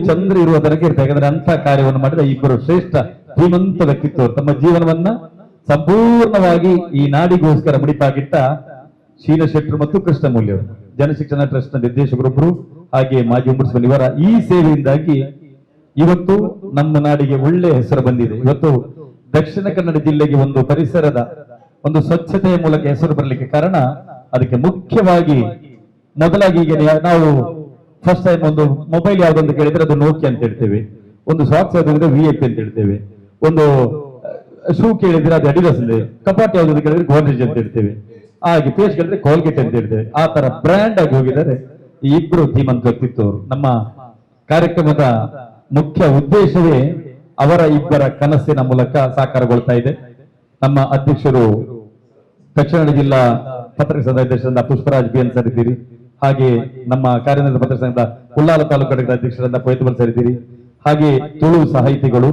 ಚಂದ್ರ ಇರುವ ತನಕ ಇರ್ತಾರೆ. ಯಾಕಂದ್ರೆ ಅಂತ ಕಾರ್ಯವನ್ನು ಮಾಡಿದ ಇಬ್ಬರು ಶ್ರೇಷ್ಠ ಶ್ರೀಮಂತ ವ್ಯಕ್ತಿತ್ವ ತಮ್ಮ ಜೀವನವನ್ನ ಸಂಪೂರ್ಣವಾಗಿ ಈ ನಾಡಿಗೋಸ್ಕರ ಮುಡಿಪಾಗಿಟ್ಟ ಶೀಲ ಶೆಟ್ಟರು ಮತ್ತು ಕೃಷ್ಣಮೂಲ್ಯ ಅವರು ಜನಶಿಕ್ಷಣ ಟ್ರಸ್ಟ್ ನ ನಿರ್ದೇಶಕರೊಬ್ಬರು, ಹಾಗೆ ಮಾಜಿ ಮುನ್ಸಿಪಲ್. ಇವರ ಈ ಸೇವೆಯಿಂದಾಗಿ ಇವತ್ತು ನಮ್ಮ ನಾಡಿಗೆ ಒಳ್ಳೆ ಹೆಸರು ಬಂದಿದೆ. ಇವತ್ತು ದಕ್ಷಿಣ ಕನ್ನಡ ಜಿಲ್ಲೆಗೆ ಒಂದು ಪರಿಸರದ ಒಂದು ಸ್ವಚ್ಛತೆಯ ಮೂಲಕ ಹೆಸರು ಬರಲಿಕ್ಕೆ ಕಾರಣ ಅದಕ್ಕೆ ಮುಖ್ಯವಾಗಿ ಮೊದಲಾಗಿ ಈಗ ನಾವು ಫಸ್ಟ್ ಟೈಮ್ ಒಂದು ಮೊಬೈಲ್ ಯಾವ್ದೊಂದು ಕೇಳಿದ್ರೆ ಅದು ನೋಕಿ ಅಂತ ಹೇಳ್ತೇವೆ, ಒಂದು ಸಾಕ್ಸ್ ಯಾವ್ದಾದ್ರೆ VIP ಅಂತ ಹೇಳ್ತೇವೆ, ಒಂದು ಶೂ ಕೇಳಿದ್ರೆ ಅದು ಅಡಿಡಾಸ್ ಇದೆ, ಕಪಾಟ್ ಯಾವ್ದು ಕೇಳಿದ್ರೆ ಗೋಡ್ರೇಜ್ ಅಂತ ಹೇಳ್ತೇವೆ, ಹಾಗೆ ಪೇಸ್ಟ್ ಕೇಳಿದ್ರೆ ಕೋಲ್ಗೇಟ್ ಅಂತ ಹೇಳ್ತೇವೆ. ಆ ತರ ಬ್ರ್ಯಾಂಡ್ ಆಗಿ ಹೋಗಿದ್ದಾರೆ ಈ ಇಬ್ರು ಧೀಮಂತ ವ್ಯಕ್ತಿತ್ವರು. ನಮ್ಮ ಕಾರ್ಯಕ್ರಮದ ಮುಖ್ಯ ಉದ್ದೇಶವೇ ಅವರ ಇಬ್ಬರ ಕನಸಿನ ಮೂಲಕ ಸಾಕಾರಗೊಳ್ತಾ ಇದೆ. ನಮ್ಮ ಅಧ್ಯಕ್ಷರು ದಕ್ಷಿಣ ಕನ್ನಡ ಜಿಲ್ಲಾ ಪತ್ರಕರ್ತರ ಸಂಘದ ಅಧ್ಯಕ್ಷರಾದ ಪುಷ್ಪರಾಜ್ BN ಸರ್ ಇದ್ದೀರಿ, ಹಾಗೆ ನಮ್ಮ ಕಾರ್ಯನಿರತ ಪತ್ರಕರ್ತರ ಸಂಘದ ಉಳ್ಳಾಲ ತಾಲೂಕು ಘಟಕದ ಅಧ್ಯಕ್ಷರಾದ ಪೋಯತಬಲ್ ಸರ್ ಇದ್ದೀರಿ, ಹಾಗೆ ತುಳು ಸಾಹಿತಿಗಳು,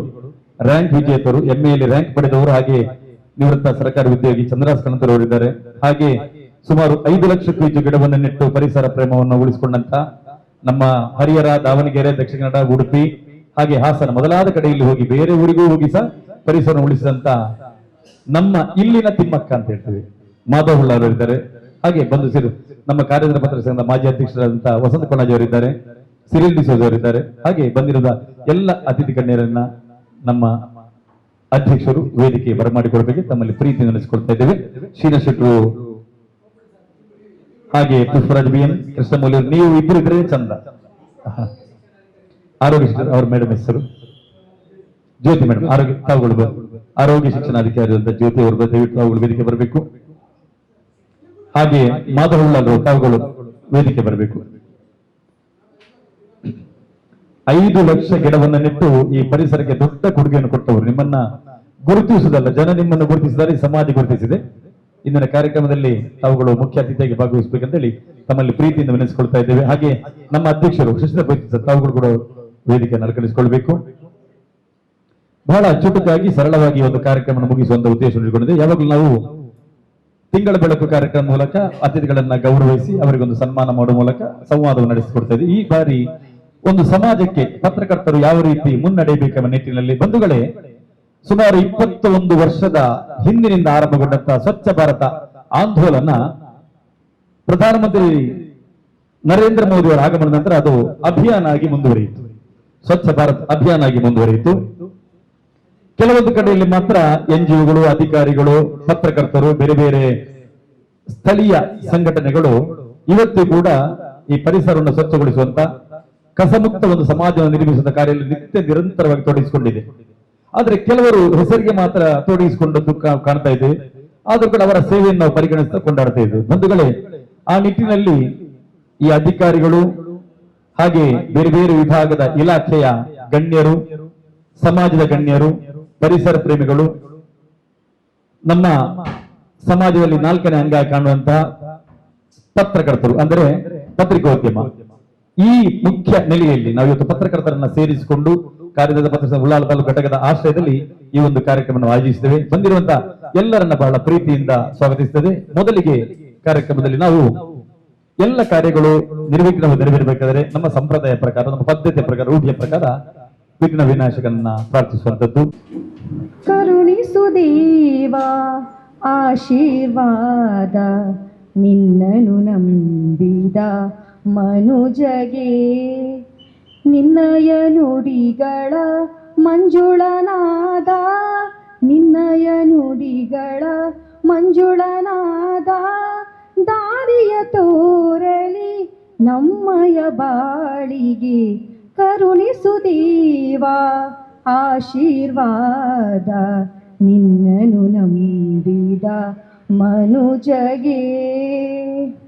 ರ್ಯಾಂಕ್ ವಿಜೇತರು, MA ರ್ಯಾಂಕ್ ಪಡೆದವರು, ಹಾಗೆ ನಿವೃತ್ತ ಸರ್ಕಾರಿ ಉದ್ಯೋಗಿ ಚಂದ್ರಾಸ್ ಕಣಂತರ್ ಅವರಿದ್ದಾರೆ. ಹಾಗೆ ಸುಮಾರು 5 ಲಕ್ಷಕ್ಕೂ ಹೆಚ್ಚು ಗಿಡವನ್ನು ನೆಟ್ಟು ಪರಿಸರ ಪ್ರೇಮವನ್ನು ಉಳಿಸಿಕೊಂಡಂತ ನಮ್ಮ ಹರಿಹರ, ದಾವಣಗೆರೆ, ದಕ್ಷಿಣ ಕನ್ನಡ, ಉಡುಪಿ, ಹಾಗೆ ಹಾಸನ ಮೊದಲಾದ ಕಡೆಯಲ್ಲಿ ಹೋಗಿ ಬೇರೆ ಊರಿಗೂ ಹೋಗಿ ಸಹ ಪರಿಸರ ಉಳಿಸಿದಂತ ನಮ್ಮ ಇಲ್ಲಿನ ತಿಮ್ಮಕ್ಕ ಅಂತ ಹೇಳ್ತೀವಿ ಮಾಧವ್ ಹುಳ್ಳ ಅವರಿದ್ದಾರೆ. ಹಾಗೆ ಬಂದು ಸೇರು ನಮ್ಮ ಕಾರ್ಯನಿರತ ಪತ್ರಕರ್ತರ ಸಂಘದ ಮಾಜಿ ಅಧ್ಯಕ್ಷರಾದಂತಹ ವಸಂತ ಕೊಣಾಜಿ ಅವರಿದ್ದಾರೆ, ಸಿರಿಲ್ ಡಿಸೋಜ್ ಅವರಿದ್ದಾರೆ. ಹಾಗೆ ಬಂದಿರುವ ಎಲ್ಲ ಅತಿಥಿ ಗಣ್ಯರನ್ನ ನಮ್ಮ ಅಧ್ಯಕ್ಷರು ವೇದಿಕೆ ಬರಮಾಡಿಕೊಳ್ಬೇಕು ತಮ್ಮಲ್ಲಿ ಪ್ರೀತಿ ನಡೆಸಿಕೊಳ್ತಾ ಇದ್ದೇವೆ. ಶೀಲ ಶೆಟ್ಟರು ಹಾಗೆ ಪುಷ್ಪರಾಜ್ BN, ಕೃಷ್ಣಮೂಲ್ಯ, ನೀವು ಇಬ್ಬರು ಇದ್ರೆ ಚಂದ. ಆರೋಗ್ಯ ಶಿಕ್ಷಣ ಅವ್ರ ಮೇಡಮ್ ಹೆಸರು ಜ್ಯೋತಿ ಮೇಡಮ್, ತಾವುಗಳು ಆರೋಗ್ಯ ಶಿಕ್ಷಣಾಧಿಕಾರಿ ಅಂತ ಜ್ಯೋತಿ ಅವರು ದಯವಿಟ್ಟು ತಾವುಗಳು ವೇದಿಕೆ ಬರಬೇಕು. ಹಾಗೆ ಮಾಧವಳ್ಳರು ತಾವುಗಳು ವೇದಿಕೆ ಬರಬೇಕು. 5 ಲಕ್ಷ ಗಿಡವನ್ನು ನೆಟ್ಟು ಈ ಪರಿಸರಕ್ಕೆ ದೊಡ್ಡ ಕೊಡುಗೆಯನ್ನು ಕೊಟ್ಟವರು. ನಿಮ್ಮನ್ನ ಗುರುತಿಸುವುದಲ್ಲ, ಜನ ನಿಮ್ಮನ್ನು ಗುರುತಿಸಿದ್ದಾರೆ, ಸಮಾಜ ಗುರುತಿಸಿದೆ. ಇಂದಿನ ಕಾರ್ಯಕ್ರಮದಲ್ಲಿ ತಾವುಗಳು ಮುಖ್ಯ ಅತಿಥಿಯಾಗಿ ಭಾಗವಹಿಸಬೇಕಂತ ಹೇಳಿ ತಮ್ಮಲ್ಲಿ ಪ್ರೀತಿಯಿಂದ ವಿನಂತಿಸಿಕೊಳ್ತಾ ಇದ್ದೇವೆ. ಹಾಗೆ ನಮ್ಮ ಅಧ್ಯಕ್ಷರು ಶಶಿಧರ್ ಬೈತಿ ತಾವುಗಳು ಕೂಡ ವೇದಿಕೆಯನ್ನು ಅಲಂಕರಿಸಿಕೊಳ್ಬೇಕು. ಬಹಳ ಚುಟುಕಾಗಿ ಸರಳವಾಗಿ ಒಂದು ಕಾರ್ಯಕ್ರಮ ಮುಗಿಸುವಂತ ಉದ್ದೇಶ ಇಟ್ಕೊಂಡಿದೆ. ಯಾವಾಗಲೂ ನಾವು ತಿಂಗಳ ಬೆಳಕು ಕಾರ್ಯಕ್ರಮ ಮೂಲಕ ಅತಿಥಿಗಳನ್ನ ಗೌರವಿಸಿ ಅವರಿಗೊಂದು ಸನ್ಮಾನ ಮಾಡುವ ಮೂಲಕ ಸಂವಾದವನ್ನು ನಡೆಸಿಕೊಡ್ತಾ ಇದ್ದೀವಿ. ಈ ಬಾರಿ ಒಂದು ಸಮಾಜಕ್ಕೆ ಪತ್ರಕರ್ತರು ಯಾವ ರೀತಿ ಮುನ್ನಡೆಯಬೇಕೆಂಬ ನಿಟ್ಟಿನಲ್ಲಿ ಬಂಧುಗಳೇ, ಸುಮಾರು 21 ವರ್ಷದ ಹಿಂದಿನಿಂದ ಆರಂಭಗೊಂಡಂತಹ ಸ್ವಚ್ಛ ಭಾರತ ಆಂದೋಲನ ಪ್ರಧಾನಮಂತ್ರಿ ನರೇಂದ್ರ ಮೋದಿ ಅವರ ಆಗಮನದ ನಂತರ ಅದು ಅಭಿಯಾನ ಆಗಿ ಮುಂದುವರಿಯಿತು. ಸ್ವಚ್ಛ ಭಾರತ್ ಅಭಿಯಾನ ಆಗಿ ಮುಂದುವರಿಯಿತು. ಕೆಲವೊಂದು ಕಡೆಯಲ್ಲಿ ಮಾತ್ರ NGOಗಳು, ಅಧಿಕಾರಿಗಳು, ಪತ್ರಕರ್ತರು, ಬೇರೆ ಬೇರೆ ಸ್ಥಳೀಯ ಸಂಘಟನೆಗಳು ಇವತ್ತು ಕೂಡ ಈ ಪರಿಸರವನ್ನು ಸ್ವಚ್ಛಗೊಳಿಸುವಂತ ಕಸಮುಕ್ತ ಒಂದು ಸಮಾಜವನ್ನು ನಿರ್ಮಿಸುವಂತ ಕಾರ್ಯದಲ್ಲಿ ನಿರಂತರವಾಗಿ ತೊಡಗಿಸಿಕೊಂಡಿದೆ. ಆದ್ರೆ ಕೆಲವರು ಹೆಸರಿಗೆ ಮಾತ್ರ ತೊಡಗಿಸಿಕೊಂಡದ್ದು ಕಾಣ್ತಾ ಇದ್ದೇವೆ. ಆದ್ರೂ ಕೂಡ ಅವರ ಸೇವೆಯನ್ನು ನಾವು ಪರಿಗಣಿಸ್ತಾ ಕೊಂಡಾಡ್ತಾ ಇದ್ದೇವೆ. ಬಂಧುಗಳೇ, ಆ ನಿಟ್ಟಿನಲ್ಲಿ ಈ ಅಧಿಕಾರಿಗಳು ಹಾಗೆ ಬೇರೆ ಬೇರೆ ವಿಭಾಗದ ಇಲಾಖೆಯ ಗಣ್ಯರು, ಸಮಾಜದ ಗಣ್ಯರು, ಪರಿಸರ ಪ್ರೇಮಿಗಳು, ನಮ್ಮ ಸಮಾಜದಲ್ಲಿ 4ನೇ ಅಂಗ ಕಾಣುವಂತಹ ಪತ್ರಕರ್ತರು ಅಂದರೆ ಪತ್ರಿಕೋದ್ಯಮ, ಈ ಮುಖ್ಯ ನೆಲೆಯಲ್ಲಿ ನಾವು ಇವತ್ತು ಪತ್ರಕರ್ತರನ್ನ ಸೇರಿಸಿಕೊಂಡು ಕಾರ್ಯನಿರತ ಪತ್ರಕರ್ತರ ಉಳ್ಳಾಲ ತಾಲೂಕು ಘಟಕದ ಆಶ್ರಯದಲ್ಲಿ ಈ ಒಂದು ಕಾರ್ಯಕ್ರಮವನ್ನು ಆಯೋಜಿಸಿದ್ದೇವೆ. ಬಂದಿರುವಂತಹ ಎಲ್ಲರನ್ನ ಬಹಳ ಪ್ರೀತಿಯಿಂದ ಸ್ವಾಗತಿಸುತ್ತದೆ. ಮೊದಲಿಗೆ ಕಾರ್ಯಕ್ರಮದಲ್ಲಿ ನಾವು ಎಲ್ಲ ಕಾರ್ಯಗಳು ನಿರ್ವಿಘ್ನವಾಗಿ ನೆರವೇರಬೇಕಾದರೆ ನಮ್ಮ ಸಂಪ್ರದಾಯ ಪ್ರಕಾರ, ನಮ್ಮ ಪದ್ಧತಿಯ ಪ್ರಕಾರ, ರೂಢಿಯ ಪ್ರಕಾರ ವಿಘ್ನ ವಿನಾಶಕನ್ನ ಪ್ರಾರ್ಥಿಸುವಂತದ್ದು. ಕರುಣಿಸು ದೇವ ಆಶೀರ್ವಾದ, ನಿನ್ನನು ನಂಬಿದ ಮನುಜಗೆ, ನಿನ್ನಯ ನುಡಿಗಳ ಮಂಜುಳನಾದ, ನಿನ್ನಯ ನುಡಿಗಳ ಮಂಜುಳನಾದ, ದಾರಿಯ ತೋರಲಿ ನಮ್ಮಯ ಬಾಳಿಗೆ, ಕರುಣಿಸು ದೇವ ಆಶೀರ್ವಾದ, ನಿನ್ನನು ನಂಬಿದ ಮನುಜಗೆ.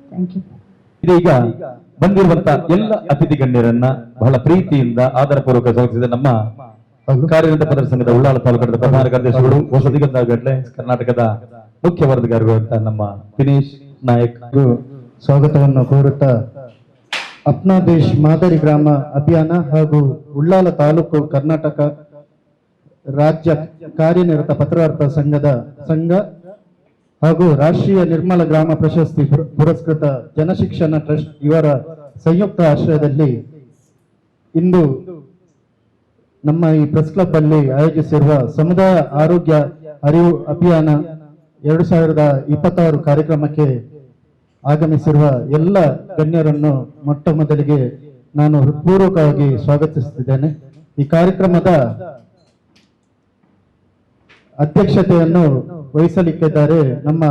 Thank you. ಇದೀಗ ಬಂದಿರುವಂತ ಎಲ್ಲ ಅತಿಥಿ ಗಣ್ಯರನ್ನ ಬಹಳ ಪ್ರೀತಿಯಿಂದ ಆದರಪೂರ್ವಕ ಸ್ವಾಗತಿಸಿದ ನಮ್ಮ ಕಾರ್ಯನಿರತ ಪತ್ರಕರ್ತರ ಸಂಘದ ಉಳ್ಳಾಲ ತಾಲೂಕದ ಪ್ರಧಾನ ಕಾರ್ಯದರ್ಶಿಗಳು, ಹೊಸದಿಗಂಧ ಗೈಡ್ಲೈನ್ಸ್ ಕರ್ನಾಟಕದ ಮುಖ್ಯ ವರದಿಗಾರರು ನಮ್ಮ ದಿನೇಶ್ ನಾಯಕ್ ಸ್ವಾಗತವನ್ನು ಕೋರುತ್ತಾ, ಅಪ್ನಾ ದೇಶ್ ಮಾದರಿ ಗ್ರಾಮ ಅಭಿಯಾನ ಹಾಗೂ ಉಳ್ಳಾಲ ತಾಲೂಕು ಕರ್ನಾಟಕ ರಾಜ್ಯ ಕಾರ್ಯನಿರತ ಪತ್ರಕರ್ತರ ಸಂಘ ಹಾಗೂ ರಾಷ್ಟ್ರೀಯ ನಿರ್ಮಲ ಗ್ರಾಮ ಪ್ರಶಸ್ತಿ ಪುರಸ್ಕೃತ ಜನಶಿಕ್ಷಣ ಟ್ರಸ್ಟ್ ಇವರ ಸಂಯುಕ್ತ ಆಶ್ರಯದಲ್ಲಿ ಇಂದು ನಮ್ಮ ಈ ಪ್ರೆಸ್ ಕ್ಲಬ್ ಅಲ್ಲಿ ಆಯೋಜಿಸಿರುವ ಸಮುದಾಯ ಆರೋಗ್ಯ ಅರಿವು ಅಭಿಯಾನ 2026 ಕಾರ್ಯಕ್ರಮಕ್ಕೆ ಆಗಮಿಸಿರುವ ಎಲ್ಲ ಗಣ್ಯರನ್ನು ಮೊಟ್ಟ ಮೊದಲಿಗೆ ನಾನು ಹೃತ್ಪೂರ್ವಕವಾಗಿ ಸ್ವಾಗತಿಸುತ್ತಿದ್ದೇನೆ. ಈ ಕಾರ್ಯಕ್ರಮದ ಅಧ್ಯಕ್ಷತೆಯನ್ನು ವಹಿಸಲಿಕ್ಕಿದ್ದಾರೆ ನಮ್ಮ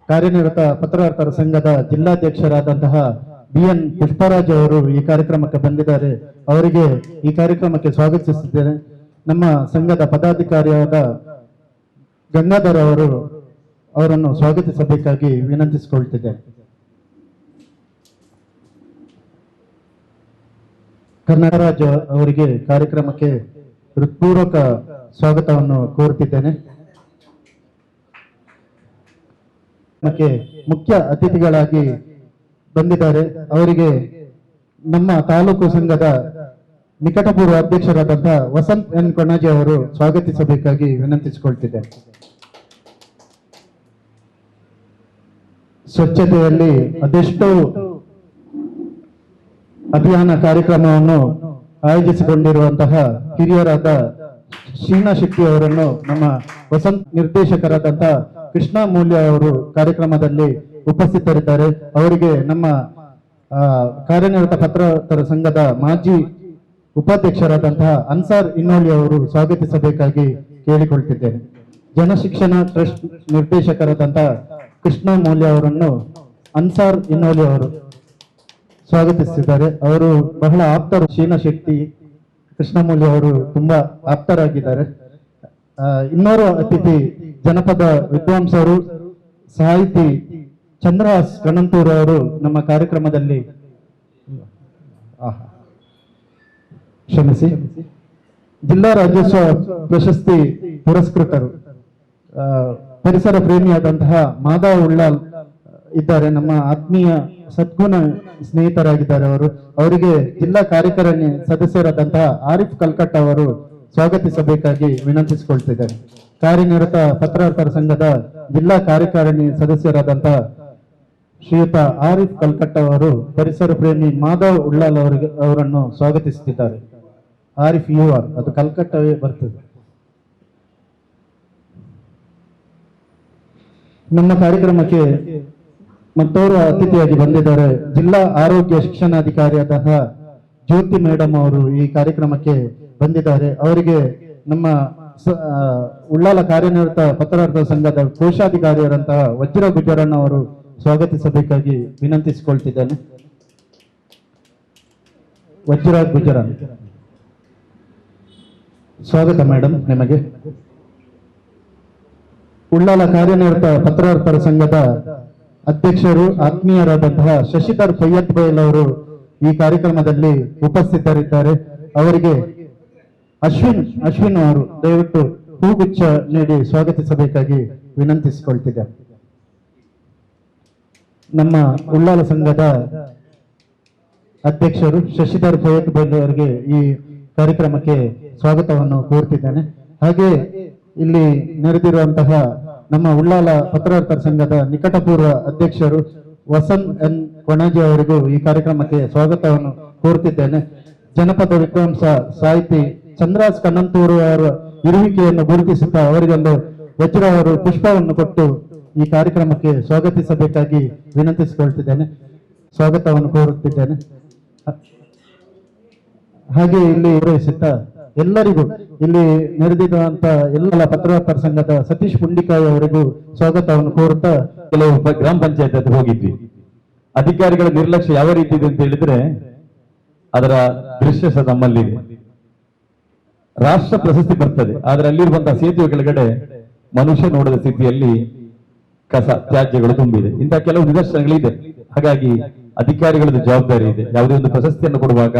ಕಾರ್ಯನಿರತ ಪತ್ರಕರ್ತರ ಸಂಘದ ಜಿಲ್ಲಾಧ್ಯಕ್ಷರಾದಂತಹ BN ಪುಷ್ಪರಾಜ್ ಅವರು ಈ ಕಾರ್ಯಕ್ರಮಕ್ಕೆ ಬಂದಿದ್ದಾರೆ. ಅವರಿಗೆ ಈ ಕಾರ್ಯಕ್ರಮಕ್ಕೆ ಸ್ವಾಗತಿಸುತ್ತಿದ್ದೇನೆ. ನಮ್ಮ ಸಂಘದ ಪದಾಧಿಕಾರಿಯಾದ ಗಂಗಾಧರ್ ಅವರನ್ನು ಸ್ವಾಗತಿಸಬೇಕಾಗಿ ವಿನಂತಿಸಿಕೊಳ್ತಿದ್ದೇನೆ. ಕನ್ನಡರಾಜ್ ಅವರಿಗೆ ಕಾರ್ಯಕ್ರಮಕ್ಕೆ ಹೃತ್ಪೂರ್ವಕ ಸ್ವಾಗತವನ್ನು ಕೋರುತ್ತಿದ್ದೇನೆ. ಮುಖ್ಯ ಅತಿಥಿಗಳಾಗಿ ಬಂದಿದ್ದಾರೆ. ಅವರಿಗೆ ನಮ್ಮ ತಾಲೂಕು ಸಂಘದ ನಿಕಟಪೂರ್ವ ಅಧ್ಯಕ್ಷರಾದಂತಹ ವಸಂತ್ N ಕೊಣಾಜೆ ಅವರು ಸ್ವಾಗತಿಸಬೇಕಾಗಿ ವಿನಂತಿಸಿಕೊಳ್ತಿದ್ದೇನೆ. ಸ್ವಚ್ಛತೆಯಲ್ಲಿ ಅದೆಷ್ಟೋ ಅಭಿಯಾನ ಕಾರ್ಯಕ್ರಮವನ್ನು ಆಯೋಜಿಸಿಕೊಂಡಿರುವಂತಹ ಹಿರಿಯರಾದ ಶೀನಾ ಶೆಟ್ಟಿ ಅವರನ್ನು ನಮ್ಮ ವಸಂತ್ ನಿರ್ದೇಶಕರಾದಂತಹ ಕೃಷ್ಣ ಮೂಲ್ಯ ಅವರು ಕಾರ್ಯಕ್ರಮದಲ್ಲಿ ಉಪಸ್ಥಿತರಿದ್ದಾರೆ. ಅವರಿಗೆ ನಮ್ಮ ಕಾರ್ಯನಿರತ ಪತ್ರಕರ್ತರ ಸಂಘದ ಮಾಜಿ ಉಪಾಧ್ಯಕ್ಷರಾದಂತಹ ಅನ್ಸಾರ್ ಇನ್ನೋಳಿ ಅವರು ಸ್ವಾಗತಿಸಬೇಕಾಗಿ ಕೇಳಿಕೊಳ್ತಿದ್ದೇನೆ. ಜನಶಿಕ್ಷಣ ಟ್ರಸ್ಟ್ ನಿರ್ದೇಶಕರಾದಂತಹ ಕೃಷ್ಣ ಮೂಲ್ಯ ಅವರನ್ನು ಅನ್ಸಾರ್ ಇನ್ನೋಳಿ ಅವರು ಸ್ವಾಗತಿಸಿದ್ದಾರೆ. ಅವರು ಬಹಳ ಆಪ್ತರು. ಶೀನಾ ಶೆಟ್ಟಿ, ಕೃಷ್ಣಮೂಲ್ಯ ಅವರು ತುಂಬಾ ಆಪ್ತರಾಗಿದ್ದಾರೆ. ಇನ್ನೋರ್ವ ಅತಿಥಿ ಜನಪದ ವಿದ್ವಾಂಸರು, ಸಾಹಿತಿ ಚಂದ್ರಹಾಸ್ ಕಣಂತೂರ್ ಅವರು ನಮ್ಮ ಕಾರ್ಯಕ್ರಮದಲ್ಲಿ ಕ್ಷಮಿಸಿ ಜಿಲ್ಲಾ ರಾಜ್ಯೋತ್ಸವ ಪ್ರಶಸ್ತಿ ಪುರಸ್ಕೃತರು, ಪರಿಸರ ಪ್ರೇಮಿಯಾದಂತಹ ಮಾಧವ ಉಳ್ಳಾಲ್ ಇದ್ದಾರೆ. ನಮ್ಮ ಆತ್ಮೀಯ ಸದ್ಗುಣ ಸ್ನೇಹಿತರಾಗಿದ್ದಾರೆ. ಅವರಿಗೆ ಜಿಲ್ಲಾ ಕಾರ್ಯಕಾರಿಣಿ ಸದಸ್ಯರಾದಂತಹ ಆರಿಫ್ ಕಲ್ಕಟ್ಟ ಅವರು ಸ್ವಾಗತಿಸಬೇಕಾಗಿ ವಿನಂತಿಸಿಕೊಳ್ತಿದ್ದಾರೆ. ಕಾರ್ಯನಿರತ ಪತ್ರಕರ್ತರ ಸಂಘದ ಜಿಲ್ಲಾ ಕಾರ್ಯಕಾರಿಣಿ ಸದಸ್ಯರಾದಂತಹ ಶ್ರೀಯುತ ಆರಿಫ್ ಕಲ್ಕಟ್ಟ ಅವರು ಪರಿಸರ ಪ್ರೇಮಿ ಮಾಧವ್ ಉಳ್ಳಾಲ್ ಅವರನ್ನು ಸ್ವಾಗತಿಸುತ್ತಿದ್ದಾರೆ. ಆರಿಫ್ UR, ಅದು ಕಲ್ಕಟ್ಟವೇ ಬರ್ತದೆ. ನಮ್ಮ ಕಾರ್ಯಕ್ರಮಕ್ಕೆ ಮತ್ತೋರ್ವ ಅತಿಥಿಯಾಗಿ ಬಂದಿದ್ದಾರೆ. ಜಿಲ್ಲಾ ಆರೋಗ್ಯ ಶಿಕ್ಷಣಾಧಿಕಾರಿಯಾದಂತಹ ಜ್ಯೋತಿ ಮೇಡಮ್ ಅವರು ಈ ಕಾರ್ಯಕ್ರಮಕ್ಕೆ ಬಂದಿದ್ದಾರೆ. ಅವರಿಗೆ ನಮ್ಮ ಉಳ್ಳಾಲ ಕಾರ್ಯನಿರತ ಪತ್ರಕರ್ತರ ಸಂಘದ ಕೋಶಾಧಿಕಾರಿಯಾದಂತಹ ವಜ್ರ ಗುಜರಣ್ಣ ಅವರು ಸ್ವಾಗತಿಸಬೇಕಾಗಿ ವಿನಂತಿಸಿಕೊಳ್ತಿದ್ದೇನೆ. ವಜ್ರ ಗುಜರನ್, ಸ್ವಾಗತ ಮೇಡಮ್ ನಿಮಗೆ. ಉಳ್ಳಾಲ ಕಾರ್ಯನಿರತ ಪತ್ರಕರ್ತರ ಸಂಘದ ಅಧ್ಯಕ್ಷರು ಆತ್ಮೀಯರಾದಂತಹ ಶಶಿಧರ್ ಫಯ್ಯದ್ ಬೈಲ್ ಅವರು ಈ ಕಾರ್ಯಕ್ರಮದಲ್ಲಿ ಉಪಸ್ಥಿತರಿದ್ದಾರೆ. ಅವರಿಗೆ ಅಶ್ವಿನ್ ಅವರು ದಯವಿಟ್ಟು ಹೂಗುಚ್ಛ ನೀಡಿ ಸ್ವಾಗತಿಸಬೇಕಾಗಿ ವಿನಂತಿಸಿಕೊಳ್ತಿದ್ದೆ. ನಮ್ಮ ಉಳ್ಳಾಲ ಸಂಘದ ಅಧ್ಯಕ್ಷರು ಶಶಿಧರ್ ಫಯ್ಯದ್ ಬೈಲ್ ಅವರಿಗೆ ಈ ಕಾರ್ಯಕ್ರಮಕ್ಕೆ ಸ್ವಾಗತವನ್ನು ಕೋರ್ತಿದ್ದೇನೆ. ಹಾಗೆ ಇಲ್ಲಿ ನೆರೆದಿರುವಂತಹ ನಮ್ಮ ಉಳ್ಳಾಲ ಪತ್ರಕರ್ತರ ಸಂಘದ ನಿಕಟಪೂರ್ವ ಅಧ್ಯಕ್ಷರು ವಸಂತ್ N ಕೊಣಾಜೆ ಅವರಿಗೂ ಈ ಕಾರ್ಯಕ್ರಮಕ್ಕೆ ಸ್ವಾಗತವನ್ನು ಕೋರುತ್ತಿದ್ದೇನೆ. ಜನಪದ ವಿದ್ವಾಂಸ ಸಾಹಿತಿ ಚಂದ್ರಹಾಸ್ ಕಣ್ಣಂತೂರು ಅವರ ಇರುವಿಕೆಯನ್ನು ಗುರುತಿಸುತ್ತಾ ಅವರಿಗೊಂದು ವಜ್ರ ಅವರು ಪುಷ್ಪವನ್ನು ಕೊಟ್ಟು ಈ ಕಾರ್ಯಕ್ರಮಕ್ಕೆ ಸ್ವಾಗತಿಸಬೇಕಾಗಿ ವಿನಂತಿಸಿಕೊಳ್ತಿದ್ದೇನೆ. ಸ್ವಾಗತವನ್ನು ಕೋರುತ್ತಿದ್ದೇನೆ. ಹಾಗೆ ಇಲ್ಲಿ ಗೌರವಿಸುತ್ತಾ ಎಲ್ಲರಿಗೂ ಇಲ್ಲಿ ನೆರೆದಿರುವಂತ ಎಲ್ಲ ಪತ್ರಕರ್ತರ ಸಂಘದ ಸತೀಶ್ ಪುಂಡಿಕಾಯಿ ಅವರಿಗೂ ಸ್ವಾಗತವನ್ನು ಕೋರುತ್ತಾ ಕೆಲವು ಗ್ರಾಮ ಪಂಚಾಯತ್ ಹತ್ರ ಹೋಗಿದ್ವಿ. ಅಧಿಕಾರಿಗಳ ನಿರ್ಲಕ್ಷ್ಯ ಯಾವ ರೀತಿ ಇದೆ ಅಂತ ಹೇಳಿದ್ರೆ ಅದರ ದೃಶ್ಯ ಸಹ ನಮ್ಮಲ್ಲಿದೆ. ರಾಷ್ಟ್ರ ಪ್ರಶಸ್ತಿ ಬರ್ತದೆ, ಆದ್ರೆ ಅಲ್ಲಿರುವಂತಹ ಸೇತುವೆ ಕೆಳಗಡೆ ಮನುಷ್ಯ ನೋಡದ ಸ್ಥಿತಿಯಲ್ಲಿ ಕಸ ತ್ಯಾಜ್ಯಗಳು ತುಂಬಿದೆ. ಇಂತಹ ಕೆಲವು ನಿದರ್ಶನಗಳಿದೆ. ಹಾಗಾಗಿ ಅಧಿಕಾರಿಗಳದ್ದು ಜವಾಬ್ದಾರಿ ಇದೆ. ಯಾವುದೇ ಒಂದು ಪ್ರಶಸ್ತಿಯನ್ನು ಕೊಡುವಾಗ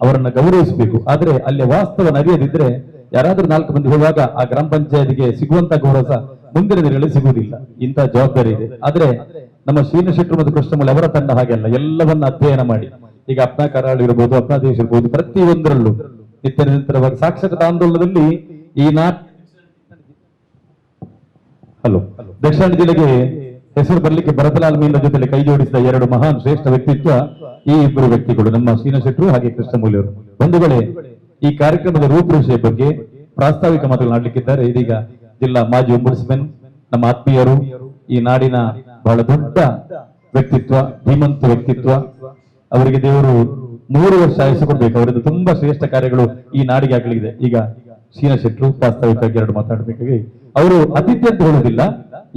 ಅವರನ್ನ ಗೌರವಿಸಬೇಕು. ಆದ್ರೆ ಅಲ್ಲಿ ವಾಸ್ತವ ಅರಿಯದಿದ್ರೆ ಯಾರಾದ್ರೂ 4 ಮಂದಿ ಹೋಗುವಾಗ ಆ ಗ್ರಾಮ ಪಂಚಾಯತ್ಗೆ ಸಿಗುವಂತ ಗೌರವ ಮುಂದಿನ ದಿನಗಳಲ್ಲಿ ಸಿಗುವುದಿಲ್ಲ. ಇಂತಹ ಜವಾಬ್ದಾರಿ ಇದೆ. ಆದ್ರೆ ನಮ್ಮ ಶೀನಾ ಶೆಟ್ರು ಮತ್ತು ಕೃಷ್ಣಮೂಲ ಅವರ ತಂಡ ಹಾಗೆಲ್ಲ ಎಲ್ಲವನ್ನ ಅಧ್ಯಯನ ಮಾಡಿ, ಈಗ ಅಪ್ನಾ ಕರಾಳು ಇರಬಹುದು, ಅಪ್ನಾ ದೇಶ ಇರಬಹುದು, ಪ್ರತಿಯೊಂದರಲ್ಲೂ ನಿತ್ಯ ನಿರಂತರವಾಗಿ ಸಾಕ್ಷರತಾ ಆಂದೋಲನದಲ್ಲಿ ಈ ದಕ್ಷಿಣ ಜಿಲ್ಲೆಗೆ ಹೆಸರು ಬರಲಿಕ್ಕೆ ಭರತಲಾಲ್ ಮೀನ ಜೊತೆ ಕೈ ಜೋಡಿಸಿದ 2 ಮಹಾನ್ ಶ್ರೇಷ್ಠ ವ್ಯಕ್ತಿತ್ವ ಈ ಇಬ್ಬರು ವ್ಯಕ್ತಿಗಳು, ನಮ್ಮ ಶೀನಾ ಶೆಟ್ರು ಹಾಗೆ ಕೃಷ್ಣಮೂಲಿ ಅವರು. ಬಂಧುಗಳೇ, ಈ ಕಾರ್ಯಕ್ರಮದ ರೂಪುರೇಷೆಯ ಬಗ್ಗೆ ಪ್ರಾಸ್ತಾವಿಕ ಮಾತುಗಳನ್ನಾಡಲಿಕ್ಕಿದ್ದಾರೆ. ಇದೀಗ ಜಿಲ್ಲಾ ಮಾಜಿ ombudsman, ನಮ್ಮ ಆತ್ಮೀಯರು, ಈ ನಾಡಿನ ಬಹಳ ದೊಡ್ಡ ವ್ಯಕ್ತಿತ್ವ, ಧೀಮಂತ ವ್ಯಕ್ತಿತ್ವ. ಅವರಿಗೆ ದೇವರು 100 ವರ್ಷ ಆಯುಷ್ಯ ಕೊಡ್ಬೇಕು. ಅವರದ್ದು ತುಂಬಾ ಶ್ರೇಷ್ಠ ಕಾರ್ಯಗಳು ಈ ನಾಡಿಗೆ ಆಗಲಿದೆ. ಈಗ ಶ್ರೀನಾ ಶೆಟ್ರು ಪ್ರಾಸ್ತಾವಿಕವಾಗಿ 2 ಮಾತಾಡಬೇಕಾಗಿ, ಅವರು ಅತಿಥಿ ಅಂತ ಹೇಳುವುದಿಲ್ಲ,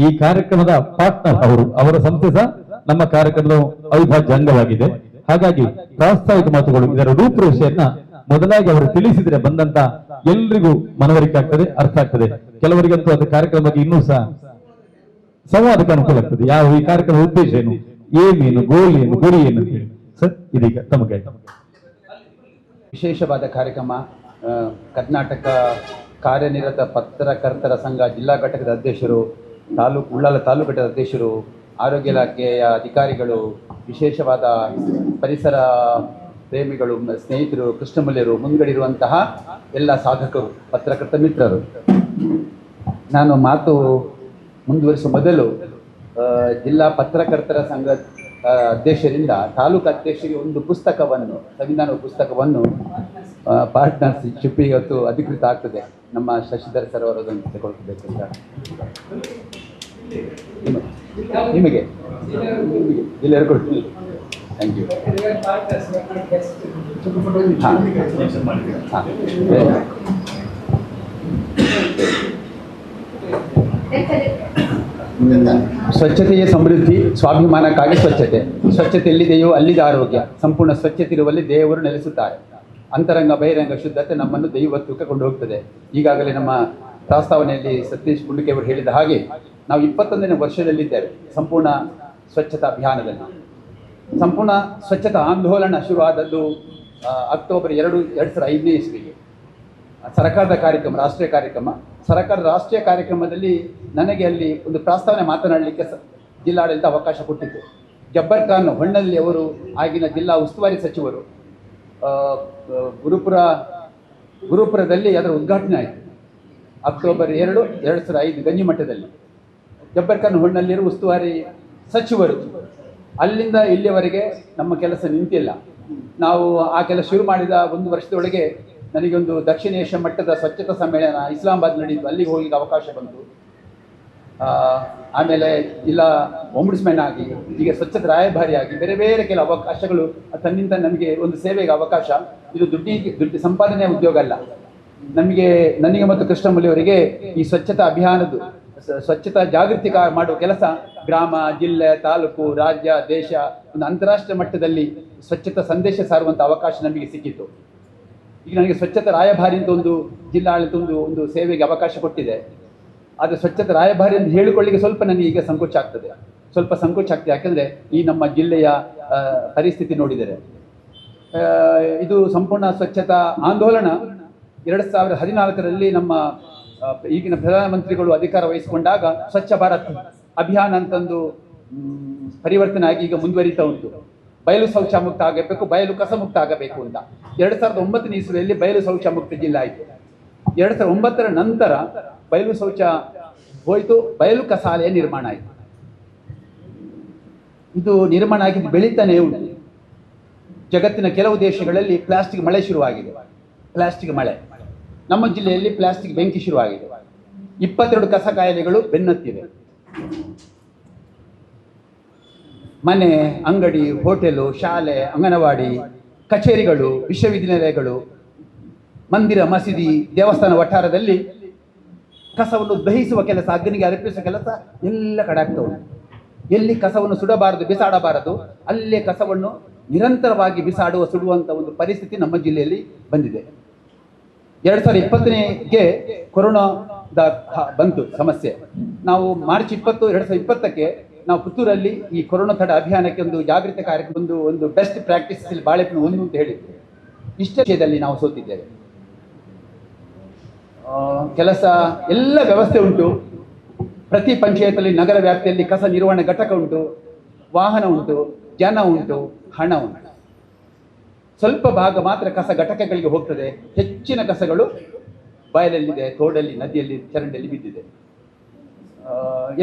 ಈ ಕಾರ್ಯಕ್ರಮದ ಪಾರ್ಟ್ನರ್ ಅವರು, ಅವರ ಸಂಸ್ಥೆ ಸಹ ನಮ್ಮ ಕಾರ್ಯಕ್ರಮದ ಅವಿಭಾಜ್ಯ ಅಂಗವಾಗಿದೆ. ಹಾಗಾಗಿ ಪ್ರಾಸ್ತಾವಿಕ ಮಾತುಗಳು, ಇದರ ರೂಪುರೇಷೆಯನ್ನ ಮೊದಲಾಗಿ ಅವರು ತಿಳಿಸಿದ್ರೆ ಬಂದಂತ ಎಲ್ರಿಗೂ ಮನವರಿಕೆ ಆಗ್ತದೆ, ಅರ್ಥ ಆಗ್ತದೆ. ಕೆಲವರಿಗಂತೂ ಅದು ಕಾರ್ಯಕ್ರಮ ಬಗ್ಗೆ ಇನ್ನೂ ಸಹ ಸಂವಾದಕ್ಕೆ ಅನುಕೂಲ ಆಗ್ತದೆ. ಯಾವ ಈ ಕಾರ್ಯಕ್ರಮದ ಉದ್ದೇಶ ಏನು, ಏನೇನು, ಗೋಲ್ ಏನು, ಗುರಿ ಏನು ಅಂತ ಹೇಳಿ. ಸರ್, ಇದೀಗ ತಮಗೆ ವಿಶೇಷವಾದ ಕಾರ್ಯಕ್ರಮ. ಕರ್ನಾಟಕ ಕಾರ್ಯನಿರತ ಪತ್ರಕರ್ತರ ಸಂಘ ಜಿಲ್ಲಾ ಘಟಕದ ಅಧ್ಯಕ್ಷರು, ಉಳ್ಳಾಲ ತಾಲೂಕು ಘಟಕದ ಅಧ್ಯಕ್ಷರು, ಆರೋಗ್ಯ ಇಲಾಖೆಯ ಅಧಿಕಾರಿಗಳು, ವಿಶೇಷವಾದ ಪರಿಸರ ಪ್ರೇಮಿಗಳು, ಸ್ನೇಹಿತರು, ಕೃಷ್ಣಮೂಲ್ಯರು, ಮುಂದ್ಗಡಿರುವಂತಹ ಎಲ್ಲ ಸಾಧಕರು, ಪತ್ರಕರ್ತ ಮಿತ್ರರು, ನಾನು ಮಾತು ಮುಂದುವರಿಸುವ ಮೊದಲು ಜಿಲ್ಲಾ ಪತ್ರಕರ್ತರ ಸಂಘ ಅಧ್ಯಕ್ಷರಿಂದ ತಾಲೂಕು ಅಧ್ಯಕ್ಷರಿಗೆ ಒಂದು ಪುಸ್ತಕವನ್ನು, ಸಂವಿಧಾನ ಪುಸ್ತಕವನ್ನು ಪಾರ್ಟ್ನರ್ಶಿಪ್ ಇವತ್ತು ಅಧಿಕೃತ ಆಗ್ತದೆ. ನಮ್ಮ ಶಶಿಧರ್ ಸರ್ ಅವರದನ್ನು ತಗೊಳ್ಬೇಕು ಅಂತ ನಿಮಗೆ ಎಲ್ಲರೂ ಕೊಡ್ತೀನಿ. Thank you. ಸ್ವಚ್ಛತೆಯೇ ಸಮೃದ್ಧಿ, ಸ್ವಾಭಿಮಾನಕ್ಕಾಗಿ ಸ್ವಚ್ಛತೆ. ಸ್ವಚ್ಛತೆ ಎಲ್ಲಿದೆಯೋ ಅಲ್ಲಿದೆ ಆರೋಗ್ಯ. ಸಂಪೂರ್ಣ ಸ್ವಚ್ಛತೆ ಇರುವಲ್ಲಿ ದೇವರು ನೆಲೆಸುತ್ತಾರೆ. ಅಂತರಂಗ ಬಹಿರಂಗ ಶುದ್ಧತೆ ನಮ್ಮನ್ನು ದೈವತ್ವಕ್ಕೆ ಕೊಂಡು ಹೋಗ್ತದೆ. ಈಗಾಗಲೇ ನಮ್ಮ ಪ್ರಸ್ತಾವನೆಯಲ್ಲಿ ಸತೀಶ್ ಕುಂಡಿಕೆ ಅವರು ಹೇಳಿದ ಹಾಗೆ ನಾವು 21ನೇ ವರ್ಷದಲ್ಲಿದ್ದೇವೆ ಸಂಪೂರ್ಣ ಸ್ವಚ್ಛತಾ ಅಭಿಯಾನದಲ್ಲಿ. ಸಂಪೂರ್ಣ ಸ್ವಚ್ಛತಾ ಆಂದೋಲನ ಶುರುವಾದದ್ದು ಅಕ್ಟೋಬರ್ 2, 2005ನೇ ಇಸ್ವಿಗೆ. ಸರ್ಕಾರದ ಕಾರ್ಯಕ್ರಮ, ರಾಷ್ಟ್ರೀಯ ಕಾರ್ಯಕ್ರಮ. ಸರ್ಕಾರದ ರಾಷ್ಟ್ರೀಯ ಕಾರ್ಯಕ್ರಮದಲ್ಲಿ ನನಗೆ ಅಲ್ಲಿ ಒಂದು ಪ್ರಸ್ತಾವನೆ ಮಾತನಾಡಲಿಕ್ಕೆ ಜಿಲ್ಲಾಡಳಿತ ಅವಕಾಶ ಕೊಟ್ಟಿತ್ತು. ಜಬ್ಬರ್ ಖಾನ್ ಹೊನ್ನಳ್ಳಿ ಅವರು ಆಗಿನ ಜಿಲ್ಲಾ ಉಸ್ತುವಾರಿ ಸಚಿವರು. ಗುರುಪುರದಲ್ಲಿ ಅದರ ಉದ್ಘಾಟನೆ ಆಯಿತು ಅಕ್ಟೋಬರ್ 2, 2005 ಗಂಜಿಮಠದಲ್ಲಿ. ಜಬ್ಬರ್ ಖಾನ್ ಹೊನ್ನಳ್ಳಿಯರು ಉಸ್ತುವಾರಿ ಸಚಿವರು. ಅಲ್ಲಿಂದ ಇಲ್ಲಿಯವರೆಗೆ ನಮ್ಮ ಕೆಲಸ ನಿಂತಿಲ್ಲ. ನಾವು ಆ ಕೆಲಸ ಶುರು ಮಾಡಿದ 1 ವರ್ಷದೊಳಗೆ ನನಗೊಂದು ದಕ್ಷಿಣ ಏಷ್ಯಾ ಮಟ್ಟದ ಸ್ವಚ್ಛತಾ ಸಮ್ಮೇಳನ ಇಸ್ಲಾಮಾಬಾದ್ ನಡೆಯಿತು. ಅಲ್ಲಿಗೆ ಹೋಗಿಗೆ ಅವಕಾಶ ಬಂತು. ಆಮೇಲೆ ಇಲ್ಲ ombudsman ಆಗಿ, ಈಗ ಸ್ವಚ್ಛತಾ ರಾಯಭಾರಿಯಾಗಿ ಬೇರೆ ಬೇರೆ ಕೆಲವು ಅವಕಾಶಗಳು ತನ್ನಿಂದ ನಮಗೆ ಒಂದು ಸೇವೆಗೆ ಅವಕಾಶ. ಇದು ದುಡ್ಡು ಸಂಪಾದನೆ ಉದ್ಯೋಗ ಅಲ್ಲ. ನನಗೆ ಮತ್ತು ಕೃಷ್ಣಮೂಲಿ ಅವರಿಗೆ ಈ ಸ್ವಚ್ಛತಾ ಅಭಿಯಾನದ್ದು ಸ್ವಚ್ಛತಾ ಜಾಗೃತಿ ಮಾಡುವ ಕೆಲಸ ಗ್ರಾಮ, ಜಿಲ್ಲೆ, ತಾಲೂಕು, ರಾಜ್ಯ, ದೇಶ, ಒಂದು ಅಂತಾರಾಷ್ಟ್ರೀಯ ಮಟ್ಟದಲ್ಲಿ ಸ್ವಚ್ಛತಾ ಸಂದೇಶ ಸಾರುವಂಥ ಅವಕಾಶ ನಮಗೆ ಸಿಕ್ಕಿತ್ತು. ಈಗ ನನಗೆ ಸ್ವಚ್ಛತಾ ರಾಯಭಾರಿ ಅಂತ ಒಂದು ಜಿಲ್ಲಾಡಳಿತ ಒಂದು ಸೇವೆಗೆ ಅವಕಾಶ ಕೊಟ್ಟಿದೆ. ಆದರೆ ಸ್ವಚ್ಛತಾ ರಾಯಭಾರಿ ಅಂತ ಹೇಳಿಕೊಳ್ಳಿಕ್ಕೆ ಸ್ವಲ್ಪ ನನಗೆ ಈಗ ಸಂಕೋಚ ಆಗ್ತದೆ. ಯಾಕಂದರೆ ಈ ನಮ್ಮ ಜಿಲ್ಲೆಯ ಪರಿಸ್ಥಿತಿ ನೋಡಿದರೆ ಇದು ಸಂಪೂರ್ಣ ಸ್ವಚ್ಛತಾ ಆಂದೋಲನ 2014ರಲ್ಲಿ ನಮ್ಮ ಈಗಿನ ಪ್ರಧಾನಮಂತ್ರಿಗಳು ಅಧಿಕಾರ ವಹಿಸಿಕೊಂಡಾಗ ಸ್ವಚ್ಛ ಭಾರತ್ ಅಭಿಯಾನ ಅಂತಂದು ಪರಿವರ್ತನೆ ಆಗಿ ಈಗ ಮುಂದುವರಿತಾ ಉಂಟು. ಬಯಲು ಶೌಚ ಮುಕ್ತ ಆಗಬೇಕು, ಬಯಲು ಕಸ ಮುಕ್ತ ಆಗಬೇಕು ಅಂತ. 2009ನೇ ಇಸ್ವಿಯಲ್ಲಿ ಬಯಲು ಶೌಚ ಮುಕ್ತ ಜಿಲ್ಲೆ ಆಯಿತು. 2009ರ ನಂತರ ಬಯಲು ಶೌಚ ಹೋಯಿತು, ಬಯಲು ಕಸಾಲೆಯ ನಿರ್ಮಾಣ ಆಯಿತು. ಇದು ನಿರ್ಮಾಣ ಆಗಿದ್ದು ಬೆಳೀತಾನೆ ಉಂಟು. ಜಗತ್ತಿನ ಕೆಲವು ದೇಶಗಳಲ್ಲಿ ಪ್ಲಾಸ್ಟಿಕ್ ಮಳೆ ಶುರುವಾಗಿದೆ. ಪ್ಲಾಸ್ಟಿಕ್ ಮಳೆ, ನಮ್ಮ ಜಿಲ್ಲೆಯಲ್ಲಿ ಪ್ಲಾಸ್ಟಿಕ್ ಬೆಂಕಿ ಶುರುವಾಗಿದೆ. 22 ಕಸ ಕಾಯಿಲೆಗಳು ಬೆನ್ನತ್ತಿವೆ. ಮನೆ, ಅಂಗಡಿ, ಹೋಟೆಲು, ಶಾಲೆ, ಅಂಗನವಾಡಿ, ಕಚೇರಿಗಳು, ವಿಶ್ವವಿದ್ಯಾನಿಲಯಗಳು, ಮಂದಿರ, ಮಸೀದಿ, ದೇವಸ್ಥಾನ ವಠಾರದಲ್ಲಿ ಕಸವನ್ನು ದಹಿಸುವ ಕೆಲಸ, ಅಗ್ನಿಗೆ ಅರ್ಪಿಸುವ ಕೆಲಸ ಎಲ್ಲ ಕಡೆ ಆಗ್ತಾ ಉಂಟು. ಎಲ್ಲಿ ಕಸವನ್ನು ಸುಡಬಾರದು, ಬಿಸಾಡಬಾರದು, ಅಲ್ಲೇ ಕಸವನ್ನು ನಿರಂತರವಾಗಿ ಸುಡುವಂಥ ಒಂದು ಪರಿಸ್ಥಿತಿ ನಮ್ಮ ಜಿಲ್ಲೆಯಲ್ಲಿ ಬಂದಿದೆ. 2020ಗೆ ಕೊರೋನಾದ ಬಂತು ಸಮಸ್ಯೆ. ನಾವು ಮಾರ್ಚ್ 20, 2020ಕ್ಕೆ ನಾವು ಪುತ್ತೂರಲ್ಲಿ ಈ ಕೊರೋನಾ ತಡೆ ಅಭಿಯಾನಕ್ಕೆ ಒಂದು ಜಾಗೃತಿ ಕಾರ್ಯಕ್ರಮ, ಒಂದು ಬೆಸ್ಟ್ ಪ್ರಾಕ್ಟೀಸ್ ಇಲ್ಲಿ ಬಾಳೆಪನ್ನು 1 ಅಂತ ಹೇಳಿದ್ವಿ. ಇಷ್ಟ ವಿಷಯದಲ್ಲಿ ನಾವು ಸೋತಿದ್ದೇವೆ. ಕೆಲಸ ಎಲ್ಲ ವ್ಯವಸ್ಥೆ ಉಂಟು. ಪ್ರತಿ ಪಂಚಾಯತಲ್ಲಿ ನಗರ ವ್ಯಾಪ್ತಿಯಲ್ಲಿ ಕಸ ನಿರ್ವಹಣೆ ಘಟಕ ಉಂಟು, ವಾಹನ ಉಂಟು, ಜನ ಉಂಟು, ಹಣ ಉಂಟು. ಸ್ವಲ್ಪ ಭಾಗ ಮಾತ್ರ ಕಸ ಘಟಕಗಳಿಗೆ ಹೋಗ್ತದೆ. ಹೆಚ್ಚಿನ ಕಸಗಳು ಬಯಲಲ್ಲಿದೆ, ತೋಡಲ್ಲಿ, ನದಿಯಲ್ಲಿ, ಚರಂಡಿಯಲ್ಲಿ ಬಿದ್ದಿದೆ.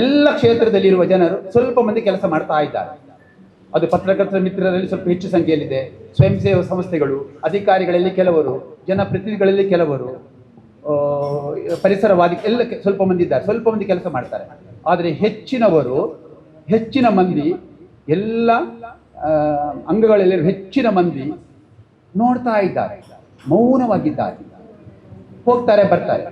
ಎಲ್ಲ ಕ್ಷೇತ್ರದಲ್ಲಿರುವ ಜನರು ಸ್ವಲ್ಪ ಮಂದಿ ಕೆಲಸ ಮಾಡ್ತಾ ಇದ್ದಾರೆ. ಅದು ಪತ್ರಕರ್ತರ ಮಿತ್ರರಲ್ಲಿ ಸ್ವಲ್ಪ ಹೆಚ್ಚು ಸಂಖ್ಯೆಯಲ್ಲಿದೆ. ಸ್ವಯಂ ಸೇವಾ ಸಂಸ್ಥೆಗಳು, ಅಧಿಕಾರಿಗಳಲ್ಲಿ ಕೆಲವರು, ಜನಪ್ರತಿನಿಧಿಗಳಲ್ಲಿ ಕೆಲವರು, ಪರಿಸರವಾದಿ ಎಲ್ಲ ಸ್ವಲ್ಪ ಮಂದಿ ಇದ್ದಾರೆ, ಸ್ವಲ್ಪ ಮಂದಿ ಕೆಲಸ ಮಾಡ್ತಾರೆ. ಆದರೆ ಹೆಚ್ಚಿನ ಮಂದಿ ಎಲ್ಲ ಅಂಗಗಳಲ್ಲಿ ಹೆಚ್ಚಿನ ಮಂದಿ ನೋಡ್ತಾ ಇದ್ದಾರೆ, ಮೌನವಾಗಿದ್ದಾರೆ, ಹೋಗ್ತಾರೆ ಬರ್ತಾರೆ,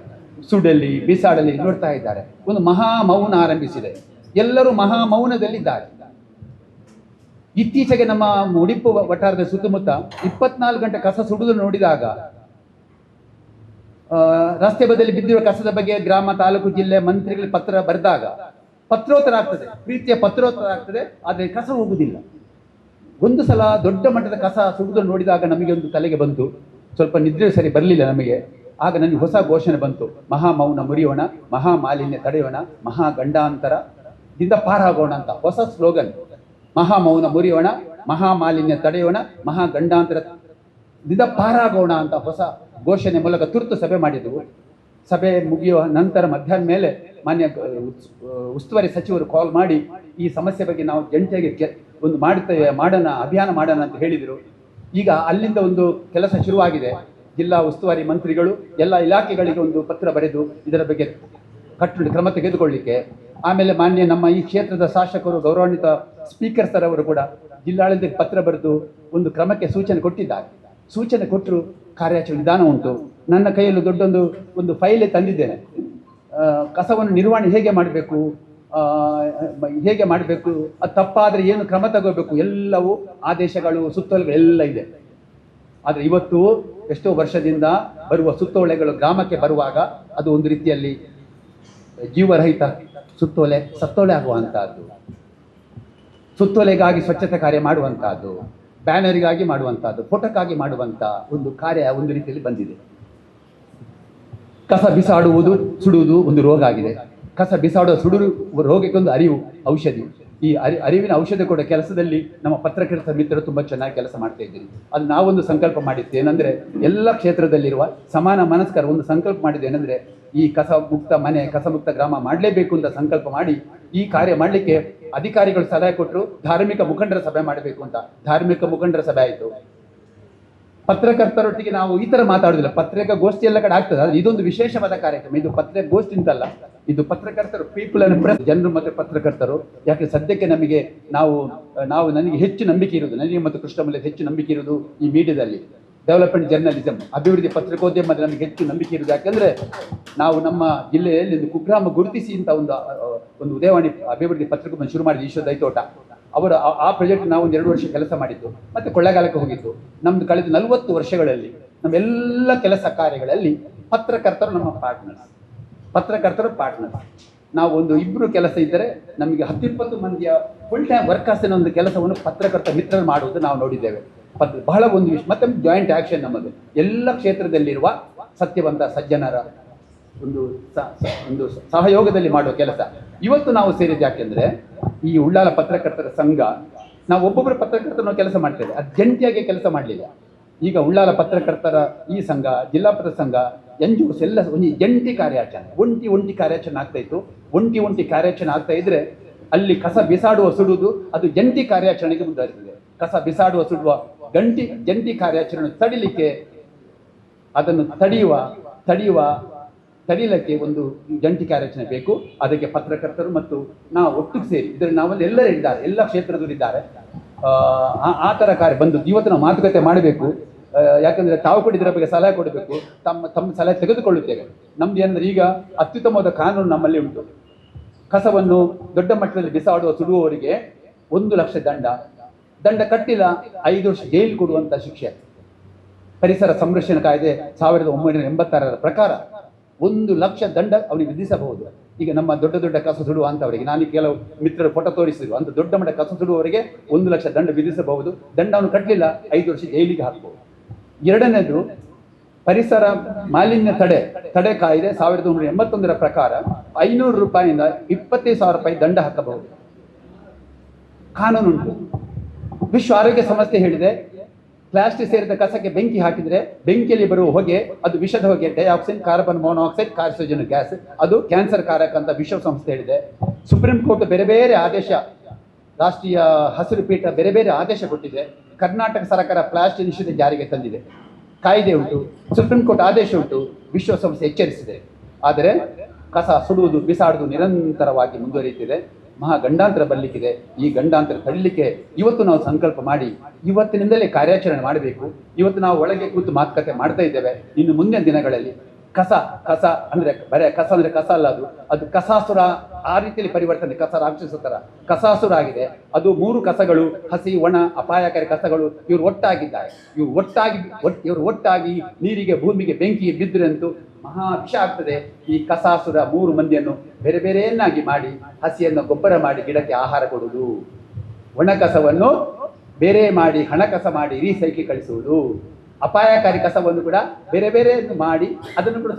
ಸುಡಲ್ಲಿ ಬಿಸಾಡಲ್ಲಿ ನೋಡ್ತಾ ಇದ್ದಾರೆ. ಒಂದು ಮಹಾ ಮೌನ ಆರಂಭಿಸಿದೆ, ಎಲ್ಲರೂ ಮಹಾ ಮೌನದಲ್ಲಿದ್ದಾರೆ. ಇತ್ತೀಚೆಗೆ ನಮ್ಮ ಉಡುಪು ವಠಾರದ ಸುತ್ತಮುತ್ತ 24 ಗಂಟೆ ಕಸ ಸುಡುವುದು ನೋಡಿದಾಗ, ರಸ್ತೆ ಬದಿಯಲ್ಲಿ ಬಿದ್ದಿರುವ ಕಸದ ಬಗ್ಗೆ ಗ್ರಾಮ, ತಾಲೂಕು, ಜಿಲ್ಲೆ ಮಂತ್ರಿಗಳಿಗೆ ಪತ್ರ ಬರೆದಾಗ ಪತ್ರೋತ್ತರ ಆಗ್ತದೆ, ಪ್ರೀತಿಯ ಪತ್ರೋತ್ತರ ಆಗ್ತದೆ, ಆದರೆ ಕಸ ಹೋಗುವುದಿಲ್ಲ. ಒಂದು ಸಲ ದೊಡ್ಡ ಮಟ್ಟದ ಕಸ ಸುಡುವುದು ನೋಡಿದಾಗ ನಮಗೆ ಒಂದು ತಲೆಗೆ ಬಂತು, ಸ್ವಲ್ಪ ನಿದ್ರೆ ಸರಿ ಬರಲಿಲ್ಲ ನಮಗೆ. ಆಗ ನನಗೆ ಹೊಸ ಘೋಷಣೆ ಬಂತು, ಮಹಾ ಮೌನ ಮುರಿಯೋಣ, ಮಹಾ ಮಾಲಿನ್ಯ ತಡೆಯೋಣ, ಮಹಾ ಗಂಡಾಂತರದಿಂದ ಪಾರಾಗೋಣ ಅಂತ ಹೊಸ ಸ್ಲೋಗನ್. ಮಹಾ ಮೌನ ಮುರಿಯೋಣ, ಮಹಾ ಮಾಲಿನ್ಯ ತಡೆಯೋಣ, ಮಹಾ ಗಂಡಾಂತರದಿಂದ ಪಾರಾಗೋಣ ಅಂತ ಹೊಸ ಘೋಷಣೆ ಮೂಲಕ ತುರ್ತು ಸಭೆ ಮಾಡಿದೆವು. ಸಭೆ ಮುಗಿಯುವ ನಂತರ ಮಧ್ಯಾಹ್ನ ಮೇಲೆ ಮಾನ್ಯ ಉಸ್ತುವಾರಿ ಸಚಿವರು ಕಾಲ್ ಮಾಡಿ ಈ ಸಮಸ್ಯೆ ಬಗ್ಗೆ ನಾವು ಜಂಟಿಯಾಗಿ ಒಂದು ಮಾಡೋಣ, ಅಭಿಯಾನ ಮಾಡೋಣ ಅಂತ ಹೇಳಿದರು. ಈಗ ಅಲ್ಲಿಂದ ಒಂದು ಕೆಲಸ ಶುರುವಾಗಿದೆ. ಜಿಲ್ಲಾ ಉಸ್ತುವಾರಿ ಮಂತ್ರಿಗಳು ಎಲ್ಲ ಇಲಾಖೆಗಳಿಗೆ ಒಂದು ಪತ್ರ ಬರೆದು ಇದರ ಬಗ್ಗೆ ಕಟ್ಟುನಿಟ್ಟಿನ ಕ್ರಮ ತೆಗೆದುಕೊಳ್ಳಿಕ್ಕೆ, ಆಮೇಲೆ ಮಾನ್ಯ ನಮ್ಮ ಈ ಕ್ಷೇತ್ರದ ಶಾಸಕರು, ಗೌರವಾನ್ವಿತ ಸ್ಪೀಕರ್ ಸರ್ ಅವರು ಕೂಡ ಜಿಲ್ಲಾಡಳಿತಕ್ಕೆ ಪತ್ರ ಬರೆದು ಒಂದು ಕ್ರಮಕ್ಕೆ ಸೂಚನೆ ಕೊಟ್ಟಿದ್ದಾರೆ. ಸೂಚನೆ ಕೊಟ್ಟರು, ಕಾರ್ಯಾಚರಣೆ ವಿಧಾನ ಉಂಟು. ನನ್ನ ಕೈಯಲ್ಲಿ ಒಂದು ಫೈಲೇ ತಂದಿದ್ದೇನೆ. ಕಸವನ್ನು ನಿರ್ವಹಣೆ ಹೇಗೆ ಮಾಡಬೇಕು, ಅದು ತಪ್ಪಾದರೆ ಏನು ಕ್ರಮ ತಗೋಬೇಕು, ಎಲ್ಲವೂ ಆದೇಶಗಳು, ಸುತ್ತೋಲೆಗಳು ಎಲ್ಲ ಇದೆ. ಆದರೆ ಇವತ್ತು ಎಷ್ಟೋ ವರ್ಷದಿಂದ ಬರುವ ಸುತ್ತೋಲೆಗಳು ಗ್ರಾಮಕ್ಕೆ ಬರುವಾಗ ಅದು ಒಂದು ರೀತಿಯಲ್ಲಿ ಜೀವರಹಿತ ಸತ್ತೋಲೆ ಆಗುವಂತಹದ್ದು, ಸುತ್ತೋಲೆಗಾಗಿ ಸ್ವಚ್ಛತೆ ಕಾರ್ಯ ಮಾಡುವಂತಹದ್ದು, ಬ್ಯಾನರಿಗಾಗಿ ಮಾಡುವಂತಹದ್ದು, ಫೋಟೋಕ್ಕಾಗಿ ಮಾಡುವಂತ ಒಂದು ಕಾರ್ಯ ಒಂದು ರೀತಿಯಲ್ಲಿ ಬಂದಿದೆ. ಕಸ ಬಿಸಾಡುವುದು, ಸುಡುವುದು ಒಂದು ರೋಗ ಆಗಿದೆ. ಕಸ ಬಿಸಾಡುವ ಸುಡುವ ರೋಗಕ್ಕೊಂದು ಔಷಧಿ. ಈ ಅರಿವಿನ ಔಷಧ ಕೊಡೋ ಕೆಲಸದಲ್ಲಿ ನಮ್ಮ ಪತ್ರಕರ್ತರ ಮಿತ್ರರು ತುಂಬ ಚೆನ್ನಾಗಿ ಕೆಲಸ ಮಾಡ್ತಾ ಇದ್ದೀರಿ. ಅದು ನಾವೊಂದು ಸಂಕಲ್ಪ ಮಾಡಿದ್ದು ಏನಂದರೆ, ಎಲ್ಲ ಕ್ಷೇತ್ರದಲ್ಲಿರುವ ಸಮಾನ ಮನಸ್ಕರ ಒಂದು ಸಂಕಲ್ಪ ಮಾಡಿದ್ದು ಏನಂದರೆ, ಈ ಕಸ ಮುಕ್ತ ಮನೆ, ಕಸ ಮುಕ್ತ ಗ್ರಾಮ ಮಾಡಲೇಬೇಕು ಅಂತ ಸಂಕಲ್ಪ ಮಾಡಿ ಈ ಕಾರ್ಯ ಮಾಡಲಿಕ್ಕೆ ಅಧಿಕಾರಿಗಳು ಸಲಹೆ ಕೊಟ್ಟರು. ಧಾರ್ಮಿಕ ಮುಖಂಡರ ಸಭೆ ಮಾಡಬೇಕು ಅಂತ ಧಾರ್ಮಿಕ ಮುಖಂಡರ ಸಭೆ ಆಯಿತು. ಪತ್ರಕರ್ತರೊಟ್ಟಿಗೆ ನಾವು ಈ ಥರ ಮಾತಾಡೋದಿಲ್ಲ, ಪತ್ರಿಕಾಗೋಷ್ಠಿ ಎಲ್ಲ ಕಡೆ ಆಗ್ತದೆ. ಆದರೆ ಇದೊಂದು ವಿಶೇಷವಾದ ಕಾರ್ಯಕ್ರಮ. ಇದು ಪತ್ರಿಕಾಗೋಷ್ಠಿ ಅಂತಲ್ಲ, ಇದು ಪತ್ರಕರ್ತರು, ಪೀಪಲ್ ಅಂಡ್ ಪ್ರೆಸ್, ಜನರು ಮತ್ತು ಪತ್ರಕರ್ತರು. ಯಾಕೆ ಸದ್ಯಕ್ಕೆ ನನಗೆ ಹೆಚ್ಚು ನಂಬಿಕೆ ಇರುವುದು, ನನಗೆ ಮತ್ತು ಕೃಷ್ಣಮಲ್ಲಿ ಹೆಚ್ಚು ನಂಬಿಕೆ ಇರುವುದು ಈ ಮೀಡಿಯಾದಲ್ಲಿ. ಡೆವಲಪ್ಮೆಂಟ್ ಜರ್ನಲಿಸಮ್, ಅಭಿವೃದ್ಧಿ ಪತ್ರಿಕೋದ್ಯಮದಲ್ಲಿ ನಮಗೆ ಹೆಚ್ಚು ನಂಬಿಕೆ ಇರುವುದು. ಯಾಕಂದರೆ ನಾವು ನಮ್ಮ ಜಿಲ್ಲೆಯಲ್ಲಿ ಒಂದು ಕುಗ್ರಾಮ ಗುರುತಿಸಿ ಅಂತ ಒಂದು ಉದಯವಾಣಿ ಅಭಿವೃದ್ಧಿ ಪತ್ರಿಕೋದ್ಯಮ ಶುರು ಮಾಡಿದ್ವಿ, ಈಶ್ವರ ದೈತೋಟ ಅವರು. ಆ ಪ್ರಾಜೆಕ್ಟ್ ನಾವು 2 ವರ್ಷ ಕೆಲಸ ಮಾಡಿದ್ದು, ಮತ್ತು ಕೊಳ್ಳೇಗಾಲಕ್ಕೆ ಹೋಗಿದ್ದು. ನಮ್ದು ಕಳೆದ 40 ವರ್ಷಗಳಲ್ಲಿ ನಮ್ಮೆಲ್ಲ ಕೆಲಸ ಕಾರ್ಯಗಳಲ್ಲಿ ಪತ್ರಕರ್ತರು ಪಾರ್ಟ್ನರ್ಸ್. ನಾವು ಒಂದು 2 ಕೆಲಸ ಇದ್ದರೆ ನಮಗೆ 10-20 ಮಂದಿಯ ಫುಲ್ ಟೈಮ್ ವರ್ಕರ್ಸಿನ ಒಂದು ಕೆಲಸವನ್ನು ಪತ್ರಕರ್ತ ಮಿತ್ರರು ಮಾಡುವುದು ನಾವು ನೋಡಿದ್ದೇವೆ. ಬಹಳ ಒಂದು ವಿಷಯ. ಮತ್ತೆ ಜಾಯಿಂಟ್ ಆಕ್ಷನ್ ನಮ್ಮದು, ಎಲ್ಲ ಕ್ಷೇತ್ರದಲ್ಲಿರುವ ಸತ್ಯವಂತ ಸಜ್ಜನರ ಒಂದು ಸಹಯೋಗದಲ್ಲಿ ಮಾಡುವ ಕೆಲಸ. ಇವತ್ತು ನಾವು ಸೇರಿದ್ದು ಯಾಕೆಂದರೆ, ಈ ಉಳ್ಳಾಲ ಪತ್ರಕರ್ತರ ಸಂಘ, ನಾವು ಒಬ್ಬೊಬ್ಬರು ಪತ್ರಕರ್ತರು ಕೆಲಸ ಮಾಡ್ತೇವೆ, ಅದು ಜಂಟಿಯಾಗಿ ಕೆಲಸ ಮಾಡಲಿಲ್ಲ. ಈಗ ಉಳ್ಳಾಲ ಪತ್ರಕರ್ತರ ಈ ಸಂಘ, ಜಿಲ್ಲಾ ಪತ್ರ ಸಂಘ, NGOs ಎಲ್ಲ ಒಂದು ಜಂಟಿ ಕಾರ್ಯಾಚರಣೆ, ಒಂಟಿ ಕಾರ್ಯಾಚರಣೆ ಆಗ್ತಾ ಇತ್ತು. ಒಂಟಿ ಕಾರ್ಯಾಚರಣೆ ಆಗ್ತಾ ಇದ್ರೆ ಅಲ್ಲಿ ಕಸ ಬಿಸಾಡುವ ಸುಡುವುದು ಅದು ಜಂಟಿ ಕಾರ್ಯಾಚರಣೆಗೆ ಮುಂದುವರಿಸಿದೆ. ಕಸ ಬಿಸಾಡುವ ಸುಡುವ ಜಂಟಿ ಕಾರ್ಯಾಚರಣೆ ತಡಿಲಿಕ್ಕೆ, ಅದನ್ನು ತಡೀಲಿಕ್ಕೆ ಒಂದು ಜಂಟಿ ಕಾರ್ಯಾಚರಣೆ ಬೇಕು. ಅದಕ್ಕೆ ಪತ್ರಕರ್ತರು ಮತ್ತು ನಾವು ಒಟ್ಟಿಗೆ ಸೇರಿ ಇದರಲ್ಲಿ ನಾವಲ್ಲಿ ಎಲ್ಲರೂ ಇದ್ದಾರೆ, ಎಲ್ಲ ಕ್ಷೇತ್ರದವರು ಇದ್ದಾರೆ. ಆ ಥರ ಕಾರ್ಯ ಬಂದು ಇವತ್ತು ನಾವು ಮಾತುಕತೆ ಮಾಡಬೇಕು. ಯಾಕಂದರೆ ತಾವು ಕೂಡ ಇದರ ಬಗ್ಗೆ ಸಲಹೆ ಕೊಡಬೇಕು, ತಮ್ಮ ಸಲಹೆ ತೆಗೆದುಕೊಳ್ಳುತ್ತೇವೆ. ನಮ್ದು ಏನಂದರೆ, ಈಗ ಅತ್ಯುತ್ತಮವಾದ ಕಾನೂನು ನಮ್ಮಲ್ಲಿ ಉಂಟು. ಕಸವನ್ನು ದೊಡ್ಡ ಮಟ್ಟದಲ್ಲಿ ಬಿಸಾಡುವ ಸುಡುವವರಿಗೆ 1 ಲಕ್ಷ ದಂಡ ಕಟ್ಟಿಲ್ಲ 5 ವರ್ಷ ಜೈಲು ಕೊಡುವಂಥ ಶಿಕ್ಷೆ. ಪರಿಸರ ಸಂರಕ್ಷಣಾ ಕಾಯ್ದೆ 1986 ಪ್ರಕಾರ 1 ಲಕ್ಷ ದಂಡ ಅವನಿಗೆ ವಿಧಿಸಬಹುದು. ಈಗ ನಮ್ಮ ದೊಡ್ಡ ಕಸ ಸುಡುವ ಅಂತವರಿಗೆ, ನಾನು ಕೆಲವು ಮಿತ್ರರು ಫೋಟೋ ತೋರಿಸಿದ್ರು, ಅಂತ ದೊಡ್ಡ ಮಟ್ಟ ಕಸ ಸುಡುವವರಿಗೆ 1 ಲಕ್ಷ ದಂಡ ವಿಧಿಸಬಹುದು. ದಂಡವನ್ನು ಕಟ್ಟಲಿಲ್ಲ 5 ವರ್ಷ ಜೈಲಿಗೆ ಹಾಕಬಹುದು. ಎರಡನೇದು, ಪರಿಸರ ಮಾಲಿನ್ಯ ತಡೆ ಕಾಯ್ದೆ 1981 ಪ್ರಕಾರ 500 ರೂಪಾಯಿಯಿಂದ 25,000 ರೂಪಾಯಿ ದಂಡ ಹಾಕಬಹುದು. ಕಾನೂನುಂಟು. ವಿಶ್ವ ಆರೋಗ್ಯ ಸಂಸ್ಥೆ ಹೇಳಿದೆ, ಪ್ಲಾಸ್ಟಿಕ್ ಸೇರಿದ ಕಸಕ್ಕೆ ಬೆಂಕಿ ಹಾಕಿದರೆ ಬೆಂಕಿಯಲ್ಲಿ ಬರುವ ಹೊಗೆ ಅದು ವಿಷದ ಹೊಗೆ, dioxide, carbon monoxide, carcinogenic gas, ಅದು ಕ್ಯಾನ್ಸರ್ ಕಾರಕ ಅಂತ ವಿಶ್ವಸಂಸ್ಥೆ ಹೇಳಿದೆ. ಸುಪ್ರೀಂ ಕೋರ್ಟ್ ಬೇರೆ ಬೇರೆ ಆದೇಶ ರಾಷ್ಟ್ರೀಯ ಹಸಿರು ಪೀಠ ಬೇರೆ ಬೇರೆ ಆದೇಶ ಕೊಟ್ಟಿದೆ. ಕರ್ನಾಟಕ ಸರ್ಕಾರ ಪ್ಲಾಸ್ಟಿಕ್ ನಿಷೇಧ ಜಾರಿಗೆ ತಂದಿದೆ, ಕಾಯ್ದೆ ಉಂಟು, ಸುಪ್ರೀಂ ಕೋರ್ಟ್ ಆದೇಶ ಉಂಟು, ವಿಶ್ವಸಂಸ್ಥೆ ಎಚ್ಚರಿಸಿದೆ. ಆದರೆ ಕಸ ಸುಡುವುದು ಬಿಸಾಡುವುದು ನಿರಂತರವಾಗಿ ಮುಂದುವರಿಯುತ್ತಿದೆ. ಮಹಾ ಗಂಡಾಂತರ ಬರಲಿಕ್ಕಿದೆ. ಈ ಗಂಡಾಂತರ ತಡಲಿಕ್ಕೆ ಇವತ್ತು ನಾವು ಸಂಕಲ್ಪ ಮಾಡಿ ಇವತ್ತಿನಿಂದಲೇ ಕಾರ್ಯಾಚರಣೆ ಮಾಡಬೇಕು. ಇವತ್ತು ನಾವು ಒಳಗೆ ಕೂತು ಮಾತುಕತೆ ಮಾಡ್ತಾ ಇದ್ದೇವೆ. ಇನ್ನು ಮುಂದಿನ ದಿನಗಳಲ್ಲಿ ಕಸ ಅಂದ್ರೆ ಬರೇ ಕಸ ಅಂದ್ರೆ ಕಸ ಅಲ್ಲ, ಅದು ಕಸಾಸುರ, ಆ ರೀತಿಯಲ್ಲಿ ಪರಿವರ್ತನೆ, ಕಸ ರಾಕ್ಷಸ ತರ ಕಸಾಸುರ ಆಗಿದೆ. ಅದು 3 ಕಸಗಳು, ಹಸಿ, ಒಣ, ಅಪಾಯಕಾರಿ ಕಸಗಳು ಇವರು ಒಟ್ಟಾಗಿದ್ದಾರೆ. ಇವರು ಒಟ್ಟಾಗಿ ನೀರಿಗೆ, ಭೂಮಿಗೆ ಬೆಂಕಿ ಬಿದ್ದರಂತೂ ಮಹಾ ವಿಷ ಆಗ್ತದೆ. ಈ ಕಸಾಸುರ 3 ಮಂದಿಯನ್ನು ಬೇರೆ ಬೇರೆಯನ್ನಾಗಿ ಮಾಡಿ ಹಸಿಯನ್ನು ಗೊಬ್ಬರ ಮಾಡಿ ಗಿಡಕ್ಕೆ ಆಹಾರ ಕೊಡುವುದು, ಒಣ ಕಸವನ್ನು ಬೇರೆ ಮಾಡಿ ಹಣ ಕಸ ಮಾಡಿ ರೀಸೈಕಲ್ ಕಳಿಸುವುದು, ಅಪಾಯಕಾರಿ ಕಸವನ್ನು ಕೂಡ ಬೇರೆ ಬೇರೆ ಮಾಡಿ ಅದನ್ನು ಕೂಡ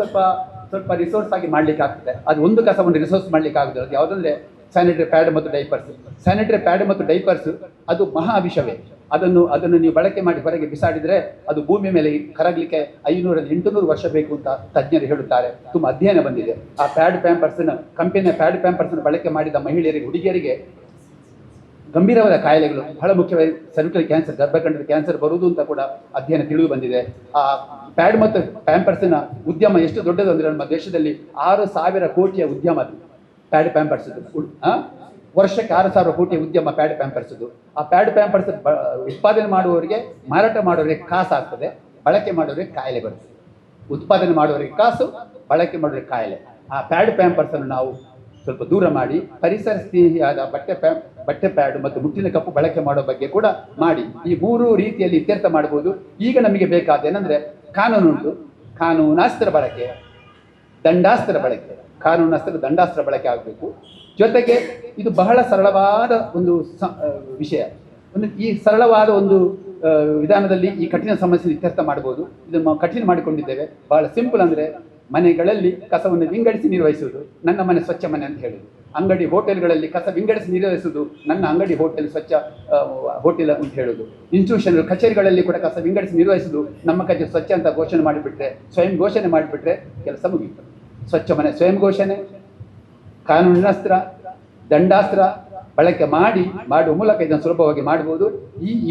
ಸ್ವಲ್ಪ ರಿಸೋರ್ಸ್ ಆಗಿ ಮಾಡ್ಲಿಕ್ಕೆ ಆಗ್ತದೆ. ಅದು ಒಂದು ಕಸವನ್ನು ರಿಸೋರ್ಸ್ ಮಾಡ್ಲಿಕ್ಕೆ ಆಗುದಿಲ್ಲ. ಅದು ಯಾವುದಂದ್ರೆ ಸ್ಯಾನಿಟರಿ ಪ್ಯಾಡ್ ಮತ್ತು ಡೈಪರ್ಸ್. ಸ್ಯಾನಿಟರಿ ಪ್ಯಾಡ್ ಮತ್ತು ಡೈಪರ್ಸ್ ಅದು ಮಹಾ ವಿಷವೇ. ಅದನ್ನು ನೀವು ಬಳಕೆ ಮಾಡಿ ಹೊರಗೆ ಬಿಸಾಡಿದ್ರೆ ಅದು ಭೂಮಿ ಮೇಲೆ ಕರಗಲಿಕ್ಕೆ 500-800 ವರ್ಷ ಬೇಕು ಅಂತ ತಜ್ಞರು ಹೇಳುತ್ತಾರೆ. ತುಂಬ ಅಧ್ಯಯನ ಬಂದಿದೆ. ಆ ಪ್ಯಾಡ್ ಪ್ಯಾಂಪರ್ಸ್ನ ಕಂಪನಿಯ ಪ್ಯಾಡ್ ಪ್ಯಾಂಪರ್ಸ್ನ ಬಳಕೆ ಮಾಡಿದ ಮಹಿಳೆಯರಿಗೆ, ಹುಡುಗಿಯರಿಗೆ ಗಂಭೀರವಾದ ಕಾಯಿಲೆಗಳು, ಬಹಳ ಮುಖ್ಯವಾಗಿ ಸರ್ವಿಕಲ್ ಕ್ಯಾನ್ಸರ್, ಗರ್ಭಕಂಠದ ಕ್ಯಾನ್ಸರ್ ಬರುವುದು ಅಂತ ಕೂಡ ಅಧ್ಯಯನ ತಿಳಿದು ಬಂದಿದೆ. ಆ ಪ್ಯಾಡ್ ಮತ್ತು ಪ್ಯಾಂಪರ್ಸ್ನ ಉದ್ಯಮ ಎಷ್ಟು ದೊಡ್ಡದು ಅಂದ್ರೆ ನಮ್ಮ ದೇಶದಲ್ಲಿ 6,000 ಕೋಟಿಯ ಉದ್ಯಮ ಅದು ಪ್ಯಾಡ್ ಪ್ಯಾಂಪರ್ಸ್. ವರ್ಷಕ್ಕೆ 6,000 ಕೋಟಿಯ ಉದ್ಯಮ ಪ್ಯಾಡ್ ಪ್ಯಾಂಪರ್ಸ್. ಆ ಪ್ಯಾಡ್ ಪ್ಯಾಂಪರ್ಸ್ ಉತ್ಪಾದನೆ ಮಾಡುವವರಿಗೆ, ಮಾರಾಟ ಮಾಡುವವರಿಗೆ ಕಾಸು ಆಗ್ತದೆ, ಬಳಕೆ ಮಾಡುವವರಿಗೆ ಕಾಯಿಲೆ ಬರ್ತದೆ. ಉತ್ಪಾದನೆ ಮಾಡುವವರಿಗೆ ಕಾಸು, ಬಳಕೆ ಮಾಡುವವರಿಗೆ ಕಾಯಿಲೆ. ಆ ಪ್ಯಾಡ್ ಪ್ಯಾಂಪರ್ಸ್ ಅನ್ನು ನಾವು ಸ್ವಲ್ಪ ದೂರ ಮಾಡಿ ಪರಿಸರ ಸ್ನೇಹಿಯಾದ ಬಟ್ಟೆ ಪ್ಯಾಡ್ ಮತ್ತು ಮುಟ್ಟಿನ ಕಪ್ಪು ಬಳಕೆ ಮಾಡೋ ಬಗ್ಗೆ ಕೂಡ ಮಾಡಿ ಈ 3 ರೀತಿಯಲ್ಲಿ ಇತ್ಯರ್ಥ ಮಾಡಬಹುದು. ಈಗ ನಮಗೆ ಬೇಕಾದ ಏನಂದ್ರೆ ಕಾನೂನುಂಟು, ಕಾನೂನಾಸ್ತ್ರ ಬಳಕೆ, ದಂಡಾಸ್ತ್ರ ಬಳಕೆ, ಕಾನೂನಾಸ್ತ್ರ ದಂಡಾಸ್ತ್ರ ಬಳಕೆ ಆಗಬೇಕು. ಜೊತೆಗೆ ಇದು ಬಹಳ ಸರಳವಾದ ಒಂದು ವಿಷಯ. ಈ ಸರಳವಾದ ಒಂದು ವಿಧಾನದಲ್ಲಿ ಈ ಕಠಿಣ ಸಮಸ್ಯೆ ಇತ್ಯರ್ಥ ಮಾಡಬಹುದು. ಇದನ್ನು ಕಠಿಣ ಮಾಡಿಕೊಂಡಿದ್ದೇವೆ. ಬಹಳ ಸಿಂಪಲ್ ಅಂದ್ರೆ ಮನೆಗಳಲ್ಲಿ ಕಸವನ್ನು ವಿಂಗಡಿಸಿ ನಿರ್ವಹಿಸುವುದು, ನನ್ನ ಮನೆ ಸ್ವಚ್ಛ ಮನೆ ಅಂತ ಹೇಳುವುದು. ಅಂಗಡಿ ಹೋಟೆಲ್ಗಳಲ್ಲಿ ಕಸ ವಿಂಗಡಿಸಿ ನಿರ್ವಹಿಸುವುದು, ನನ್ನ ಅಂಗಡಿ ಹೋಟೆಲ್ ಸ್ವಚ್ಛ ಹೋಟೆಲ್ ಅಂತ ಹೇಳುವುದು. ಇನ್ಸ್ಟಿಟ್ಯೂಷನ್ ಕಚೇರಿಗಳಲ್ಲಿ ಕೂಡ ಕಸ ವಿಂಗಡಿಸಿ ನಿರ್ವಹಿಸುವುದು, ನಮ್ಮ ಕಚೇರಿ ಸ್ವಚ್ಛ ಅಂತ ಘೋಷಣೆ ಮಾಡಿಬಿಟ್ರೆ, ಸ್ವಯಂ ಘೋಷಣೆ ಮಾಡಿಬಿಟ್ರೆ ಕೆಲಸ ಮುಗಿಯಿತು. ಸ್ವಚ್ಛ ಮನೆ ಸ್ವಯಂ ಘೋಷಣೆ, ಕಾನೂನಿನಾಸ್ತ್ರ, ದಂಡಾಸ್ತ್ರ ಬಳಕೆ ಮಾಡುವ ಮೂಲಕ ಇದನ್ನು ಸುಲಭವಾಗಿ ಮಾಡಬಹುದು.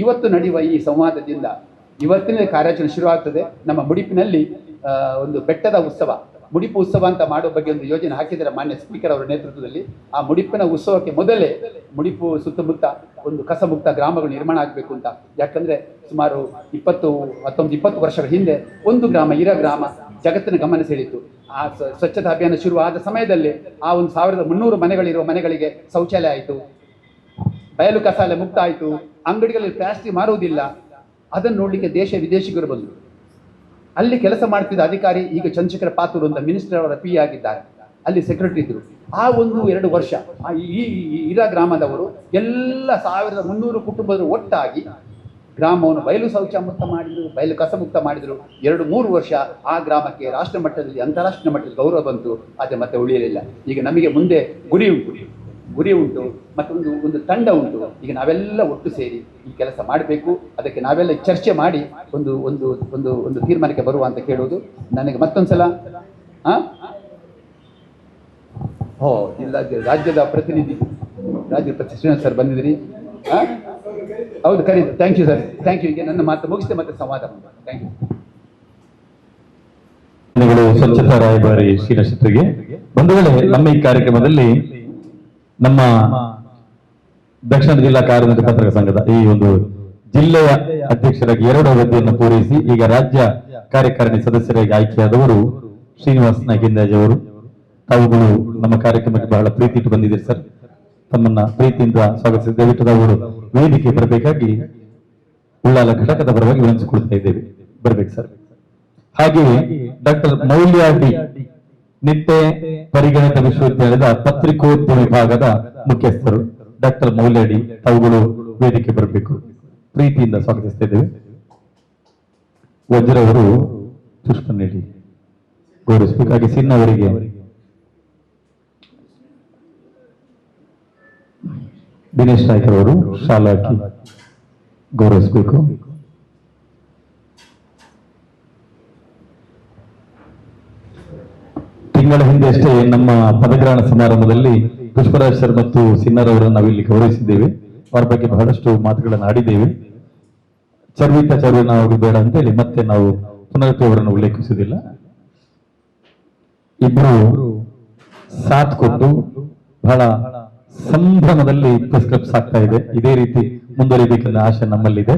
ಇವತ್ತು ನಡೆಯುವ ಈ ಸಂವಾದದಿಂದ ಇವತ್ತಿನ ಕಾರ್ಯಾಚರಣೆ ಶುರುವಾಗ್ತದೆ. ನಮ್ಮ ಮುಡಿಪಿನಲ್ಲಿ ಒಂದು ಬೆಟ್ಟದ ಉತ್ಸವ, ಮುಡಿಪು ಉತ್ಸವ ಅಂತ ಮಾಡೋ ಬಗ್ಗೆ ಒಂದು ಯೋಜನೆ ಹಾಕಿದ್ದಾರೆ ಮಾನ್ಯ ಸ್ಪೀಕರ್ ಅವರ ನೇತೃತ್ವದಲ್ಲಿ. ಆ ಮುಡಿಪಿನ ಉತ್ಸವಕ್ಕೆ ಮೊದಲೇ ಮುಡಿಪು ಸುತ್ತಮುತ್ತ ಒಂದು ಕಸಮುಕ್ತ ಗ್ರಾಮಗಳು ನಿರ್ಮಾಣ ಆಗಬೇಕು ಅಂತ. ಯಾಕಂದ್ರೆ ಸುಮಾರು 19-20 ವರ್ಷಗಳ ಹಿಂದೆ ಒಂದು ಗ್ರಾಮ, ಇರ ಗ್ರಾಮ ಜಗತ್ತಿನ ಗಮನ ಸೆಳೀತು. ಆ ಸ್ವಚ್ಛತಾ ಅಭಿಯಾನ ಶುರುವಾದ ಸಮಯದಲ್ಲಿ ಆ ಒಂದು 1300 ಮನೆಗಳಿರುವ ಮನೆಗಳಿಗೆ ಶೌಚಾಲಯ ಆಯಿತು, ಬಯಲು ಕಸಾಲೆ ಮುಕ್ತ ಆಯಿತು, ಅಂಗಡಿಗಳಲ್ಲಿ ಪ್ಲಾಸ್ಟಿಕ್ ಮಾರುವುದಿಲ್ಲ. ಅದನ್ನು ನೋಡಲಿಕ್ಕೆ ದೇಶ ವಿದೇಶಿಗರು ಬಂದರು. ಅಲ್ಲಿ ಕೆಲಸ ಮಾಡ್ತಿದ್ದ ಅಧಿಕಾರಿ ಈಗ ಚಂದ್ರಶೇಖರ ಪಾತೂರು ಅಂತ ಮಿನಿಸ್ಟರ್ ಅವರ ಪಿ ಆಗಿದ್ದಾರೆ, ಅಲ್ಲಿ ಸೆಕ್ರೆಟರಿ ಇದ್ರು. ಆ 1-2 ವರ್ಷ ಈ ಇರಾ ಗ್ರಾಮದವರು ಎಲ್ಲ 1300 ಕುಟುಂಬದರು ಒಟ್ಟಾಗಿ ಗ್ರಾಮವನ್ನು ಬಯಲು ಶೌಚ ಮುಕ್ತ ಮಾಡಿದ್ರು, ಬಯಲು ಕಸ ಮುಕ್ತ ಮಾಡಿದ್ರು. 2-3 ವರ್ಷ ಆ ಗ್ರಾಮಕ್ಕೆ ರಾಷ್ಟ್ರ ಮಟ್ಟದಲ್ಲಿ, ಅಂತಾರಾಷ್ಟ್ರೀಯ ಮಟ್ಟದಲ್ಲಿ ಗೌರವ ಬಂತು. ಅದೇ ಮತ್ತೆ ಉಳಿಯಲಿಲ್ಲ. ಈಗ ನಮಗೆ ಮುಂದೆ ಗುರಿ ಉಂಟು ಮತ್ತು ಒಂದು ತಂಡ ಉಂಟು. ಈಗ ನಾವೆಲ್ಲ ಒಟ್ಟು ಸೇರಿ ಈ ಕೆಲಸ ಮಾಡಬೇಕು. ಅದಕ್ಕೆ ನಾವೆಲ್ಲ ಚರ್ಚೆ ಮಾಡಿ ಒಂದು ಒಂದು ಒಂದು ಒಂದು ತೀರ್ಮಾನಕ್ಕೆ ಬರುವ ಅಂತ ಕೇಳುವುದು. ನನಗೆ ಮತ್ತೊಂದ್ಸಲ ಇಲ್ಲ, ರಾಜ್ಯದ ಪ್ರತಿನಿಧಿ ಶ್ರೀನಿವಾಸ್ ಸರ್ ಬಂದಿದ್ದೀರಿ. ಹೌದು, ಕರೀದು. Thank you sir, thank you. ಈಗ ನನ್ನ ಮಾತು ಮುಗಿಸಿದೆ, ಮತ್ತೆ ಸಂವಾದ. Thank you. ಸ್ವಚ್ಛತಾ ರಾಯಭಾರಿ ಶ್ರೀನಿವಾಸರಿಗೆ ಬಂಧುಗಳೇ, ನಮ್ಮ ಈ ಕಾರ್ಯಕ್ರಮದಲ್ಲಿ ನಮ್ಮ ದಕ್ಷಿಣ ಜಿಲ್ಲಾ ಕಾರ್ಯನಿರತ ಪತ್ರಕರ್ತರ ಸಂಘದ ಈ ಒಂದು ಜಿಲ್ಲೆಯ ಅಧ್ಯಕ್ಷರಾಗಿ 2 ಅವಧಿಯನ್ನು ಪೂರೈಸಿ ಈಗ ರಾಜ್ಯ ಕಾರ್ಯಕಾರಿಣಿ ಸದಸ್ಯರಾಗಿ ಆಯ್ಕೆಯಾದವರು ಶ್ರೀನಿವಾಸ್ ನಾಗಿಂದಾಜ್ ಅವರು. ತಾವುಗಳು ನಮ್ಮ ಕಾರ್ಯಕ್ರಮಕ್ಕೆ ಬಹಳ ಪ್ರೀತಿ ಇಟ್ಟು ಬಂದಿದ್ದೀರಿ ಸರ್. ತಮ್ಮನ್ನ ಪ್ರೀತಿಯಿಂದ ಸ್ವಾಗತಿಸಿ ದಯವಿಟ್ಟು ತಾವುಗಳು ವೇದಿಕೆ ಬರಬೇಕಾಗಿ ಉಳ್ಳಾಲ ಘಟಕದ ಪರವಾಗಿ ವಿನಂತಿಸಿಕೊಳ್ತಾ ಇದ್ದೇವೆ. ಬರ್ಬೇಕು ಸರ್. ಹಾಗೆಯೇ ಡಾಕ್ಟರ್ ಮೌಲ್ಯ ಡಿ, ನಿಟ್ಟೆ ಪರಿಗಣಿತ ವಿಶ್ವವಿದ್ಯಾಲಯದ ಪತ್ರಿಕೋದ್ಯಮ ವಿಭಾಗದ ಮುಖ್ಯಸ್ಥರು ಡಾಕ್ಟರ್ ಮೌಲ್ಯ ಡಿ, ತಾವುಗಳು ವೇದಿಕೆ ಬರಬೇಕು, ಪ್ರೀತಿಯಿಂದ ಸ್ವಾಗತಿಸ್ತಾ ಇದ್ದೇವೆ. ವಜ್ರ ಅವರು ಪುಷ್ಪ ನೀಡಿ ಗೌರವಿಸಬೇಕಾಗಿ ಸಿನ್ ಅವರಿಗೆ ದಿನೇಶ್ ನಾಯ್ಕರ್ ಅವರು ಶಾಲಾ ಹಾಕಿ ಗೌರವಿಸಬೇಕು. ತಿಂಗಳ ಹಿಂದೆ ಅಷ್ಟೇ ನಮ್ಮ ಪದಗ್ರಹಣ ಸಮಾರಂಭದಲ್ಲಿ ಪುಷ್ಪರಾಜ್ ಸರ್ ಮತ್ತು ಸಿನ್ನರ್ ಅವರನ್ನು ನಾವಿಲ್ಲಿ ಗೌರವಿಸಿದ್ದೇವೆ. ಅವರ ಬಗ್ಗೆ ಬಹಳಷ್ಟು ಮಾತುಗಳನ್ನು ಆಡಿದ್ದೇವೆ. ಚರ್ವಿತ ಚರ್ವಿನ ಅವರು ಬೇಡ ಅಂತೇಳಿ ಮತ್ತೆ ನಾವು ಪುನರಪಿ ಅವರನ್ನು ಉಲ್ಲೇಖಿಸುವುದಿಲ್ಲ. ಇಬ್ಬರು ಸಾಥ್ ಕೊಟ್ಟು ಬಹಳ ಸಂಭ್ರಮದಲ್ಲಿ ಪ್ರೆಸ್ ಕ್ಲಬ್ಸ್ ಆಗ್ತಾ ಇದೆ. ಇದೇ ರೀತಿ ಮುಂದುವರಿಬೇಕೆಂಬ ಆಶೆ ನಮ್ಮಲ್ಲಿದೆ.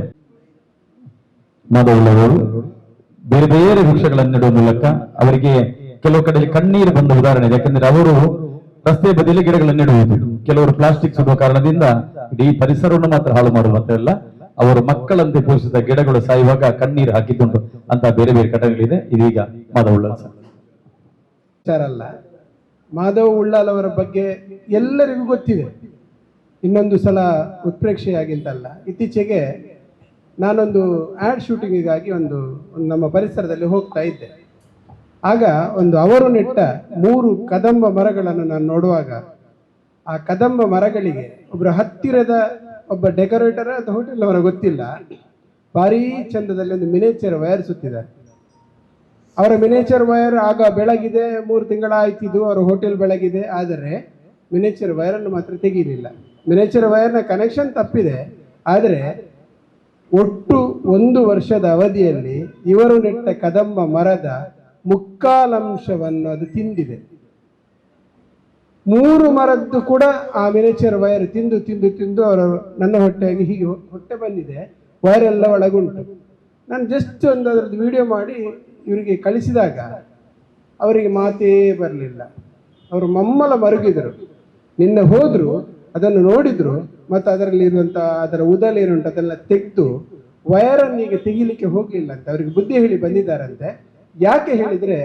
ಮಾಧವಳ್ಳವರು ಬೇರೆ ಬೇರೆ ವೃಕ್ಷಗಳನ್ನು ನೆಡುವ ಮೂಲಕ ಅವರಿಗೆ ಕೆಲವು ಕಡೆಯಲ್ಲಿ ಕಣ್ಣೀರು ಬಂದ ಉದಾಹರಣೆ ಇದೆ. ಯಾಕಂದ್ರೆ ಅವರು ರಸ್ತೆ ಬದಿಯಲ್ಲಿ ಗಿಡಗಳನ್ನು ನೆಡುವುದು, ಕೆಲವರು ಪ್ಲಾಸ್ಟಿಕ್ ಸುಡುವ ಕಾರಣದಿಂದ ಇಡೀ ಪರಿಸರವನ್ನು ಮಾತ್ರ ಹಾಳು ಮಾಡುವಂತಲ್ಲ, ಅವರ ಮಕ್ಕಳಂತೆ ಪೋಷಿಸಿದ ಗಿಡಗಳು ಸಾಯುವಾಗ ಕಣ್ಣೀರು ಹಾಕಿದ್ದುಂಟು ಅಂತ ಬೇರೆ ಬೇರೆ ಘಟನೆಗಳಿದೆ. ಇದೀಗ ಮಾಧವಳ್ಳ ಸರ್ ಅಲ್ಲ, ಮಾಧವ್ ಉಳ್ಳಾಲ್ ಅವರ ಬಗ್ಗೆ ಎಲ್ಲರಿಗೂ ಗೊತ್ತಿದೆ. ಇನ್ನೊಂದು ಸಲ ಉತ್ಪ್ರೇಕ್ಷೆಯಾಗಿಂತಲ್ಲ, ಇತ್ತೀಚೆಗೆ ನಾನೊಂದು ಆ್ಯಡ್ ಶೂಟಿಂಗಿಗಾಗಿ ಒಂದು ನಮ್ಮ ಪರಿಸರದಲ್ಲಿ ಹೋಗ್ತಾ ಇದ್ದೆ. ಆಗ ಅವರು ನೆಟ್ಟ 3 ಕದಂಬ ಮರಗಳನ್ನು ನಾನು ನೋಡುವಾಗ, ಆ ಕದಂಬ ಮರಗಳಿಗೆ ಹತ್ತಿರದ ಒಬ್ಬ ಡೆಕೋರೇಟರ್ ಅಥವಾ ಹೋಟೆಲ್ ಅವರ ಗೊತ್ತಿಲ್ಲ, ಭಾರೀ ಚಂದದಲ್ಲಿ ಒಂದು ಮಿನೇಚರ್ ವೈರ್ ಸುತ್ತಿದ್ದಾರೆ. ಅವರ ಮಿನೇಚರ್ ವೈರ್ ಆಗ ಬೆಳಗಿದೆ, 3 ತಿಂಗಳಾಯ್ತಿದ್ದು ಅವರ ಹೋಟೆಲ್ ಬೆಳಗಿದೆ, ಆದರೆ ಮಿನೇಚರ್ ವೈರನ್ನು ಮಾತ್ರ ತೆಗೀಲಿಲ್ಲ. ಮಿನೇಚರ್ ವೈರ್ನ ಕನೆಕ್ಷನ್ ತಪ್ಪಿದೆ, ಆದರೆ ಒಟ್ಟು 1 ವರ್ಷದ ಅವಧಿಯಲ್ಲಿ ಇವರು ನೆಟ್ಟ ಕದಂಬ ಮರದ ಮುಕ್ಕಾಲಂಶವನ್ನು ಅದು ತಿಂದಿದೆ. 3 ಮರದ್ದು ಕೂಡ ಆ ಮಿನೇಚರ್ ವೈರ್ ತಿಂದು ತಿಂದು ತಿಂದು ನನ್ನ ಹೊಟ್ಟೆಗೆ ಹೀಗೆ ಹೊಟ್ಟೆ ಬಂದಿದೆ, ವೈರೆಲ್ಲ ಒಳಗುಂಟು. ನಾನು ಜಸ್ಟ್ ಅದರದ್ದು ವಿಡಿಯೋ ಮಾಡಿ ಇವರಿಗೆ ಕಳಿಸಿದಾಗ ಅವರಿಗೆ ಮಾತೇ ಬರಲಿಲ್ಲ. ಅವರು ಮಮ್ಮಲ ಮರುಗಿದರು. ನಿನ್ನೆ ಹೋದ್ರು, ಅದನ್ನು ನೋಡಿದ್ರು, ಮತ್ತು ಅದರಲ್ಲಿ ಇರುವಂಥ ಅದರ ಉದಲೇನುಂಟು ಅದೆಲ್ಲ ತೆಗೆದು ವೈರನ್ನೀಗ ತೆಗಿಲಿಕ್ಕೆ ಹೋಗಲಿಲ್ಲ ಅಂತ ಅವರಿಗೆ ಬುದ್ಧಿ ಹೇಳಿ ಬಂದಿದ್ದಾರಂತೆ. ಯಾಕೆ ಹೇಳಿದರೆ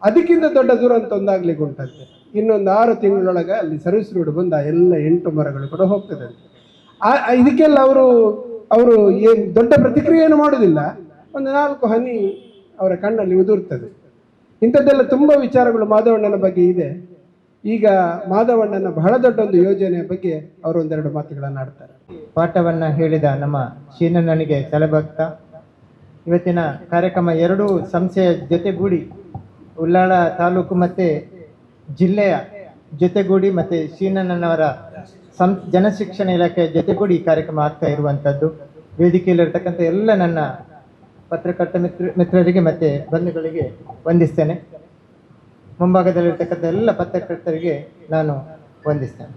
ಅದಕ್ಕಿಂತ ದೊಡ್ಡ ದುರಂತ ಒಂದಾಗ್ಲಿಕ್ಕೆ ಉಂಟಂತೆ. ಇನ್ನೊಂದು 6 ತಿಂಗಳೊಳಗೆ ಅಲ್ಲಿ ಸರ್ವಿಸ್ ರೋಡ್ ಬಂದ ಎಲ್ಲ 8 ಮರಗಳು ಕೂಡ ಹೋಗ್ತದಂತೆ. ಇದಕ್ಕೆಲ್ಲ ಅವರು ಏನು ದೊಡ್ಡ ಪ್ರತಿಕ್ರಿಯೆಯನ್ನು ಮಾಡೋದಿಲ್ಲ, ಒಂದು 4 ಹನಿ ಅವರ ಕಣ್ಣಲ್ಲಿ ಉದುರ್ತದೆ. ಇಂಥದ್ದೆಲ್ಲ ತುಂಬ ವಿಚಾರಗಳು ಮಾಧವಣ್ಣನ ಬಗ್ಗೆ ಇದೆ. ಈಗ ಮಾಧವಣ್ಣನ ಬಹಳ ದೊಡ್ಡ ಒಂದು ಯೋಜನೆಯ ಬಗ್ಗೆ ಅವರು 1-2 ಮಾತುಗಳನ್ನು ಆಡ್ತಾರೆ. ಪಾಠವನ್ನು ಹೇಳಿದ ನಮ್ಮ ಶೀನಣ್ಣನಿಗೆ ತಲೆಭಕ್ತ. ಇವತ್ತಿನ ಕಾರ್ಯಕ್ರಮ 2 ಸಂಸ್ಥೆಯ ಜೊತೆಗೂಡಿ, ಉಳ್ಳಾಳ ತಾಲೂಕು ಮತ್ತು ಜಿಲ್ಲೆಯ ಜೊತೆಗೂಡಿ ಮತ್ತು ಶೀನಣ್ಣನವರ ಜನಶಿಕ್ಷಣ ಇಲಾಖೆಯ ಜೊತೆಗೂಡಿ ಈ ಕಾರ್ಯಕ್ರಮ ಆಗ್ತಾ ಇರುವಂಥದ್ದು. ವೇದಿಕೆಯಲ್ಲಿರ್ತಕ್ಕಂಥ ಎಲ್ಲ ನನ್ನ ಪತ್ರಕರ್ತ ಮಿತ್ರರಿಗೆ ಮತ್ತು ಬಂಧುಗಳಿಗೆ ವಂದಿಸ್ತೇನೆ. ಮುಂಭಾಗದಲ್ಲಿರ್ತಕ್ಕಂಥ ಎಲ್ಲ ಪತ್ರಕರ್ತರಿಗೆ ನಾನು ವಂದಿಸ್ತೇನೆ.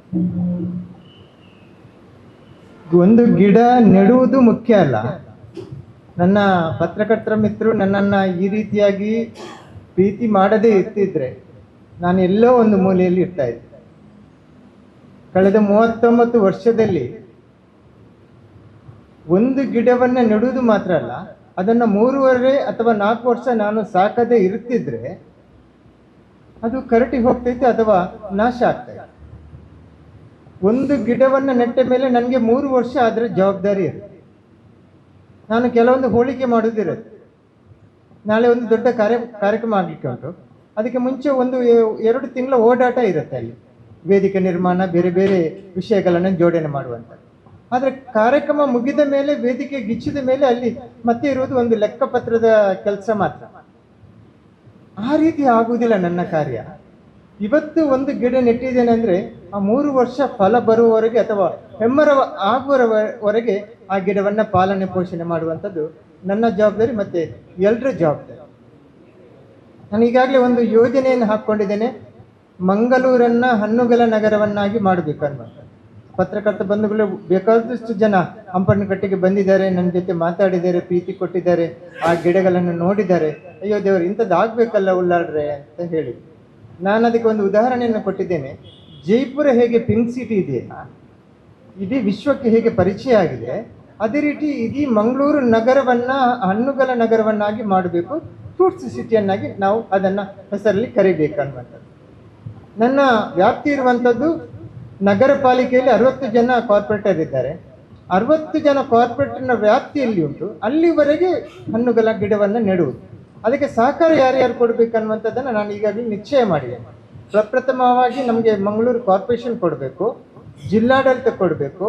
ಒಂದು ಗಿಡ ನೆಡುವುದು ಮುಖ್ಯ ಅಲ್ಲ. ನನ್ನ ಪತ್ರಕರ್ತರ ಮಿತ್ರರು ನನ್ನನ್ನು ಈ ರೀತಿಯಾಗಿ ಪ್ರೀತಿ ಮಾಡದೇ ಇರ್ತಿದ್ರೆ ನಾನು ಎಲ್ಲೋ ಒಂದು ಮೂಲೆಯಲ್ಲಿ ಇರ್ತಾ ಇದ್ದೆ. ಕಳೆದ 39 ವರ್ಷದಲ್ಲಿ ಒಂದು ಗಿಡವನ್ನು ನೆಡುವುದು ಮಾತ್ರ ಅಲ್ಲ, ಅದನ್ನು 3 ಅಥವಾ 4 ವರ್ಷ ನಾನು ಸಾಕದೇ ಇರ್ತಿದ್ರೆ ಅದು ಕರಟಿ ಹೋಗ್ತೈತೆ ಅಥವಾ ನಾಶ ಆಗ್ತೈತೆ. ಒಂದು ಗಿಡವನ್ನು ನೆಟ್ಟ ಮೇಲೆ ನನಗೆ 3 ವರ್ಷ ಅದರ ಜವಾಬ್ದಾರಿ ಇರುತ್ತೆ. ನಾನು ಕೆಲವೊಂದು ಹೋಳಿಕೆ ಮಾಡೋದಿರುತ್ತೆ. ನಾಳೆ ಒಂದು ದೊಡ್ಡ ಕಾರ್ಯಕ್ರಮ ಆಗಲಿಕ್ಕೆ ಉಂಟು, ಅದಕ್ಕೆ ಮುಂಚೆ 1-2 ತಿಂಗಳ ಓಡಾಟ ಇರುತ್ತೆ. ಅಲ್ಲಿ ವೇದಿಕೆ ನಿರ್ಮಾಣ, ಬೇರೆ ಬೇರೆ ವಿಷಯಗಳನ್ನು ಜೋಡಣೆ ಮಾಡುವಂಥದ್ದು. ಆದರೆ ಕಾರ್ಯಕ್ರಮ ಮುಗಿದ ಮೇಲೆ, ವೇದಿಕೆ ಗಿಚ್ಚಿದ ಮೇಲೆ ಅಲ್ಲಿ ಮತ್ತೆ ಇರುವುದು ಒಂದು ಲೆಕ್ಕಪತ್ರದ ಕೆಲಸ ಮಾತ್ರ. ಆ ರೀತಿ ಆಗುವುದಿಲ್ಲ ನನ್ನ ಕಾರ್ಯ. ಇವತ್ತು ಒಂದು ಗಿಡ ನೆಟ್ಟಿದ್ದೇನೆ ಅಂದರೆ ಆ 3 ವರ್ಷ ಫಲ ಬರುವವರೆಗೆ ಅಥವಾ ಹೆಮ್ಮರ ಆಗುವವರೆಗೆ ಆ ಗಿಡವನ್ನು ಪಾಲನೆ ಪೋಷಣೆ ಮಾಡುವಂಥದ್ದು ನನ್ನ ಜವಾಬ್ದಾರಿ ಮತ್ತು ಎಲ್ಲರ ಜವಾಬ್ದಾರಿ. ನಾನು ಈಗಾಗಲೇ ಒಂದು ಯೋಜನೆಯನ್ನು ಹಾಕ್ಕೊಂಡಿದ್ದೇನೆ, ಮಂಗಳೂರನ್ನು ಹಣ್ಣುಗಳ ನಗರವನ್ನಾಗಿ ಮಾಡಬೇಕು ಅನ್ನುವಂಥದ್ದು. ಪತ್ರಕರ್ತ ಬಂಧುಗಳು ಬೇಕಾದಷ್ಟು ಜನ ಹಂಪನಕಟ್ಟೆಗೆ ಬಂದಿದ್ದಾರೆ, ನನ್ನ ಜೊತೆ ಮಾತಾಡಿದ್ದಾರೆ, ಪ್ರೀತಿ ಕೊಟ್ಟಿದ್ದಾರೆ, ಆ ಗಿಡಗಳನ್ನು ನೋಡಿದ್ದಾರೆ. ಅಯ್ಯೋ ದೇವರು, ಇಂಥದ್ದು ಆಗಬೇಕಲ್ಲ ಉಳ್ಳಾಡ್ರೆ ಅಂತ ಹೇಳಿ ನಾನು ಅದಕ್ಕೆ ಒಂದು ಉದಾಹರಣೆಯನ್ನು ಕೊಟ್ಟಿದ್ದೇನೆ. ಜೈಪುರ ಹೇಗೆ ಪಿಂಕ್ ಸಿಟಿ ಇದೆಯಲ್ಲ, ಇಡೀ ವಿಶ್ವಕ್ಕೆ ಹೇಗೆ ಪರಿಚಯ ಆಗಿದೆ, ಅದೇ ರೀತಿ ಇಡೀ ಮಂಗಳೂರು ನಗರವನ್ನು ಹಣ್ಣುಗಳ ನಗರವನ್ನಾಗಿ ಮಾಡಬೇಕು, ಫ್ರೂಟ್ಸ್ ಸಿಟಿಯನ್ನಾಗಿ ನಾವು ಅದನ್ನು ಹೆಸರಲ್ಲಿ ಕರಿಬೇಕು ಅನ್ನುವಂಥದ್ದು. ನನ್ನ ವ್ಯಾಪ್ತಿ ಇರುವಂಥದ್ದು ನಗರ ಪಾಲಿಕೆಯಲ್ಲಿ 60 ಜನ ಕಾರ್ಪೊರೇಟರ್ ಇದ್ದಾರೆ. 60 ಜನ ಕಾರ್ಪೊರೇಟರ್ನ ವ್ಯಾಪ್ತಿಯಲ್ಲಿ ಉಂಟು. ಅಲ್ಲಿವರೆಗೆ ಹಣ್ಣುಗಳ ಗಿಡವನ್ನು ನೆಡುವುದು. ಅದಕ್ಕೆ ಸಹಕಾರ ಯಾರ್ಯಾರು ಕೊಡಬೇಕನ್ನುವಂಥದ್ದನ್ನು ನಾನು ಈಗಾಗಲೇ ನಿಶ್ಚಯ ಮಾಡಿದ್ದೇನೆ. ಪ್ರಪ್ರಥಮವಾಗಿ ನಮಗೆ ಮಂಗಳೂರು ಕಾರ್ಪೊರೇಷನ್ ಕೊಡಬೇಕು, ಜಿಲ್ಲಾಡಳಿತ ಕೊಡಬೇಕು,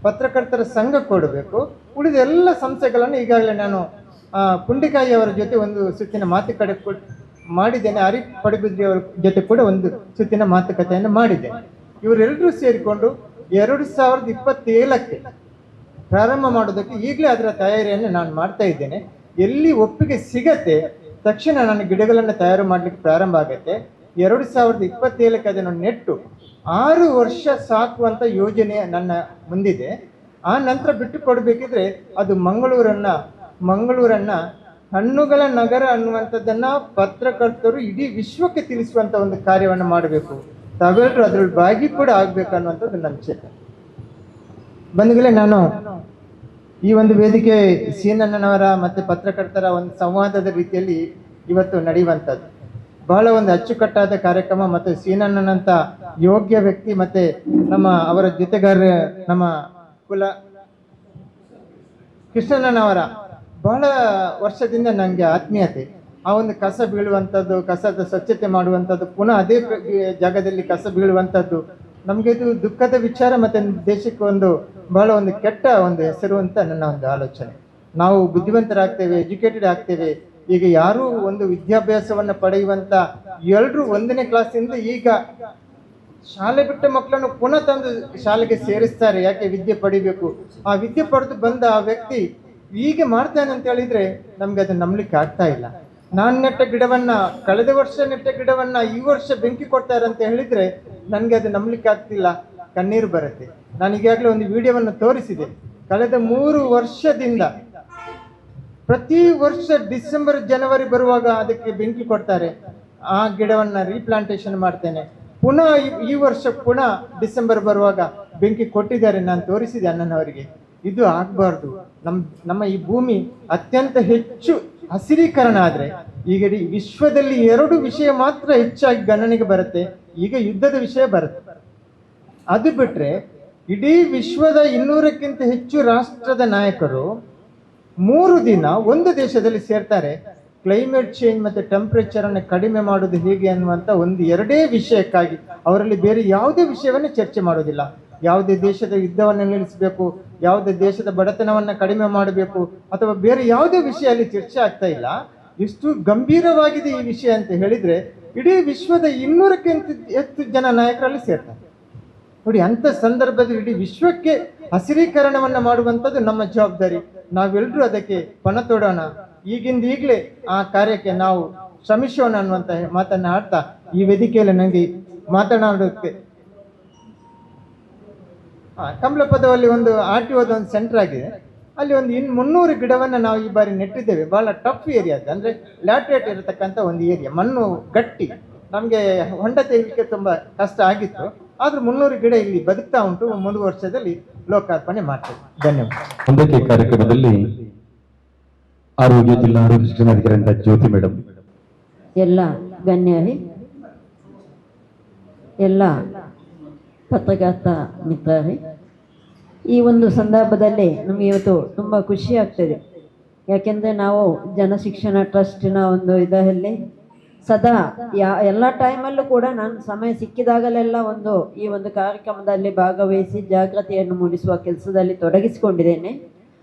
ಪತ್ರಕರ್ತರ ಸಂಘ ಕೊಡಬೇಕು. ಉಳಿದ ಎಲ್ಲ ಸಂಸ್ಥೆಗಳನ್ನು ಈಗಾಗಲೇ ನಾನು ಪುಂಡಿಕಾಯಿ ಅವರ ಜೊತೆ ಒಂದು ಸುತ್ತಿನ ಮಾತುಕತೆ ಮಾಡಿದ್ದೇನೆ. ಆರಿಫ್ ಪಡುಬಿದ್ರಿ ಅವರ ಜೊತೆ ಕೂಡ ಒಂದು ಸುತ್ತಿನ ಮಾತುಕತೆಯನ್ನು ಮಾಡಿದ್ದೇನೆ. ಇವರೆಲ್ಲರೂ ಸೇರಿಕೊಂಡು 2027ಕ್ಕೆ ಪ್ರಾರಂಭ ಮಾಡೋದಕ್ಕೆ ಈಗಲೇ ಅದರ ತಯಾರಿಯನ್ನು ನಾನು ಮಾಡ್ತಾ ಇದ್ದೇನೆ. ಎಲ್ಲಿ ಒಪ್ಪಿಗೆ ಸಿಗತ್ತೆ ತಕ್ಷಣ ನಾನು ಗಿಡಗಳನ್ನು ತಯಾರು ಮಾಡಲಿಕ್ಕೆ ಪ್ರಾರಂಭ ಆಗುತ್ತೆ. 2027ಕ್ಕೆ ಅದನ್ನು ನೆಟ್ಟು 6 ವರ್ಷ ಸಾಕುವಂತ ಯೋಜನೆ ನನ್ನ ಮುಂದಿದೆ. ಆ ನಂತರ ಬಿಟ್ಟು ಕೊಡಬೇಕಿದ್ರೆ ಅದು ಮಂಗಳೂರನ್ನ ಹಣ್ಣುಗಳ ನಗರ ಅನ್ನುವಂಥದ್ದನ್ನ ಪತ್ರಕರ್ತರು ಇಡೀ ವಿಶ್ವಕ್ಕೆ ತಿಳಿಸುವಂತ ಒಂದು ಕಾರ್ಯವನ್ನು ಮಾಡಬೇಕು. ತಾವೆಲ್ಲರೂ ಅದ್ರಲ್ಲಿ ಭಾಗಿ ಕೂಡ ಆಗ್ಬೇಕು ಅನ್ನುವಂಥದ್ದು ನನ್ನ ಚಿಂತನೆ. ಬಂಧುಗಳೇ, ನಾನು ಈ ಒಂದು ವೇದಿಕೆ ಸೀನಣ್ಣನವರ ಮತ್ತೆ ಪತ್ರಕರ್ತರ ಒಂದು ಸಂವಾದದ ರೀತಿಯಲ್ಲಿ ಇವತ್ತು ನಡೆಯುವಂಥದ್ದು ಬಹಳ ಒಂದು ಅಚ್ಚುಕಟ್ಟಾದ ಕಾರ್ಯಕ್ರಮ. ಮತ್ತು ಸೀನಣ್ಣನಂತ ಯೋಗ್ಯ ವ್ಯಕ್ತಿ ಮತ್ತೆ ಅವರ ಜೊತೆಗಾರ ನಮ್ಮ ಕೃಷ್ಣಣ್ಣನವರ ಬಹಳ ವರ್ಷದಿಂದ ನನಗೆ ಆತ್ಮೀಯತೆ. ಆ ಒಂದು ಕಸ ಬೀಳುವಂಥದ್ದು, ಕಸದ ಸ್ವಚ್ಛತೆ ಮಾಡುವಂಥದ್ದು, ಪುನಃ ಅದೇ ಜಾಗದಲ್ಲಿ ಕಸ ಬೀಳುವಂಥದ್ದು ನಮಗೆ ಇದು ದುಃಖದ ವಿಚಾರ. ಮತ್ತೆ ದೇಶಕ್ಕೆ ಬಹಳ ಒಂದು ಕೆಟ್ಟ ಒಂದು ಹೆಸರು ಅಂತ ನನ್ನ ಒಂದು ಆಲೋಚನೆ. ನಾವು ಬುದ್ಧಿವಂತರಾಗ್ತೇವೆ, ಎಜುಕೇಟೆಡ್ ಆಗ್ತೇವೆ. ಈಗ ಯಾರು ಒಂದು ವಿದ್ಯಾಭ್ಯಾಸವನ್ನ ಪಡೆಯುವಂತ ಎಲ್ಲರೂ 1ನೇ ಕ್ಲಾಸಿಂದ ಈಗ ಶಾಲೆ ಬಿಟ್ಟ ಮಕ್ಕಳನ್ನು ಪುನಃ ತಂದು ಶಾಲೆಗೆ ಸೇರಿಸ್ತಾರೆ. ಯಾಕೆ? ವಿದ್ಯೆ ಪಡಿಬೇಕು. ಆ ವಿದ್ಯೆ ಪಡೆದು ಬಂದ ಆ ವ್ಯಕ್ತಿ ಹೀಗೆ ಮಾಡ್ತಾನೆ ಅಂತ ಹೇಳಿದ್ರೆ ನಮ್ಗೆ ಅದನ್ನ ನಂಬಲಿಕ್ಕೆ ಆಗ್ತಾ ಇಲ್ಲ. ನಾನು ನೆಟ್ಟ ಗಿಡವನ್ನ, ಕಳೆದ ವರ್ಷ ನೆಟ್ಟ ಗಿಡವನ್ನ ಈ ವರ್ಷ ಬೆಂಕಿ ಕೊಡ್ತಾರೆ ಅಂತ ಹೇಳಿದ್ರೆ ನನ್ಗೆ ಅದು ನಂಬಲಿಕ್ಕೆ ಆಗ್ತಿಲ್ಲ, ಕಣ್ಣೀರು ಬರುತ್ತೆ. ನಾನು ಈಗಾಗಲೇ ಒಂದು ವಿಡಿಯೋವನ್ನು ತೋರಿಸಿದೆ. ಕಳೆದ 3 ವರ್ಷದಿಂದ ಪ್ರತಿ ವರ್ಷ ಡಿಸೆಂಬರ್ ಜನವರಿ ಬರುವಾಗ ಅದಕ್ಕೆ ಬೆಂಕಿ ಕೊಡ್ತಾರೆ. ಆ ಗಿಡವನ್ನ ರೀಪ್ಲಾಂಟೇಶನ್ ಮಾಡ್ತೇನೆ. ಪುನಃ ಈ ವರ್ಷ ಪುನಃ ಡಿಸೆಂಬರ್ ಬರುವಾಗ ಬೆಂಕಿ ಕೊಟ್ಟಿದ್ದಾರೆ. ನಾನು ತೋರಿಸಿದೆ ಅಣ್ಣನವರಿಗೆ. ಇದು ಆಗ್ಬಾರ್ದು. ನಮ್ಮ ಈ ಭೂಮಿ ಅತ್ಯಂತ ಹೆಚ್ಚು ಹಸಿರೀಕರಣ ಆದ್ರೆ ಈಗ ಇಡೀ ವಿಶ್ವದಲ್ಲಿ 2 ವಿಷಯ ಮಾತ್ರ ಹೆಚ್ಚಾಗಿ ಗಣನೆಗೆ ಬರುತ್ತೆ. ಈಗ ಯುದ್ಧದ ವಿಷಯ ಬರುತ್ತೆ. ಅದು ಬಿಟ್ರೆ ಇಡೀ ವಿಶ್ವದ 200ಕ್ಕಿಂತ ಹೆಚ್ಚು ರಾಷ್ಟ್ರದ ನಾಯಕರು 3 ದಿನ ಒಂದು ದೇಶದಲ್ಲಿ ಸೇರ್ತಾರೆ. ಕ್ಲೈಮೇಟ್ ಚೇಂಜ್ ಮತ್ತೆ ಟೆಂಪರೇಚರ್ ಅನ್ನು ಕಡಿಮೆ ಮಾಡೋದು ಹೇಗೆ ಅನ್ನುವಂತ 1-2 ವಿಷಯಕ್ಕಾಗಿ. ಅವರಲ್ಲಿ ಬೇರೆ ಯಾವುದೇ ವಿಷಯವನ್ನ ಚರ್ಚೆ ಮಾಡೋದಿಲ್ಲ. ಯಾವುದೇ ದೇಶದ ಯುದ್ಧವನ್ನು ನಿಲ್ಲಿಸಬೇಕು, ಯಾವುದೇ ದೇಶದ ಬಡತನವನ್ನ ಕಡಿಮೆ ಮಾಡಬೇಕು, ಅಥವಾ ಬೇರೆ ಯಾವುದೇ ವಿಷಯ ಅಲ್ಲಿ ಚರ್ಚೆ ಆಗ್ತಾ ಇಲ್ಲ. ಎಷ್ಟು ಗಂಭೀರವಾಗಿದೆ ಈ ವಿಷಯ ಅಂತ ಹೇಳಿದ್ರೆ ಇಡೀ ವಿಶ್ವದ 200ಕ್ಕಿಂತ ಹೆಚ್ಚು ಜನ ನಾಯಕರಲ್ಲಿ ಸೇರ್ತಾರೆ. ನೋಡಿ, ಅಂತ ಸಂದರ್ಭದಲ್ಲಿ ಇಡೀ ವಿಶ್ವಕ್ಕೆ ಹಸಿರೀಕರಣವನ್ನ ಮಾಡುವಂಥದ್ದು ನಮ್ಮ ಜವಾಬ್ದಾರಿ. ನಾವೆಲ್ಲರೂ ಅದಕ್ಕೆ ಪಣ ತೊಡೋಣ. ಈಗಲೇ ಆ ಕಾರ್ಯಕ್ಕೆ ನಾವು ಶ್ರಮಿಸೋಣ ಅನ್ನುವಂತ ಮಾತನ್ನ ಆಡ್ತಾ ಈ ವೇದಿಕೆಯಲ್ಲಿ ನನಗೆ ಮಾತನಾಡೋಕ್ಕೆ ಕಮಲಪದದಲ್ಲಿ ಒಂದು RTOದ ಒಂದು ಸೆಂಟರ್ ಆಗಿದೆ. ಅಲ್ಲಿ ಒಂದು 300 ಗಿಡವನ್ನ ನಾವು ಈ ಬಾರಿ ನೆಟ್ಟಿದ್ದೇವೆ. ಬಹಳ ಟಫ್ ಏರಿಯಾ ಅದು, ಅಂದ್ರೆ ಲ್ಯಾಟ್ರೇಟ್ ಇರತಕ್ಕಂಥ ಒಂದು ಏರಿಯಾ. ಮಣ್ಣು ಗಟ್ಟಿ, ನಮಗೆ ಹೊಂಡ ತೆಗಿಲಿಕ್ಕೆ ತುಂಬಾ ಕಷ್ಟ ಆಗಿತ್ತು. ಆದ್ರೂ 300 ಗಿಡ ಇಲ್ಲಿ ಬದುಕ್ತಾ ಉಂಟು. 3 ವರ್ಷದಲ್ಲಿ ಲೋಕಾರ್ಪಣೆ ಮಾಡ್ತೇವೆ. ಧನ್ಯವಾದ. ಒಂದಕ್ಕೆ ಕಾರ್ಯಕ್ರಮದಲ್ಲಿ ಆರೋಗ್ಯ ಜಿಲ್ಲಾ ಆರೋಗ್ಯ ಶಿಕ್ಷಣಾಧಿಕಾರಿ ಜ್ಯೋತಿ ಮೇಡಮ್, ಎಲ್ಲ ಗಣ್ಯರೇ, ಎಲ್ಲ ಪತ್ರಕರ್ತ ಮಿತ್ರರೇ, ಈ ಒಂದು ಸಂದರ್ಭದಲ್ಲಿ ನಮಗೆ ಇವತ್ತು ತುಂಬ ಖುಷಿ ಆಗ್ತದೆ. ಯಾಕೆಂದರೆ ನಾವು ಜನಶಿಕ್ಷಣ ಟ್ರಸ್ಟಿನ ಒಂದು ಇದರಲ್ಲಿ ಸದಾ ಎಲ್ಲ ಟೈಮಲ್ಲೂ ಕೂಡ ನಾನು ಸಮಯ ಸಿಕ್ಕಿದಾಗಲೆಲ್ಲ ಈ ಒಂದು ಕಾರ್ಯಕ್ರಮದಲ್ಲಿ ಭಾಗವಹಿಸಿ ಜಾಗೃತಿಯನ್ನು ಮೂಡಿಸುವ ಕೆಲಸದಲ್ಲಿ ತೊಡಗಿಸಿಕೊಂಡಿದ್ದೇನೆ.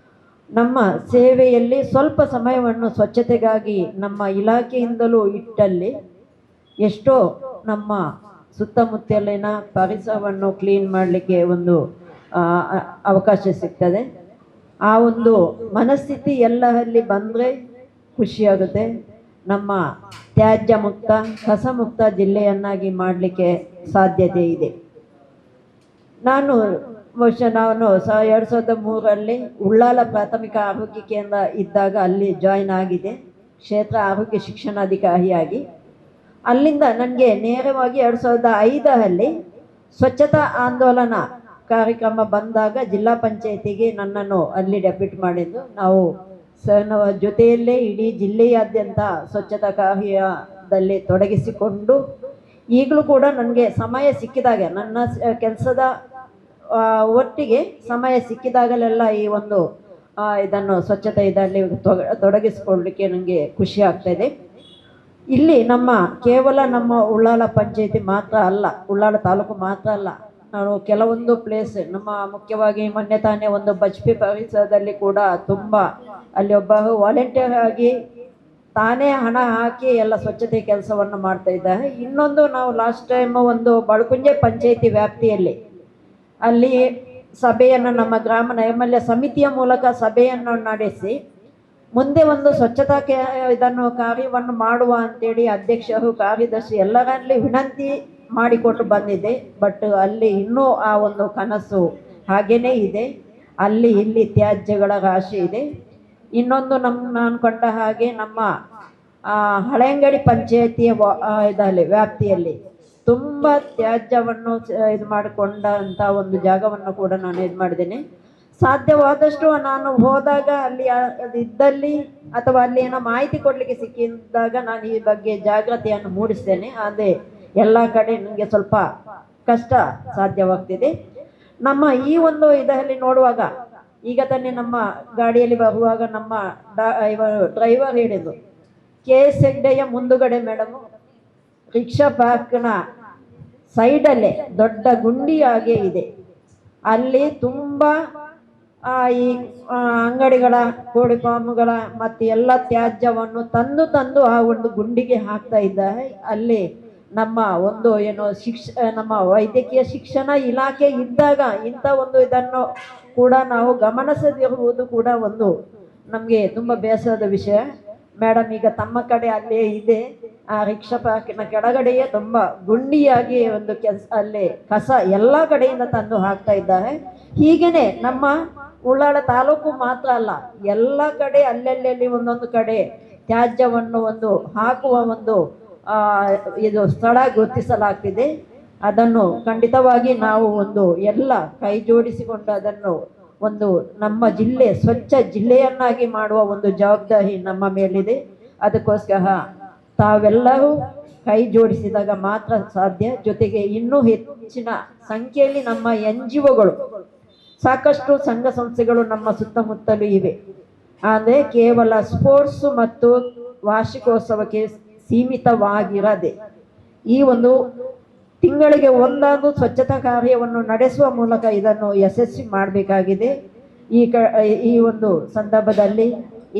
ನಮ್ಮ ಸೇವೆಯಲ್ಲಿ ಸ್ವಲ್ಪ ಸಮಯವನ್ನು ಸ್ವಚ್ಛತೆಗಾಗಿ ನಮ್ಮ ಇಲಾಖೆಯಿಂದಲೂ ಇಟ್ಟಲ್ಲಿ ಎಷ್ಟೋ ನಮ್ಮ ಸುತ್ತಮುತ್ತಲಿನ ಪರಿಸರವನ್ನು ಕ್ಲೀನ್ ಮಾಡಲಿಕ್ಕೆ ಒಂದು ಅವಕಾಶ ಸಿಗ್ತದೆ. ಆ ಒಂದು ಮನಸ್ಥಿತಿ ಎಲ್ಲರಲ್ಲಿ ಬಂದರೆ ಖುಷಿಯಾಗುತ್ತೆ. ನಮ್ಮ ತ್ಯಾಜ್ಯ ಮುಕ್ತ, ಕಸ ಮುಕ್ತ ಜಿಲ್ಲೆಯನ್ನಾಗಿ ಮಾಡಲಿಕ್ಕೆ ಸಾಧ್ಯತೆ ಇದೆ. ಬಹುಶಃ ನಾನು 2003ರಲ್ಲಿ ಉಳ್ಳಾಲ ಪ್ರಾಥಮಿಕ ಆರೋಗ್ಯ ಕೇಂದ್ರ ಇದ್ದಾಗ ಅಲ್ಲಿ ಜಾಯಿನ್ ಆಗಿದೆ, ಕ್ಷೇತ್ರ ಆರೋಗ್ಯ ಶಿಕ್ಷಣಾಧಿಕಾರಿಯಾಗಿ. ಅಲ್ಲಿಂದ ನನಗೆ ನೇರವಾಗಿ 2005ರಲ್ಲಿ ಸ್ವಚ್ಛತಾ ಆಂದೋಲನ ಕಾರ್ಯಕ್ರಮ ಬಂದಾಗ ಜಿಲ್ಲಾ ಪಂಚಾಯತಿಗೆ ನನ್ನನ್ನು ಅಲ್ಲಿ ಡೆಪ್ಯೂಟ್ ಮಾಡಿದ್ದು. ನಾವು ಸರ್ನವ ಜೊತೆಯಲ್ಲೇ ಇಡೀ ಜಿಲ್ಲೆಯಾದ್ಯಂತ ಸ್ವಚ್ಛತಾ ಕಾರ್ಯದಲ್ಲಿ ತೊಡಗಿಸಿಕೊಂಡು ಈಗಲೂ ಕೂಡ ನನಗೆ ಸಮಯ ಸಿಕ್ಕಿದಾಗ, ನನ್ನ ಕೆಲಸದ ಒಟ್ಟಿಗೆ ಸಮಯ ಸಿಕ್ಕಿದಾಗಲೆಲ್ಲ ಈ ಒಂದು ಇದನ್ನು ಸ್ವಚ್ಛತೆ ಇದರಲ್ಲಿ ತೊಡಗಿಸಿಕೊಳ್ಳಲಿಕ್ಕೆ ನನಗೆ ಖುಷಿ ಆಗ್ತಾಯಿದೆ. ಇಲ್ಲಿ ಕೇವಲ ನಮ್ಮ ಉಳ್ಳಾಲ ಪಂಚಾಯತಿ ಮಾತ್ರ ಅಲ್ಲ, ಉಳ್ಳಾಲ ತಾಲೂಕು ಮಾತ್ರ ಅಲ್ಲ, ನಾನು ಕೆಲವೊಂದು ಪ್ಲೇಸ್ ಮುಖ್ಯವಾಗಿ ಮೊನ್ನೆ ತಾನೇ ಒಂದು ಬಜ್ಪೆ ಪರಿಸರದಲ್ಲಿ ಕೂಡ ತುಂಬ ಅಲ್ಲಿ ಒಬ್ಬ ವಾಲಂಟಿಯರ್ ಆಗಿ ತಾನೇ ಹಣ ಹಾಕಿ ಎಲ್ಲ ಸ್ವಚ್ಛತೆ ಕೆಲಸವನ್ನು ಮಾಡ್ತಾ ಇದ್ದಾರೆ. ಇನ್ನೊಂದು ನಾವು ಲಾಸ್ಟ್ ಟೈಮ್ ಒಂದು ಬಳ್ಕುಂಜೆ ಪಂಚಾಯತಿ ವ್ಯಾಪ್ತಿಯಲ್ಲಿ ಅಲ್ಲಿ ಸಭೆಯನ್ನು ನಮ್ಮ ಗ್ರಾಮ ನೈರ್ಮಲ್ಯ ಸಮಿತಿಯ ಮೂಲಕ ಸಭೆಯನ್ನು ನಡೆಸಿ ಮುಂದೆ ಒಂದು ಸ್ವಚ್ಛತಾ ಇದನ್ನು ಕಾರ್ಯವನ್ನು ಮಾಡುವ ಅಂತೇಳಿ ಅಧ್ಯಕ್ಷರು ಕಾರ್ಯದರ್ಶಿ ಎಲ್ಲರಲ್ಲಿ ವಿನಂತಿ ಮಾಡಿಕೊಟ್ಟು ಬಂದಿದೆ. ಬಟ್ ಅಲ್ಲಿ ಇನ್ನೂ ಆ ಒಂದು ಕನಸು ಹಾಗೇನೇ ಇದೆ. ಅಲ್ಲಿ ಇಲ್ಲಿ ತ್ಯಾಜ್ಯಗಳ ರಾಶಿ ಇದೆ. ಇನ್ನೊಂದು ನಾನು ಕಂಡ ಹಾಗೆ ನಮ್ಮ ಹಳೆಂಗಡಿ ಪಂಚಾಯತಿಯ ಇದರಲ್ಲಿ ವ್ಯಾಪ್ತಿಯಲ್ಲಿ ತುಂಬ ತ್ಯಾಜ್ಯವನ್ನು ಇದು ಮಾಡಿಕೊಂಡಂಥ ಒಂದು ಜಾಗವನ್ನು ಕೂಡ ನಾನು ಇದು ಮಾಡಿದ್ದೇನೆ. ಸಾಧ್ಯವಾದಷ್ಟು ನಾನು ಹೋದಾಗ ಅಲ್ಲಿ ಅದು ಇದ್ದಲ್ಲಿ ಅಥವಾ ಅಲ್ಲಿ ಏನೋ ಮಾಹಿತಿ ಕೊಡಲಿಕ್ಕೆ ಸಿಕ್ಕಿದಾಗ ನಾನು ಈ ಬಗ್ಗೆ ಜಾಗೃತಿಯನ್ನು ಮೂಡಿಸ್ತೇನೆ. ಆದರೆ ಎಲ್ಲ ಕಡೆ ನನಗೆ ಸ್ವಲ್ಪ ಕಷ್ಟ ಸಾಧ್ಯವಾಗ್ತಿದೆ. ನಮ್ಮ ಈ ಒಂದು ಇದರಲ್ಲಿ ನೋಡುವಾಗ ಈಗ ತಾನೇ ನಮ್ಮ ಗಾಡಿಯಲ್ಲಿ ಬರುವಾಗ ನಮ್ಮ ಡ್ರೈವರ್ ಹೇಳಿದ್ರು, KS ಹೆಗ್ಡೆಯ ಮುಂದುಗಡೆ ಮೇಡಮ್ ರಿಕ್ಷಾ ಪಾರ್ಕ್ನ ಸೈಡಲ್ಲೇ ದೊಡ್ಡ ಗುಂಡಿಯಾಗೆ ಇದೆ. ಅಲ್ಲಿ ತುಂಬ ಈ ಅಂಗಡಿಗಳ ಕೋಳಿ ಫಾರ್ಮ್ಗಳ ಮತ್ತು ಎಲ್ಲ ತ್ಯಾಜ್ಯವನ್ನು ತಂದು ಆ ಒಂದು ಗುಂಡಿಗೆ ಹಾಕ್ತಾ ಇದ್ದಾರೆ. ಅಲ್ಲಿ ನಮ್ಮ ಒಂದು ಏನು ನಮ್ಮ ವೈದ್ಯಕೀಯ ಶಿಕ್ಷಣ ಇಲಾಖೆ ಇದ್ದಾಗ ಇಂಥ ಒಂದು ಇದನ್ನು ಕೂಡ ನಾವು ಗಮನಿಸದಿರುವುದು ಕೂಡ ಒಂದು ನಮಗೆ ತುಂಬ ಬೇಸರದ ವಿಷಯ. ಮೇಡಮ್ ಈಗ ತಮ್ಮ ಕಡೆ ಅಲ್ಲೇ ಇದೆ, ಆ ರಿಕ್ಷಾ ಪಾರ್ಕಿನ ಕೆಳಗಡೆಯೇ ತುಂಬ ಗುಂಡಿಯಾಗಿ ಒಂದು ಅಲ್ಲಿ ಕಸ ಎಲ್ಲ ಕಡೆಯಿಂದ ತಂದು ಹಾಕ್ತಾ ಇದ್ದಾರೆ. ಹೀಗೇನೆ ನಮ್ಮ ಉಳ್ಳಾಳ ತಾಲೂಕು ಮಾತ್ರ ಅಲ್ಲ, ಎಲ್ಲ ಕಡೆ ಅಲ್ಲಲ್ಲಿ ಒಂದೊಂದು ಕಡೆ ತ್ಯಾಜ್ಯವನ್ನು ಒಂದು ಹಾಕುವ ಒಂದು ಇದು ಸ್ಥಳ ಗುರುತಿಸಲಾಗ್ತಿದೆ. ಅದನ್ನು ಖಂಡಿತವಾಗಿ ನಾವು ಒಂದು ಎಲ್ಲ ಕೈ ಜೋಡಿಸಿಕೊಂಡು ಅದನ್ನು ಒಂದು ನಮ್ಮ ಜಿಲ್ಲೆ ಸ್ವಚ್ಛ ಜಿಲ್ಲೆಯನ್ನಾಗಿ ಮಾಡುವ ಒಂದು ಜವಾಬ್ದಾರಿ ನಮ್ಮ ಮೇಲಿದೆ. ಅದಕ್ಕೋಸ್ಕರ ತಾವೆಲ್ಲರೂ ಕೈ ಜೋಡಿಸಿದಾಗ ಮಾತ್ರ ಸಾಧ್ಯ. ಜೊತೆಗೆ ಇನ್ನೂ ಹೆಚ್ಚಿನ ಸಂಖ್ಯೆಯಲ್ಲಿ ನಮ್ಮ NGOಗಳು ಸಾಕಷ್ಟು ಸಂಘ ಸಂಸ್ಥೆಗಳು ನಮ್ಮ ಸುತ್ತಮುತ್ತಲೂ ಇವೆ. ಆದರೆ ಕೇವಲ ಸ್ಪೋರ್ಟ್ಸ್ ಮತ್ತು ವಾರ್ಷಿಕೋತ್ಸವಕ್ಕೆ ಸೀಮಿತವಾಗಿರದೆ ಈ ಒಂದು ತಿಂಗಳಿಗೆ ಒಂದಾದರೂ ಸ್ವಚ್ಛತಾ ಕಾರ್ಯವನ್ನು ನಡೆಸುವ ಮೂಲಕ ಇದನ್ನು ಯಶಸ್ವಿ ಮಾಡಬೇಕಾಗಿದೆ. ಈ ಒಂದು ಸಂದರ್ಭದಲ್ಲಿ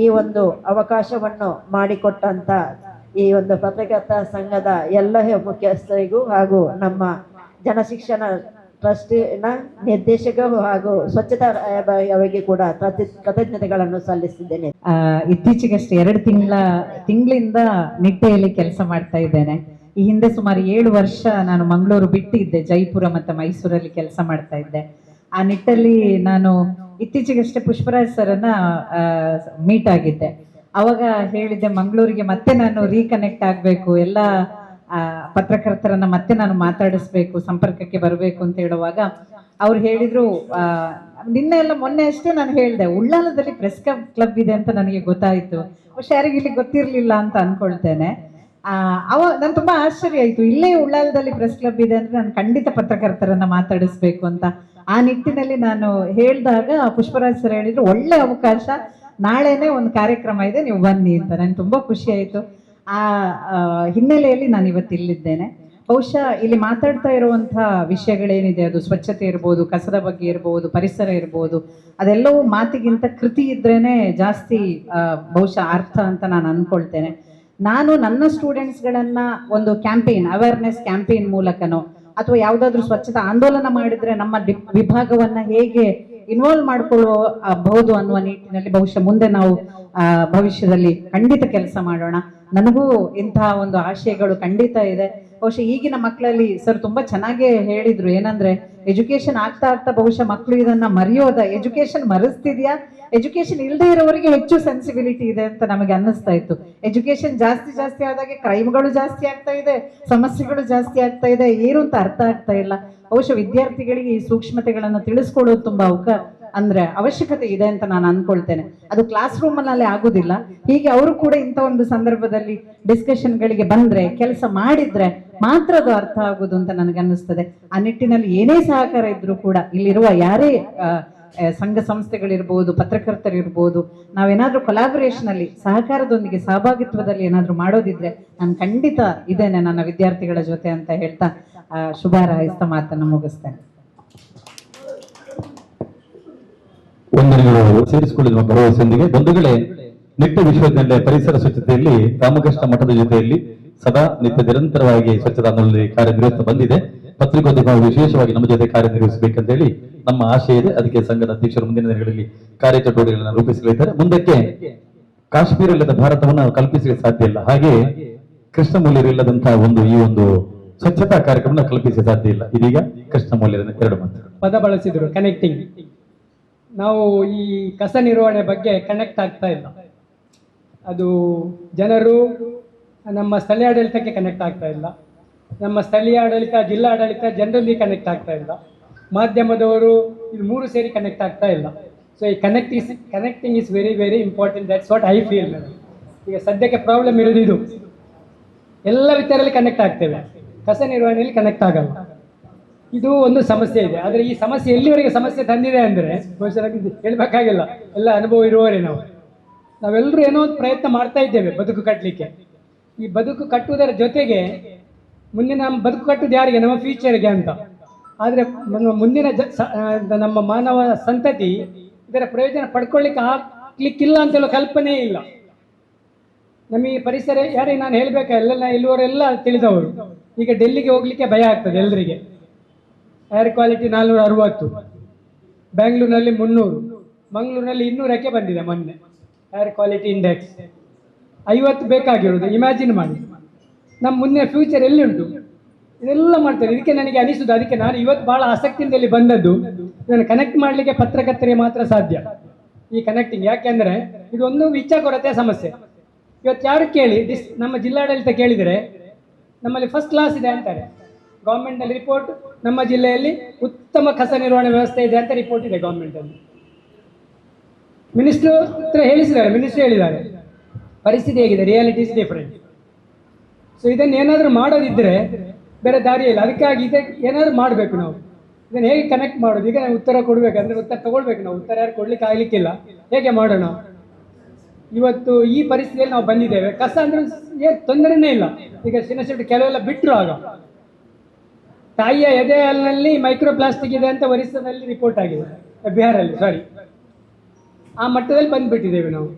ಈ ಒಂದು ಅವಕಾಶವನ್ನು ಮಾಡಿಕೊಟ್ಟಂತ ಈ ಒಂದು ಪತ್ರಕರ್ತರ ಸಂಘದ ಎಲ್ಲ ಮುಖ್ಯಸ್ಥರಿಗೂ ಹಾಗೂ ನಮ್ಮ ಜನಶಿಕ್ಷಣ ಟ್ರಸ್ಟಿನ ನಿರ್ದೇಶಕರು ಹಾಗೂ ಸ್ವಚ್ಛತಾ ಅವರಿಗೆ ಕೂಡ ಕೃತಜ್ಞತೆಗಳನ್ನು ಸಲ್ಲಿಸಿದ್ದೇನೆ. ಇತ್ತೀಚೆಗಷ್ಟೇ 2 ತಿಂಗಳಿಂದ ನಿಟ್ಟೆಯಲ್ಲಿ ಕೆಲಸ ಮಾಡ್ತಾ ಇದ್ದೇನೆ. ಈ ಹಿಂದೆ ಸುಮಾರು 7 ವರ್ಷ ನಾನು ಮಂಗಳೂರು ಬಿಟ್ಟಿದ್ದೆ, ಜೈಪುರ ಮತ್ತು ಮೈಸೂರಲ್ಲಿ ಕೆಲಸ ಮಾಡ್ತಾ ಇದ್ದೆ. ಆ ನಿಟ್ಟಲ್ಲಿ ನಾನು ಇತ್ತೀಚೆಗಷ್ಟೇ ಪುಷ್ಪರಾಜ್ ಸರ್ನ ಮೀಟ್ ಆಗಿದ್ದೆ. ಅವಾಗ ಹೇಳಿದ್ದೆ ಮಂಗಳೂರಿಗೆ ಮತ್ತೆ ನಾನು ರೀಕನೆಕ್ಟ್ ಆಗಬೇಕು, ಎಲ್ಲ ಪತ್ರಕರ್ತರನ್ನ ಮತ್ತೆ ನಾನು ಮಾತಾಡಿಸ್ಬೇಕು, ಸಂಪರ್ಕಕ್ಕೆ ಬರಬೇಕು ಅಂತ ಹೇಳುವಾಗ ಅವ್ರು ಹೇಳಿದ್ರು, ನಿನ್ನೆ ಎಲ್ಲ ಮೊನ್ನೆ ಅಷ್ಟೇ ನಾನು ಹೇಳಿದೆ ಉಳ್ಳಾಲದಲ್ಲಿ ಪ್ರೆಸ್ ಕ್ಲಬ್ ಇದೆ ಅಂತ ನನಗೆ ಗೊತ್ತಾಯಿತು, പക്ഷെ ಯಾರಿಗೆ ಇಲ್ಲಿ ಗೊತ್ತಿರಲಿಲ್ಲ ಅಂತ ಅನ್ಕೊಳ್ತೇನೆ. ನನ್ ತುಂಬಾ ಆಶ್ಚರ್ಯ ಆಯ್ತು, ಇಲ್ಲೇ ಉಳ್ಳಾಲದಲ್ಲಿ ಪ್ರೆಸ್ ಕ್ಲಬ್ ಇದೆ ಅಂದ್ರೆ ನಾನು ಖಂಡಿತ ಪತ್ರಕರ್ತರನ್ನ ಮಾತಾಡಿಸ್ಬೇಕು ಅಂತ. ಆ ನಿಟ್ಟಿನಲ್ಲಿ ನಾನು ಹೇಳಿದಾಗ ಪುಷ್ಪರಾಜ್ ಸರ್ ಹೇಳಿದ್ರು, ಒಳ್ಳೆ ಅವಕಾಶ, ನಾಳೆನೆ ಒಂದು ಕಾರ್ಯಕ್ರಮ ಇದೆ, ನೀವು ಬನ್ನಿ ಅಂತ. ನನಗೆ ತುಂಬಾ ಖುಷಿ ಆಯ್ತು. ಆ ಹಿನ್ನೆಲೆಯಲ್ಲಿ ನಾನು ಇವತ್ತು ಇಲ್ಲಿದ್ದೇನೆ. ಬಹುಶಃ ಇಲ್ಲಿ ಮಾತಾಡ್ತಾ ಇರುವಂತಹ ವಿಷಯಗಳೇನಿದೆ, ಅದು ಸ್ವಚ್ಛತೆ ಇರ್ಬೋದು, ಕಸದ ಬಗ್ಗೆ ಇರ್ಬೋದು, ಪರಿಸರ ಇರ್ಬೋದು, ಅದೆಲ್ಲವೂ ಮಾತಿಗಿಂತ ಕೃತಿ ಇದ್ರೇನೆ ಜಾಸ್ತಿ ಬಹುಶಃ ಅರ್ಥ ಅಂತ ನಾನು ಅನ್ಕೊಳ್ತೇನೆ. ನಾನು ನನ್ನ ಸ್ಟೂಡೆಂಟ್ಸ್ಗಳನ್ನ ಒಂದು ಕ್ಯಾಂಪೇನ್, ಅವೇರ್ನೆಸ್ ಕ್ಯಾಂಪೇನ್ ಮೂಲಕನೋ ಅಥವಾ ಯಾವುದಾದ್ರೂ ಸ್ವಚ್ಛತಾ ಆಂದೋಲನ ಮಾಡಿದ್ರೆ ನಮ್ಮ ವಿಭಾಗವನ್ನ ಹೇಗೆ ಇನ್ವಾಲ್ವ್ ಮಾಡ್ಕೊಳ್ಳಬಹುದು ಅನ್ನುವ ನಿಟ್ಟಿನಲ್ಲಿ ಬಹುಶಃ ಮುಂದೆ ನಾವು ಭವಿಷ್ಯದಲ್ಲಿ ಖಂಡಿತ ಕೆಲಸ ಮಾಡೋಣ. ನನಗೂ ಇಂತಹ ಒಂದು ಆಶಯಗಳು ಖಂಡಿತ ಇದೆ. ಬಹುಶಃ ಈಗಿನ ಮಕ್ಕಳಲ್ಲಿ ಸರ್ ತುಂಬಾ ಚೆನ್ನಾಗೇ ಹೇಳಿದ್ರು, ಏನಂದ್ರೆ ಎಜುಕೇಶನ್ ಆಗ್ತಾ ಆಗ್ತಾ ಬಹುಶಃ ಮಕ್ಕಳು ಇದನ್ನ ಮರೆಯೋದ, ಎಜುಕೇಶನ್ ಮರೆಸ್ತಿದ್ಯಾ, ಎಜುಕೇಶನ್ ಇಲ್ಲದೆ ಇರೋವರಿಗೆ ಹೆಚ್ಚು ಸೆನ್ಸಿಬಿಲಿಟಿ ಇದೆ ಅಂತ ನಮಗೆ ಅನ್ನಿಸ್ತಾ ಇತ್ತು. ಎಜುಕೇಶನ್ ಜಾಸ್ತಿ ಆದಾಗೆ ಕ್ರೈಮ್ಗಳು ಜಾಸ್ತಿ ಆಗ್ತಾ ಇದೆ, ಸಮಸ್ಯೆಗಳು ಜಾಸ್ತಿ ಆಗ್ತಾ ಇದೆ, ಏನು ಅಂತ ಅರ್ಥ ಆಗ್ತಾ ಇಲ್ಲ. ಬಹುಶಃ ವಿದ್ಯಾರ್ಥಿಗಳಿಗೆ ಈ ಸೂಕ್ಷ್ಮತೆಗಳನ್ನು ತಿಳಿಸ್ಕೊಳ್ಳೋದು ತುಂಬಾ ಅವಶ್ಯಕತೆ ಇದೆ ಅಂತ ನಾನು ಅನ್ಕೊಳ್ತೇನೆ. ಅದು ಕ್ಲಾಸ್ ರೂಮ್ ನಲ್ಲಿ ಆಗುದಿಲ್ಲ. ಹೀಗೆ ಅವರು ಕೂಡ ಇಂಥ ಒಂದು ಸಂದರ್ಭದಲ್ಲಿ ಡಿಸ್ಕಷನ್ಗಳಿಗೆ ಬಂದ್ರೆ, ಕೆಲಸ ಮಾಡಿದ್ರೆ ಮಾತ್ರ ಅದು ಅರ್ಥ ಆಗುದು ಅಂತ ನನಗೆ ಅನ್ನಿಸ್ತದೆ. ಆ ನಿಟ್ಟಿನಲ್ಲಿ ಏನೇ ಸಹಕಾರ ಇದ್ರೂ ಕೂಡ ಇಲ್ಲಿರುವ ಯಾರೇ ಸಂಘ ಸಂಸ್ಥೆಗಳಿರ್ಬೋದು, ಪತ್ರಕರ್ತರಿರ್ಬೋದು, ನಾವೇನಾದ್ರೂ ಕೊಲಾಬರೇಷನ್ ಅಲ್ಲಿ ಸಹಕಾರದೊಂದಿಗೆ ಸಹಭಾಗಿತ್ವದಲ್ಲಿ ಏನಾದ್ರೂ ಮಾಡೋದಿದ್ರೆ ನಾನು ಖಂಡಿತ ಇದ್ದೇನೆ ನನ್ನ ವಿದ್ಯಾರ್ಥಿಗಳ ಜೊತೆ ಅಂತ ಹೇಳ್ತಾ ಶುಭ ಹಾರೈಸ್ತಾ ಮಾತನ್ನು ಮುಗಿಸ್ತೇನೆ. ವಂದನೆಗಳು ಸೇರಿಸಿಕೊಳ್ಳುವ ಭರವಸೆಯೊಂದಿಗೆ ಬಂಧುಗಳೇ, ನಿಟ್ಟ ವಿಶ್ವವಿದ್ಯಾಲಯ ಪರಿಸರ ಸ್ವಚ್ಛತೆಯಲ್ಲಿ ರಾಮಕೃಷ್ಣ ಮಠದ ಜೊತೆಯಲ್ಲಿ ಸದಾ ನಿತ್ಯ ನಿರಂತರವಾಗಿ ಸ್ವಚ್ಛತಾ ಆಂದೋಲನದಲ್ಲಿ ಕಾರ್ಯನಿರ್ವಹಿಸುತ್ತಾ ಬಂದಿದೆ. ಪತ್ರಿಕೋದ್ಯಮ ವಿಶೇಷವಾಗಿ ನಮ್ಮ ಜೊತೆ ಕಾರ್ಯನಿರ್ವಹಿಸಬೇಕಂತ ಹೇಳಿ ನಮ್ಮ ಆಶಯ ಇದೆ. ಅದಕ್ಕೆ ಸಂಘದ ಅಧ್ಯಕ್ಷರು ಮುಂದಿನ ದಿನಗಳಲ್ಲಿ ಕಾರ್ಯಚಟುವಟಿಕೆಗಳನ್ನು ರೂಪಿಸಲಿದ್ದಾರೆ. ಮುಂದಕ್ಕೆ ಕಾಶ್ಮೀರ ಇಲ್ಲದ ಭಾರತವನ್ನು ನಾವು ಕಲ್ಪಿಸಲಿಕ್ಕೆ ಸಾಧ್ಯ ಇಲ್ಲ. ಹಾಗೆ ಕೃಷ್ಣಮೂಲ್ಯರು ಇಲ್ಲದಂತಹ ಈ ಒಂದು ಸ್ವಚ್ಛತಾ ಕಾರ್ಯಕ್ರಮ ಕಲ್ಪಿಸಲಿಕ್ಕೆ ಸಾಧ್ಯ ಇಲ್ಲ. ಇದೀಗ ಕೃಷ್ಣಮೂಲ್ಯರ 2 ಮಾತು ಪದ ಬಳಸಿದ್ರು, ಕನೆಕ್ಟಿಂಗ್. ನಾವು ಈ ಕಸ ನಿರ್ವಹಣೆ ಬಗ್ಗೆ ಕನೆಕ್ಟ್ ಆಗ್ತಾ ಇಲ್ಲ. ಅದು ಜನರು ನಮ್ಮ ಸ್ಥಳೀಯ ಆಡಳಿತಕ್ಕೆ ಕನೆಕ್ಟ್ ಆಗ್ತಾ ಇಲ್ಲ, ನಮ್ಮ ಸ್ಥಳೀಯ ಆಡಳಿತ, ಜಿಲ್ಲಾಡಳಿತ ಜನರಲ್ಲಿ ಕನೆಕ್ಟ್ ಆಗ್ತಾ ಇಲ್ಲ, ಮಾಧ್ಯಮದವರು ಇದು 3 ಸೇರಿ ಕನೆಕ್ಟ್ ಆಗ್ತಾ ಇಲ್ಲ. ಸೊ ಈ connecting is very very important. That's what I feel. ಈಗ ಸದ್ಯಕ್ಕೆ ಪ್ರಾಬ್ಲಮ್ ಇರೋದು ಇದು. ಎಲ್ಲ ವಿಚಾರದಲ್ಲಿ ಕನೆಕ್ಟ್ ಆಗ್ತೇವೆ, ಕಸ ನಿರ್ವಹಣೆಯಲ್ಲಿ ಕನೆಕ್ಟ್ ಆಗಲ್ಲ. ಇದು ಒಂದು ಸಮಸ್ಯೆ ಇದೆ. ಆದರೆ ಈ ಸಮಸ್ಯೆ ಎಲ್ಲಿವರೆಗೆ ಸಮಸ್ಯೆ ತಂದಿದೆ ಅಂದರೆ ಬಹುಶಃ ಹೇಳ್ಬೇಕಾಗಿಲ್ಲ, ಎಲ್ಲ ಅನುಭವ ಇರುವವರೇ ನಾವೆಲ್ಲರೂ ಏನೋ ಒಂದು ಪ್ರಯತ್ನ ಮಾಡ್ತಾ ಇದ್ದೇವೆ ಬದುಕು ಕಟ್ಟಲಿಕ್ಕೆ. ಈ ಬದುಕು ಕಟ್ಟುವುದರ ಜೊತೆಗೆ ಮುಂದಿನ ನಮ್ಮ ಬದುಕು ಕಟ್ಟುವುದು ಯಾರಿಗೆ? ನಮ್ಮ ಫ್ಯೂಚರ್ಗೆ ಅಂತ. ಆದರೆ ಮುಂದಿನ ನಮ್ಮ ಮಾನವ ಸಂತತಿ ಇದರ ಪ್ರಯೋಜನ ಪಡ್ಕೊಳ್ಳಿಕ್ಕೆ ಆಗ್ಲಿಕ್ಕಿಲ್ಲ ಅಂತ ಹೇಳೋ ಕಲ್ಪನೆ ಇಲ್ಲ. ನಮಗೆ ಪರಿಸರ ಯಾರಿಗೆ ನಾನು ಹೇಳಬೇಕಾ? ಇಲ್ಲಿವರೆಲ್ಲ ತಿಳಿದವರು. ಈಗ ಡೆಲ್ಲಿಗೆ ಹೋಗ್ಲಿಕ್ಕೆ ಭಯ ಆಗ್ತದೆ ಎಲ್ಲರಿಗೆ. ಏರ್ ಕ್ವಾಲಿಟಿ 460, ಬ್ಯಾಂಗ್ಳೂರಿನಲ್ಲಿ 300, ಮಂಗಳೂರಿನಲ್ಲಿ 200ಕ್ಕೆ ಬಂದಿದೆ ಮೊನ್ನೆ ಏರ್ ಕ್ವಾಲಿಟಿ ಇಂಡೆಕ್ಸ್. 50 ಬೇಕಾಗಿರೋದು. ಇಮ್ಯಾಜಿನ್ ಮಾಡಿ ನಮ್ಮ ಮುಂದೆ ಫ್ಯೂಚರ್ ಎಲ್ಲಿ ಉಂಟು? ಇದೆಲ್ಲ ಮಾಡ್ತಾರೆ. ಇದಕ್ಕೆ ನನಗೆ ಅನಿಸುದು, ಅದಕ್ಕೆ ನಾನು ಇವತ್ತು ಬಹಳ ಆಸಕ್ತಿಯಿಂದ ಇಲ್ಲಿ ಬಂದದ್ದು, ಇದನ್ನು ಕನೆಕ್ಟ್ ಮಾಡಲಿಕ್ಕೆ ಪತ್ರಕರ್ತರಿಗೆ ಮಾತ್ರ ಸಾಧ್ಯ ಈ ಕನೆಕ್ಟಿಂಗ್. ಯಾಕೆಂದರೆ ಇದೊಂದು ಇಚ್ಛಾ ಕೊರತೆ ಸಮಸ್ಯೆ. ಇವತ್ತು ಯಾರು ಕೇಳಿ ನಮ್ಮ ಜಿಲ್ಲಾಡಳಿತ ಕೇಳಿದರೆ ನಮ್ಮಲ್ಲಿ ಫಸ್ಟ್ ಕ್ಲಾಸ್ ಇದೆ ಅಂತಾರೆ. ಗೌರ್ಮೆಂಟಲ್ಲಿ ರಿಪೋರ್ಟ್, ನಮ್ಮ ಜಿಲ್ಲೆಯಲ್ಲಿ ಉತ್ತಮ ಕಸ ನಿರ್ವಹಣೆ ವ್ಯವಸ್ಥೆ ಇದೆ ಅಂತ ರಿಪೋರ್ಟ್ ಇದೆ ಗೌರ್ಮೆಂಟಲ್ಲಿ. ಮಿನಿಸ್ಟ್ರು ಹತ್ರ ಮಿನಿಸ್ಟ್ರು ಹೇಳಿದ್ದಾರೆ ಪರಿಸ್ಥಿತಿ ಹೇಗಿದೆ, ರಿಯಾಲಿಟಿ ಇಸ್ ಡಿಫರೆಂಟ್. ಸೊ ಇದನ್ನು ಏನಾದರೂ ಮಾಡೋದಿದ್ದರೆ ಬೇರೆ ದಾರಿ ಇಲ್ಲ. ಅದಕ್ಕಾಗಿ ಇದಕ್ಕೆ ಏನಾದರೂ ಮಾಡಬೇಕು ನಾವು. ಇದನ್ನು ಹೇಗೆ ಕನೆಕ್ಟ್ ಮಾಡೋದು? ಈಗ ನಾವು ಉತ್ತರ ಕೊಡಬೇಕಂದ್ರೆ ಉತ್ತರ ತಗೊಳ್ಬೇಕು ನಾವು. ಉತ್ತರ ಯಾರು ಕೊಡ್ಲಿಕ್ಕೆ ಆಗ್ಲಿಕ್ಕಿಲ್ಲ. ಹೇಗೆ ಮಾಡೋಣ? ಇವತ್ತು ಈ ಪರಿಸ್ಥಿತಿಯಲ್ಲಿ ನಾವು ಬಂದಿದ್ದೇವೆ. ಕಸ ಅಂದ್ರೆ ಏನು ತೊಂದರೆನೇ ಇಲ್ಲ. ಈಗ ಸಿನಶೆಟ್ಟಿ ಕೆಲವೆಲ್ಲ ಬಿಟ್ಟರು. ಆಗ ತಾಯಿಯ ಎದೆ ಹಾಲಿನಲ್ಲಿ ಮೈಕ್ರೋ ಪ್ಲಾಸ್ಟಿಕ್ ಇದೆ ಅಂತ ಒರಿಸ್ಸಾದಲ್ಲಿ ರಿಪೋರ್ಟ್ ಆಗಿದೆ, ಬಿಹಾರಲ್ಲಿ, ಸಾರಿ, ಆ ಮಟ್ಟದಲ್ಲಿ ಬಂದುಬಿಟ್ಟಿದ್ದೇವೆ ನಾವು.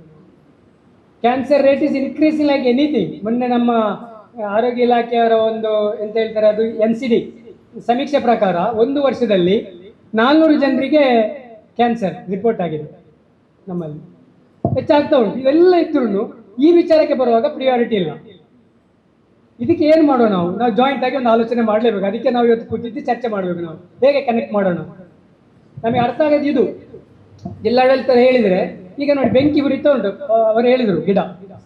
Cancer rate is increasing like anything. ಮೊನ್ನೆ ನಮ್ಮ ಆರೋಗ್ಯ ಇಲಾಖೆಯವರ ಒಂದು ಎಂತ ಹೇಳ್ತಾರೆ, ಅದು NCD ಸಮೀಕ್ಷೆ ಪ್ರಕಾರ 1 ವರ್ಷದಲ್ಲಿ 400 ಜನರಿಗೆ ಕ್ಯಾನ್ಸರ್ ರಿಪೋರ್ಟ್ ಆಗಿದೆ ನಮ್ಮಲ್ಲಿ. ಹೆಚ್ಚಾಗ್ತಾ ಉಂಟು. ಇವೆಲ್ಲ ಇದ್ರೂ ಈ ವಿಚಾರಕ್ಕೆ ಬರುವಾಗ ಪ್ರಿಯಾರಿಟಿ ಇಲ್ಲ. ಇದಕ್ಕೆ ಏನು ಮಾಡೋಣ? ನಾವು ಜಾಯಿಂಟ್ ಆಗಿ ಒಂದು ಆಲೋಚನೆ ಮಾಡಲೇಬೇಕು. ಅದಕ್ಕೆ ನಾವು ಇವತ್ತು ಕೂತಿದ್ದು ಚರ್ಚೆ ಮಾಡಬೇಕು. ನಾವು ಹೇಗೆ ಕನೆಕ್ಟ್ ಮಾಡೋಣ? ನಮಗೆ ಅರ್ಥ ಆಗೋದು ಇದು. ಜಿಲ್ಲಾಡಳಿತ ಹೇಳಿದರೆ ಈಗ ನೋಡಿ ಬೆಂಕಿ ಉರಿತಾ ಉಂಟು. ಅವರು ಹೇಳಿದರು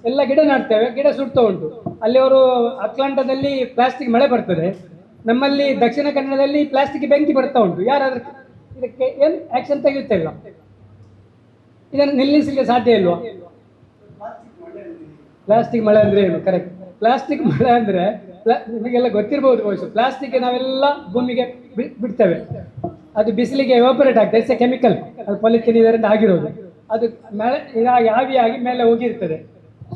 ಎಲ್ಲ ಗಿಡ ನಾಡ್ತೇವೆ, ಗಿಡ ಸುಡ್ತಾ ಉಂಟು. ಅಲ್ಲಿ ಅವರು ಅಟ್ಲಾಂಟಾದಲ್ಲಿ ಪ್ಲಾಸ್ಟಿಕ್ ಮಳೆ ಬರ್ತದೆ, ನಮ್ಮಲ್ಲಿ ದಕ್ಷಿಣ ಕನ್ನಡದಲ್ಲಿ ಪ್ಲಾಸ್ಟಿಕ್ ಬೆಂಕಿ ಬರ್ತಾ ಉಂಟು. ಯಾರಾದ್ರೂ ಇದಕ್ಕೆ ಏನು ಆಕ್ಷನ್ ತೆಗೆಯುತ್ತಾ ಇಲ್ಲ. ಇದನ್ನು ನಿಲ್ಲಿಸಲಿಕ್ಕೆ ಸಾಧ್ಯ ಇಲ್ವಾ? ಪ್ಲಾಸ್ಟಿಕ್ ಮಳೆ ಅಂದ್ರೆ ಏನು? ಕರೆಕ್ಟ್. ಪ್ಲಾಸ್ಟಿಕ್ ಮಳೆ ಅಂದ್ರೆ ನಿಮಗೆಲ್ಲ ಗೊತ್ತಿರಬಹುದು ಬಹುಶಃ. ಪ್ಲಾಸ್ಟಿಕ್ ನಾವೆಲ್ಲ ಭೂಮಿಗೆ ಬಿಡ್ತೇವೆ, ಅದು ಬಿಸಿಲಿಗೆ ಎವಾಪರೇಟ್ ಆಗ್ತದೆ. It's A chemical. ಅದು ಪಾಲಿಥಿನ್ ಇದರಿಂದ ಆಗಿರೋದು. ಅದು ಮಳೆ ಇದಾಗಿ ಆವಿಯಾಗಿ ಮೇಲೆ ಹೋಗಿರ್ತದೆ,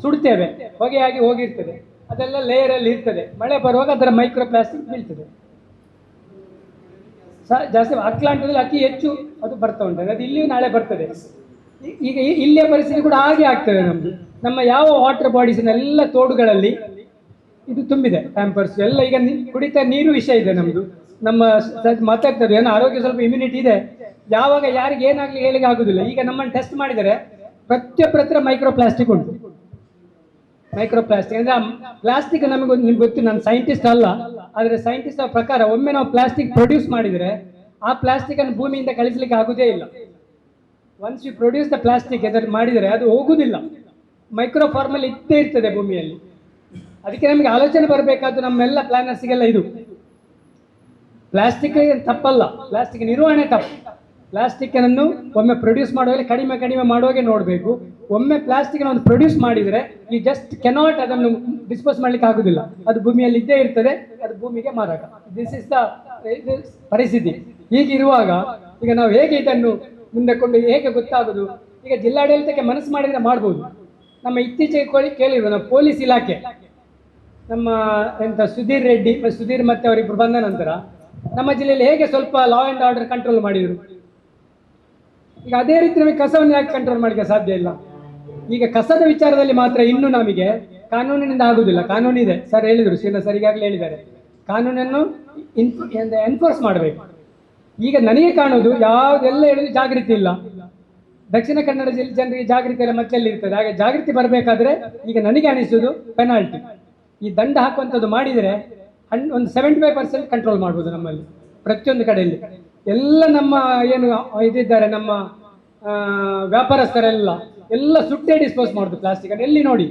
ಸುಡ್ತೇವೆ, ಹೊಗೆಯಾಗಿ ಹೋಗಿರ್ತದೆ. ಅದೆಲ್ಲ ಲೇಯರಲ್ಲಿ ಇರ್ತದೆ. ಮಳೆ ಬರುವಾಗ ಅದರ ಮೈಕ್ರೋ ಪ್ಲಾಸ್ಟಿಕ್ ಬೀಳ್ತದೆ. ಜಾಸ್ತಿ ಅಟ್ಲಾಂಟದಲ್ಲಿ ಅತಿ ಹೆಚ್ಚು ಅದು ಬರ್ತಾ ಉಂಟು. ಅದು ಇಲ್ಲಿಯೂ ನಾಳೆ ಬರ್ತದೆ. ಈಗ ಇಲ್ಲಿಯ ಪರಿಸ್ಥಿತಿ ಕೂಡ ಹಾಗೆ ಆಗ್ತದೆ. ನಮ್ಮ ಯಾವ ವಾಟರ್ ಬಾಡೀಸ್ನೆಲ್ಲ ತೋಡುಗಳಲ್ಲಿ ಇದು ತುಂಬಿದೆ, ಪ್ಯಾಂಪರ್ಸ್ ಎಲ್ಲ. ಈಗ ಕುಡಿತ ನೀರು ವಿಷಯ ಇದೆ ನಮ್ಮದು. ನಮ್ಮ ಮಾತಾಡ್ತಾರೆ ಏನೋ ಆರೋಗ್ಯ ಸ್ವಲ್ಪ ಇಮ್ಯುನಿಟಿ ಇದೆ, ಯಾವಾಗ ಯಾರಿಗೆ ಏನಾಗಲಿ ಹೇಳಿಕೆ ಆಗೋದಿಲ್ಲ. ಈಗ ನಮ್ಮನ್ನು ಟೆಸ್ಟ್ ಮಾಡಿದರೆ ಪ್ರತಿಯೊಬ್ಬರ ಹತ್ರ ಮೈಕ್ರೋ ಪ್ಲಾಸ್ಟಿಕ್ ಉಂಟು. ಮೈಕ್ರೋ ಪ್ಲಾಸ್ಟಿಕ್ ಅಂದರೆ ಪ್ಲಾಸ್ಟಿಕ್ ನಿಮ್ಗೆ ಗೊತ್ತು. ನಾನು ಸೈಂಟಿಸ್ಟ್ ಅಲ್ಲ, ಆದರೆ ಸೈಂಟಿಸ್ಟ್ ಪ್ರಕಾರ ಒಮ್ಮೆ ನಾವು ಪ್ಲಾಸ್ಟಿಕ್ ಪ್ರೊಡ್ಯೂಸ್ ಮಾಡಿದರೆ ಆ ಪ್ಲಾಸ್ಟಿಕನ್ನು ಭೂಮಿಯಿಂದ ಕಳಿಸಲಿಕ್ಕೆ ಆಗೋದೇ ಇಲ್ಲ. Once you produce the plastic ಅದನ್ನು ಮಾಡಿದರೆ ಅದು ಹೋಗುವುದಿಲ್ಲ. ಮೈಕ್ರೋ ಫಾರ್ಮಲ್ಲಿ ಇದ್ದೇ ಇರ್ತದೆ ಭೂಮಿಯಲ್ಲಿ. ಅದಕ್ಕೆ ನಮಗೆ ಆಲೋಚನೆ ಬರಬೇಕಾದ್ದು ನಮ್ಮೆಲ್ಲ ಪ್ಲಾನರ್ಸಿಗೆಲ್ಲ ಇದು. ಪ್ಲಾಸ್ಟಿಕ್ ತಪ್ಪಲ್ಲ, ಪ್ಲಾಸ್ಟಿಕ್ ನಿರ್ವಹಣೆ ತಪ್ಪು. ಪ್ಲಾಸ್ಟಿಕ್ಕನ್ನು ಒಮ್ಮೆ ಪ್ರೊಡ್ಯೂಸ್ ಮಾಡುವಾಗಲೇ ಕಡಿಮೆ ಮಾಡುವಾಗೆ ನೋಡಬೇಕು. ಒಮ್ಮೆ ಪ್ಲಾಸ್ಟಿಕ್ನ ಒಂದು ಪ್ರೊಡ್ಯೂಸ್ ಮಾಡಿದರೆ ಈ ಜಸ್ಟ್ ಕೆನಾಟ್ ಅದನ್ನು ಡಿಸ್ಪೋಸ್ ಮಾಡಲಿಕ್ಕೆ ಆಗೋದಿಲ್ಲ. ಅದು ಭೂಮಿಯಲ್ಲಿ ಇದ್ದೇ ಇರ್ತದೆ, ಅದು ಭೂಮಿಗೆ ಮಾರಾಟ. ದಿಸ್ ಇಸ್ ದ ಪರಿಸ್ಥಿತಿ. ಹೀಗಿರುವಾಗ ಈಗ ನಾವು ಹೇಗೆ ಇದನ್ನು ಮುಂದೆ ಕೊಂಡು ಹೇಗೆ ಗೊತ್ತಾಗೋದು? ಈಗ ಜಿಲ್ಲಾಡಳಿತಕ್ಕೆ ಮನಸ್ಸು ಮಾಡಿದರೆ ಮಾಡ್ಬೋದು. ನಮ್ಮ ಇತ್ತೀಚೆಗೆ ಕೇಳಿದ್ರು ನಮ್ಮ ಪೊಲೀಸ್ ಇಲಾಖೆ, ನಮ್ಮ ಸುಧೀರ್ ಮತ್ತೆ ಅವರಿಬ್ಬರು ಬಂದ ನಂತರ ನಮ್ಮ ಜಿಲ್ಲೆಯಲ್ಲಿ ಹೇಗೆ ಸ್ವಲ್ಪ ಲಾ ಆ್ಯಂಡ್ ಆರ್ಡರ್ ಕಂಟ್ರೋಲ್ ಮಾಡಿದರು. ಈಗ ಅದೇ ರೀತಿ ನಮಗೆ ಕಸವನ್ನು ಯಾಕೆ ಕಂಟ್ರೋಲ್ ಮಾಡಲಿಕ್ಕೆ ಸಾಧ್ಯ ಇಲ್ಲ? ಈಗ ಕಸದ ವಿಚಾರದಲ್ಲಿ ಮಾತ್ರ ಇನ್ನೂ ನಮಗೆ ಕಾನೂನಿನಿಂದ ಆಗುವುದಿಲ್ಲ. ಕಾನೂನಿದೆ, ಸರ್ ಹೇಳಿದರು, ಶ್ರೀನಿವಾಸ್ ಸರ್ ಈಗಾಗಲೇ ಹೇಳಿದ್ದಾರೆ. ಕಾನೂನನ್ನು ಎನ್ಫೋರ್ಸ್ ಮಾಡಬೇಕು. ಈಗ ನನಗೆ ಕಾಣೋದು ಯಾವುದೆಲ್ಲ ಹೇಳಿದ್ರು ಜಾಗೃತಿ ಇಲ್ಲ. ದಕ್ಷಿಣ ಕನ್ನಡ ಜಿಲ್ಲೆ ಜನರಿಗೆ ಜಾಗೃತಿ ಎಲ್ಲ ಮತ್ತೆಲ್ಲಿ ಇರ್ತದೆ. ಹಾಗೆ ಜಾಗೃತಿ ಬರಬೇಕಾದ್ರೆ ಈಗ ನನಗೆ ಅನಿಸೋದು ಪೆನಾಲ್ಟಿ, ಈ ದಂಡ ಹಾಕುವಂಥದ್ದು ಮಾಡಿದರೆ ಒಂದು 75% ಕಂಟ್ರೋಲ್ ಮಾಡ್ಬೋದು ನಮ್ಮಲ್ಲಿ ಪ್ರತಿಯೊಂದು ಕಡೆಯಲ್ಲಿ. ಎಲ್ಲ ನಮ್ಮ ಏನು ಇದಿದ್ದಾರೆ ನಮ್ಮ ವ್ಯಾಪಾರಸ್ಥರೆಲ್ಲ ಸುಟ್ಟೇ ಡಿಸ್ಪೋಸ್ ಮಾಡೋದು ಪ್ಲಾಸ್ಟಿಕ್ ಅನ್ನು. ಎಲ್ಲಿ ನೋಡಿ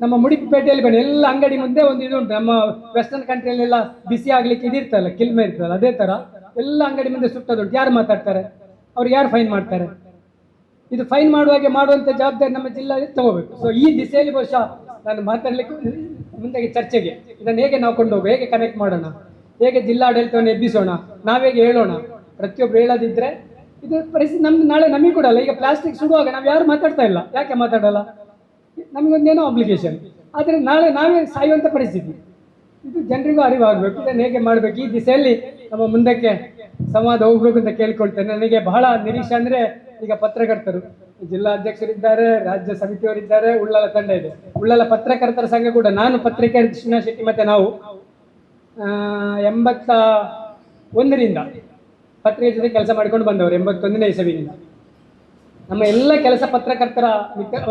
ನಮ್ಮ ಮುಡಿಪೇಟೆಯಲ್ಲಿ ಬನ್ನಿ, ಎಲ್ಲ ಅಂಗಡಿ ಮುಂದೆ ಒಂದು ಇದು ಉಂಟು. ನಮ್ಮ ವೆಸ್ಟರ್ನ್ ಕಂಟ್ರಿಯಲ್ಲೆಲ್ಲ ಬಿಸಿ ಆಗ್ಲಿಕ್ಕೆ ಇದಿರ್ತಲ್ಲ, ಕಿಲ್ಮೆ ಇರ್ತಲ್ಲ, ಅದೇ ತರ ಎಲ್ಲ ಅಂಗಡಿ ಮುಂದೆ ಸುಟ್ಟದುಂಟು. ಯಾರು ಮಾತಾಡ್ತಾರೆ? ಅವ್ರು ಯಾರು ಫೈನ್ ಮಾಡ್ತಾರೆ? ಇದು ಫೈನ್ ಮಾಡುವಾಗೆ ಮಾಡುವಂತ ಜವಾಬ್ದಾರಿ ನಮ್ಮ ಜಿಲ್ಲಾ ತಗೋಬೇಕು. ಸೊ ಈ ದಿಸೆಯಲ್ಲಿ ಬಹುಶಃ ನಾನು ಮಾತಾಡ್ಲಿಕ್ಕೆ ಮುಂದೆ ಚರ್ಚೆಗೆ ಇದನ್ನು ಹೇಗೆ ನಾವು ಕೊಂಡೋಗ, ಹೇಗೆ ಕನೆಕ್ಟ್ ಮಾಡೋಣ, ಹೇಗೆ ಜಿಲ್ಲಾಡಳಿತವನ್ನು ಎಬ್ಬಿಸೋಣ, ನಾವೇಗೆ ಹೇಳೋಣ. ಪ್ರತಿಯೊಬ್ಬರು ಹೇಳೋದಿದ್ರೆ ಇದು ಪರಿಸ್ಥಿತಿ ನಮ್ದು ನಾಳೆ ನಮಗೆ ಕೊಡಲ್ಲ. ಈಗ ಪ್ಲಾಸ್ಟಿಕ್ ಸುಡುವಾಗ ನಾವು ಯಾರು ಮಾತಾಡ್ತಾ ಇಲ್ಲ. ಯಾಕೆ ಮಾತಾಡಲ್ಲ? ನಮಗೊಂದೇನೋ ಅಬ್ಲಿಗೇಷನ್, ಆದರೆ ನಾಳೆ ನಾವೇ ಸಾಯುವಂಥ ಪರಿಸ್ಥಿತಿ. ಇದು ಜನರಿಗೂ ಅರಿವಾಗಬೇಕು. ಇದನ್ನು ಹೇಗೆ ಮಾಡಬೇಕು, ಈ ದಿಸೆಯಲ್ಲಿ ನಮ್ಮ ಮುಂದಕ್ಕೆ ಸಂವಾದ ಹೋಗ್ಬೇಕು ಅಂತ ಕೇಳ್ಕೊಳ್ತೇನೆ. ನನಗೆ ಬಹಳ ನಿರೀಕ್ಷೆ ಅಂದರೆ ಈಗ ಪತ್ರಕರ್ತರು, ಜಿಲ್ಲಾ ಅಧ್ಯಕ್ಷರಿದ್ದಾರೆ, ರಾಜ್ಯ ಸಮಿತಿಯವರಿದ್ದಾರೆ, ಉಳ್ಳಾಲ ತಂಡ ಇದೆ. ಉಳ್ಳಾಲ ಪತ್ರಕರ್ತರ ಸಂಘ ಕೂಡ, ನಾನು ಪತ್ರಿಕೆ ಶ್ರೀನಿವಾಸ್ ಶೆಟ್ಟಿ ಮತ್ತು ನಾವು 81ರಿಂದ ಪತ್ರಿಕೆ ಜೊತೆ ಕೆಲಸ ಮಾಡಿಕೊಂಡು ಬಂದವರು. 81ನೇ ಇಸವಿನಿಂದ ನಮ್ಮ ಎಲ್ಲ ಕೆಲಸ ಪತ್ರಕರ್ತರ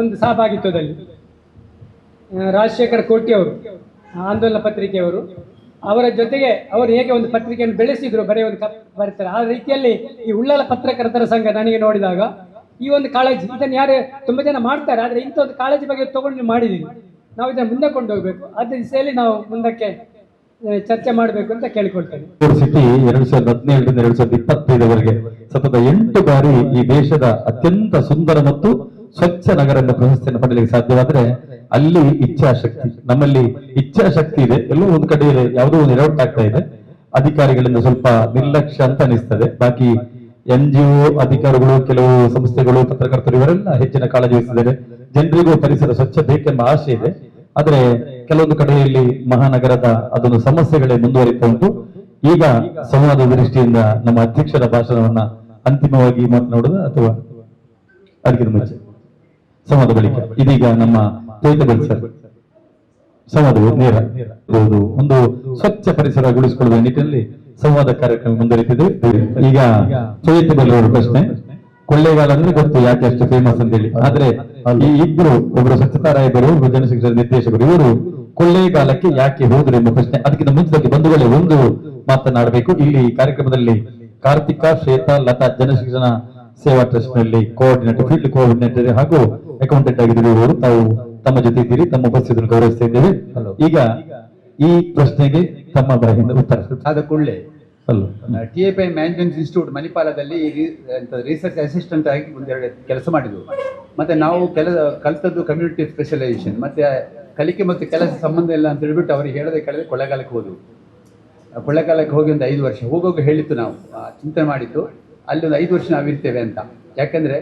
ಒಂದು ಸಹಭಾಗಿತ್ವದಲ್ಲಿ. ರಾಜಶೇಖರ್ ಕೋಟಿ ಅವರು ಆಂದೋಲನ ಪತ್ರಿಕೆಯವರು, ಅವರ ಜೊತೆಗೆ ಅವರು ಹೇಗೆ ಒಂದು ಪತ್ರಿಕೆಯನ್ನು ಬೆಳೆಸಿದ್ರು, ಬರೀ ಒಂದು ಬರ್ತಾರೆ ಆ ರೀತಿಯಲ್ಲಿ ಈ ಉಳ್ಳಾಲ ಪತ್ರಕರ್ತರ ಸಂಘ ನನಗೆ ನೋಡಿದಾಗ ಈ ಒಂದು ಕಾಳಜಿ, ಇದನ್ನು ಯಾರು ತುಂಬ ಜನ ಮಾಡ್ತಾರೆ, ಆದರೆ ಇಂಥ ಒಂದು ಕಾಳಜಿ ಬಗ್ಗೆ ತಗೊಂಡು ನೀವು ಮಾಡಿದ್ದೀವಿ. ನಾವು ಇದನ್ನು ಮುಂದೆ ಕೊಂಡು ಹೋಗ್ಬೇಕು. ಅದೇ ದಿಸೆಯಲ್ಲಿ ನಾವು ಮುಂದಕ್ಕೆ ಚರ್ಚೆ ಮಾಡಬೇಕು ಅಂತ ಕೇಳಿಕೊಳ್ತೇನೆ. ಸಿಟಿ 2017ರಿಂದ 2025ವರೆಗೆ ಸತತ 8 ಬಾರಿ ಈ ದೇಶದ ಅತ್ಯಂತ ಸುಂದರ ಮತ್ತು ಸ್ವಚ್ಛ ನಗರ ಎಂಬ ಪ್ರಶಸ್ತಿಯನ್ನು ಪಡೆಯಲಿಕ್ಕೆ ಸಾಧ್ಯವಾದ್ರೆ ಅಲ್ಲಿ ಇಚ್ಛಾಶಕ್ತಿ, ನಮ್ಮಲ್ಲಿ ಇಚ್ಛಾಶಕ್ತಿ ಇದೆ. ಎಲ್ಲೋ ಒಂದು ಕಡೆ ಯಾವುದೋ ಒಂದು ಎಡವಟ್ಟು ಆಗ್ತಾ ಇದೆ, ಅಧಿಕಾರಿಗಳಿಂದ ಸ್ವಲ್ಪ ನಿರ್ಲಕ್ಷ್ಯ ಅಂತ ಅನಿಸ್ತದೆ. ಬಾಕಿ NGO ಅಧಿಕಾರಿಗಳು, ಕೆಲವು ಸಂಸ್ಥೆಗಳು, ಪತ್ರಕರ್ತರು ಇವರೆಲ್ಲ ಹೆಚ್ಚಿನ ಕಾಳಜಿ ವಹಿಸಿದ್ದಾರೆ. ಜನರಿಗೂ ಪರಿಸರ ಸ್ವಚ್ಛ ಬೇಕೆಂಬ ಆಸೆ ಇದೆ. ಆದ್ರೆ ಕೆಲವೊಂದು ಕಡೆಯಲ್ಲಿ ಮಹಾನಗರದ ಅದೊಂದು ಸಮಸ್ಯೆಗಳೇ ಮುಂದುವರಿತಾ ಉಂಟು. ಈಗ ಸಂವಾದದ ದೃಷ್ಟಿಯಿಂದ ನಮ್ಮ ಅಧ್ಯಕ್ಷರ ಭಾಷಣವನ್ನ ಅಂತಿಮವಾಗಿ ಮಾತನಾಡುವುದು ಅಥವಾ ಅದಕ್ಕಿಂತ ಮುಂಚೆ ಸಂವಾದ ಬಳಿಕ ಇದೀಗ ನಮ್ಮ ಚೈತನ್ಯ ಸರ್ ಸಂವಾದವು ನೇರ ಒಂದು ಸ್ವಚ್ಛ ಪರಿಸರ ಉಳಿಸಿಕೊಳ್ಳುವ ನಿಟ್ಟಿನಲ್ಲಿ ಸಂವಾದ ಕಾರ್ಯಕ್ರಮ ಮುಂದುವರಿತಿದೆ. ಈಗ ಚೈತನ್ಯ ಅವರ ಪ್ರಶ್ನೆ, ಕೊಳ್ಳೇಗಾಲ ಅಂದ್ರೆ ಗೊತ್ತು ಯಾಕೆ ಅಷ್ಟು ಫೇಮಸ್ ಅಂತ ಹೇಳಿ. ಆದ್ರೆ ಈ ಇಬ್ರು, ಒಬ್ಬರು ಸ್ವಚ್ಛತಾ ರಾಯಭಾರಿ, ಒಬ್ಬರು ಜನಶಿಕ್ಷಣ ನಿರ್ದೇಶಕರು, ಇವರು ಕೊಳ್ಳೇಗಾಲಕ್ಕೆ ಯಾಕೆ ಹೋದ್ರು ಎಂಬ ಪ್ರಶ್ನೆ. ಅದಕ್ಕಿಂತ ಮುಂಚಿತವಾಗಿ ಬಂಧುಗಳೇ ಒಂದು ಮಾತನಾಡಬೇಕು. ಇಲ್ಲಿ ಕಾರ್ಯಕ್ರಮದಲ್ಲಿ ಕಾರ್ತಿಕ, ಶ್ವೇತಾ, ಲತಾ ಜನಶಿಕ್ಷಣ ಸೇವಾ ಟ್ರಸ್ಟ್ ನಲ್ಲಿ ಕೋಆರ್ಡಿನೇಟರ್, ಫೀಲ್ಡ್ ಕೋಆರ್ಡಿನೇಟರ್ ಹಾಗೂ ಅಕೌಂಟೆಂಟ್ ಆಗಿರುವವರು ತಾವು ತಮ್ಮ ಜೊತೆ ಇದ್ದೀರಿ. ತಮ್ಮ ಉಪಸ್ಥಿತಿಯನ್ನು ಗೌರವಿಸ್ತಾ ಇದ್ದೇವೆ. ಈಗ ಈ ಪ್ರಶ್ನೆಗೆ ತಮ್ಮ ಬಾಯಿಂದ ಉತ್ತರ. ಆದ ಕೂಡಲೇ TAPI ಮ್ಯಾನೇಜ್ಮೆಂಟ್ ಇನ್ಸ್ಟಿಟ್ಯೂಟ್ ಮಣಿಪಾಲದಲ್ಲಿ ರಿಸರ್ಚ್ ಅಸಿಸ್ಟೆಂಟ್ ಆಗಿ ಒಂದೆರಡು ಕೆಲಸ ಮಾಡಿದ್ವು. ಮತ್ತೆ ನಾವು ಕಲಿತದ್ದು ಕಮ್ಯುನಿಟಿ ಸ್ಪೆಷಲೈಸೇಷನ್, ಮತ್ತೆ ಕಲಿಕೆ ಮತ್ತು ಕೆಲಸ ಸಂಬಂಧ ಇಲ್ಲ ಅಂತ ಹೇಳ್ಬಿಟ್ಟು ಅವ್ರಿಗೆ ಹೇಳದೆ ಕೇಳದೆ ಕೊಳ್ಳೇಗಾಲಕ್ಕೆ ಹೋದ್ವು. ಕೊಳ್ಳೇಗಾಲಕ್ಕೆ ಹೋಗಿ ಒಂದು 5 ವರ್ಷ ಹೋಗೋಗ ಹೇಳಿತ್ತು. ನಾವು ಚಿಂತನೆ ಮಾಡಿದ್ದು ಅಲ್ಲಿ ಒಂದು 5 ವರ್ಷ ನಾವಿರ್ತೇವೆ ಅಂತ. ಯಾಕೆಂದರೆ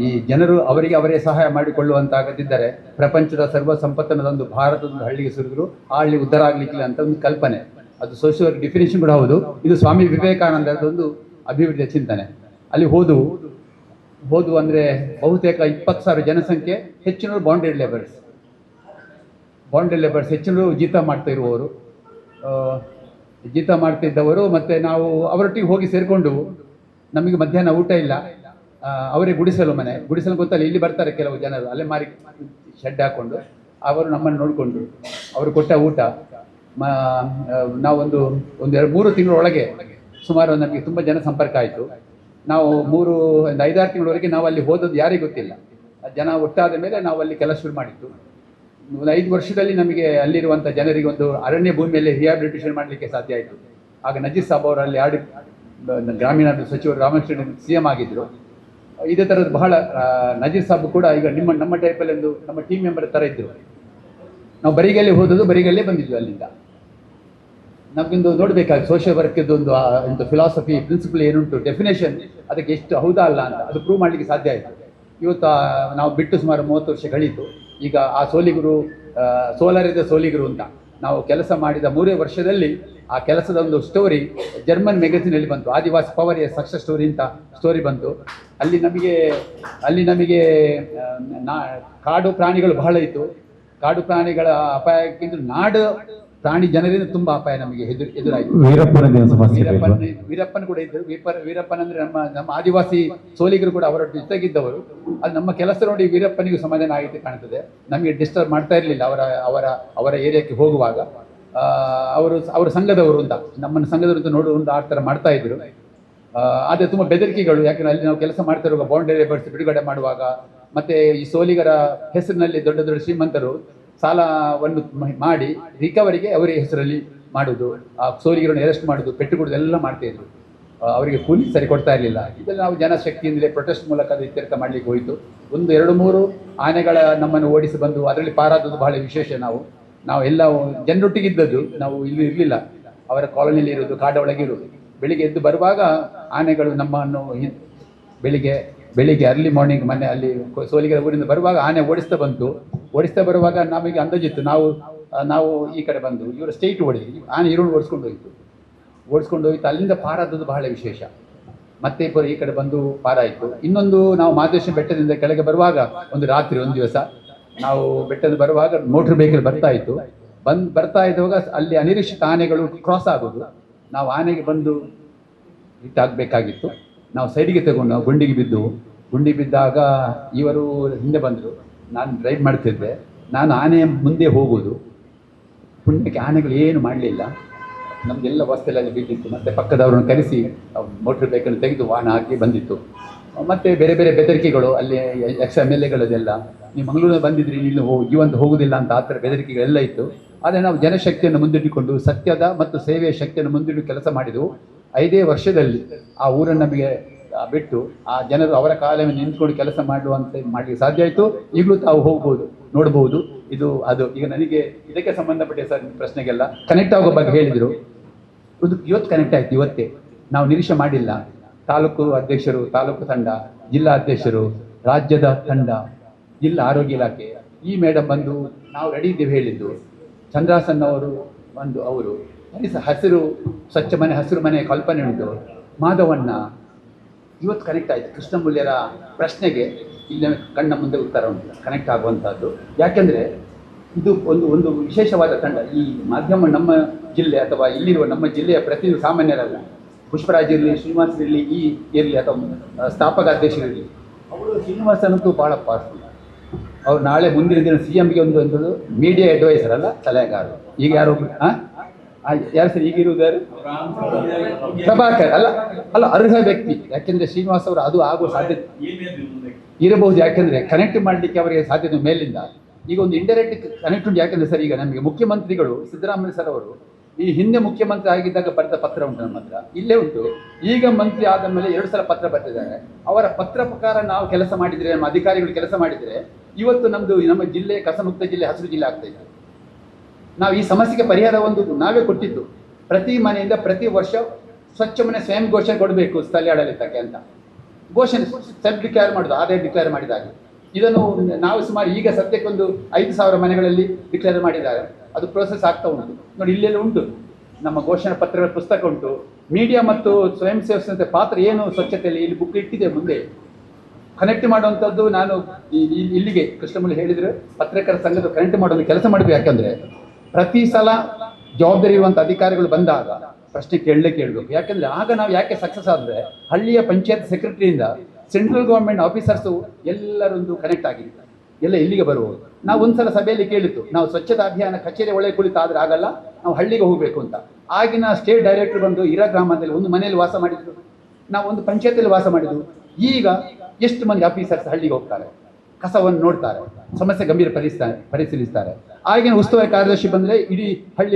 ಈ ಜನರು ಅವರಿಗೆ ಅವರೇ ಸಹಾಯ ಮಾಡಿಕೊಳ್ಳುವಂತಾಗದಿದ್ದರೆ ಪ್ರಪಂಚದ ಸರ್ವ ಸಂಪತ್ತನ್ನದೊಂದು ಭಾರತದೊಂದು ಹಳ್ಳಿಗೆ ಸುರಿದ್ರು ಆ ಹಳ್ಳಿ ಉದ್ಧಾರ ಆಗಲಿಕ್ಕಿಲ್ಲ ಅಂತ ಒಂದು ಕಲ್ಪನೆ. ಅದು ಸೋಷಿಯಲ್ ಡೆಫಿನೇಷನ್ ಕೂಡ ಹೌದು. ಇದು ಸ್ವಾಮಿ ವಿವೇಕಾನಂದರದೊಂದು ಅಭಿವೃದ್ಧಿಯ ಚಿಂತನೆ. ಅಲ್ಲಿ ಹೋದು ಅಂದರೆ ಬಹುತೇಕ 20,000 ಜನಸಂಖ್ಯೆ, ಹೆಚ್ಚಿನವರು ಬೌಂಡ್ರಿ ಲೇಬರ್ಸ್ ಹೆಚ್ಚಿನವರು ಜೀತ ಮಾಡ್ತಿದ್ದವರು. ಮತ್ತು ನಾವು ಅವರೊಟ್ಟಿಗೆ ಹೋಗಿ ಸೇರಿಕೊಂಡು, ನಮಗೆ ಮಧ್ಯಾಹ್ನ ಊಟ ಇಲ್ಲ, ಅವರೇ ಗುಡಿಸಲು ಗೊತ್ತಲ್ಲ, ಇಲ್ಲಿ ಬರ್ತಾರೆ ಕೆಲವು ಜನರು, ಅಲ್ಲೇ ಮಾರಿ ಶೆಡ್ ಹಾಕ್ಕೊಂಡು ಅವರು ನಮ್ಮನ್ನು ನೋಡಿಕೊಂಡು ಅವರು ಕೊಟ್ಟ ಊಟ ನಾವೊಂದು 2-3 ತಿಂಗಳೊಳಗೆ ಸುಮಾರು ನಮಗೆ ತುಂಬ ಜನ ಸಂಪರ್ಕ ಆಯಿತು. ನಾವು 5-6 ತಿಂಗಳವರೆಗೆ ನಾವು ಅಲ್ಲಿ ಹೋದದ್ದು ಯಾರಿಗೂ ಗೊತ್ತಿಲ್ಲ. ಜನ ಒಟ್ಟಾದ ಮೇಲೆ ನಾವು ಅಲ್ಲಿ ಕೆಲಸ ಶುರು ಮಾಡಿದ್ದು. ಒಂದು 5 ವರ್ಷದಲ್ಲಿ ನಮಗೆ ಅಲ್ಲಿರುವಂಥ ಜನರಿಗೆ ಒಂದು ಅರಣ್ಯ ಭೂಮಿಯಲ್ಲಿ ರಿಹ್ಯಾಬಿಲಿಟೇಷನ್ ಮಾಡಲಿಕ್ಕೆ ಸಾಧ್ಯ ಆಯಿತು. ಆಗ ನಜೀರ್ ಸಾಬ್ ಅವರಲ್ಲಿ ಗ್ರಾಮೀಣಾಭಿವೃದ್ಧಿ ಸಚಿವರು ರಾಮಕೃಷ್ಣ CM ಆಗಿದ್ದರು. ಇದೇ ಥರದ ಬಹಳ ನಜೀರ್ ಸಾಬ್ ಕೂಡ ಈಗ ನಮ್ಮ ಟೈಪಲ್ಲಿ ಒಂದು ನಮ್ಮ ಟೀಮ್ ಮೆಂಬರ್ ಥರ ಇದ್ದರು. ನಾವು ಬರಿಗಲ್ಲೇ ಹೋದದ್ದು, ಬರಿಗಲ್ಲೇ ಬಂದಿದ್ವಿ ಅಲ್ಲಿಂದ. ನಮಗಿಂದು ನೋಡಬೇಕಾಗಿ ಸೋಷಿಯಲ್ ವರ್ಕಿದ್ದು ಒಂದು ಫಿಲಾಸಫಿ, ಪ್ರಿನ್ಸಿಪಲ್ ಏನುಂಟು, ಡೆಫಿನೇಷನ್, ಅದಕ್ಕೆ ಎಷ್ಟು ಹೌದಾ ಅಲ್ಲ ಅಂತ ಅದು ಪ್ರೂವ್ ಮಾಡಲಿಕ್ಕೆ ಸಾಧ್ಯ ಆಯಿತು. ಇವತ್ತು ನಾವು ಬಿಟ್ಟು ಸುಮಾರು 30 ವರ್ಷ ಕಳೀತು. ಈಗ ಆ ಸೋಲಾರಿದ ಸೋಲಿಗರು ಅಂತ ನಾವು ಕೆಲಸ ಮಾಡಿದ 3 ವರ್ಷದಲ್ಲಿ ಆ ಕೆಲಸದ ಒಂದು ಸ್ಟೋರಿ ಜರ್ಮನ್ ಮ್ಯಾಗಝಿನಲ್ಲಿ ಬಂತು. ಆದಿವಾಸಿ ಪವರ್ ಎ ಸಕ್ಸಸ್ ಸ್ಟೋರಿ ಅಂತ ಸ್ಟೋರಿ ಬಂತು. ಅಲ್ಲಿ ನಮಗೆ ಕಾಡು ಪ್ರಾಣಿಗಳು ಬಹಳ ಇತ್ತು. ಕಾಡು ಪ್ರಾಣಿಗಳ ಅಪಾಯಕ್ಕಿಂತ ಪ್ರಾಣಿ ಜನರಿಂದ ತುಂಬಾ ಅಪಾಯ ನಮಗೆ ಎದುರಾಯಿತು. ವೀರಪ್ಪನ ಸಮಸ್ಯೆ ವೀರಪ್ಪನ ಕೂಡ ಇದ್ದರು. ವೀರಪ್ಪನ ಅಂದ್ರೆ ನಮ್ಮ ಆದಿವಾಸಿ ಸೋಲಿಗರು ಕೂಡ ಅವರ ಜೊತೆಗಿದ್ದವರು. ಅದು ನಮ್ಮ ಕೆಲಸ ನೋಡಿ ವೀರಪ್ಪನಿಗೂ ಸಮಾಧಾನ ಆಗಿತ್ತು ಕಾಣ್ತದೆ. ನಮಗೆ ಡಿಸ್ಟರ್ಬ್ ಮಾಡ್ತಾ ಇರಲಿಲ್ಲ ಅವರ ಏರಿಯಾಕ್ಕೆ ಹೋಗುವಾಗ. ಅವರ ಸಂಘದವರು ಅಂತ ನಮ್ಮನ್ನು ಸಂಘದವರು ಅಂತ ನೋಡು ಒಂದು ಆ ಥರ ಮಾಡ್ತಾ ಇದ್ರು. ಆದರೆ ತುಂಬ ಬೆದರಿಕೆಗಳು, ಯಾಕಂದ್ರೆ ಅಲ್ಲಿ ನಾವು ಕೆಲಸ ಮಾಡ್ತಾ ಇರುವಾಗ ಬೌಂಡರಿ ಬರ್ಸ್ ಬಿಡುಗಡೆ ಮಾಡುವಾಗ, ಮತ್ತೆ ಈ ಸೋಲಿಗರ ಹೆಸರಿನಲ್ಲಿ ದೊಡ್ಡ ದೊಡ್ಡ ಶ್ರೀಮಂತರು ಸಾಲವನ್ನು ಮಾಡಿ ರಿಕವರಿಗೆ ಅವರ ಹೆಸರಲ್ಲಿ ಮಾಡುವುದು, ಆ ಸೋಲಿಗರನ್ನು ಅರೆಸ್ಟ್ ಮಾಡುವುದು, ಪೆಟ್ಟು ಕೊಡುವುದು ಎಲ್ಲ ಮಾಡ್ತಾ ಇದ್ರು. ಅವರಿಗೆ ಕೂಲಿ ಸರಿ ಕೊಡ್ತಾ ಇರಲಿಲ್ಲ. ಇದೆಲ್ಲ ನಾವು ಜನಶಕ್ತಿಯಿಂದಲೇ ಪ್ರೊಟೆಸ್ಟ್ ಮೂಲಕ ಅದು ಇತ್ಯರ್ಥ ಮಾಡಲಿಕ್ಕೆ ಹೋಯಿತು. 1, 2, 3 ಆನೆಗಳ ನಮ್ಮನ್ನು ಓಡಿಸಿ ಬಂದು ಅದರಲ್ಲಿ ಪಾರಾದದ್ದು ಬಹಳ ವಿಶೇಷ. ನಾವು ಎಲ್ಲ ಜನರೊಟ್ಟಿಗಿದ್ದದ್ದು, ನಾವು ಇಲ್ಲಿ ಇರಲಿಲ್ಲ, ಅವರ ಕಾಲೋನಿಯಲ್ಲಿ ಇರೋದು, ಕಾಡ ಒಳಗೆ ಇರೋದು. ಬೆಳಿಗ್ಗೆ ಎದ್ದು ಬರುವಾಗ ಆನೆಗಳು ನಮ್ಮನ್ನು ಬೆಳಿಗ್ಗೆ ಅರ್ಲಿ ಮಾರ್ನಿಂಗ್ ಮನೆ ಅಲ್ಲಿ ಸೋಲಿಗರ ಊರಿಂದ ಬರುವಾಗ ಆನೆ ಓಡಿಸ್ತಾ ಬರುವಾಗ ನಮಗೆ ಅಂದಾಜಿತ್ತು ನಾವು ಈ ಕಡೆ ಬಂದು ಇವರು ಸ್ಟೇಟ್ ಓಡಿದ್ವಿ, ಆನೆ ಈರುಳ್ಳಿ ಓಡಿಸ್ಕೊಂಡು ಹೋಯ್ತು. ಅಲ್ಲಿಂದ ಪಾರಾದದ್ದು ಬಹಳ ವಿಶೇಷ. ಮತ್ತೆ ಈ ಕಡೆ ಬಂದು ಪಾರಾಯಿತು. ಇನ್ನೊಂದು, ನಾವು ಮಹದೇಶ್ವರ ಬೆಟ್ಟದಿಂದ ಕೆಳಗೆ ಬರುವಾಗ ಒಂದು ರಾತ್ರಿ ಒಂದು ದಿವಸ ನಾವು ಬೆಟ್ಟದ ಬರುವಾಗ ಮೋಟ್ರ್ ವೆಹಿಕಲ್ ಬರ್ತಾ ಇದ್ದಾಗ ಅಲ್ಲಿ ಅನಿರೀಕ್ಷಿತ ಆನೆಗಳು ಕ್ರಾಸ್ ಆಗೋದು. ನಾವು ಆನೆಗೆ ಬಂದು ಹಿಟ್ಟಾಗಬೇಕಾಗಿತ್ತು. ನಾವು ಸೈಡಿಗೆ ತಗೊಂಡು ನಾವು ಗುಂಡಿ ಬಿದ್ದಾಗ ಇವರು ಹಿಂದೆ ಬಂದರು. ನಾನು ಡ್ರೈವ್ ಮಾಡ್ತಿದ್ದೆ. ನಾನು ಆನೆ ಮುಂದೆ ಹೋಗೋದು, ಪುಣ್ಯಕ್ಕೆ ಆನೆಗಳು ಏನು ಮಾಡಲಿಲ್ಲ. ನಮಗೆಲ್ಲ ವಸ್ತುಗಳಲ್ಲಿ ಬಿದ್ದಿತ್ತು. ಮತ್ತು ಪಕ್ಕದವ್ರನ್ನ ಕರೆಸಿ ಮೋಟ್ರ್ ವೆಹಿಕಲ್ ತೆಗೆದು ವಾಹನ ಹಾಕಿ ಬಂದಿತ್ತು. ಮತ್ತು ಬೇರೆ ಬೇರೆ ಬೆದರಿಕೆಗಳು ಅಲ್ಲಿ MLAಗಳದೆಲ್ಲ, ನೀವು ಮಂಗಳೂರಿಗೆ ಬಂದಿದ್ರಿ, ಇಲ್ಲಿ ಜೀವಂತ ಹೋಗುವುದಿಲ್ಲ ಅಂತ ಆ ಥರ ಬೆದರಿಕೆಗಳೆಲ್ಲ ಇತ್ತು. ಆದರೆ ನಾವು ಜನಶಕ್ತಿಯನ್ನು ಮುಂದಿಟ್ಟುಕೊಂಡು ಸತ್ಯದ ಮತ್ತು ಸೇವೆಯ ಶಕ್ತಿಯನ್ನು ಮುಂದಿಟ್ಟು ಕೆಲಸ ಮಾಡಿದೆವು. 5 ವರ್ಷದಲ್ಲಿ ಆ ಊರನ್ನು ನಮಗೆ ಬಿಟ್ಟು ಆ ಜನರು ಅವರ ಕಾಲವನ್ನು ನಿಂತ್ಕೊಂಡು ಕೆಲಸ ಮಾಡಲಿಕ್ಕೆ ಸಾಧ್ಯ ಆಯಿತು. ಈಗಲೂ ತಾವು ಹೋಗ್ಬೋದು, ನೋಡ್ಬೋದು. ಅದು ಈಗ ನನಗೆ ಇದಕ್ಕೆ ಸಂಬಂಧಪಟ್ಟ ಸರ್ ಪ್ರಶ್ನೆಗೆಲ್ಲ ಕನೆಕ್ಟ್ ಆಗೋ ಬಗ್ಗೆ ಹೇಳಿದರು. ಇವತ್ತು ಕನೆಕ್ಟ್ ಆಯಿತು. ಇವತ್ತೇ ನಾವು ನಿರೀಕ್ಷೆ ಮಾಡಿಲ್ಲ. ತಾಲೂಕು ಅಧ್ಯಕ್ಷರು, ತಾಲೂಕು ತಂಡ, ಜಿಲ್ಲಾ ಅಧ್ಯಕ್ಷರು, ರಾಜ್ಯದ ತಂಡ, ಜಿಲ್ಲಾ ಆರೋಗ್ಯ ಇಲಾಖೆ, ಈ ಮೇಡಮ್ ಬಂದು ನಾವು ರೆಡಿ ಇದ್ದೇವೆ ಹೇಳಿದ್ದು. ಚಂದ್ರಾಸನ್ ಅವರು ಬಂದು ಅವರು ಹಸಿರು ಮನೆ ಕಲ್ಪನೆ ಉಂಟು. ಮಾಧವಣ್ಣ ಇವತ್ತು ಕನೆಕ್ಟ್ ಆಯಿತು. ಕೃಷ್ಣಮೂಲ್ಯರ ಪ್ರಶ್ನೆಗೆ ಇಲ್ಲಿ ಕಣ್ಣ ಮುಂದೆ ಉತ್ತರ ಉಂಟು, ಕನೆಕ್ಟ್ ಆಗುವಂಥದ್ದು. ಯಾಕೆಂದರೆ ಇದು ಒಂದು ವಿಶೇಷವಾದ ತಂಡ. ಈ ಮಾಧ್ಯಮ ನಮ್ಮ ಜಿಲ್ಲೆ ಅಥವಾ ಇಲ್ಲಿರುವ ನಮ್ಮ ಜಿಲ್ಲೆಯ ಪ್ರತಿನಿಧಿ ಸಾಮಾನ್ಯರಲ್ಲ. ಪುಷ್ಪರಾಜ್ ಇರಲಿ, ಶ್ರೀನಿವಾಸ್ ಇರಲಿ, ಇರಲಿ ಅಥವಾ ಸ್ಥಾಪಕ ಅಧ್ಯಕ್ಷರಿರಲಿ, ಅವರು ಶ್ರೀನಿವಾಸನಂತೂ ಭಾಳ ಪವರ್ಫುಲ್. ಅವ್ರು ನಾಳೆ ಮುಂದಿನ ದಿನ CMಗೆ ಒಂದು ಮೀಡಿಯಾ ಅಡ್ವೈಸರ್ ಅಲ್ಲ, ಸಲಹೆಗಾರರು. ಈಗ ಯಾರು ಸರ್ ಈಗ ಇರುವುದಾರು ಪ್ರಭಾಕರ್ ಅಲ್ಲ ಅರ್ಹ ವ್ಯಕ್ತಿ. ಯಾಕೆಂದರೆ ಶ್ರೀನಿವಾಸ್ ಅವರು ಅದು ಆಗುವ ಸಾಧ್ಯತೆ ಇರಬಹುದು. ಯಾಕೆಂದರೆ ಕನೆಕ್ಟ್ ಮಾಡಲಿಕ್ಕೆ ಅವರಿಗೆ ಸಾಧ್ಯತೆ ಮೇಲಿಂದ. ಈಗ ಒಂದು ಇಂಡೈರೆಕ್ಟ್ ಕನೆಕ್ಟ್ ಉಂಟು. ಯಾಕೆಂದರೆ ಸರ್ ಈಗ ನಮಗೆ ಮುಖ್ಯಮಂತ್ರಿಗಳು ಸಿದ್ದರಾಮಯ್ಯ ಸರ್ ಅವರು ಈ ಹಿಂದೆ ಮುಖ್ಯಮಂತ್ರಿ ಆಗಿದ್ದಾಗ ಬರೆದ ಪತ್ರ ಉಂಟು ನಮ್ಮ ಹತ್ರ, ಇಲ್ಲೇ ಉಂಟು. ಈಗ ಮಂತ್ರಿ ಆದ ಮೇಲೆ 2 ಸಲ ಪತ್ರ ಬರೆದಿದ್ದಾರೆ. ಅವರ ಪತ್ರ ಪ್ರಕಾರ ನಾವು ಕೆಲಸ ಮಾಡಿದರೆ, ನಮ್ಮ ಅಧಿಕಾರಿಗಳು ಕೆಲಸ ಮಾಡಿದರೆ ಇವತ್ತು ನಮ್ಮ ಜಿಲ್ಲೆ ಕಸಮುಕ್ತ ಜಿಲ್ಲೆ, ಹಸಿರು ಜಿಲ್ಲೆ ಆಗ್ತಾ ಇದೆ. ನಾವು ಈ ಸಮಸ್ಯೆಗೆ ಪರಿಹಾರ ನಾವೇ ಕೊಟ್ಟಿದ್ದು. ಪ್ರತಿ ಮನೆಯಿಂದ ಪ್ರತಿ ವರ್ಷ ಸ್ವಚ್ಛ ಮನೆ ಸ್ವಯಂ ಘೋಷಣೆ ಕೊಡಬೇಕು ಸ್ಥಳೀಯ ಆಡಳಿತಕ್ಕೆ ಅಂತ ಘೋಷಣೆ ಸೆಲ್ಫ್ ಡಿಕ್ಲೇರ್ ಮಾಡೋದು, ಆದಾಯ ಡಿಕ್ಲೇರ್ ಮಾಡಿದಾಗ. ಇದನ್ನು ನಾವು ಸುಮಾರು ಈಗ ಸದ್ಯಕ್ಕೆ ಒಂದು 5,000 ಮನೆಗಳಲ್ಲಿ ಡಿಕ್ಲೇರ್ ಮಾಡಿದ್ದಾರೆ. ಅದು ಪ್ರೋಸೆಸ್ ಆಗ್ತಾ ಉಂಟು ನೋಡಿ. ಇಲ್ಲೆಲ್ಲ ಉಂಟು ನಮ್ಮ ಘೋಷಣಾ ಪತ್ರಗಳ ಪುಸ್ತಕ ಉಂಟು. ಮೀಡಿಯಾ ಮತ್ತು ಸ್ವಯಂ ಸೇವಕ ಸಂಸ್ಥೆ ಪಾತ್ರ ಏನು ಸ್ವಚ್ಛತೆಯಲ್ಲಿ ಇಲ್ಲಿ ಬುಕ್ ಇಟ್ಟಿದೆ. ಮುಂದೆ ಕನೆಕ್ಟ್ ಮಾಡುವಂಥದ್ದು ನಾನು ಇಲ್ಲಿಗೆ ಕೃಷ್ಣಮೂಲ್ಯ ಹೇಳಿದರೆ ಪತ್ರಕರ್ತರ ಸಂಘದ ಕನೆಕ್ಟ್ ಮಾಡೋದು ಕೆಲಸ ಮಾಡಬೇಕು. ಯಾಕಂದರೆ ಪ್ರತಿ ಸಲ ಜವಾಬ್ದಾರಿ ಇರುವಂಥ ಅಧಿಕಾರಿಗಳು ಬಂದಾಗ ಪ್ರಶ್ನೆ ಕೇಳಬೇಕು. ಯಾಕೆಂದರೆ ಆಗ ನಾವು ಯಾಕೆ ಸಕ್ಸಸ್ ಆದರೆ ಹಳ್ಳಿಯ ಪಂಚಾಯತ್ ಸೆಕ್ರೆಟರಿಯಿಂದ ಸೆಂಟ್ರಲ್ ಗೌರ್ಮೆಂಟ್ ಆಫೀಸರ್ಸು ಎಲ್ಲರೊಂದು ಕನೆಕ್ಟ್ ಆಗಿದೆ, ಎಲ್ಲ ಇಲ್ಲಿಗೆ ಬರುವುದು. ನಾವು ಒಂದ್ಸಲ ಸಭೆಯಲ್ಲಿ ಕೇಳಿತ್ತು, ನಾವು ಸ್ವಚ್ಛತಾ ಅಭಿಯಾನ ಕಚೇರಿ ಒಳಗೆ ಕುಳಿತಾದ್ರೆ ಆಗಲ್ಲ, ನಾವು ಹಳ್ಳಿಗೆ ಹೋಗಬೇಕು ಅಂತ. ಆಗಿನ ಸ್ಟೇಟ್ ಡೈರೆಕ್ಟರ್ ಬಂದು ಇರಾ ಗ್ರಾಮದಲ್ಲಿ ಒಂದು ಮನೆಯಲ್ಲಿ ವಾಸ ಮಾಡಿದ್ರು, ನಾವು ಒಂದು ಪಂಚಾಯತಿಯಲ್ಲಿ ವಾಸ ಮಾಡಿದ್ವು. ಈಗ ಎಷ್ಟು ಮಂದಿ ಆಫೀಸರ್ಸ್ ಹಳ್ಳಿಗೆ ಹೋಗ್ತಾರೆ, ಕಸವನ್ನು ನೋಡ್ತಾರೆ, ಸಮಸ್ಯೆ ಗಂಭೀರ ಪರಿಶೀಲಿಸ್ತಾರೆ. ಆಗಿನ ಉಸ್ತುವಾರಿ ಕಾರ್ಯದರ್ಶಿ ಬಂದರೆ ಇಡೀ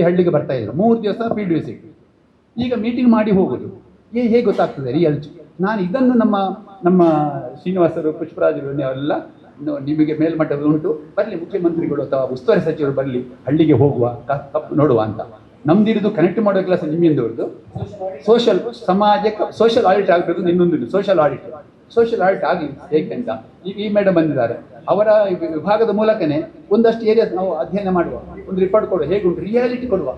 ಹಳ್ಳಿಗೆ ಬರ್ತಾ ಇದ್ರು. 3 ದಿವಸ ಫೀಲ್ಡ್ ವಿಸಿಟ್. ಈಗ ಮೀಟಿಂಗ್ ಮಾಡಿ ಹೋಗೋದು ಹೇಗೆ ಗೊತ್ತಾಗ್ತದೆ ರಿಯಲ್. ನಾನು ಇದನ್ನು ನಮ್ಮ ಶ್ರೀನಿವಾಸರು, ಪುಷ್ಪರಾಜರು ಅವರೆಲ್ಲ ನಿಮಗೆ ಮೇಲ್ಮಟ್ಟದ ಉಂಟು, ಬರಲಿ ಮುಖ್ಯಮಂತ್ರಿಗಳು ಅಥವಾ ಉಸ್ತುವಾರಿ ಸಚಿವರು ಬರಲಿ, ಹಳ್ಳಿಗೆ ಹೋಗುವ ತಪ್ಪು ನೋಡುವ ಅಂತ. ನಮ್ದಿರೋದು ಕನೆಕ್ಟ್ ಮಾಡೋ ಕೆಲಸ ನಿಮ್ಮಿಂದವ್ರದ್ದು. ಸೋಷಲ್ ಆಡಿಟ್ ಆಗಬೇಕು. ಇನ್ನೊಂದು ಸೋಷಲ್ ಆಡಿಟ್ ಆಗಲಿ ಹೇಗೆ ಅಂತ ಈಗ ಈ ಮೇಡಮ್ ಬಂದಿದ್ದಾರೆ. ಅವರ ವಿಭಾಗದ ಮೂಲಕನೇ ಒಂದಷ್ಟು ಏರಿಯಾ ನಾವು ಅಧ್ಯಯನ ಮಾಡುವ, ಒಂದು ರಿಪೋರ್ಟ್ ಕೊಡುವ, ಹೇಗುಂಟು ರಿಯಾಲಿಟಿ ಕೊಡುವ.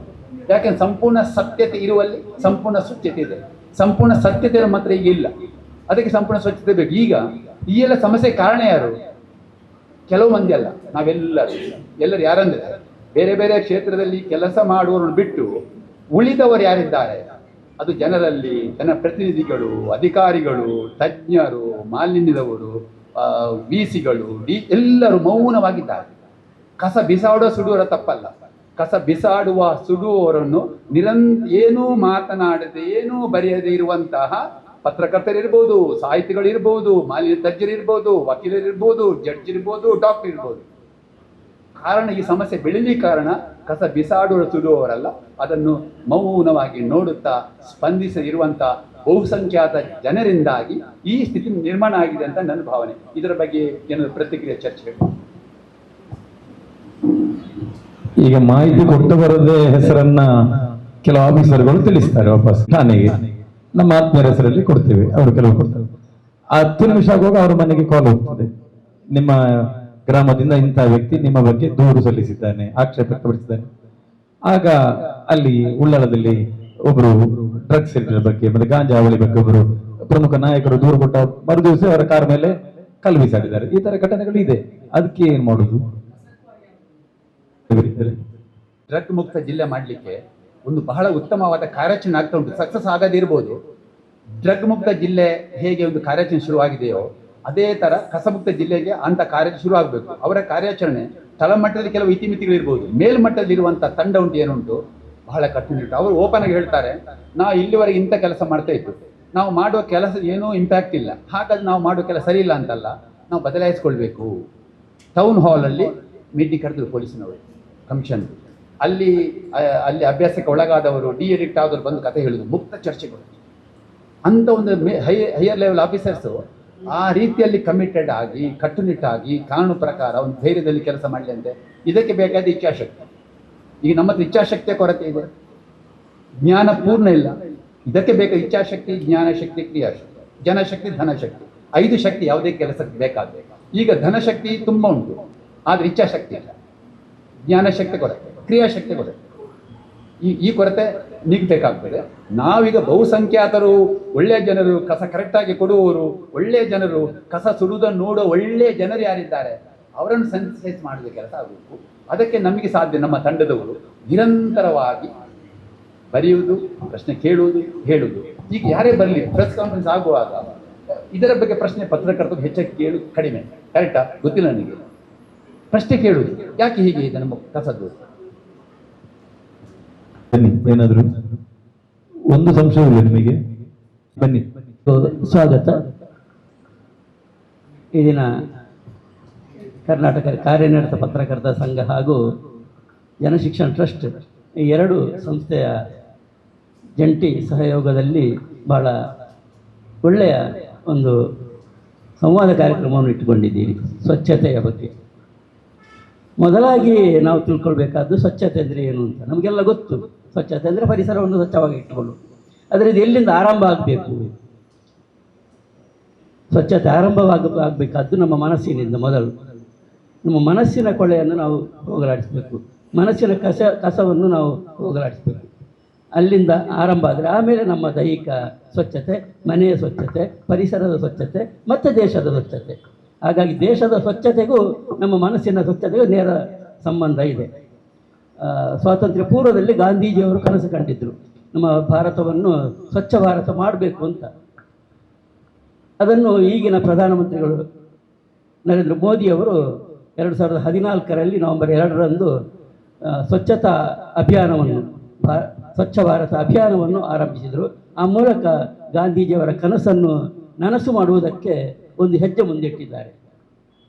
ಯಾಕೆಂದ್ರೆ ಸಂಪೂರ್ಣ ಸತ್ಯತೆ ಇರುವಲ್ಲಿ ಸಂಪೂರ್ಣ ಸ್ವಚ್ಛತೆ ಇದೆ. ಸಂಪೂರ್ಣ ಸತ್ಯತೆ ಮಾತ್ರ ಈಗ ಇಲ್ಲ, ಅದಕ್ಕೆ ಸಂಪೂರ್ಣ ಸ್ವಚ್ಛತೆ ಬೇಕು. ಈಗ ಈ ಎಲ್ಲ ಸಮಸ್ಯೆ ಕಾರಣ ಯಾರು? ಕೆಲವು ಮಂದಿ ಅಲ್ಲ, ನಾವೆಲ್ಲರೂ ಯಾರಂದ್ರೆ ಬೇರೆ ಬೇರೆ ಕ್ಷೇತ್ರದಲ್ಲಿ ಕೆಲಸ ಮಾಡುವವರನ್ನು ಬಿಟ್ಟು ಉಳಿದವರು ಯಾರಿದ್ದಾರೆ, ಅದು ಜನರಲ್ಲಿ ಜನಪ್ರತಿನಿಧಿಗಳು, ಅಧಿಕಾರಿಗಳು, ತಜ್ಞರು, ಮಾಲಿನ್ಯದವರು, ವಿಸಿಗಳು ಎಲ್ಲರೂ ಮೌನವಾಗಿದ್ದಾರೆ. ಕಸ ಬಿಸಾಡುವ ಸುಡುವರ ತಪ್ಪಲ್ಲ, ಕಸ ಬಿಸಾಡುವ ಸುಡುವವರನ್ನು ಏನೂ ಮಾತನಾಡದೆ ಏನೂ ಬರೆಯದೇ ಇರುವಂತಹ ಪತ್ರಕರ್ತರಿರ್ಬೋದು, ಸಾಹಿತಿಗಳಿರ್ಬೋದು, ಮಾಲಿನ್ಯ ತಜ್ಞರಿರ್ಬೋದು, ವಕೀಲರಿರ್ಬೋದು, ಜಡ್ಜ್ ಇರ್ಬೋದು, ಡಾಕ್ಟರ್ ಇರ್ಬೋದು. ಕಾರಣ ಈ ಸಮಸ್ಯೆ ಬೆಳೀಲಿಕ್ಕೆ ಕಾರಣ ಕಸ ಬಿಸಾಡುವ ಸುಡುವವರಲ್ಲ, ಅದನ್ನು ಮೌನವಾಗಿ ನೋಡುತ್ತಾ ಸ್ಪಂದಿಸಿರುವಂಥ ಬಹುಸಂಖ್ಯಾತ ಜನರಿಂದಾಗಿ ಈ ಸ್ಥಿತಿ ನಿರ್ಮಾಣ ಆಗಿದೆ ಅಂತ ನನ್ನ ಭಾವನೆ. ಇದರ ಬಗ್ಗೆ ಏನಾದರೂ ಪ್ರತಿಕ್ರಿಯೆ ಚರ್ಚೆ? ಈಗ ಮಾಹಿತಿ ಕೊಟ್ಟವರದೇ ಹೆಸರನ್ನ ಕೆಲವು ಆಫೀಸರ್ಗಳು ತಿಳಿಸ್ತಾರೆ ವಾಪಸ್ ಠಾಣೆಗೆ, ನಮ್ಮ ಆತ್ಮೀಯರ ಹೆಸರಲ್ಲಿ ಕೊಡ್ತೇವೆ, ಅವರು ಕೆಲವು ಕೊಡ್ತಾರೆ. 10 ನಿಮಿಷ ಆಗುವಾಗ ಅವ್ರ ಮನೆಗೆ ಕಾಲ್ ಹೋಗ್ತದೆ, ನಿಮ್ಮ ಗ್ರಾಮದಿಂದ ಇಂತಹ ವ್ಯಕ್ತಿ ನಿಮ್ಮ ಬಗ್ಗೆ ದೂರು ಸಲ್ಲಿಸಿದ್ದಾನೆ, ಆಕ್ಷೇಪ ವ್ಯಕ್ತಪಡಿಸಿದ್ದಾನೆ. ಆಗ ಅಲ್ಲಿ ಉಳ್ಳಾಲದಲ್ಲಿ ಒಬ್ಬರು ಡ್ರಗ್ಸ್ ಸೇರಿದ ಬಗ್ಗೆ ಮತ್ತೆ ಗಾಂಜಾ ಹಾವಳಿ ಬಗ್ಗೆ ಒಬ್ಬರು ಪ್ರಮುಖ ನಾಯಕರು ದೂರು ಕೊಟ್ಟ ಮರುದಿವಸ ಅವರ ಕಾರ್ ಮೇಲೆ ಕಲ್ಲು ಬಿಸಾಡಿದ್ದಾರೆ. ಈ ತರ ಘಟನೆಗಳು ಇದೆ. ಅದಕ್ಕೆ ಏನ್ ಮಾಡುದು? ಡ್ರಗ್ ಮುಕ್ತ ಜಿಲ್ಲೆ ಮಾಡಲಿಕ್ಕೆ ಒಂದು ಬಹಳ ಉತ್ತಮವಾದ ಕಾರ್ಯಾಚರಣೆ ಆಗ್ತಾ ಉಂಟು. ಸಕ್ಸಸ್ ಆಗದಿರ್ಬೋದು. ಡ್ರಗ್ ಮುಕ್ತ ಜಿಲ್ಲೆ ಹೇಗೆ ಒಂದು ಕಾರ್ಯಾಚರಣೆ ಶುರುವಾಗಿದೆಯೋ ಅದೇ ತರ ಕಸಮುಕ್ತ ಜಿಲ್ಲೆಗೆ ಅಂತ ಕಾರ್ಯಾಚರಣೆ ಶುರು ಆಗಬೇಕು. ಅವರ ಕಾರ್ಯಾಚರಣೆ ತಳಮಟ್ಟದಲ್ಲಿ ಕೆಲವು ಇತಿಮಿತಿಗಳಿರ್ಬೋದು, ಮೇಲ್ಮಟ್ಟದಲ್ಲಿರುವಂಥ ತಂಡ ಉಂಟು ಏನುಂಟು ಬಹಳ ಕಟ್ಟುನಿಟ್ಟು. ಅವರು ಓಪನ್ ಆಗಿ ಹೇಳ್ತಾರೆ, ನಾವು ಇಲ್ಲಿವರೆಗೆ ಇಂಥ ಕೆಲಸ ಮಾಡ್ತಾ ಇತ್ತು, ನಾವು ಮಾಡುವ ಕೆಲಸ ಏನೂ ಇಂಪ್ಯಾಕ್ಟ್ ಇಲ್ಲ, ಹಾಗಾಗಿ ನಾವು ಮಾಡುವ ಕೆಲಸ ಸರಿ ಇಲ್ಲ ಅಂತಲ್ಲ, ನಾವು ಬದಲಾಯಿಸ್ಕೊಳ್ಬೇಕು. ಟೌನ್ ಹಾಲಲ್ಲಿ ಮೀಟಿಂಗ್ ಕರೆದ್ರು ಪೊಲೀಸಿನವರು, ಕಮಿಷನ್, ಅಲ್ಲಿ ಅಭ್ಯಾಸಕ್ಕೆ ಒಳಗಾದವರು, ಡಿ ಎಡಿಕ್ಟ್ ಆದವರು ಬಂದು ಕತೆ ಹೇಳಿದ್ರು, ಮುಕ್ತ ಚರ್ಚೆಗಳು ಅಂತ ಒಂದು ಹೈಯರ್ ಲೆವೆಲ್ ಆಫೀಸರ್ಸು ಆ ರೀತಿಯಲ್ಲಿ ಕಮಿಟೆಡ್ ಆಗಿ ಕಟ್ಟುನಿಟ್ಟಾಗಿ ಕಾನೂನು ಪ್ರಕಾರ ಒಂದು ಧೈರ್ಯದಲ್ಲಿ ಕೆಲಸ ಮಾಡಲಿ ಅಂತೆ. ಇದಕ್ಕೆ ಬೇಕಾದ ಇಚ್ಛಾಶಕ್ತಿ. ಈಗ ನಮ್ಮ ಹತ್ರ ಇಚ್ಛಾಶಕ್ತಿಯ ಕೊರತೆ ಇದೆ, ಜ್ಞಾನ ಪೂರ್ಣ ಇಲ್ಲ. ಇದಕ್ಕೆ ಬೇಕಾದ ಇಚ್ಛಾಶಕ್ತಿ, ಜ್ಞಾನಶಕ್ತಿ, ಕ್ರಿಯಾಶಕ್ತಿ, ಜನಶಕ್ತಿ, ಧನಶಕ್ತಿ, 5 ಶಕ್ತಿ ಯಾವುದೇ ಕೆಲಸಕ್ಕೆ ಬೇಕಾದ್ರೆ. ಈಗ ಧನಶಕ್ತಿ ತುಂಬ ಉಂಟು, ಆದರೆ ಇಚ್ಛಾಶಕ್ತಿ ಇಲ್ಲ. ಜ್ಞಾನಶಕ್ತಿ ಕೊರತೆ, ಕ್ರಿಯಾಶಕ್ತಿ ಕೊರತೆ. ಈ ಕೊರತೆ ನೀಗಬೇಕಾಗ್ತದೆ. ನಾವೀಗ ಬಹುಸಂಖ್ಯಾತರು, ಒಳ್ಳೆಯ ಜನರು, ಕಸ ಕರೆಕ್ಟಾಗಿ ಕೊಡುವವರು, ಒಳ್ಳೆಯ ಜನರು, ಕಸ ಸುಡುವುದನ್ನು ನೋಡೋ ಒಳ್ಳೆಯ ಜನರು ಯಾರಿದ್ದಾರೆ ಅವರನ್ನು ಸೆನ್ಸಿಟೈಸ್ ಮಾಡುವ ಕೆಲಸ ಆಗಬೇಕು. ಅದಕ್ಕೆ ನಮಗೆ ಸಾಧ್ಯ. ನಮ್ಮ ತಂಡದವರು ನಿರಂತರವಾಗಿ ಬರೆಯುವುದು, ಪ್ರಶ್ನೆ ಕೇಳುವುದು, ಹೇಳುವುದು. ಈಗ ಯಾರೇ ಬರಲಿ, ಪ್ರೆಸ್ ಕಾನ್ಫರೆನ್ಸ್ ಆಗುವಾಗ ಇದರ ಬಗ್ಗೆ ಪ್ರಶ್ನೆ ಪತ್ರಕರ್ತರು ಹೆಚ್ಚಾಗಿ ಕೇಳುವುದು ಕಡಿಮೆ. ಕರೆಕ್ಟಾ? ಗೊತ್ತಿಲ್ಲ ನನಗೆ. ಪ್ರಶ್ನೆ ಕೇಳುವುದು, ಯಾಕೆ ಹೀಗೆ ಇದೆ ನಮ್ಮ ಕಸದ್ದು? ಬನ್ನಿ, ಏನಾದ್ರು ಒಂದು ಸಂಶಯವಿಲ್ಲ ನಿಮಗೆ? ಬನ್ನಿ. ಸ್ವಾಗತ. ಈ ದಿನ ಕರ್ನಾಟಕ ಕಾರ್ಯನಿರತ ಪತ್ರಕರ್ತರ ಸಂಘ ಹಾಗೂ ಜನಶಿಕ್ಷಣ ಟ್ರಸ್ಟ್ ಈ 2 ಸಂಸ್ಥೆಯ ಜಂಟಿ ಸಹಯೋಗದಲ್ಲಿ ಬಹಳ ಒಳ್ಳೆಯ ಒಂದು ಸಂವಾದ ಕಾರ್ಯಕ್ರಮವನ್ನು ಇಟ್ಟುಕೊಂಡಿದ್ದೀರಿ ಸ್ವಚ್ಛತೆಯ ಬಗ್ಗೆ. ಮೊದಲಾಗಿ ನಾವು ತಿಳ್ಕೊಳ್ಬೇಕಾದ್ದು ಸ್ವಚ್ಛತೆ ಅಂದರೆ ಏನು ಅಂತ. ನಮಗೆಲ್ಲ ಗೊತ್ತು, ಸ್ವಚ್ಛತೆ ಅಂದರೆ ಪರಿಸರವನ್ನು ಸ್ವಚ್ಛವಾಗಿ ಇಟ್ಟುಕೊಳ್ಳು. ಆದರೆ ಇದು ಎಲ್ಲಿಂದ ಆರಂಭ ಆಗಬೇಕು? ಸ್ವಚ್ಛತೆ ಆರಂಭವಾಗಬೇಕಾದ್ದು ನಮ್ಮ ಮನಸ್ಸಿನಿಂದ. ಮೊದಲು ನಮ್ಮ ಮನಸ್ಸಿನ ಕೊಳೆಯನ್ನು ನಾವು ಹೋಗಲಾಡಿಸಬೇಕು, ಮನಸ್ಸಿನ ಕಸವನ್ನು ನಾವು ಹೋಗಲಾಡಿಸಬೇಕು. ಅಲ್ಲಿಂದ ಆರಂಭ ಆದರೆ ಆಮೇಲೆ ನಮ್ಮ ದೈಹಿಕ ಸ್ವಚ್ಛತೆ, ಮನೆಯ ಸ್ವಚ್ಛತೆ, ಪರಿಸರದ ಸ್ವಚ್ಛತೆ ಮತ್ತು ದೇಶದ ಸ್ವಚ್ಛತೆ. ಹಾಗಾಗಿ ದೇಶದ ಸ್ವಚ್ಛತೆಗೂ ನಮ್ಮ ಮನಸ್ಸಿನ ಸ್ವಚ್ಛತೆಗೂ ನೇರ ಸಂಬಂಧ ಇದೆ. ಸ್ವಾತಂತ್ರ್ಯ ಪೂರ್ವದಲ್ಲಿ ಗಾಂಧೀಜಿಯವರು ಕನಸು ಕಂಡಿದ್ದರು, ನಮ್ಮ ಭಾರತವನ್ನು ಸ್ವಚ್ಛ ಭಾರತ ಮಾಡಬೇಕು ಅಂತ. ಅದನ್ನು ಈಗಿನ ಪ್ರಧಾನಮಂತ್ರಿಗಳು ನರೇಂದ್ರ ಮೋದಿಯವರು 2014ರಲ್ಲಿ ನವೆಂಬರ್ 2ರಂದು ಸ್ವಚ್ಛತಾ ಅಭಿಯಾನವನ್ನು, ಸ್ವಚ್ಛ ಭಾರತ ಅಭಿಯಾನವನ್ನು ಆರಂಭಿಸಿದರು. ಆ ಮೂಲಕ ಗಾಂಧೀಜಿಯವರ ಕನಸನ್ನು ನನಸು ಮಾಡುವುದಕ್ಕೆ ಒಂದು ಹೆಜ್ಜೆ ಮುಂದಿಟ್ಟಿದ್ದಾರೆ.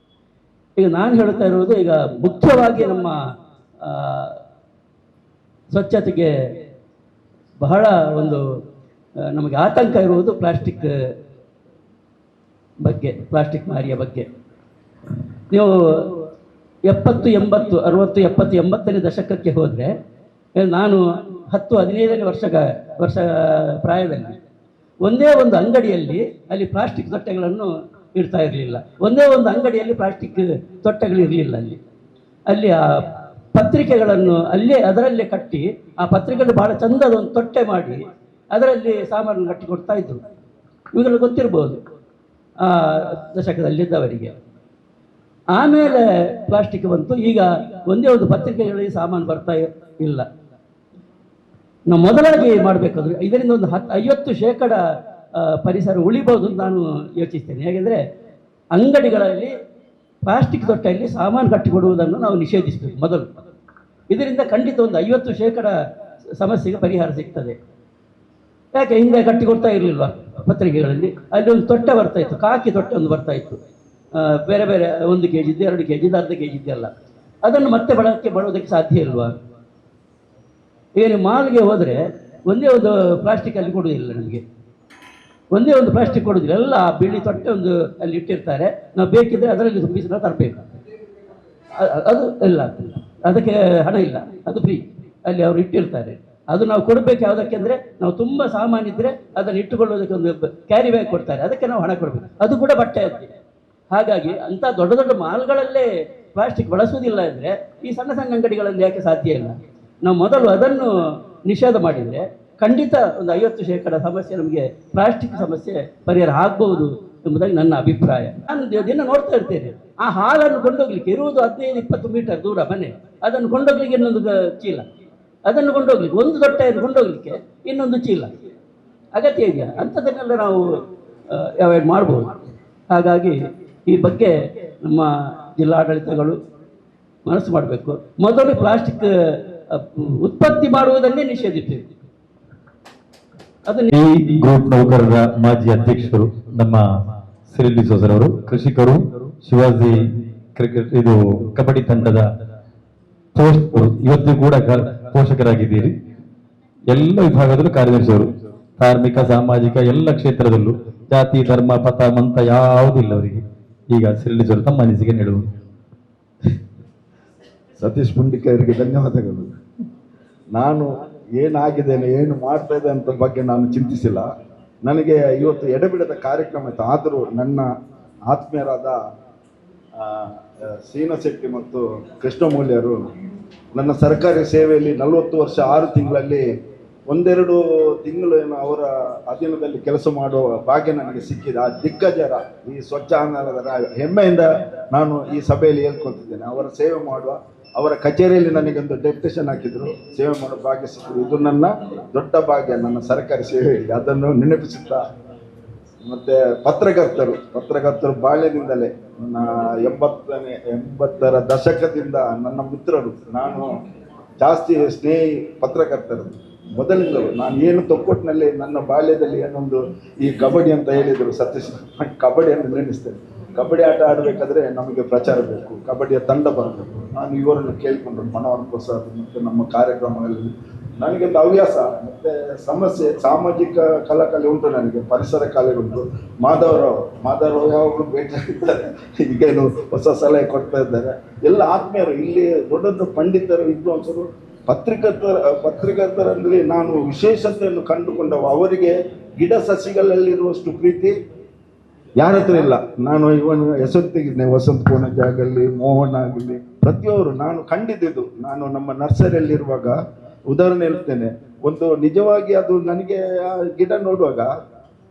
ಈಗ ನಾನು ಹೇಳ್ತಾ ಇರುವುದು, ಈಗ ಮುಖ್ಯವಾಗಿ ನಮ್ಮ ಸ್ವಚ್ಛತೆಗೆ ಬಹಳ ಒಂದು ನಮಗೆ ಆತಂಕ ಇರುವುದು ಪ್ಲಾಸ್ಟಿಕ್ ಬಗ್ಗೆ, ಪ್ಲಾಸ್ಟಿಕ್ ಮಾರಿಯ ಬಗ್ಗೆ. ನೀವು 70, 80, 60, 70, 80ನೇ ದಶಕಕ್ಕೆ ಹೋದರೆ, ನಾನು 10, 15ನೇ ವರ್ಷ ಪ್ರಾಯದಲ್ಲಿ ಒಂದೇ ಒಂದು ಅಂಗಡಿಯಲ್ಲಿ ಅಲ್ಲಿ ಪ್ಲಾಸ್ಟಿಕ್ ತೊಟ್ಟೆಗಳನ್ನು ಇಡ್ತಾ ಇರಲಿಲ್ಲ. ಒಂದೇ ಒಂದು ಅಂಗಡಿಯಲ್ಲಿ ಪ್ಲಾಸ್ಟಿಕ್ ತೊಟ್ಟೆಗಳಿರಲಿಲ್ಲ. ಅಲ್ಲಿ ಆ ಪತ್ರಿಕೆಗಳನ್ನು ಅದರಲ್ಲೇ ಕಟ್ಟಿ, ಆ ಪತ್ರಿಕೆಗಳು ಭಾಳ ಚಂದದ ಒಂದು ತೊಟ್ಟೆ ಮಾಡಿ ಅದರಲ್ಲಿ ಸಾಮಾನು ಕಟ್ಟಿ ಕೊಡ್ತಾ ಇದ್ರು. ಇವುಗಳು ಗೊತ್ತಿರ್ಬೋದು ಆ ದಶಕದಲ್ಲಿದ್ದವರಿಗೆ. ಆಮೇಲೆ ಪ್ಲಾಸ್ಟಿಕ್ ಬಂತು. ಈಗ ಒಂದೇ ಒಂದು ಪತ್ರಿಕೆಗಳಿಗೆ ಸಾಮಾನು ಬರ್ತಾ ಇಲ್ಲ. ನಾವು ಮೊದಲಾಗಿ ಮಾಡಬೇಕಾದ್ರೆ ಇದರಿಂದ ಒಂದು 50% ಪರಿಸರ ಉಳಿಬಹುದು ಅಂತ ನಾನು ಯೋಚಿಸ್ತೇನೆ. ಹೇಗೆಂದರೆ ಅಂಗಡಿಗಳಲ್ಲಿ ಪ್ಲಾಸ್ಟಿಕ್ ತೊಟ್ಟೆಯಲ್ಲಿ ಸಾಮಾನು ಕಟ್ಟಿಕೊಡುವುದನ್ನು ನಾವು ನಿಷೇಧಿಸಬೇಕು ಮೊದಲು. ಇದರಿಂದ ಖಂಡಿತ ಒಂದು 50% ಸಮಸ್ಯೆಗೆ ಪರಿಹಾರ ಸಿಗ್ತದೆ. ಯಾಕೆ ಹಿಂದೆ ಕಟ್ಟಿಕೊಡ್ತಾ ಇರಲಿಲ್ವ ಪತ್ರಿಕೆಗಳಲ್ಲಿ? ಅಲ್ಲಿ ಒಂದು ತೊಟ್ಟೆ ಬರ್ತಾ ಇತ್ತು, ಕಾಕಿ ತೊಟ್ಟೆ ಒಂದು ಬರ್ತಾ ಇತ್ತು, ಬೇರೆ ಬೇರೆ 1 kg, 2 kg, ಅರ್ಧ kg ಇದೆಲ್ಲ. ಅದನ್ನು ಮತ್ತೆ ಬಳಕೆ ಮಾಡೋದಕ್ಕೆ ಸಾಧ್ಯ ಇಲ್ವಾ? ಏನು ಮಾಲ್ಗೆ ಹೋದರೆ ಒಂದೇ ಒಂದು ಪ್ಲಾಸ್ಟಿಕಲ್ಲಿ ಕೊಡುವುದಿಲ್ಲ ನಮಗೆ, ಒಂದೇ ಒಂದು ಪ್ಲಾಸ್ಟಿಕ್ ಕೊಡೋದಿಲ್ಲ. ಎಲ್ಲ ಬಿಳಿ ತೊಟ್ಟೆ ಒಂದು ಅಲ್ಲಿ ಇಟ್ಟಿರ್ತಾರೆ. ನಾವು ಬೇಕಿದ್ರೆ ಅದರಲ್ಲಿ ತುಂಬಿಸಿ ನಾವು ತರಬೇಕು. ಅದು ಇಲ್ಲ, ಅದಕ್ಕೆ ಹಣ ಇಲ್ಲ, ಅದು ಫ್ರೀ. ಅಲ್ಲಿ ಅವರು ಇಟ್ಟಿರ್ತಾರೆ. ಅದು ನಾವು ಕೊಡಬೇಕು. ಯಾವುದಕ್ಕೆ ಅಂದರೆ ನಾವು ತುಂಬ ಸಾಮಾನಿದ್ರೆ ಅದನ್ನು ಇಟ್ಟುಕೊಳ್ಳೋದಕ್ಕೆ ಒಂದು ಕ್ಯಾರಿ ಬ್ಯಾಗ್ ಕೊಡ್ತಾರೆ, ಅದಕ್ಕೆ ನಾವು ಹಣ ಕೊಡಬೇಕು. ಅದು ಕೂಡ ಬಟ್ಟೆ ಅಷ್ಟೇ. ಹಾಗಾಗಿ ಅಂಥ ದೊಡ್ಡ ದೊಡ್ಡ ಮಾಲ್ಗಳಲ್ಲೇ ಪ್ಲಾಸ್ಟಿಕ್ ಬಳಸುವುದಿಲ್ಲ ಅಂದರೆ ಈ ಸಣ್ಣ ಸಣ್ಣ ಅಂಗಡಿಗಳಲ್ಲಿ ಯಾಕೆ ಸಾಧ್ಯ ಇಲ್ಲ? ನಾವು ಮೊದಲು ಅದನ್ನು ನಿಷೇಧ ಮಾಡಿದರೆ ಖಂಡಿತ ಒಂದು 50% ಸಮಸ್ಯೆ, ನಮಗೆ ಪ್ಲಾಸ್ಟಿಕ್ ಸಮಸ್ಯೆ ಪರಿಹಾರ ಆಗ್ಬಹುದು ಎಂಬುದಾಗಿ ನನ್ನ ಅಭಿಪ್ರಾಯ. ನಾನು ದಿನ ನೋಡ್ತಾ ಇರ್ತೇನೆ, ಆ ಹಾಲನ್ನು ಕೊಂಡೋಗ್ಲಿಕ್ಕೆ ಇರುವುದು 15-20 ಮೀಟರ್ ದೂರ ಮನೆ, ಅದನ್ನು ಕೊಂಡೋಗ್ಲಿಕ್ಕೆ ಇನ್ನೊಂದು ಚೀಲ, ಅದನ್ನು ಕೊಂಡೋಗ್ಲಿಕ್ಕೆ ಒಂದು ತೊಟ್ಟೆಯನ್ನು ಕೊಂಡೋಗ್ಲಿಕ್ಕೆ ಇನ್ನೊಂದು ಚೀಲ ಅಗತ್ಯ ಇದೆಯಾ? ಅಂಥದ್ದನ್ನೆಲ್ಲ ನಾವು ಅವಾಯ್ಡ್ ಮಾಡ್ಬೋದು. ಹಾಗಾಗಿ ಈ ಬಗ್ಗೆ ನಮ್ಮ ಜಿಲ್ಲಾಡಳಿತಗಳು ಮನಸ್ಸು ಮಾಡಬೇಕು. ಮೊದಲು ಪ್ಲಾಸ್ಟಿಕ್ ಉತ್ಪತ್ತಿ ಮಾಡುವುದನ್ನೇ ನಿಷೇಧಿಸಬೇಕು. ಈ ಗ್ರೂಪ್ ನೌಕರರ ಮಾಜಿ ಅಧ್ಯಕ್ಷರು ನಮ್ಮ ಸಿರಿಲಿ ಸೋಸರ್ ಅವರು, ಕೃಷಿಕರು, ಶಿವಾಜಿ ಕ್ರಿಕೆಟ್ ಇದು ಕಬಡ್ಡಿ ತಂಡದ ಪೋಷಕರು, ಇವತ್ತು ಕೂಡ ಪೋಷಕರಾಗಿದ್ದೀರಿ. ಎಲ್ಲ ವಿಭಾಗದಲ್ಲೂ ಕಾರ್ಯದರ್ಶಿಯವರು, ಧಾರ್ಮಿಕ, ಸಾಮಾಜಿಕ ಎಲ್ಲ ಕ್ಷೇತ್ರದಲ್ಲೂ, ಜಾತಿ, ಧರ್ಮ, ಪಥ, ಮಂತ ಯಾವುದಿಲ್ಲ ಅವರಿಗೆ. ಈಗ ಸಿರಿಲಿ ಸೋಸರ್ ತಮ್ಮ ಅನಿಸಿಕೆ ನೀಡುವುದು. ಸತೀಶ್ ಪುಂಡಿಕರಿಗೆ ಧನ್ಯವಾದಗಳು. ನಾನು ಏನಾಗಿದ್ದೇನೆ, ಏನು ಮಾಡ್ತಾ ಇದೆ ಅಂತ ಬಗ್ಗೆ ನಾನು ಚಿಂತಿಸಿಲ್ಲ. ನನಗೆ ಇವತ್ತು ಎಡೆಬಿಡದ ಕಾರ್ಯಕ್ರಮ ಇತ್ತು. ಆದರೂ ನನ್ನ ಆತ್ಮೀಯರಾದ ಸೀನಶೆಟ್ಟಿ ಮತ್ತು ಕೃಷ್ಣಮೂಲ್ಯರು ನನ್ನ ಸರ್ಕಾರಿ ಸೇವೆಯಲ್ಲಿ 40 ವರ್ಷ 6 ತಿಂಗಳಲ್ಲಿ 1-2 ತಿಂಗಳು ಅವರ ಅಧೀನದಲ್ಲಿ ಕೆಲಸ ಮಾಡುವ ಭಾಗ್ಯ ನನಗೆ ಸಿಕ್ಕಿದೆ. ಆ ದಿಗ್ಗಜರ ಈ ಸ್ವಚ್ಛ ಆಂದೋಲನದ ಹೆಮ್ಮೆಯಿಂದ ನಾನು ಈ ಸಭೆಯಲ್ಲಿ ಹೇಳ್ಕೊತಿದ್ದೇನೆ. ಅವರ ಸೇವೆ ಮಾಡುವ, ಅವರ ಕಚೇರಿಯಲ್ಲಿ ನನಗೊಂದು ಡೆಪ್ಯುಟೇಷನ್ ಹಾಕಿದ್ರು, ಸೇವೆ ಮಾಡೋ ಭಾಗ್ಯ ಸಿಕ್ಕಿದ್ರು. ಇದು ನನ್ನ ದೊಡ್ಡ ಭಾಗ್ಯ ನನ್ನ ಸರ್ಕಾರಿ ಸೇವೆಯಲ್ಲಿ, ಅದನ್ನು ನೆನಪಿಸುತ್ತಾ. ಮತ್ತು ಪತ್ರಕರ್ತರು ಬಾಲ್ಯದಿಂದಲೇ 80ರ ದಶಕದಿಂದ ನನ್ನ ಮಿತ್ರರು. ನಾನು ಜಾಸ್ತಿ ಸ್ನೇಹಿ ಪತ್ರಕರ್ತರು ಮೊದಲಿಂದಲೂ. ನಾನು ಏನು ತೊಕ್ಕೊಟ್ಟಿನಲ್ಲಿ ನನ್ನ ಬಾಲ್ಯದಲ್ಲಿ ಏನೊಂದು ಈ ಕಬಡ್ಡಿ ಅಂತ ಹೇಳಿದರು ಸತೀಶ್, ಕಬಡ್ಡಿಯನ್ನು ನೆನೆಸ್ತೇನೆ. ಕಬಡ್ಡಿ ಆಟ ಆಡಬೇಕಾದ್ರೆ ನಮಗೆ ಪ್ರಚಾರ ಬೇಕು, ಕಬಡ್ಡಿಯ ತಂಡ ಬರಬೇಕು. ನಾನು ಇವರನ್ನು ಕೇಳಿಕೊಂಡು ಮನೋಹರ್ ಪ್ರಸಾದ್ ಮತ್ತು ನಮ್ಮ ಕಾರ್ಯಕ್ರಮಗಳಲ್ಲಿ ನನಗೊಂದು ಹವ್ಯಾಸ ಮತ್ತು ಸಮಸ್ಯೆ, ಸಾಮಾಜಿಕ ಕಲಾಕಲೆ ಉಂಟು ನನಗೆ, ಪರಿಸರ ಕಲೆ ಉಂಟು. ಮಾಧವರಾವ್ ಯಾವಾಗಲೂ ಭೇಟಿಯಾಗಿದ್ದಾರೆ, ಈಗೇನು ಹೊಸ ಸಲಹೆ ಕೊಡ್ತಾ ಇದ್ದಾರೆ. ಎಲ್ಲ ಆತ್ಮೀಯರು, ಇಲ್ಲಿ ದೊಡ್ಡ ದೊಡ್ಡ ಪಂಡಿತರು, ವಿದ್ವಾಂಸರು, ಪತ್ರಕರ್ತರಲ್ಲಿ ನಾನು ವಿಶೇಷತೆಯನ್ನು ಕಂಡುಕೊಂಡವು. ಅವರಿಗೆ ಗಿಡ ಸಸಿಗಳಲ್ಲಿರುವಷ್ಟು ಪ್ರೀತಿ ಯಾರ ಹತ್ರ ಇಲ್ಲ. ನಾನು ಇವನು ಹೆಸರು ತೆಗಿದ್ದೇನೆ, ವಸಂತ ಕೋಣಜ್ ಆಗಲಿ, ಮೋಹನ್ ಆಗಲಿ, ಪ್ರತಿಯೊಬ್ಬರು ನಾನು ಕಂಡಿದ್ದು. ನಾನು ನಮ್ಮ ನರ್ಸರಿಯಲ್ಲಿರುವಾಗ ಉದಾಹರಣೆ ಹೇಳ್ತೇನೆ. ಒಂದು ನಿಜವಾಗಿ ಅದು ನನಗೆ ಆ ಗಿಡ ನೋಡುವಾಗ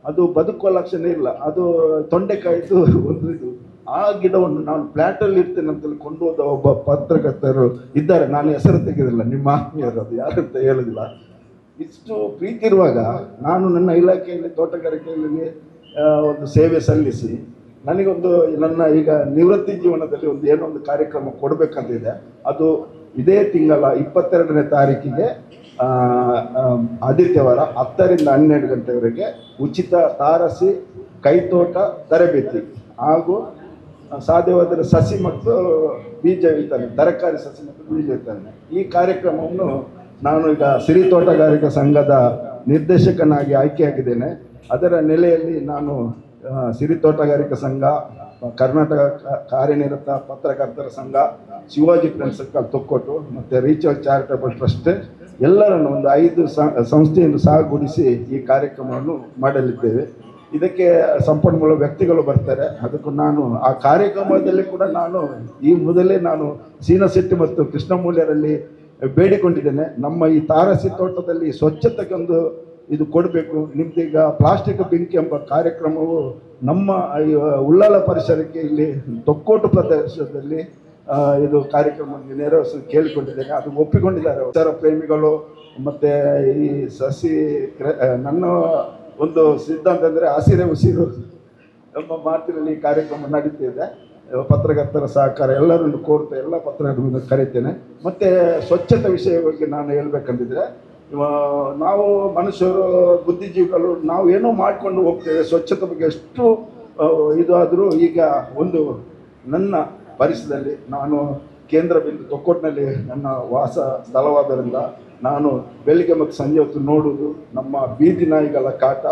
ಅದು ಬದುಕುವ ಲಕ್ಷಣ ಇಲ್ಲ. ಅದು ತೊಂಡೆಕಾಯಿದು ಒಂದು ಇದು. ಆ ಗಿಡವನ್ನು ನಾನು ಫ್ಲ್ಯಾಟಲ್ಲಿ ಇರ್ತೇನೆ ಅಂತೇಳಿ ಕೊಂಡು ಹೋದ ಒಬ್ಬ ಪತ್ರಕರ್ತರು ಇದ್ದಾರೆ. ನಾನು ಹೆಸರು ತೆಗೆದಿಲ್ಲ, ನಿಮ್ಮ ಆತ್ಮೀಯರು, ಅದು ಯಾರಂತ ಹೇಳೋದಿಲ್ಲ. ಇಷ್ಟು ಪ್ರೀತಿ ಇರುವಾಗ ನಾನು ನನ್ನ ಇಲಾಖೆಯಲ್ಲಿ ತೋಟಗಾರಿಕೆಯಲ್ಲಿ ಒಂದು ಸೇವೆ ಸಲ್ಲಿಸಿ ನನಗೊಂದು ನನ್ನ ಈಗ ನಿವೃತ್ತಿ ಜೀವನದಲ್ಲಿ ಒಂದು ಏನೋ ಒಂದು ಕಾರ್ಯಕ್ರಮ ಕೊಡಬೇಕಂತಿದೆ. ಅದು ಇದೇ ತಿಂಗಳ 22ನೇ ತಾರೀಕಿಗೆ ಆದಿತ್ಯವಾರ 10ರಿಂದ 12 ಗಂಟೆವರೆಗೆ ಉಚಿತ ತಾರಸಿ ಕೈತೋಟ ತರಬೇತಿ ಹಾಗೂ ಸಾಧ್ಯವಾದರೆ ಸಸಿ ಮತ್ತು ಬೀಜ ವಿತರಣೆ, ತರಕಾರಿ ಸಸಿ ಮತ್ತು ಬೀಜ ವಿತರಣೆ. ಈ ಕಾರ್ಯಕ್ರಮವನ್ನು ನಾನು ಈಗ ಸಿರಿ ತೋಟಗಾರಿಕಾ ಸಂಘದ ನಿರ್ದೇಶಕನಾಗಿ ಆಯ್ಕೆಯಾಗಿದ್ದೇನೆ. ಅದರ ನೆಲೆಯಲ್ಲಿ ನಾನು ಸಿರಿ ತೋಟಗಾರಿಕಾ ಸಂಘ, ಕರ್ನಾಟಕ ಕಾರ್ಯನಿರತ ಪತ್ರಕರ್ತರ ಸಂಘ, ಶಿವಾಜಿ ಫ್ರೆಂಡ್ಸ್ ಸರ್ಕಲ್ ತೊಕ್ಕೊಟ್ಟು ಮತ್ತು ರೀಚಾರ್ಜ್ ಚಾರಿಟಬಲ್ ಟ್ರಸ್ಟ್ ಎಲ್ಲರನ್ನು ಒಂದು 5 ಸಂಸ್ಥೆಯನ್ನು ಸಹಗೂಡಿಸಿ ಈ ಕಾರ್ಯಕ್ರಮವನ್ನು ಮಾಡಲಿದ್ದೇವೆ. ಇದಕ್ಕೆ ಸಂಪನ್ಮೂಲ ವ್ಯಕ್ತಿಗಳು ಬರ್ತಾರೆ. ಅದಕ್ಕೂ ನಾನು ಆ ಕಾರ್ಯಕ್ರಮದಲ್ಲಿ ಕೂಡ ನಾನು ಈ ಮೊದಲೇ ನಾನು ಸೀನಶೆಟ್ಟಿ ಮತ್ತು ಕೃಷ್ಣಮೂಲ್ಯರಲ್ಲಿ ಬೇಡಿಕೊಂಡಿದ್ದೇನೆ. ನಮ್ಮ ಈ ತಾರಸಿ ತೋಟದಲ್ಲಿ ಸ್ವಚ್ಛತೆಗೊಂದು ಇದು ಕೊಡಬೇಕು. ನಿಮ್ದೀಗ ಪ್ಲಾಸ್ಟಿಕ್ ಬೆಂಕಿ ಎಂಬ ಕಾರ್ಯಕ್ರಮವು ನಮ್ಮ ಉಳ್ಳಾಲ ಪರಿಸರಕ್ಕೆ ಇಲ್ಲಿ ತೊಕ್ಕೋಟು ಪ್ರದೇಶದಲ್ಲಿ ಇದು ಕಾರ್ಯಕ್ರಮ ನೆರವೇರಿಸಲು ಕೇಳಿಕೊಂಡಿದ್ದೇನೆ. ಅದು ಒಪ್ಪಿಕೊಂಡಿದ್ದಾರೆ ಪರಿಸರ ಪ್ರೇಮಿಗಳು. ಮತ್ತು ಈ ಸಸಿ ನನ್ನ ಒಂದು ಸಿದ್ಧಾಂತ ಅಂದರೆ ಹಸಿರೇ ಉಸಿರು ಎಂಬ ಮಾತಿನಲ್ಲಿ ಈ ಕಾರ್ಯಕ್ರಮ ನಡೀತಿದೆ. ಪತ್ರಕರ್ತರ ಸಹಕಾರ ಎಲ್ಲರನ್ನು ಕೋರ್ತಾ ಎಲ್ಲ ಪತ್ರಕರ್ತರನ್ನು ಕರೀತೇನೆ. ಮತ್ತು ಸ್ವಚ್ಛತೆ ವಿಷಯ ಬಗ್ಗೆ ನಾನು ಹೇಳ್ಬೇಕಂತಿದ್ರೆ, ನಾವು ಮನುಷ್ಯರು ಬುದ್ಧಿಜೀವಿಗಳು ನಾವು ಏನೋ ಮಾಡಿಕೊಂಡು ಹೋಗ್ತೇವೆ. ಸ್ವಚ್ಛತೆ ಬಗ್ಗೆ ಎಷ್ಟು ಇದು ಆದರೂ ಈಗ ಒಂದು ನನ್ನ ಪರಿಸರದಲ್ಲಿ ನಾನು ಕೇಂದ್ರ ಬಿಂದು ತೊಕ್ಕೋಟ್ನಲ್ಲಿ ನನ್ನ ವಾಸ ಸ್ಥಳವಾದ್ದರಿಂದ ನಾನು ಬೆಳಿಗ್ಗೆ ಮತ್ತು ಸಂಜೆ ಹೊತ್ತು ನೋಡುವುದು ನಮ್ಮ ಬೀದಿ ನಾಯಿಗಳ ಕಾಟ.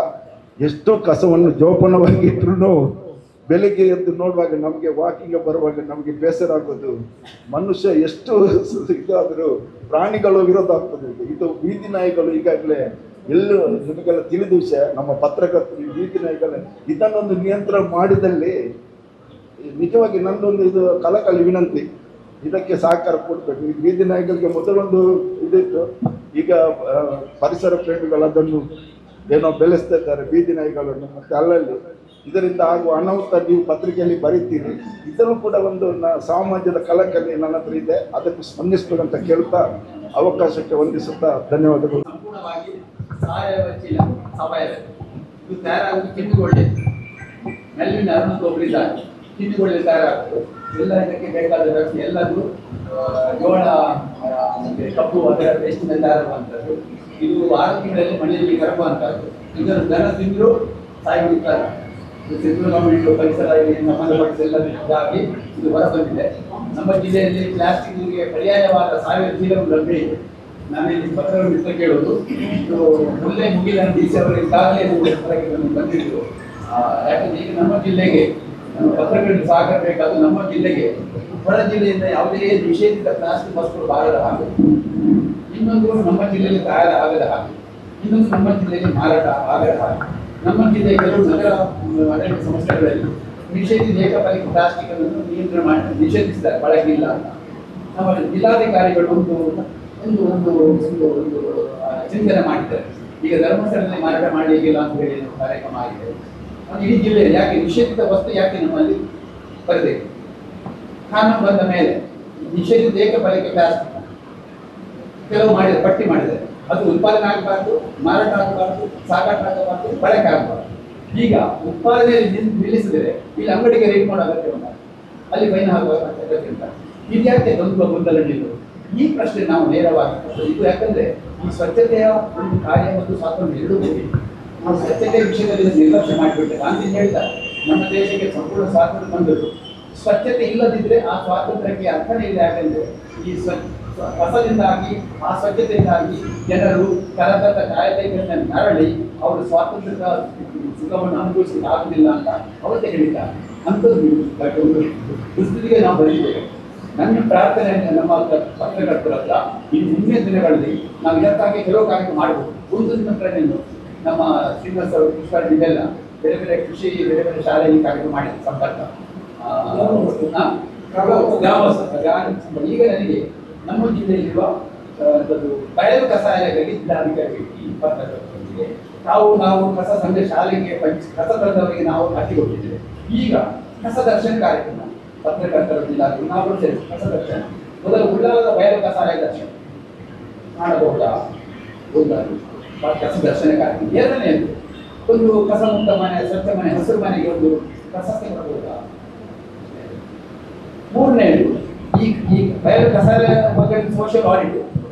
ಎಷ್ಟೋ ಕಸವನ್ನು ಜೋಪಾನವಾಗಿ ಇಟ್ಟರೂ ಬೆಳಿಗ್ಗೆ ಎದ್ದು ನೋಡುವಾಗ ನಮಗೆ ವಾಕಿಂಗ್ ಬರುವಾಗ ನಮಗೆ ಬೇಸರ ಆಗೋದು. ಮನುಷ್ಯ ಎಷ್ಟು ಇದಾದರೂ ಪ್ರಾಣಿಗಳು ವಿರೋಧ ಆಗ್ತದೆ. ಇದು ಬೀದಿ ನಾಯಿಗಳು ಈಗಾಗಲೇ ಎಲ್ಲೂ ನಿಮಗೆಲ್ಲ ತಿಳಿದ ವಿಷಯ. ನಮ್ಮ ಪತ್ರಕರ್ತರು ಬೀದಿ ನಾಯಿಗಳೇ ಇದನ್ನೊಂದು ನಿಯಂತ್ರಣ ಮಾಡಿದಲ್ಲಿ ನಿಜವಾಗಿ ನನ್ನೊಂದು ಇದು ಕಳಕಳಿ ವಿನಂತಿ, ಇದಕ್ಕೆ ಸಹಕಾರ ಕೊಡಬೇಕು. ಈ ಬೀದಿ ನಾಯಿಗಳಿಗೆ ಮೊದಲೊಂದು ಇದಿತ್ತು, ಈಗ ಪರಿಸರ ಪ್ರೇಮಿಗಳು ಅದನ್ನು ಏನೋ ಬೆಳೆಸ್ತಾ ಇದ್ದಾರೆ ಬೀದಿ ನಾಯಿಗಳನ್ನು. ಮತ್ತು ಅಲ್ಲಲ್ಲಿ ಇದರಿಂದ ಆಗುವ ಅನಾಹುತ ನೀವು ಪತ್ರಿಕೆಯಲ್ಲಿ ಬರೀತೀರಿ. ಇದನ್ನು ಕೂಡ ಒಂದು ಸಮಾಜದ ಕಳಕಳಿ ನನ್ನ ಹತ್ರ ಇದೆ, ಅದಕ್ಕೆ ಸ್ಪಂದಿಸಬೇಕಂತ ಕೇಳ್ತಾ ಅವಕಾಶಕ್ಕೆ ವಂದಿಸುತ್ತಾ ಧನ್ಯವಾದಗಳು. ಸಂಪೂರ್ಣವಾಗಿ ಸಾವಯವ ಚೀಲ ಸಾವಯವ ಇದು ತಯಾರಾಗುವುದು ಕಿಂಡಿಗೊಳ್ಳೆ ಮೆಲ್ವಿನ ಅರುಣ್ ಒಬ್ಬರಿದ್ದಾರೆ. ಕಿಂಡಿಗೊಳ್ಳೆ ತಯಾರಾಗುವುದು ಎಲ್ಲ ಇದಕ್ಕೆ ಬೇಕಾದ ವ್ಯವಸ್ಥೆ ಎಲ್ಲದೂ ಜೋಳ ಮತ್ತು ಕಬ್ಬು ಅದರ ವೇಸ್ಟಿಂದ ತಯಾರಾಗುವಂಥದ್ದು. ಇದು 6 ತಿಂಗಳಲ್ಲಿ ಮನೆಯಲ್ಲಿ ಕರಗುವಂಥದ್ದು. ಇದನ್ನು ದನ ತಿಂದರೂ ಸಾಯುತ್ತಾರೆ. ಸೆಂಟ್ರಲ್ ಗೌರ್ಮೆಂಟ್ ಪರಿಸರ ಸಂಬಂಧಪಟ್ಟ ಎಲ್ಲ ಇದಾಗಿ ಇದು ಹೊರ ಬಂದಿದೆ. ನಮ್ಮ ಜಿಲ್ಲೆಯಲ್ಲಿ ಪ್ಲಾಸ್ಟಿಕ್ಗೆ ಪರ್ಯಾಯವಾದ 1000 ಚೀಲಗಳು ಲಭ್ಯ ಇದೆ. ನಾನಿಲ್ಲಿ ಪತ್ರಗಳು ಬಿಟ್ಟು ಕೇಳೋದು, ಇದು ಮುಲ್ಲೆ ಮುಗಿಲ ಅವರು ಈಗಾಗಲೇ ಹೊರಗೆ ಬಂದಿದ್ರು. ಯಾಕಂದ್ರೆ ಈಗ ನಮ್ಮ ಜಿಲ್ಲೆಗೆ ನಮ್ಮ ಪತ್ರಗಳು ಸಾಗಬೇಕಾದ ನಮ್ಮ ಜಿಲ್ಲೆಗೆ ಹೊರ ಜಿಲ್ಲೆಯಿಂದ ಯಾವುದೇ ನಿಷೇಧಿತ ಪ್ಲಾಸ್ಟಿಕ್ ವಸ್ತುಗಳು ಬಾರದ ಹಾಗೆ, ಇನ್ನೊಂದು ನಮ್ಮ ಜಿಲ್ಲೆಯಲ್ಲಿ ತಯಾರ ಆಗದ ಹಾಗೆ, ಇನ್ನೊಂದು ನಮ್ಮ ಜಿಲ್ಲೆಯಲ್ಲಿ ಮಾರಾಟ ಆಗದ ಹಾಗೆ, ನಮ್ಮ ಜಿಲ್ಲೆಯ ಕೆಲವು ನಗರ ಆಡಳಿತ ಸಂಸ್ಥೆಗಳಲ್ಲಿ ನಿಷೇಧಿತ ಏಕಬಳಕೆ ಪ್ಲಾಸ್ಟಿಕ್ ಅನ್ನು ನಿಯಂತ್ರಣ ಮಾಡಿ ನಿಷೇಧಿಸಿದ್ದಾರೆ, ಬಳಕೆ ಇಲ್ಲ ಅಂತ. ನಮ್ಮ ಜಿಲ್ಲಾಧಿಕಾರಿಗಳು ಒಂದು ಚಿಂತನೆ ಮಾಡಿದ್ದಾರೆ. ಈಗ ಧರ್ಮಸ್ಥಳದಲ್ಲಿ ಮಾರಾಟ ಮಾಡಲಿಕ್ಕಿಲ್ಲ ಅಂತ ಹೇಳಿ ಕಾರ್ಯಕ್ರಮ ಆಗಿದೆ. ಇಡೀ ಜಿಲ್ಲೆಯಲ್ಲಿ ಯಾಕೆ ನಿಷೇಧಿತ ವಸ್ತು ಯಾಕೆ ನಮ್ಮಲ್ಲಿ ಬರಬೇಕು? ಕಾನೂನು ಬಂದ ಮೇಲೆ ನಿಷೇಧಿತ ಏಕಬಳಕೆ ಪ್ಲಾಸ್ಟಿಕ್ ಕೆಲವು ಮಾಡಿದ ಪಟ್ಟಿ ಮಾಡಿದ್ದಾರೆ. ಅದು ಉತ್ಪಾದನೆ ಆಗಬಾರ್ದು, ಮಾರಾಟ ಆಗಬಾರ್ದು, ಸಾಗಾಟ ಆಗಬಾರ್ದು, ಬಳಕೆ ಆಗಬಾರ್ದು. ಈಗ ಉತ್ಪಾದನೆಯಲ್ಲಿ ನಿಲ್ಲಿಸಿದರೆ ಇಲ್ಲಿ ಅಂಗಡಿಗೆ ರೇಟ್ ಮಾಡೋ ಅಗತ್ಯ ಉಂಟು, ಅಲ್ಲಿ ಫೈನ್ ಹಾಕುವ ಅಗತ್ಯ ಉಂಟು. ಇದ್ಯಾಕೆ ಗೊಂದಲ ನಿಲ್ಲುವುದು? ಈ ಪ್ರಶ್ನೆ ನಾವು ನೇರವಾಗಿ ಇದು ಯಾಕಂದ್ರೆ ಈ ಸ್ವಚ್ಛತೆಯ ಒಂದು ಕಾರ್ಯ ಮತ್ತು ಸ್ವಾತಂತ್ರ್ಯ ಎರಡೂ ಬೇರೆ. ನಾವು ಸ್ವಚ್ಛತೆ ವಿಷಯದಲ್ಲಿ ನಿರ್ಲಕ್ಷ್ಯ ಮಾಡಿಬಿಟ್ಟೆ. ಗಾಂಧಿ ಹೇಳಿದ್ದಾರೆ ನಮ್ಮ ದೇಶಕ್ಕೆ ಸಂಪೂರ್ಣ ಸ್ವಾತಂತ್ರ್ಯ ಬಂದದ್ದು. ಸ್ವಚ್ಛತೆ ಇಲ್ಲದಿದ್ದರೆ ಆ ಸ್ವಾತಂತ್ರ್ಯಕ್ಕೆ ಅರ್ಥನೇ ಇಲ್ಲ. ಯಾಕಂದ್ರೆ ಈ ಕಸದಿಂದಾಗಿ ಆ ಸ್ವಚ್ಛತೆಯಿಂದಾಗಿ ಜನರು ಕರದತ್ತ ಕಾಯಿಲೆಗಳನ್ನು ನರಳಿ ಅವರು ಸ್ವಾತಂತ್ರ್ಯದ ಸುಖವನ್ನು ಅನುಭವಿಸಲಿಕ್ಕೆ ಆಗುದಿಲ್ಲ ಅಂತ ಅವತ್ತೇ ಹೇಳಿದ್ದಾರೆ. ಅಂಥದ್ದು ಒಂದು ದುಸ್ಥಿತಿಗೆ ನಾವು ಬಂದಿದ್ದೇವೆ. ನನ್ನ ಪ್ರಾರ್ಥನೆ ನಮ್ಮ ಪತ್ರಕರ್ತರ ಹತ್ರ ಈ ಮುಂದಿನ ದಿನಗಳಲ್ಲಿ ನಾವು ಇದಕ್ಕಾಗಿ ಕೆಲವು ಕಾರ್ಯಕ್ರಮ ಮಾಡಬಹುದು. ಒಂದು ದಿನ ನಮ್ಮ ಶ್ರೀನಿವಾಸ ಅವರು ಕೃಷ್ಣಾಜಿಲ್ಲ ಬೇರೆ ಬೇರೆ ಕೃಷಿ ಬೇರೆ ಬೇರೆ ಶಾಲೆಯಲ್ಲಿ ಕಾರ್ಯಕ್ರಮ ಮಾಡಿದ ಸಂಪರ್ಕ ಈಗ ನನಗೆ ನಮ್ಮ ಜಿಲ್ಲೆಯಲ್ಲಿರುವ ಬಯಲು ಕಸಾಯಗಳಿಗೆ ಜಿಲ್ಲಾಧಿಕಾರಿ ಪತ್ರಕರ್ತರಿಗೆ ನಾವು ಕಸ ಸಂಘ ಶಾಲೆಗೆ ಕಸ ತಂದವರಿಗೆ ನಾವು ಹಾಕಿಕೊಟ್ಟಿದ್ದೇವೆ. ಈಗ ಕಸ ದರ್ಶನ ಕಾರ್ಯಕ್ರಮ ಪತ್ರಕರ್ತರ ಜಿಲ್ಲಾಧಿಕಾರಿ ನಾವು ಕಸ ದರ್ಶನ ಮೊದಲು ಉಳ್ಳಾಲದ ಬಯಲು ಕಸಾಯ ದರ್ಶನ ಮಾಡಬಹುದಾ? ಕಸ ದರ್ಶನ ಕಾರ್ಯಕ್ರಮ. ಎರಡನೆಯದು ಒಂದು ಕಸ ಮುಕ್ತ ಮನೆ, ಸ್ವಚ್ಛ ಮನೆ, ಹಸಿರು ಮನೆಗೆ ಒಂದು ಪ್ರಶಸ್ತಿ ಕೊಡಬಹುದಾ? ಮೂರನೇದು ಈ ಬಯಲು ಕಸಾಯ ಬಗ್ಗೆ ಸೋಷಿಯಲ್ ಆಡಿಟ್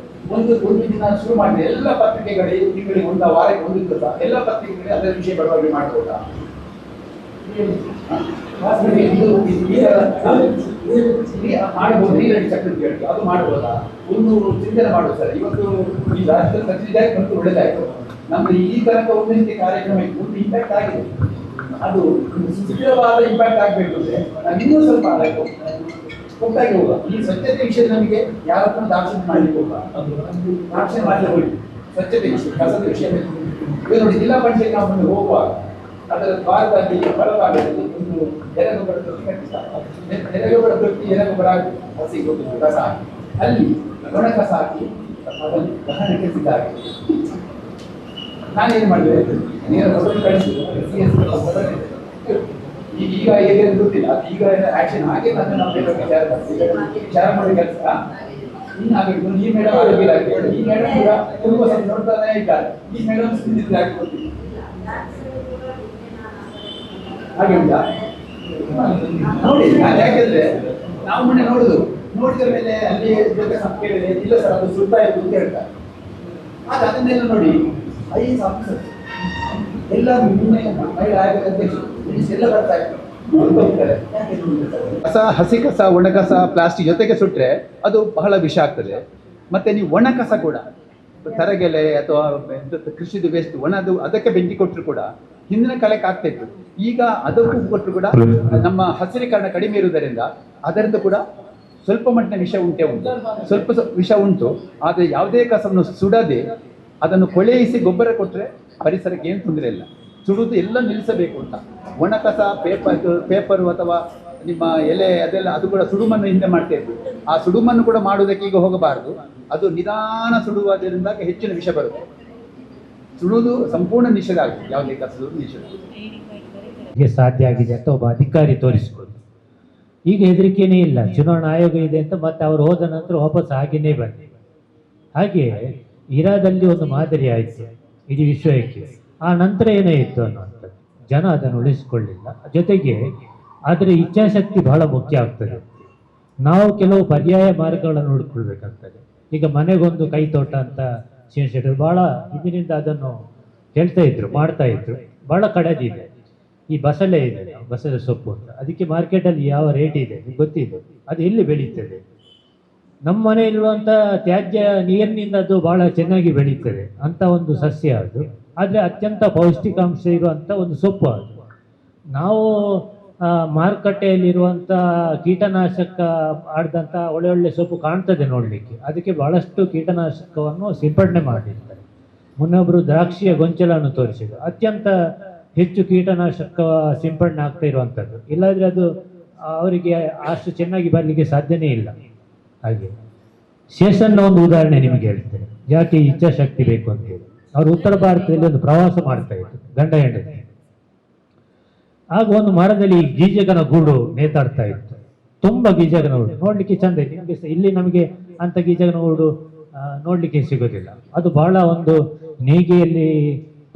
ಒಂದು ದಿನ ಶುರು ಮಾಡಿದೆ. ಎಲ್ಲ ಪತ್ರಿಕೆಗಳಿಗೆ ತಿಂಗಳಿಗೆ ಒಂದು ವಾರಕ್ಕೆ ಒಂದು ದಿವಸ ಎಲ್ಲ ಪತ್ರಿಕೆಗಳಿಗೆ ಅದರ ವಿಷಯ ಬರವಾಗಿ ಮಾಡಬಹುದಾ? ಮಾಡಬಹುದು. ನೀರಲ್ಲಿ ಚಕ್ರ ಕೇಳಿ ಅದು ಮಾಡಬಹುದಾ? ಒಂದು ಚಿಂತನೆ ಮಾಡುವುದು ಸರ್. ಇವತ್ತು ಈ ರಾಜ್ಯದ ಸಚಿದಾಗಿ ಬಂದು ಒಳ್ಳೆದಾಯಿತು. ನಮ್ದು ಈ ತನಕ ಒಂದು ರೀತಿ ಕಾರ್ಯಕ್ರಮ ಒಂದು ಇಂಪ್ಯಾಕ್ಟ್ ಆಗಿದೆ. ಅದು ಸ್ಥಿರವಾದ ಇಂಪ್ಯಾಕ್ಟ್ ಆಗಬೇಕು ಅಂದ್ರೆ ನಾವು ಇನ್ನೂ ಸ್ವಲ್ಪ ಆಗಬೇಕು, ಒಟ್ಟಾಗಿ ಹೋಗ. ಈ ಸ್ವಚ್ಛತೆ ವಿಷಯ ನಮಗೆ ಯಾವ ದಾಕ್ಷಿಣ್ಯ ಮಾಡಲಿಕ್ಕೆ ಹೋಗ, ದಾಕ್ಷಿಣ್ಯ ಮಾಡಲಿಕ್ಕೆ ಹೋಗಿ ಸ್ವಚ್ಛತೆ ವಿಷಯ, ಕಸದ ವಿಷಯ ಇದು ನೋಡಿ. ಜಿಲ್ಲಾ ಪಂಚಾಯತ್ ನಾವು ಮುಂದೆ ಹೋಗುವಾಗ ಅದರ ಭಾರತದಲ್ಲಿ ಬಲಭಾಗದಲ್ಲಿ ಒಂದು ಎರೆಗೊಬ್ಬರ ತೊಟ್ಟಿ ಕಟ್ಟಿಸ್ತಾರೆ. ಎರೆಗೊಬ್ಬರ ತೊಟ್ಟಿ ಎರೆಗೊಬ್ಬರ ಹಸಿ ಗೊತ್ತು ಕಸ ಅಲ್ಲಿ ಒಣ ಕಸ ಹಾಕಿ ಅದನ್ನು ದಹನಕ್ಕೆ ಸಿದ್ಧಾಗಿ ನಾನೇನು ಮಾಡಿದೆ, ನೀನು ಕಳಿಸಿ ಈಗ ಹೇಗೆ ಗೊತ್ತಿಲ್ಲ. ಈಗ ಆಕ್ಷನ್ ಹಾಗೆ ನಾನು ನಮ್ಮ ವಿಚಾರ ಮಾಡಿ ಕೆಲಸ ಇನ್ನಾಗಬೇಕು. ಈ ಮೇಡಮ್ ಆರೋಗ್ಯ ಆಗಿರ್ಬೋದು, ಈ ಮೇಡಮ್ ಕೂಡ ತುಂಬ ಸ್ವಲ್ಪ ನೋಡ್ತಾನೆ ಇದ್ದಾರೆ. ಈ ಮೇಡಮ್ ಸುಮ್ಮನೆ ಆಗಿರ್ಬೋದು ಹಾಗೆ ಉಂಟಾ ನೋಡಿ. ನಾನು ಯಾಕೆಂದ್ರೆ ನಾವು ಮೊನ್ನೆ ನೋಡಿದ ಮೇಲೆ ಅಲ್ಲಿ ಕೇಳಿದೆ, ಇಲ್ಲ ಸರ್ ಅದು ಸುತ್ತಾ ಇತ್ತು ಅಂತ ಹೇಳ್ತಾರೆ. ಆಗ ಅದನ್ನೆಲ್ಲ ನೋಡಿ ಐದು ಆಫೀಸರ್ ಎಲ್ಲ ಮಹಿಳಾ ಆಯೋಗದ ಅಧ್ಯಕ್ಷರು ಎಲ್ಲ ಬರ್ತಾ ಇದ್ರು. ಕಸ, ಹಸಿ ಕಸ, ಒಣ ಕಸ, ಪ್ಲಾಸ್ಟಿಕ್ ಜೊತೆಗೆ ಸುಟ್ರೆ ಅದು ಬಹಳ ವಿಷ ಆಗ್ತದೆ. ಮತ್ತೆ ನೀವು ಒಣ ಕಸ ಕೂಡ ತರಗೆಲೆ ಅಥವಾ ಕೃಷಿದು ವೇಸ್ಟ್ ಒಣದು ಅದಕ್ಕೆ ಬೆಂಕಿ ಕೊಟ್ಟರು ಕೂಡ ಹಿಂದಿನ ಕಾಲಕ್ಕೆ ಆಗ್ತಾ ಇತ್ತು. ಈಗ ಅದಕ್ಕೂ ಕೊಟ್ಟರು ಕೂಡ ನಮ್ಮ ಹಸಿರೀಕರಣ ಕಡಿಮೆ ಇರುವುದರಿಂದ ಅದರಿಂದ ಕೂಡ ಸ್ವಲ್ಪ ಮಟ್ಟಿನ ವಿಷ ಉಂಟು. ಸ್ವಲ್ಪ ವಿಷ ಉಂಟು. ಆದರೆ ಯಾವುದೇ ಕಸವನ್ನು ಸುಡದೆ ಅದನ್ನು ಕೊಳೆಯಿಸಿ ಗೊಬ್ಬರ ಕೊಟ್ಟರೆ ಪರಿಸರಕ್ಕೆ ಏನು ತೊಂದರೆ ಇಲ್ಲ. ಸುಡುವುದು ಎಲ್ಲ ನಿಲ್ಲಿಸಬೇಕು ಅಂತ. ಒಣ ಕಸ, ಪೇಪರು ಅಥವಾ ನಿಮ್ಮ ಎಲೆ ಅದೆಲ್ಲ ಅದು ಕೂಡ ಸುಡುಮಣ್ಣು ಹಿಂದೆ ಮಾಡ್ತಾ ಇದ್ರು. ಆ ಸುಡುಮಣ್ಣು ಕೂಡ ಮಾಡುವುದಕ್ಕೆ ಈಗ ಹೋಗಬಾರದು. ಅದು ನಿಧಾನ ಸುಡುವುದರಿಂದ ಹೆಚ್ಚಿನ ವಿಷ ಬರುತ್ತೆ. ಸುಡುವುದು ಸಂಪೂರ್ಣ ನಿಷೇಧ ಆಗುತ್ತೆ. ಯಾವುದೇ ಕಸದು ನಿಷೇಧ ಸಾಧ್ಯ ಆಗಿದೆ ಅಂತ ಒಬ್ಬ ಅಧಿಕಾರಿ ತೋರಿಸ್ಬೋದು. ಈಗ ಹೆದರಿಕೆನೇ ಇಲ್ಲ, ಚುನಾವಣಾ ಆಯೋಗ ಇದೆ ಅಂತ ಮತ್ತೆ ಅವರು ಹೋದ ನಂತರ ವಾಪಸ್ ಹಾಗೇನೇ ಬಂದೆ. ಹಾಗೆ ಇರಾದಲ್ಲಿ ಒಂದು ಮಾದರಿ ಆಯಿತು ಇಡೀ ವಿಶ್ವಕ್ಕೆ. ಆ ನಂತರ ಏನಾಯಿತು ಅನ್ನುವಂಥದ್ದು ಜನ ಅದನ್ನು ಉಳಿಸಿಕೊಳ್ಳಿಲ್ಲ. ಜೊತೆಗೆ ಅದರ ಇಚ್ಛಾಶಕ್ತಿ ಬಹಳ ಮುಖ್ಯ ಆಗ್ತದೆ. ನಾವು ಕೆಲವು ಪರ್ಯಾಯ ಮಾರ್ಗಗಳನ್ನು ಹುಡುಕೊಳ್ಬೇಕಾಗ್ತದೆ. ಈಗ ಮನೆಗೊಂದು ಕೈ ತೋಟ ಅಂತ ಶೇಷರು ಭಾಳ ಹಿಂದಿನಿಂದ ಅದನ್ನು ಹೇಳ್ತಾ ಇದ್ರು, ಮಾಡ್ತಾ ಇದ್ರು. ಭಾಳ ಕಡೆದಿದೆ. ಈ ಬಸಳೆ ಇದೆ, ಬಸಳೆ ಸೊಪ್ಪು ಅಂತ, ಅದಕ್ಕೆ ಮಾರ್ಕೆಟಲ್ಲಿ ಯಾವ ರೇಟ್ ಇದೆ ನಿಮ್ಗೆ ಗೊತ್ತಿದೆ. ಅದು ಎಲ್ಲಿ ಬೆಳೀತದೆ? ನಮ್ಮ ಮನೆಯಲ್ಲಿರುವಂಥ ತ್ಯಾಜ್ಯ ನೀರಿನಿಂದ ಅದು ಭಾಳ ಚೆನ್ನಾಗಿ ಬೆಳೀತದೆ ಅಂತ ಒಂದು ಸಸ್ಯ ಅದು. ಆದರೆ ಅತ್ಯಂತ ಪೌಷ್ಟಿಕಾಂಶ ಇರುವಂಥ ಒಂದು ಸೊಪ್ಪು ಅದು. ನಾವು ಮಾರುಕಟ್ಟೆಯಲ್ಲಿರುವಂಥ ಕೀಟನಾಶಕ ಆಡ್ದಂಥ ಒಳ್ಳೆ ಸೊಪ್ಪು ಕಾಣ್ತದೆ ನೋಡಲಿಕ್ಕೆ, ಅದಕ್ಕೆ ಭಾಳಷ್ಟು ಕೀಟನಾಶಕವನ್ನು ಸಿಂಪಡಣೆ ಮಾಡಿರ್ತಾರೆ. ಮುನ್ನೊಬ್ಬರು ದ್ರಾಕ್ಷಿಯ ಗೊಂಚಲನ್ನು ತೋರಿಸಿದ್ರು, ಅತ್ಯಂತ ಹೆಚ್ಚು ಕೀಟನಾಶಕ ಸಿಂಪಡಣೆ ಆಗ್ತಾ ಇರುವಂಥದ್ದು. ಇಲ್ಲಾಂದರೆ ಅದು ಅವರಿಗೆ ಅಷ್ಟು ಚೆನ್ನಾಗಿ ಬರಲಿಕ್ಕೆ ಸಾಧ್ಯನೇ ಇಲ್ಲ. ಹಾಗೆ ಶೇಷನ್ನ ಒಂದು ಉದಾಹರಣೆ ನಿಮಗೆ ಹೇಳ್ತೇನೆ, ಯಾಕೆ ಇಚ್ಛಾಶಕ್ತಿ ಬೇಕು ಅಂತೇಳಿ. ಅವರು ಉತ್ತರ ಭಾರತದಲ್ಲಿ ಒಂದು ಪ್ರವಾಸ ಮಾಡ್ತಾ ಇದ್ರು, ಗಂಡ ಹೆಂಡತಿ. ಆಗ ಒಂದು ಮರದಲ್ಲಿ ಗೀಜಗನ ಗೂಡು ನೇತಾಡ್ತಾ ಇತ್ತು. ತುಂಬ ಗೀಜಗನ ಗೂಡು ನೋಡ್ಲಿಕ್ಕೆ ಚಂದ ಇದೆ. ನಿಮಗೆ ಇಲ್ಲಿ ನಮಗೆ ಅಂತ ಗೀಜಗನ ಗೂಡು ನೋಡ್ಲಿಕ್ಕೆ ಸಿಗೋದಿಲ್ಲ. ಅದು ಬಹಳ ಒಂದು ನೇಯ್ಗೆಯಲ್ಲಿ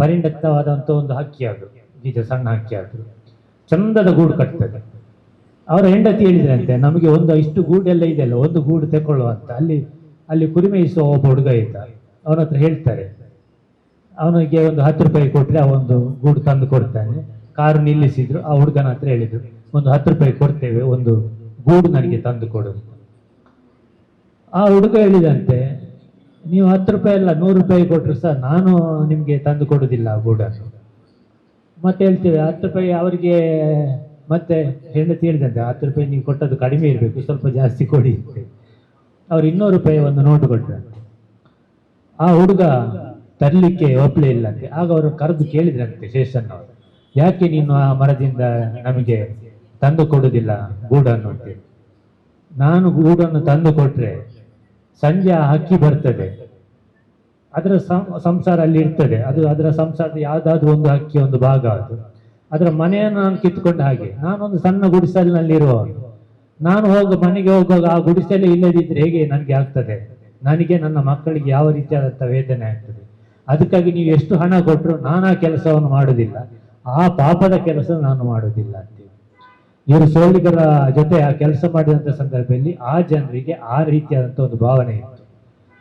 ಪರಿಣತವಾದಂಥ ಒಂದು ಹಕ್ಕಿ. ಅದು ಗೀಜ ಸಣ್ಣ ಹಕ್ಕಿ. ಅದು ಚಂದದ ಗೂಡು ಕಟ್ತದೆ. ಅವರ ಹೆಂಡತಿ ಹೇಳಿದ್ರಂತೆ, ನಮಗೆ ಇಷ್ಟು ಗೂಡೆಲ್ಲ ಇದೆಯಲ್ಲ, ಒಂದು ಗೂಡು ತಗೊಳ್ಳುವ ಅಂತ. ಅಲ್ಲಿ ಕುರಿಮೇಯಿಸುವ ಒಬ್ಬ ಹುಡುಗ ಇದ್ದ. ಅವನ ಹತ್ರ ಹೇಳ್ತಾರೆ, ಅವನಿಗೆ ಒಂದು 10 ರೂಪಾಯಿ ಕೊಟ್ಟರೆ ಆ ಒಂದು ಗೂಡು ತಂದು ಕೊಡ್ತಾನೆ. ಕಾರು ನಿಲ್ಲಿಸಿದ್ರು. ಆ ಹುಡುಗನ ಹತ್ರ ಹೇಳಿದ್ರು, ಒಂದು 10 ರೂಪಾಯಿ ಕೊಡ್ತೇವೆ, ಒಂದು ಗೂಡು ನನಗೆ ತಂದು ಕೊಡು. ಆ ಹುಡುಗ ಹೇಳಿದಂತೆ, ನೀವು 10 ರೂಪಾಯಿ ಅಲ್ಲ 100 ರೂಪಾಯಿ ಕೊಟ್ಟರು ಸಹ ನಾನು ನಿಮಗೆ ತಂದು ಕೊಡೋದಿಲ್ಲ ಆ ಗೂಡನ್ನು. ಮತ್ತೆ ಹೇಳ್ತೇವೆ 10 ರೂಪಾಯಿ ಅವರಿಗೆ. ಮತ್ತೆ ಹೆಂಡತಿ ಹೇಳಿದಂತೆ, 10 ರೂಪಾಯಿ ನೀವು ಕೊಟ್ಟದ್ದು ಕಡಿಮೆ ಇರಬೇಕು, ಸ್ವಲ್ಪ ಜಾಸ್ತಿ ಕೊಡಿ. ಅವ್ರು 200 ರೂಪಾಯಿ ಒಂದು ನೋಟು ಕೊಟ್ಟರಂತೆ. ಆ ಹುಡುಗ ತರಲಿಕ್ಕೆ ಒಪ್ಪಲೇ ಇಲ್ಲಂತೆ. ಆಗ ಅವರು ಕರೆದು ಕೇಳಿದ್ರಂತೆ ಶೇಷನ್ನವರು, ಯಾಕೆ ನೀನು ಆ ಮರದಿಂದ ನಮಗೆ ತಂದು ಕೊಡುವುದಿಲ್ಲ ಗೂಡನ್ನು ಅಂತೇಳಿ. ನಾನು ಗೂಡನ್ನು ತಂದು ಕೊಟ್ಟರೆ ಸಂಜೆ ಆ ಹಕ್ಕಿ ಬರ್ತದೆ, ಅದರ ಸಂಸಾರ ಅಲ್ಲಿ ಇರ್ತದೆ. ಅದು ಅದರ ಸಂಸಾರದ ಯಾವುದಾದ್ರೂ ಒಂದು ಹಕ್ಕಿ ಒಂದು ಭಾಗ. ಅದು ಅದರ ಮನೆಯನ್ನು ನಾನು ಕಿತ್ಕೊಂಡ ಹಾಗೆ. ನಾನೊಂದು ಸಣ್ಣ ಗುಡಿಸಲಿನಲ್ಲಿರುವವನು. ನಾನು ಮನೆಗೆ ಹೋಗುವಾಗ ಆ ಗುಡಿಸಲೇ ಇಲ್ಲದಿದ್ದರೆ ಹೇಗೆ ನನಗೆ ಆಗ್ತದೆ? ನನಗೆ ನನ್ನ ಮಕ್ಕಳಿಗೆ ಯಾವ ರೀತಿಯಾದಂಥ ವೇದನೆ ಆಗ್ತದೆ. ಅದಕ್ಕಾಗಿ ನೀವು ಎಷ್ಟು ಹಣ ಕೊಟ್ಟರು ನಾನು ಆ ಕೆಲಸವನ್ನು ಮಾಡೋದಿಲ್ಲ, ಆ ಪಾಪದ ಕೆಲಸ ನಾನು ಮಾಡೋದಿಲ್ಲ ಅಂತೇಳಿ ಇವರು ಸೋಲಿಗರ ಜೊತೆ ಆ ಕೆಲಸ ಮಾಡಿದಂಥ ಸಂದರ್ಭದಲ್ಲಿ ಆ ಜನರಿಗೆ ಆ ರೀತಿಯಾದಂಥ ಒಂದು ಭಾವನೆ ಇತ್ತು.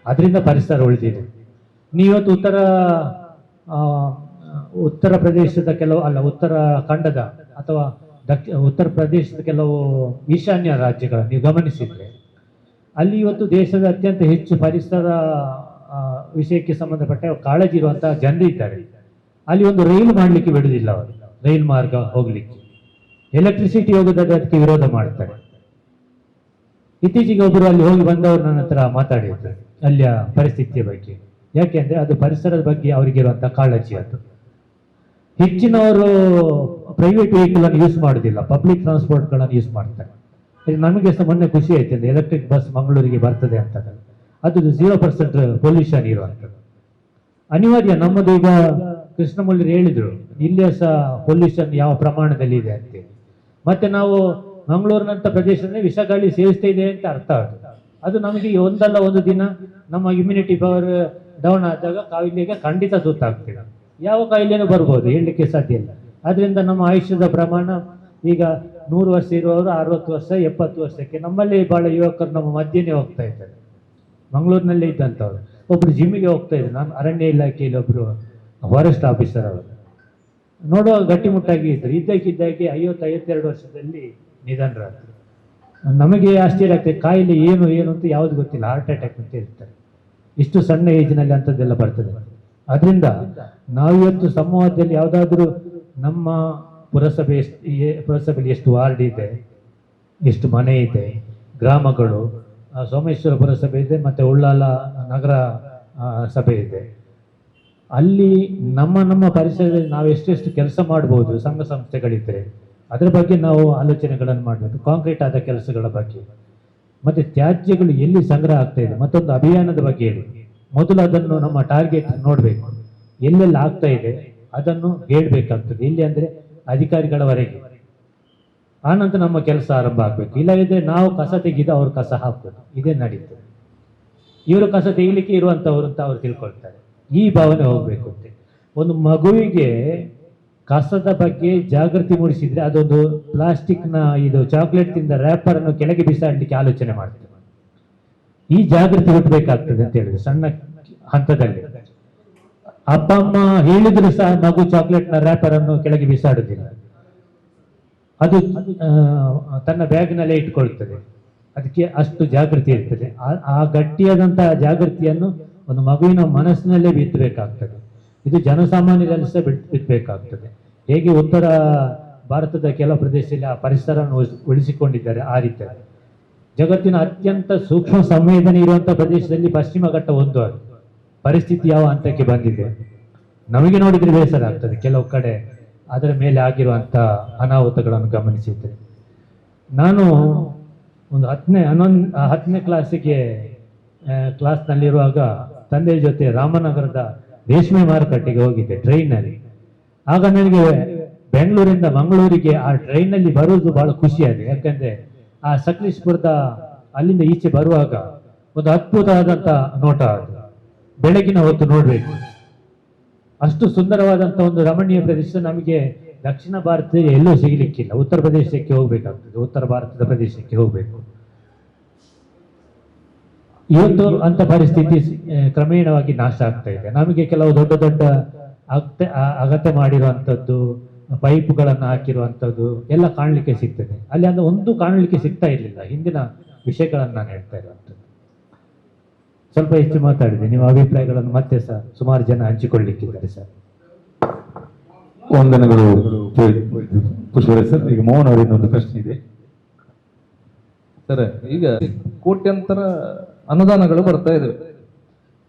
ಅದರಿಂದ ಪರಿಸರ ಉಳಿದಿದೆ. ನೀವತ್ತು ಉತ್ತರ ಪ್ರದೇಶದ ಉತ್ತರ ಖಂಡದ ಅಥವಾ ಉತ್ತರ ಪ್ರದೇಶದ ಕೆಲವು ಈಶಾನ್ಯ ರಾಜ್ಯಗಳನ್ನು ನೀವು ಗಮನಿಸಿದ್ರೆ, ಅಲ್ಲಿ ಇವತ್ತು ದೇಶದ ಅತ್ಯಂತ ಹೆಚ್ಚು ಪರಿಸರ ವಿಷಯಕ್ಕೆ ಸಂಬಂಧಪಟ್ಟ ಕಾಳಜಿ ಇರುವಂತಹ ಜನರಿದ್ದಾರೆ. ಅಲ್ಲಿ ಒಂದು ರೈಲು ಮಾಡಲಿಕ್ಕೆ ಬಿಡುವುದಿಲ್ಲ ಅವರು, ರೈಲು ಮಾರ್ಗ ಹೋಗ್ಲಿಕ್ಕೆ. ಎಲೆಕ್ಟ್ರಿಸಿಟಿ ಹೋಗೋದಾದ್ರೆ ಅದಕ್ಕೆ ವಿರೋಧ ಮಾಡ್ತಾರೆ. ಇತ್ತೀಚೆಗೆ ಒಬ್ಬರು ಅಲ್ಲಿ ಹೋಗಿ ಬಂದವರು ನನ್ನ ಹತ್ರ ಮಾತಾಡಿದ್ರು ಅಲ್ಲಿಯ ಪರಿಸ್ಥಿತಿಯ ಬಗ್ಗೆ. ಯಾಕೆಂದ್ರೆ ಅದು ಪರಿಸರದ ಬಗ್ಗೆ ಅವರಿಗಿರುವಂಥ ಕಾಳಜಿ. ಅದು ಹೆಚ್ಚಿನವರು ಪ್ರೈವೇಟ್ ವೆಹಿಕಲ್ ಅನ್ನು ಯೂಸ್ ಮಾಡೋದಿಲ್ಲ, ಪಬ್ಲಿಕ್ ಟ್ರಾನ್ಸ್ಪೋರ್ಟ್ಗಳನ್ನು ಯೂಸ್ ಮಾಡ್ತಾರೆ. ನಮಗೆ ಸಹ ಮೊನ್ನೆ ಖುಷಿ ಆಯ್ತು, ಎಲೆಕ್ಟ್ರಿಕ್ ಬಸ್ ಮಂಗಳೂರಿಗೆ ಬರ್ತದೆ ಅಂತ. ಅದು 0% ಪೊಲ್ಯೂಷನ್ ಇರುವಂಥದ್ದು. ಅನಿವಾರ್ಯ. ನಮ್ಮದು ಈಗ ಕೃಷ್ಣಮೂರ್ತಿ ಹೇಳಿದರು, ಇಲ್ಲಿಯ ಸಹ ಪೊಲ್ಯೂಷನ್ ಯಾವ ಪ್ರಮಾಣದಲ್ಲಿ ಇದೆ ಅಂತೇಳಿ. ಮತ್ತೆ ನಾವು ಮಂಗಳೂರಿನಂಥ ಪ್ರದೇಶದಲ್ಲಿ ವಿಷಗಾಳಿ ಸೇವಿಸ್ತಾ ಇದೆ ಅಂತ ಅರ್ಥ ಅದು ನಮಗೆ ಒಂದಲ್ಲ ಒಂದು ದಿನ ನಮ್ಮ ಇಮ್ಯುನಿಟಿ ಪವರ್ ಡೌನ್ ಆದಾಗ ಕಾಯಿಲೆಗೆ ಖಂಡಿತ ತುತ್ತಾಗ್ತೀವಿ. ಯಾವ ಕಾಯಿಲೆನೂ ಬರ್ಬೋದು, ಹೇಳಲಿಕ್ಕೆ ಸಾಧ್ಯ ಇಲ್ಲ. ಅದರಿಂದ ನಮ್ಮ ಆಯುಷ್ಯದ ಪ್ರಮಾಣ ಈಗ 100 ವರ್ಷ ಇರುವವರು 60 ವರ್ಷ 70 ವರ್ಷಕ್ಕೆ, ನಮ್ಮಲ್ಲಿ ಭಾಳ ಯುವಕರು ನಮ್ಮ ಮಧ್ಯೆನೇ ಹೋಗ್ತಾ ಇದ್ದಾರೆ. ಮಂಗಳೂರಿನಲ್ಲೇ ಇದ್ದಂಥವ್ರು ಒಬ್ರು ಜಿಮ್ಮಿಗೆ ಹೋಗ್ತಾ ಇದ್ರು. ನಾನು ಅರಣ್ಯ ಇಲಾಖೆಯಲ್ಲಿ ಒಬ್ರು ಫಾರೆಸ್ಟ್ ಆಫೀಸರ್ ಅವರು ನೋಡುವಾಗ ಗಟ್ಟಿಮುಟ್ಟಾಗಿ ಇದ್ರು. ಇದ್ದಕ್ಕಿದ್ದಾಗೆ 52 ವರ್ಷದಲ್ಲಿ ನಿಧನರಾದ್ರು. ನಮಗೆ ಆಶ್ಚರ್ಯ ಆಗ್ತದೆ, ಕಾಯಿಲೆ ಏನು ಅಂತ ಯಾವುದು ಗೊತ್ತಿಲ್ಲ, ಹಾರ್ಟ್ ಅಟ್ಯಾಕ್ ಅಂತ ಹೇಳ್ತಾರೆ. ಇಷ್ಟು ಸಣ್ಣ ಏಜ್ನಲ್ಲಿ ಅಂಥದ್ದೆಲ್ಲ ಬರ್ತದೆ. ಅದರಿಂದ ನಾವಿವತ್ತು ಸಮೂಹದಲ್ಲಿ ಯಾವುದಾದ್ರೂ ನಮ್ಮ ಪುರಸಭೆಯಲ್ಲಿ ಎಷ್ಟು ವಾರ್ಡ್ ಇದೆ, ಎಷ್ಟು ಮನೆ ಇದೆ, ಗ್ರಾಮಗಳು, ಸೋಮೇಶ್ವರ ಪುರಸಭೆ ಇದೆ ಮತ್ತು ಉಳ್ಳಾಲ ನಗರ ಸಭೆ ಇದೆ. ಅಲ್ಲಿ ನಮ್ಮ ಪರಿಸರದಲ್ಲಿ ನಾವು ಎಷ್ಟೆಷ್ಟು ಕೆಲಸ ಮಾಡ್ಬೋದು, ಸಂಘ ಸಂಸ್ಥೆಗಳಿದ್ದರೆ ಅದರ ಬಗ್ಗೆ ನಾವು ಆಲೋಚನೆಗಳನ್ನು ಮಾಡಬೇಕು. ಕಾಂಕ್ರೀಟ್ ಆದ ಕೆಲಸಗಳ ಬಗ್ಗೆ, ಮತ್ತು ತ್ಯಾಜ್ಯಗಳು ಎಲ್ಲಿ ಸಂಗ್ರಹ ಆಗ್ತಾ ಇದೆ, ಮತ್ತೊಂದು ಅಭಿಯಾನದ ಬಗ್ಗೆ ಹೇಳಿ. ಮೊದಲು ಅದನ್ನು ನಮ್ಮ ಟಾರ್ಗೆಟ್ ನೋಡಬೇಕು, ಎಲ್ಲೆಲ್ಲ ಆಗ್ತಾ ಇದೆ ಅದನ್ನು ಹೇಳಬೇಕಾಗ್ತದೆ. ಎಲ್ಲಿ ಅಂದರೆ ಅಧಿಕಾರಿಗಳವರೆಗೆ. ಆನಂತರ ನಮ್ಮ ಕೆಲಸ ಆರಂಭ ಆಗಬೇಕು. ಇಲ್ಲದಿದ್ದರೆ ನಾವು ಕಸ ತೆಗೆದು ಅವ್ರು ಕಸ ಹಾಕೋದು, ಇದೇ ನಡೀತದೆ. ಇವರು ಕಸ ತೆಗಿಲಿಕ್ಕೆ ಇರುವಂಥವ್ರು ಅಂತ ಅವ್ರು ತಿಳ್ಕೊಳ್ತಾರೆ. ಈ ಭಾವನೆ ಹೋಗಬೇಕು ಅಂತ. ಒಂದು ಮಗುವಿಗೆ ಕಸದ ಬಗ್ಗೆ ಜಾಗೃತಿ ಮೂಡಿಸಿದ್ರೆ ಅದೊಂದು ಪ್ಲಾಸ್ಟಿಕ್ನ ಇದು ಚಾಕ್ಲೇಟ್ ತಿಂದ ರ್ಯಾಪರ್ ಅನ್ನು ಕೆಳಗೆ ಬಿಸಾಡಲಿಕ್ಕೆ ಆಲೋಚನೆ ಮಾಡ್ತೇವೆ. ಈ ಜಾಗೃತಿ ಹುಟ್ಟಬೇಕಾಗ್ತದೆ ಅಂತ ಹೇಳಿದ್ರೆ ಸಣ್ಣ ಹಂತದಲ್ಲಿ. ಅಪ್ಪ ಅಮ್ಮ ಹೇಳಿದ್ರು ಸಹ ಮಗು ಚಾಕ್ಲೇಟ್ನ ರ್ಯಾಪರ್ ಅನ್ನು ಕೆಳಗೆ ಬಿಸಾಡುದಿಲ್ಲ, ಅದು ತನ್ನ ಬ್ಯಾಗ್ನಲ್ಲೇ ಇಟ್ಕೊಳ್ತದೆ. ಅದಕ್ಕೆ ಅಷ್ಟು ಜಾಗೃತಿ ಇರ್ತದೆ. ಆ ಗಟ್ಟಿಯಾದಂತಹ ಜಾಗೃತಿಯನ್ನು ಒಂದು ಮಗುವಿನ ಮನಸ್ಸಿನಲ್ಲೇ ಬಿತ್ತಬೇಕಾಗ್ತದೆ. ಇದು ಜನಸಾಮಾನ್ಯರಲ್ಲಿ ಸಹ ಬಿತ್ತಬೇಕಾಗ್ತದೆ. ಹೇಗೆ ಉತ್ತರ ಭಾರತದ ಕೆಲವು ಪ್ರದೇಶದಲ್ಲಿ ಆ ಪರಿಸರವನ್ನು ಉಳಿಸಿಕೊಂಡಿದ್ದಾರೆ, ಆ ರೀತಿ ಜಗತ್ತಿನ ಅತ್ಯಂತ ಸೂಕ್ಷ್ಮ ಸಂವೇದನೆ ಇರುವಂತಹ ಪ್ರದೇಶದಲ್ಲಿ ಪಶ್ಚಿಮ ಘಟ್ಟ ಒಂದು. ಅದು ಪರಿಸ್ಥಿತಿ ಯಾವ ಹಂತಕ್ಕೆ ಬಂದಿದೆ ನಮಗೆ ನೋಡಿದ್ರೆ ಬೇಸರ ಆಗ್ತದೆ. ಕೆಲವು ಕಡೆ ಅದರ ಮೇಲೆ ಆಗಿರುವಂಥ ಅನಾಹುತಗಳನ್ನು ಗಮನಿಸಿದ್ದೆ. ನಾನು ಒಂದು 10ನೇ ಕ್ಲಾಸ್ನಲ್ಲಿರುವಾಗ ತಂದೆಯ ಜೊತೆ ರಾಮನಗರದ ರೇಷ್ಮೆ ಮಾರುಕಟ್ಟೆಗೆ ಹೋಗಿದ್ದೆ ಟ್ರೈನಲ್ಲಿ. ಆಗ ನನಗೆ ಬೆಂಗಳೂರಿಂದ ಮಂಗಳೂರಿಗೆ ಆ ಟ್ರೈನಲ್ಲಿ ಬರುವುದು ಬಹಳ ಖುಷಿಯಾಗಿದೆ. ಯಾಕಂದ್ರೆ ಆ ಸಕಲೇಶ್ಪುರದ ಅಲ್ಲಿಂದ ಈಚೆ ಬರುವಾಗ ಒಂದು ಅದ್ಭುತವಾದಂಥ ನೋಟ. ಅದು ಬೆಳಗಿನ ಹೊತ್ತು ನೋಡಬೇಕು. ಅಷ್ಟು ಸುಂದರವಾದಂಥ ಒಂದು ರಮಣೀಯ ಪ್ರದೇಶ ನಮಗೆ ದಕ್ಷಿಣ ಭಾರತದಲ್ಲಿ ಎಲ್ಲೂ ಸಿಗಲಿಕ್ಕಿಲ್ಲ. ಉತ್ತರ ಪ್ರದೇಶಕ್ಕೆ ಹೋಗ್ಬೇಕಾಗ್ತದೆ, ಉತ್ತರ ಭಾರತದ ಪ್ರದೇಶಕ್ಕೆ ಹೋಗ್ಬೇಕು. ಇವತ್ತು ಅಂತ ಪರಿಸ್ಥಿತಿ ಕ್ರಮೇಣವಾಗಿ ನಾಶ ಆಗ್ತಾ ಇದೆ. ನಮಗೆ ಕೆಲವು ದೊಡ್ಡ ದೊಡ್ಡ ಅಗತ್ಯ ಮಾಡಿರುವಂಥದ್ದು, ಪೈಪ್ಗಳನ್ನು ಹಾಕಿರುವಂಥದ್ದು ಎಲ್ಲ ಕಾಣಲಿಕ್ಕೆ ಸಿಗ್ತದೆ. ಅಲ್ಲಿ ಅಂದ್ರೆ ಒಂದು ಕಾಣಲಿಕ್ಕೆ ಸಿಗ್ತಾ ಇರಲಿಲ್ಲ. ಹಿಂದಿನ ವಿಷಯಗಳನ್ನು ನಾನು ಹೇಳ್ತಾ ಇರುವಂಥದ್ದು. ಸ್ವಲ್ಪ ಹೆಚ್ಚು ಮಾತಾಡಿದೆ. ನಿಮ್ಮ ಅಭಿಪ್ರಾಯಗಳನ್ನು ಮತ್ತೆ ಸಹ ಸುಮಾರು ಜನ ಹಂಚಿಕೊಳ್ಳಿಕ್ಕಿದ್ದಾರೆ ಸರ್. ವಂದನೆಗಳು ಪುಷ್ಪರಾಜ್ ಸರ್. ಈಗ ಮೋಹನ್ ಅವರಿಂದ ಒಂದು ಪ್ರಶ್ನೆ ಇದೆ ಸರ್. ಈಗ ಕೋಟ್ಯಂತರ ಅನುದಾನಗಳು ಬರ್ತಾ ಇದಾವೆ,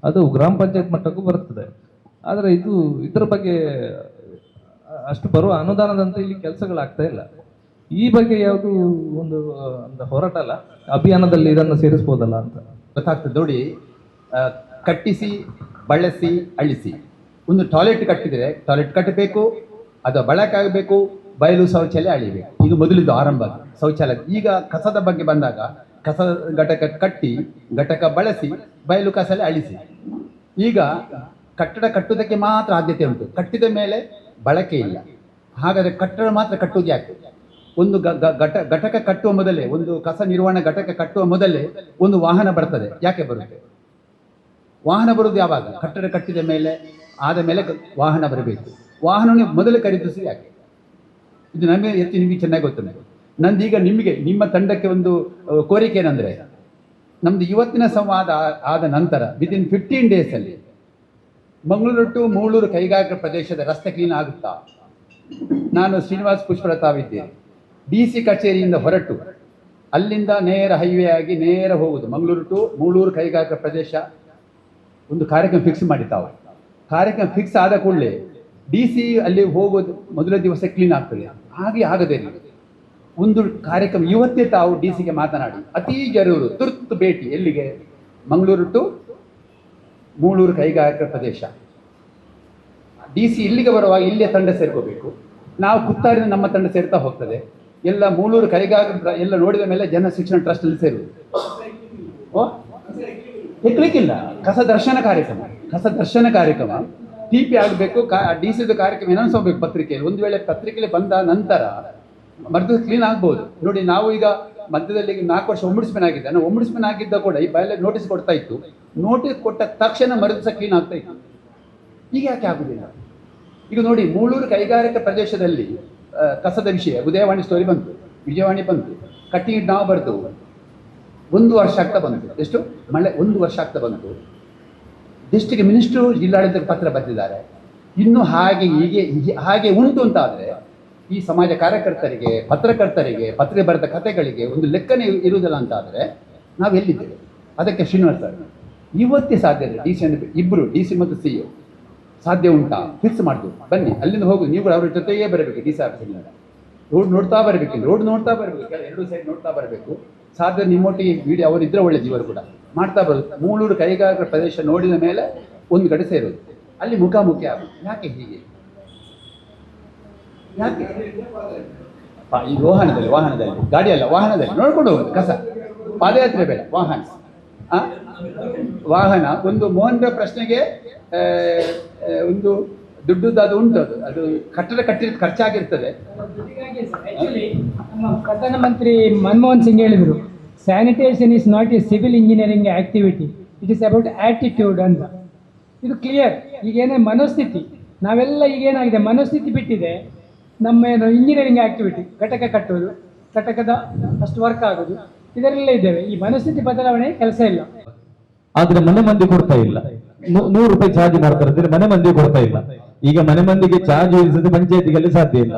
ಅದು ಗ್ರಾಮ ಪಂಚಾಯತ್ ಮಟ್ಟಕ್ಕೂ ಬರ್ತದೆ. ಆದರೆ ಇದರ ಬಗ್ಗೆ ಅಷ್ಟು ಬರುವ ಅನುದಾನದಂತೆ ಇಲ್ಲಿ ಕೆಲಸಗಳಾಗ್ತಾ ಇಲ್ಲ. ಈ ಬಗ್ಗೆ ಯಾವುದು ಒಂದು ಹೋರಾಟ ಅಲ್ಲ, ಅಭಿಯಾನದಲ್ಲಿ ಇದನ್ನು ಸೇರಿಸ್ಬೋದಲ್ಲ ಅಂತ ಗೊತ್ತಾಗ್ತದೆ ನೋಡಿ. ಕಟ್ಟಿಸಿ, ಬಳಸಿ, ಅಳಿಸಿ. ಒಂದು ಟಾಯ್ಲೆಟ್ ಕಟ್ಟಿದರೆ ಟಾಯ್ಲೆಟ್ ಕಟ್ಟಬೇಕು, ಅದು ಬಳಕೆ ಆಗಬೇಕು, ಬಯಲು ಶೌಚಾಲಯ ಅಳಿಬೇಕು. ಇದು ಮೊದಲಿದ್ದು ಆರಂಭ ಶೌಚಾಲಯ. ಈಗ ಕಸದ ಬಗ್ಗೆ ಬಂದಾಗ ಕಸ ಘಟಕ ಕಟ್ಟಿ, ಘಟಕ ಬಳಸಿ, ಬಯಲು ಕಸಲೆ ಅಳಿಸಿ. ಈಗ ಕಟ್ಟಡ ಕಟ್ಟುವುದಕ್ಕೆ ಮಾತ್ರ ಆದ್ಯತೆ ಉಂಟು, ಕಟ್ಟಿದ ಮೇಲೆ ಬಳಕೆ ಇಲ್ಲ. ಹಾಗಾದರೆ ಕಟ್ಟಡ ಮಾತ್ರ ಕಟ್ಟುವುದು ಯಾಕೆ? ಒಂದು ಘಟಕ ಕಟ್ಟುವ ಮೊದಲೇ, ಒಂದು ಕಸ ನಿರ್ವಹಣಾ ಘಟಕ ಕಟ್ಟುವ ಮೊದಲೇ ಒಂದು ವಾಹನ ಬರ್ತದೆ. ಯಾಕೆ ಬರುತ್ತೆ? ವಾಹನ ಬರುವುದು ಯಾವಾಗ? ಕಟ್ಟಡ ಕಟ್ಟಿದ ಮೇಲೆ, ಆದ ಮೇಲೆ ವಾಹನ ಬರಬೇಕು. ವಾಹನ ಮೊದಲು ಖರೀದಿಸಿ ಯಾಕೆ? ಇದು ನಮಗೆ ನಿಮಗೆ ಚೆನ್ನಾಗಿ ಗೊತ್ತಿದೆ. ನಂದೀಗ ನಿಮ್ಮ ತಂಡಕ್ಕೆ ಒಂದು ಕೋರಿಕೆ ಏನಂದರೆ, ನಮ್ಮದು ಇವತ್ತಿನ ಸಂವಾದ ಆದ ನಂತರ ವಿದಿನ್ 15 ಡೇಸಲ್ಲಿ ಮಂಗಳೂರು ಟು ಮೂಳೂರು ಕೈಗಾರಿಕಾ ಪ್ರದೇಶದ ರಸ್ತೆ ಕ್ಲೀನ್ ಆಗುತ್ತಾ? ನಾನು ಶ್ರೀನಿವಾಸ್ ಪುಷ್ಪಲತಾವಿದ್ದೇನೆ. DC ಕಚೇರಿಯಿಂದ ಹೊರಟು ಅಲ್ಲಿಂದ ನೇರ ಹೈವೇ ಆಗಿ ನೇರ ಹೋಗುದು ಮಂಗಳೂರು ಟು ಮೂಳೂರು ಕೈಗಾರಿಕಾ ಪ್ರದೇಶ. ಒಂದು ಕಾರ್ಯಕ್ರಮ ಫಿಕ್ಸ್ ಮಾಡಿತಾವೆ. ಕಾರ್ಯಕ್ರಮ ಫಿಕ್ಸ್ ಆದ ಕೂಡಲೇ DC ಅಲ್ಲಿ ಹೋಗೋದು ಮೊದಲ ದಿವಸ ಕ್ಲೀನ್ ಆಗ್ತದೆ. ಹಾಗೆ ಆಗದೇ ಒಂದು ಕಾರ್ಯಕ್ರಮ ಇವತ್ತೇ ತಾವು DC ಮಾತನಾಡಿ, ಅತಿ ಜರೂರು ತುರ್ತು ಭೇಟಿ. ಎಲ್ಲಿಗೆ? ಮಂಗಳೂರು ಟು ಮೂಳೂರು ಕೈಗಾರಿಕಾ ಪ್ರದೇಶ. DC ಇಲ್ಲಿಗೆ ಬರುವಾಗ ಇಲ್ಲಿಯ ತಂಡ ಸೇರ್ಕೋಬೇಕು. ನಾವು ಕುತ್ತಾರಿನ ನಮ್ಮ ತಂಡ ಸೇರ್ತಾ ಹೋಗ್ತದೆ. ಎಲ್ಲ ಮೂಲೂರು ಕೈಗಾರಿಕೆ ಎಲ್ಲ ನೋಡಿದ ಮೇಲೆ ಜನ ಶಿಕ್ಷಣ ಟ್ರಸ್ಟಲ್ಲಿ ಸೇರುವುದು. ಹೆಕ್ಲಿಕ್ಕಿಲ್ಲ. ಕಸ ದರ್ಶನ ಕಾರ್ಯಕ್ರಮ TP ಆಗಬೇಕು. DC ಕಾರ್ಯಕ್ರಮ ಏನನ್ಸ್ ಹೋಗ್ಬೇಕು ಪತ್ರಿಕೆಯಲ್ಲಿ. ಒಂದು ವೇಳೆ ಪತ್ರಿಕೆಯಲ್ಲಿ ಬಂದ ನಂತರ ಮರ್ದು ಕ್ಲೀನ್ ಆಗ್ಬೋದು. ನೋಡಿ, ನಾವು ಈಗ ಮಧ್ಯದಲ್ಲಿ 4 ವರ್ಷ ಒಮ್ಬುಡ್ಸ್ಮನ್ ಆಗಿದ್ದೆ. ನಾನು ಒಮ್ಬುಡ್ಸ್ಮನ್ ಆಗಿದ್ದ ಕೂಡ ಈ ಬಯಲ ನೋಟಿಸ್ ಕೊಡ್ತಾ ಇತ್ತು. ನೋಟಿಸ್ ಕೊಟ್ಟ ತಕ್ಷಣ ಮರುದಿವಸ ಕ್ಲೀನ್ ಆಗ್ತಾ ಇತ್ತು. ಈಗ ಯಾಕೆ ಆಗುದಿಲ್ಲ? ಈಗ ನೋಡಿ, ಮೂಲೂರು ಕೈಗಾರಿಕಾ ಪ್ರದೇಶದಲ್ಲಿ ಕಸದ ವಿಷಯ ಉದಯವಾಣಿ ಸ್ಟೋರಿ ಬಂತು, ವಿಜಯವಾಣಿ ಬಂತು, ಕಟ್ಟಿಂಗ್ ನಾವು ಬರ್ದು 1 ವರ್ಷ ಆಗ್ತಾ ಬಂತು. ಎಷ್ಟು ಮಳೆ 1 ವರ್ಷ ಆಗ್ತಾ ಬಂತು. ಡಿಸ್ಟ್ರಿಕ್ಟ್ ಮಿನಿಸ್ಟ್ರು ಜಿಲ್ಲಾಡಳಿತಕ್ಕೆ ಪತ್ರ ಬರೆದಿದ್ದಾರೆ. ಇನ್ನು ಹಾಗೆ ಉಂಟು ಅಂತ ಆದರೆ ಈ ಸಮಾಜ ಕಾರ್ಯಕರ್ತರಿಗೆ, ಪತ್ರಕರ್ತರಿಗೆ, ಪತ್ರಿಕೆ ಬರೆದ ಕಥೆಗಳಿಗೆ ಒಂದು ಲೆಕ್ಕನೇ ಇರುವುದಿಲ್ಲ ಅಂತ ಆದರೆ ನಾವು ಎಲ್ಲಿದ್ದೇವೆ? ಅದಕ್ಕೆ ಶ್ರೀನಿವಾಸ್ ಸರ್ ಇವತ್ತೇ ಸಾಧ್ಯ ಇದೆ. ಇಬ್ಬರು DC ಮತ್ತು CEO ಸಾಧ್ಯ ಉಂಟಾ? ಫಿಕ್ಸ್ ಮಾಡಿದ್ರು. ಬನ್ನಿ, ಅಲ್ಲಿಂದ ಹೋಗುದು. ನೀವು ಅವ್ರ ಜೊತೆಗೇ ಬರಬೇಕು. DC ಆಫೀಸಿನಿಂದ ರೋಡ್ ನೋಡ್ತಾ ಬರಬೇಕು, ಎರಡು ಸೈಡ್ ನೋಡ್ತಾ ಬರಬೇಕು. ಸಾಧ್ಯ ನಿಮ್ಮೊಟ್ಟಿಗೆ ವಿಡಿಯೋ ಅವರು ಇದ್ರೆ ಒಳ್ಳೆ ಜೀವರು ಕೂಡ ಮಾಡ್ತಾ ಬರೋದು. ಮೂಲೂರು ಕೈಗಾರಿಕಾ ಪ್ರದೇಶ ನೋಡಿದ ಮೇಲೆ ಒಂದು ಕಡೆ ಸೇರೋದು, ಅಲ್ಲಿ ಮುಖಾಮುಖಿ ಆಗೋದು. ಯಾಕೆ ಹೀಗೆ? ಯಾಕೆ ಈ ವಾಹನದಲ್ಲಿ ಗಾಡಿ ಅಲ್ಲ, ವಾಹನದಲ್ಲಿ ನೋಡ್ಕೊಂಡು ಹೋಗೋದು. ಕಸ ಪಾದಯಾತ್ರೆ ಬೇಡ, ವಾಹನ ಒಂದು ಮೋಹನ್ರ ಪ್ರಶ್ನೆಗೆ ಒಂದು ದುಡ್ಡುದ್ದು ಅದು ಉಂಟು. ಅದು ಕಟ್ಟಡ ಕಟ್ಟಿದ ಖರ್ಚಾಗಿರ್ತದೆ. ನಮ್ಮ ಪ್ರಧಾನಮಂತ್ರಿ ಮನಮೋಹನ್ ಸಿಂಗ್ ಹೇಳಿದರು, sanitation is not A civil engineering activity, it is about attitude ಅಂತ. ಇದು ಕ್ಲಿಯರ್. ಈಗೇನೇ ಮನೋಸ್ಥಿತಿ, ನಾವೆಲ್ಲ ಈಗೇನಾಗಿದೆ, ಮನೋಸ್ಥಿತಿ ಬಿಟ್ಟಿದೆ. ನಮ್ಮ ಏನು ಇಂಜಿನಿಯರಿಂಗ್ ಆಕ್ಟಿವಿಟಿ, ಘಟಕ ಕಟ್ಟೋದು, ಘಟಕದ ಅಷ್ಟು ವರ್ಕ್ ಆಗೋದು, ಇದರಲ್ಲೇ ಇದ್ದೇವೆ. ಈ ಮನಸ್ಥಿತಿ ಬದಲಾವಣೆ ಕೆಲಸ ಇಲ್ಲ. ಆದ್ರೆ ಮನೆ ಮಂದಿ ಕೊಡ್ತಾ ಇಲ್ಲ. 100 ರೂಪಾಯಿ ಚಾರ್ಜ್ ಮಾಡ್ತಾರೆ, ಮನೆ ಮಂದಿ ಕೊಡ್ತಾ ಇಲ್ಲ. ಈಗ ಮನೆ ಮಂದಿಗೆ ಚಾರ್ಜ್ ವಿಧಿಸಿದ್ರೆ ಪಂಚಾಯತಿಗಳಲ್ಲಿ ಸಾಧ್ಯ ಇಲ್ಲ.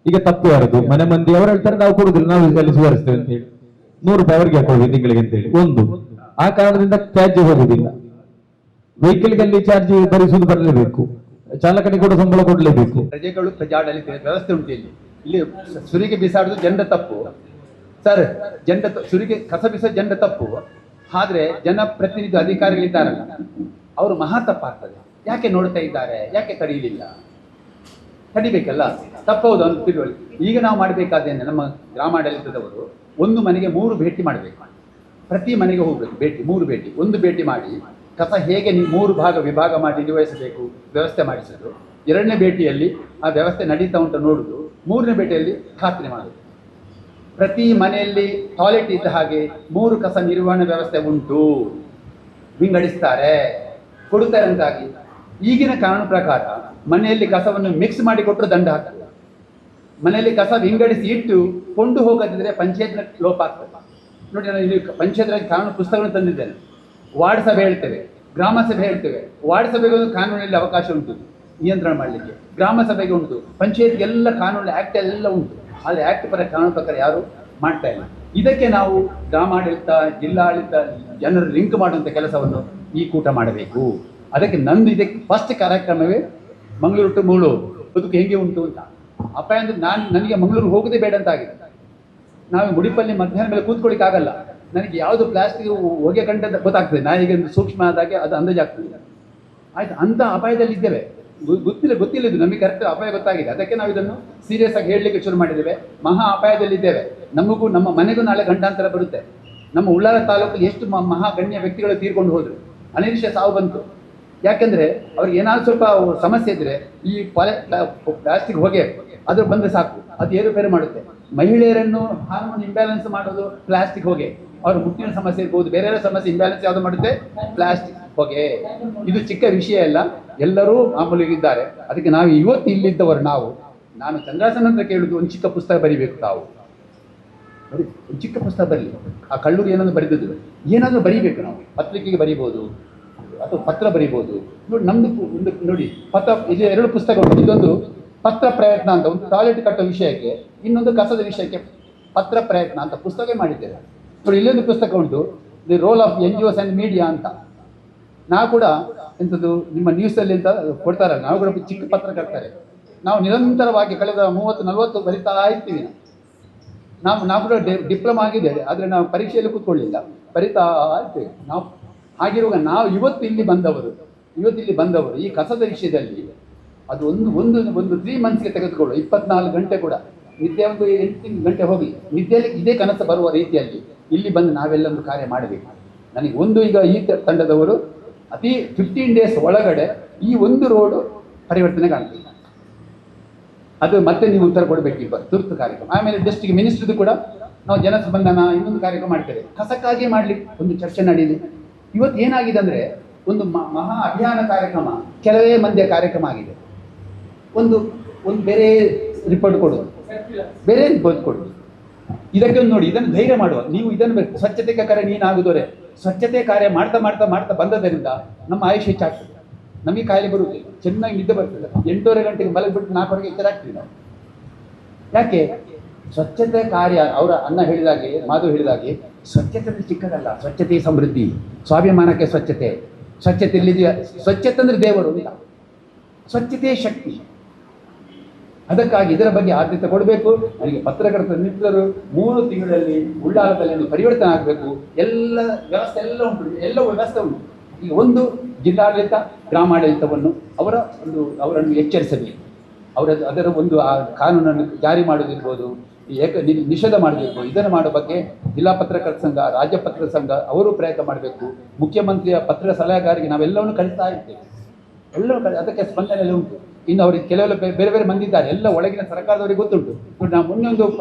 ಈಗ ತಪ್ಪು ಯಾರದು? ಮನೆ ಮಂದಿ ಅವರು ಹೇಳ್ತಾರೆ ನಾವು ಕೊಡುದಿಲ್ಲ, ನಾವು ಅಲ್ಲಿ ಸುಧಾರಿಸ್ತೇವೆ ಅಂತ ಹೇಳಿ 100 ರೂಪಾಯಿ ಅವರಿಗೆ ಕೊಡ್ವಿ ತಿಂಗಳಿಗೆ ಅಂತ ಹೇಳಿ. ಒಂದು ಆ ಕಾರಣದಿಂದ ತ್ಯಾಜ್ಯ ಹೋಗುದಿಲ್ಲ. ವೆಹಿಕಲ್ಗಳಲ್ಲಿ ಚಾರ್ಜ್ ಭರಿಸುವುದು ಬರಲೇಬೇಕು, ಚಾಲಕನಿಗೆ ಕೂಡ ಸಂಬಳ ಕೊಡಲೇಬೇಕು. ಪ್ರಜೆಗಳು ಪ್ರಜಾಡಳಿತ ವ್ಯವಸ್ಥೆ ಉಂಟು. ಇಲ್ಲಿ ಸುರಿಗೆ ಬಿಸಾಡುದು ಜನರ ತಪ್ಪು ಸರ್. ಸುರಿಗೆ ಕಸ ಬಿಸೋದು ಜನರ ತಪ್ಪು. ಆದ್ರೆ ಜನಪ್ರತಿನಿಧಿ ಅಧಿಕಾರಿಗಳಿದ್ದಾರಲ್ಲ, ಅವರು ಮಹಾ ತಪ್ಪಾಗ್ತದೆ. ಯಾಕೆ ನೋಡ್ತಾ ಇದ್ದಾರೆ? ಯಾಕೆ ತಡೆಯಲಿಲ್ಲ? ತಡಿಬೇಕಲ್ಲ. ತಪ್ಪೌದು ಅಂತ ತಿಳುವಳಿ. ಈಗ ನಾವು ಮಾಡಬೇಕಾದೇನೆ, ನಮ್ಮ ಗ್ರಾಮಾಡಳಿತದವರು ಒಂದು ಮನೆಗೆ 3 ಭೇಟಿ ಮಾಡಬೇಕು. ಪ್ರತಿ ಮನೆಗೆ ಹೋಗ್ಬೇಕು ಭೇಟಿ, 3 ಭೇಟಿ. ಒಂದು ಭೇಟಿ ಮಾಡಿ ಕಸ ಹೇಗೆ 3 ವಿಭಾಗ ಮಾಡಿ ನಿರ್ವಹಿಸಬೇಕು ವ್ಯವಸ್ಥೆ ಮಾಡಿಸೋದು. 2ನೇ ಭೇಟಿಯಲ್ಲಿ ಆ ವ್ಯವಸ್ಥೆ ನಡೀತಾ ಉಂಟು ನೋಡುದು. 3ನೇ ಭೇಟಿಯಲ್ಲಿ ಖಾತ್ರಿ ಮಾಡೋದು. ಪ್ರತಿ ಮನೆಯಲ್ಲಿ ಟಾಯ್ಲೆಟ್ ಇದ್ದ ಹಾಗೆ 3 ಕಸ ನಿರ್ವಹಣೆ ವ್ಯವಸ್ಥೆ ಉಂಟು. ವಿಂಗಡಿಸ್ತಾರೆ, ಕೊಡುತ್ತಾರೆ ಅಂತಾಗಿ. ಈಗಿನ ಕಾನೂನು ಪ್ರಕಾರ ಮನೆಯಲ್ಲಿ ಕಸವನ್ನು ಮಿಕ್ಸ್ ಮಾಡಿ ಕೊಟ್ಟರು ದಂಡ ಹಾಕ್ತದೆ. ಮನೆಯಲ್ಲಿ ಕಸ ವಿಂಗಡಿಸಿ ಇಟ್ಟು ಕೊಂಡು ಹೋಗದಿದ್ರೆ ಪಂಚಾಯತ್ನ ಲೋಪ ಆಗ್ತದೆ. ನೋಡಿ, ನಾನು ಇಲ್ಲಿ ಪಂಚಾಯತ್ ರಾಜ್ ಕಾನೂನು ಪುಸ್ತಕಗಳನ್ನು ತಂದಿದ್ದೇನೆ. ವಾರ್ಡ್ ಸಭೆ ಹೇಳ್ತೇವೆ, ಗ್ರಾಮ ಸಭೆ ಹೇಳ್ತೇವೆ. ವಾರ್ಡ್ ಸಭೆಗೆ ಒಂದು ಕಾನೂನಲ್ಲಿ ಅವಕಾಶ ಉಂಟು ನಿಯಂತ್ರಣ ಮಾಡಲಿಕ್ಕೆ, ಗ್ರಾಮ ಸಭೆಗೆ ಉಂಟು, ಪಂಚಾಯತ್ಗೆ ಎಲ್ಲ ಕಾನೂನು ಆ್ಯಕ್ಟ್ ಎಲ್ಲ ಉಂಟು. ಆದರೆ ಆ್ಯಕ್ಟ್ ಕಾನೂನು ಪ್ರಕಾರ ಯಾರು ಮಾಡ್ತಾ ಇಲ್ಲ. ಇದಕ್ಕೆ ನಾವು ಗ್ರಾಮಾಡಳಿತ, ಜಿಲ್ಲಾಡಳಿತ, ಜನರು ಲಿಂಕ್ ಮಾಡುವಂಥ ಕೆಲಸವನ್ನು ಈ ಕೂಟ ಮಾಡಬೇಕು. ಅದಕ್ಕೆ ಇದಕ್ಕೆ ಫಸ್ಟ್ ಕಾರ್ಯಕ್ರಮವೇ ಮಂಗಳೂರು ಟು ಮೂಳೂರು ಬದುಕು ಹೇಗೆ ಉಂಟು ಅಂತ. ಅಪಾಯ ಅಂದ್ರೆ ನನಗೆ ಮಂಗಳೂರು ಹೋಗೋದೇ ಬೇಡ ಅಂತ ಆಗಿದೆ. ನಾವು ಮುಡಿಪಲ್ಲಿ ಮಧ್ಯಾಹ್ನ ಮೇಲೆ ಕೂತ್ಕೊಳ್ಳಿಕ್ಕೆ ಆಗಲ್ಲ. ನನಗೆ ಯಾವುದು ಪ್ಲಾಸ್ಟಿಕ್ ಹೊಗೆ ಕಂಡ ಗೊತ್ತಾಗ್ತದೆ. ನಾನೀಗ ಸೂಕ್ಷ್ಮ ಆದಾಗೆ ಅದು ಅಂದಾಜಾಗ್ತದೆ. ಆಯ್ತು, ಅಂತ ಅಪಾಯದಲ್ಲಿ ಇದ್ದೇವೆ. ಗೊತ್ತಿಲ್ಲ ಇದು ನಮಗೆ ಕರೆಕ್ಟ್ ಅಪಾಯ ಗೊತ್ತಾಗಿದೆ. ಅದಕ್ಕೆ ನಾವು ಇದನ್ನು ಸೀರಿಯಸ್ ಆಗಿ ಹೇಳಲಿಕ್ಕೆ ಶುರು ಮಾಡಿದ್ದೇವೆ. ಮಹಾ ಅಪಾಯದಲ್ಲಿದ್ದೇವೆ. ನಮಗೂ ನಮ್ಮ ಮನೆಗೂ ನಾಳೆ ಗಂಡಾಂತರ ಬರುತ್ತೆ. ನಮ್ಮ ಉಳ್ಳಾಲ ತಾಲೂಕಲ್ಲಿ ಎಷ್ಟು ಮಹಾ ಗಣ್ಯ ವ್ಯಕ್ತಿಗಳು ತೀರ್ಕೊಂಡು ಹೋದ್ರು, ಅನಿರೀಕ್ಷಿತ ಸಾವು ಬಂತು. ಯಾಕೆಂದ್ರೆ ಅವ್ರಿಗೆ ಏನಾದ್ರು ಸ್ವಲ್ಪ ಸಮಸ್ಯೆ ಇದ್ರೆ ಈ ಪ್ಲಾಸ್ಟಿಕ್ ಹೊಗೆ ಅದು ಬಂದ್ರೆ ಸಾಕು, ಅದು ಏರುಪೇರು ಮಾಡುತ್ತೆ. ಮಹಿಳೆಯರನ್ನು ಹಾರ್ಮೋನ್ ಇಂಬ್ಯಾಲೆನ್ಸ್ ಮಾಡೋದು ಪ್ಲಾಸ್ಟಿಕ್ ಹೊಗೆ. ಅವ್ರ ಮುಟ್ಟಿನ ಸಮಸ್ಯೆ ಇರ್ಬೋದು, ಬೇರೆ ಸಮಸ್ಯೆ ಇಂಬ್ಯಾಲೆನ್ಸ್ ಯಾವುದು ಮಾಡುತ್ತೆ? ಪ್ಲಾಸ್ಟಿಕ್ ಹೊಗೆ. ಇದು ಚಿಕ್ಕ ವಿಷಯ ಅಲ್ಲ, ಎಲ್ಲರೂ ಮಾಮೂಲಿಗಿದ್ದಾರೆ. ಅದಕ್ಕೆ ನಾವು ಇವತ್ತು ಇಲ್ಲಿದ್ದವರು ನಾನು ಚಂದ್ರಾಸನ ಹತ್ರ ಕೇಳುದು, ಒಂದು ಚಿಕ್ಕ ಪುಸ್ತಕ ಬರಿಬೇಕು. ತಾವು ಬರೀ ಒಂದು ಚಿಕ್ಕ ಪುಸ್ತಕ ಬರಲಿ. ಆ ಕಳ್ಳೂರು ಏನಾದ್ರು ಬರೆದಿದ್ದು ಏನಾದರೂ ಬರೀಬೇಕು. ನಾವು ಪತ್ರಿಕೆಗೆ ಬರೀಬೋದು ಅಥವಾ ಪತ್ರ ಬರೀಬೋದು. ನೋಡಿ, ನಮ್ದು ಒಂದು ನೋಡಿ ಪತ್ರ, ಇಲ್ಲಿ 2 ಪುಸ್ತಕ ಉಂಟು. ಇದೊಂದು ಪತ್ರ ಪ್ರಯತ್ನ ಅಂತ, ಒಂದು ಟಾಯ್ಲೆಟ್ ಕಟ್ಟೋ ವಿಷಯಕ್ಕೆ, ಇನ್ನೊಂದು ಕಸದ ವಿಷಯಕ್ಕೆ ಪತ್ರ ಪ್ರಯತ್ನ ಅಂತ ಪುಸ್ತಕ ಮಾಡಿದ್ದೇವೆ. ನೋಡಿ, ಇಲ್ಲೊಂದು ಪುಸ್ತಕ ಉಂಟು, the role of NGOs and media ಅಂತ. ನಾವು ಕೂಡ ಎಂಥದ್ದು ನಿಮ್ಮ ನ್ಯೂಸಲ್ಲಿ ಅಂತ ಕೊಡ್ತಾರಲ್ಲ, ನಾವು ಕೂಡ ಚಿಕ್ಕ ಪತ್ರ ಕಟ್ತಾರೆ. ನಾವು ನಿರಂತರವಾಗಿ ಕಳೆದ 30-40 ಬರಿತಾ ಇರ್ತೀವಿ. ನಾವು ಕೂಡ ಡಿಪ್ಲೊಮಾ ಆಗಿದೆ, ಆದರೆ ನಾವು ಪರೀಕ್ಷೆಯಲ್ಲಿ ಕೂತ್ಕೊಳ್ಳಿಲ್ಲ, ಬರಿತಾ ಇರ್ತೇವೆ ನಾವು. ಹಾಗಿರುವಾಗ ನಾವು ಇವತ್ತು ಇಲ್ಲಿ ಬಂದವರು ಈ ಕಸದ ವಿಷಯದಲ್ಲಿ ಅದು ಒಂದು 3 ಮಂತ್ಸ್ಗೆ ತೆಗೆದುಕೊಳ್ಳು, 24 ಗಂಟೆ ಕೂಡ ನಿದ್ದೆ ಒಂದು 8 ಗಂಟೆ ಹೋಗಿ ನಿದ್ದೆಯಲ್ಲಿ ಇದೇ ಕನಸು ಬರುವ ರೀತಿಯಲ್ಲಿ ಇಲ್ಲಿ ಬಂದು ನಾವೆಲ್ಲ ಒಂದು ಕಾರ್ಯ ಮಾಡಬೇಕು. ನನಗೆ ಈಗ ಈ ತಂಡದವರು ಅತಿ 15 ಡೇಸ್ ಒಳಗಡೆ ಈ ಒಂದು ರೋಡು ಪರಿವರ್ತನೆ ಕಾಣ್ತೀವಿ. ಅದು ಮತ್ತೆ ನೀವು ಉತ್ತರ ಕೊಡಬೇಕು ತುರ್ತು ಕಾರ್ಯಕ್ರಮ. ಆಮೇಲೆ ಡಿಸ್ಟ್ರಿಕ್ಟ್ ಮಿನಿಸ್ಟ್ರದ್ದು ಕೂಡ ನಾವು ಜನಸ್ಪಂದನ ಇನ್ನೊಂದು ಕಾರ್ಯಕ್ರಮ ಮಾಡ್ತೇವೆ. ಕಸಕ್ಕಾಗಿ ಮಾಡಲಿಕ್ಕೆ ಒಂದು ಚರ್ಚೆ ನಡೆಯಿದೆ. ಇವತ್ತು ಏನಾಗಿದೆ ಅಂದರೆ ಒಂದು ಮಹಾ ಅಭಿಯಾನ ಕಾರ್ಯಕ್ರಮ ಕೆಲವೇ ಮಂದಿಯ ಕಾರ್ಯಕ್ರಮ ಆಗಿದೆ. ಒಂದು ಬೇರೆ ರಿಪೋರ್ಟ್ ಕೊಡೋದು, ಬೇರೆ ರಿಪೋರ್ಟ್ ಕೊಡೋದು. ಇದಕ್ಕೆ ಒಂದು ನೋಡಿ, ಇದನ್ನು ಧೈರ್ಯ ಮಾಡುವ ನೀವು ಇದನ್ನು ಸ್ವಚ್ಛತೆ ಕಾರ್ಯ ನೀನಾಗುದೋರೆ ಸ್ವಚ್ಛತೆ ಕಾರ್ಯ ಮಾಡ್ತಾ ಮಾಡ್ತಾ ಮಾಡ್ತಾ ಬಂದದರಿಂದ ನಮ್ಮ ಆಯುಷ್ಯ ಹೆಚ್ಚಾಗ್ತದೆ. ನಮಗೆ ಕಾಯಿಲೆ ಬರುವುದಿಲ್ಲ, ಚೆನ್ನಾಗಿ ನಿದ್ದೆ ಬರ್ತದೆ. 8:30 ಗಂಟೆಗೆ ಮಲಗಿಬಿಟ್ಟು 4 ಎಚ್ಚರಾಗ್ತೀವಿ ನಾವು. ಯಾಕೆ? ಸ್ವಚ್ಛತೆ ಕಾರ್ಯ ಅವರ ಅಣ್ಣ ಹೇಳಿದಾಗೆ, ಮಾಧವ್ ಹೇಳಿದಾಗೆ, ಸ್ವಚ್ಛತೆ ಚಿಕ್ಕದಲ್ಲ, ಸ್ವಚ್ಛತೆ ಸಮೃದ್ಧಿ, ಸ್ವಾಭಿಮಾನಕ್ಕೆ ಸ್ವಚ್ಛತೆ. ಸ್ವಚ್ಛತೆ ಎಲ್ಲಿದೆಯಾ? ಸ್ವಚ್ಛತೆ ಅಂದರೆ ದೇವರು ಇಲ್ಲ, ಸ್ವಚ್ಛತೆ ಶಕ್ತಿ. ಅದಕ್ಕಾಗಿ ಇದರ ಬಗ್ಗೆ ಆದ್ಯತೆ ಕೊಡಬೇಕು. ನನಗೆ ಪತ್ರಕರ್ತರ ಮಿತ್ರರು 3 ತಿಂಗಳಲ್ಲಿ ಉಳ್ಳಾಲದಲ್ಲಿ ಒಂದು ಪರಿವರ್ತನೆ ಆಗಬೇಕು. ಎಲ್ಲ ವ್ಯವಸ್ಥೆ ಎಲ್ಲ ಉಂಟು, ಎಲ್ಲ ವ್ಯವಸ್ಥೆ ಉಂಟು. ಈಗ ಒಂದು ಜಿಲ್ಲಾಡಳಿತ ಗ್ರಾಮಾಡಳಿತವನ್ನು ಅವರನ್ನು ಎಚ್ಚರಿಸಬೇಕು. ಅದರ ಒಂದು ಆ ಕಾನೂನನ್ನು ಜಾರಿ ಮಾಡೋದಿರ್ಬೋದು, ನಿಷೇಧ ಮಾಡಬೇಕು. ಇದನ್ನು ಮಾಡೋ ಬಗ್ಗೆ ಜಿಲ್ಲಾ ಪತ್ರಕರ್ತರ ಸಂಘ, ರಾಜ್ಯ ಪತ್ರಕರ್ತರ ಸಂಘ ಅವರು ಪ್ರಯತ್ನ ಮಾಡಬೇಕು. ಮುಖ್ಯಮಂತ್ರಿಯ ಪತ್ರ ಸಲಹೆಗಾರಿಗೆ ನಾವೆಲ್ಲವನ್ನು ಕಳಿಸ್ತಾ ಇದ್ದೇವೆ. ಎಲ್ಲವೂ ಅದಕ್ಕೆ ಸ್ಪಂದನೆ ಉಂಟು. ಇನ್ನು ಅವರಿಗೆ ಕೆಲವೆಲ್ಲ ಬೇರೆ ಬೇರೆ ಮಂದಿ ಇದ್ದಾರೆ, ಎಲ್ಲ ಒಳಗಿನ ಸರ್ಕಾರದವರಿಗೆ ಗೊತ್ತುಂಟು. ನಾವು ಮೊನ್ನೆ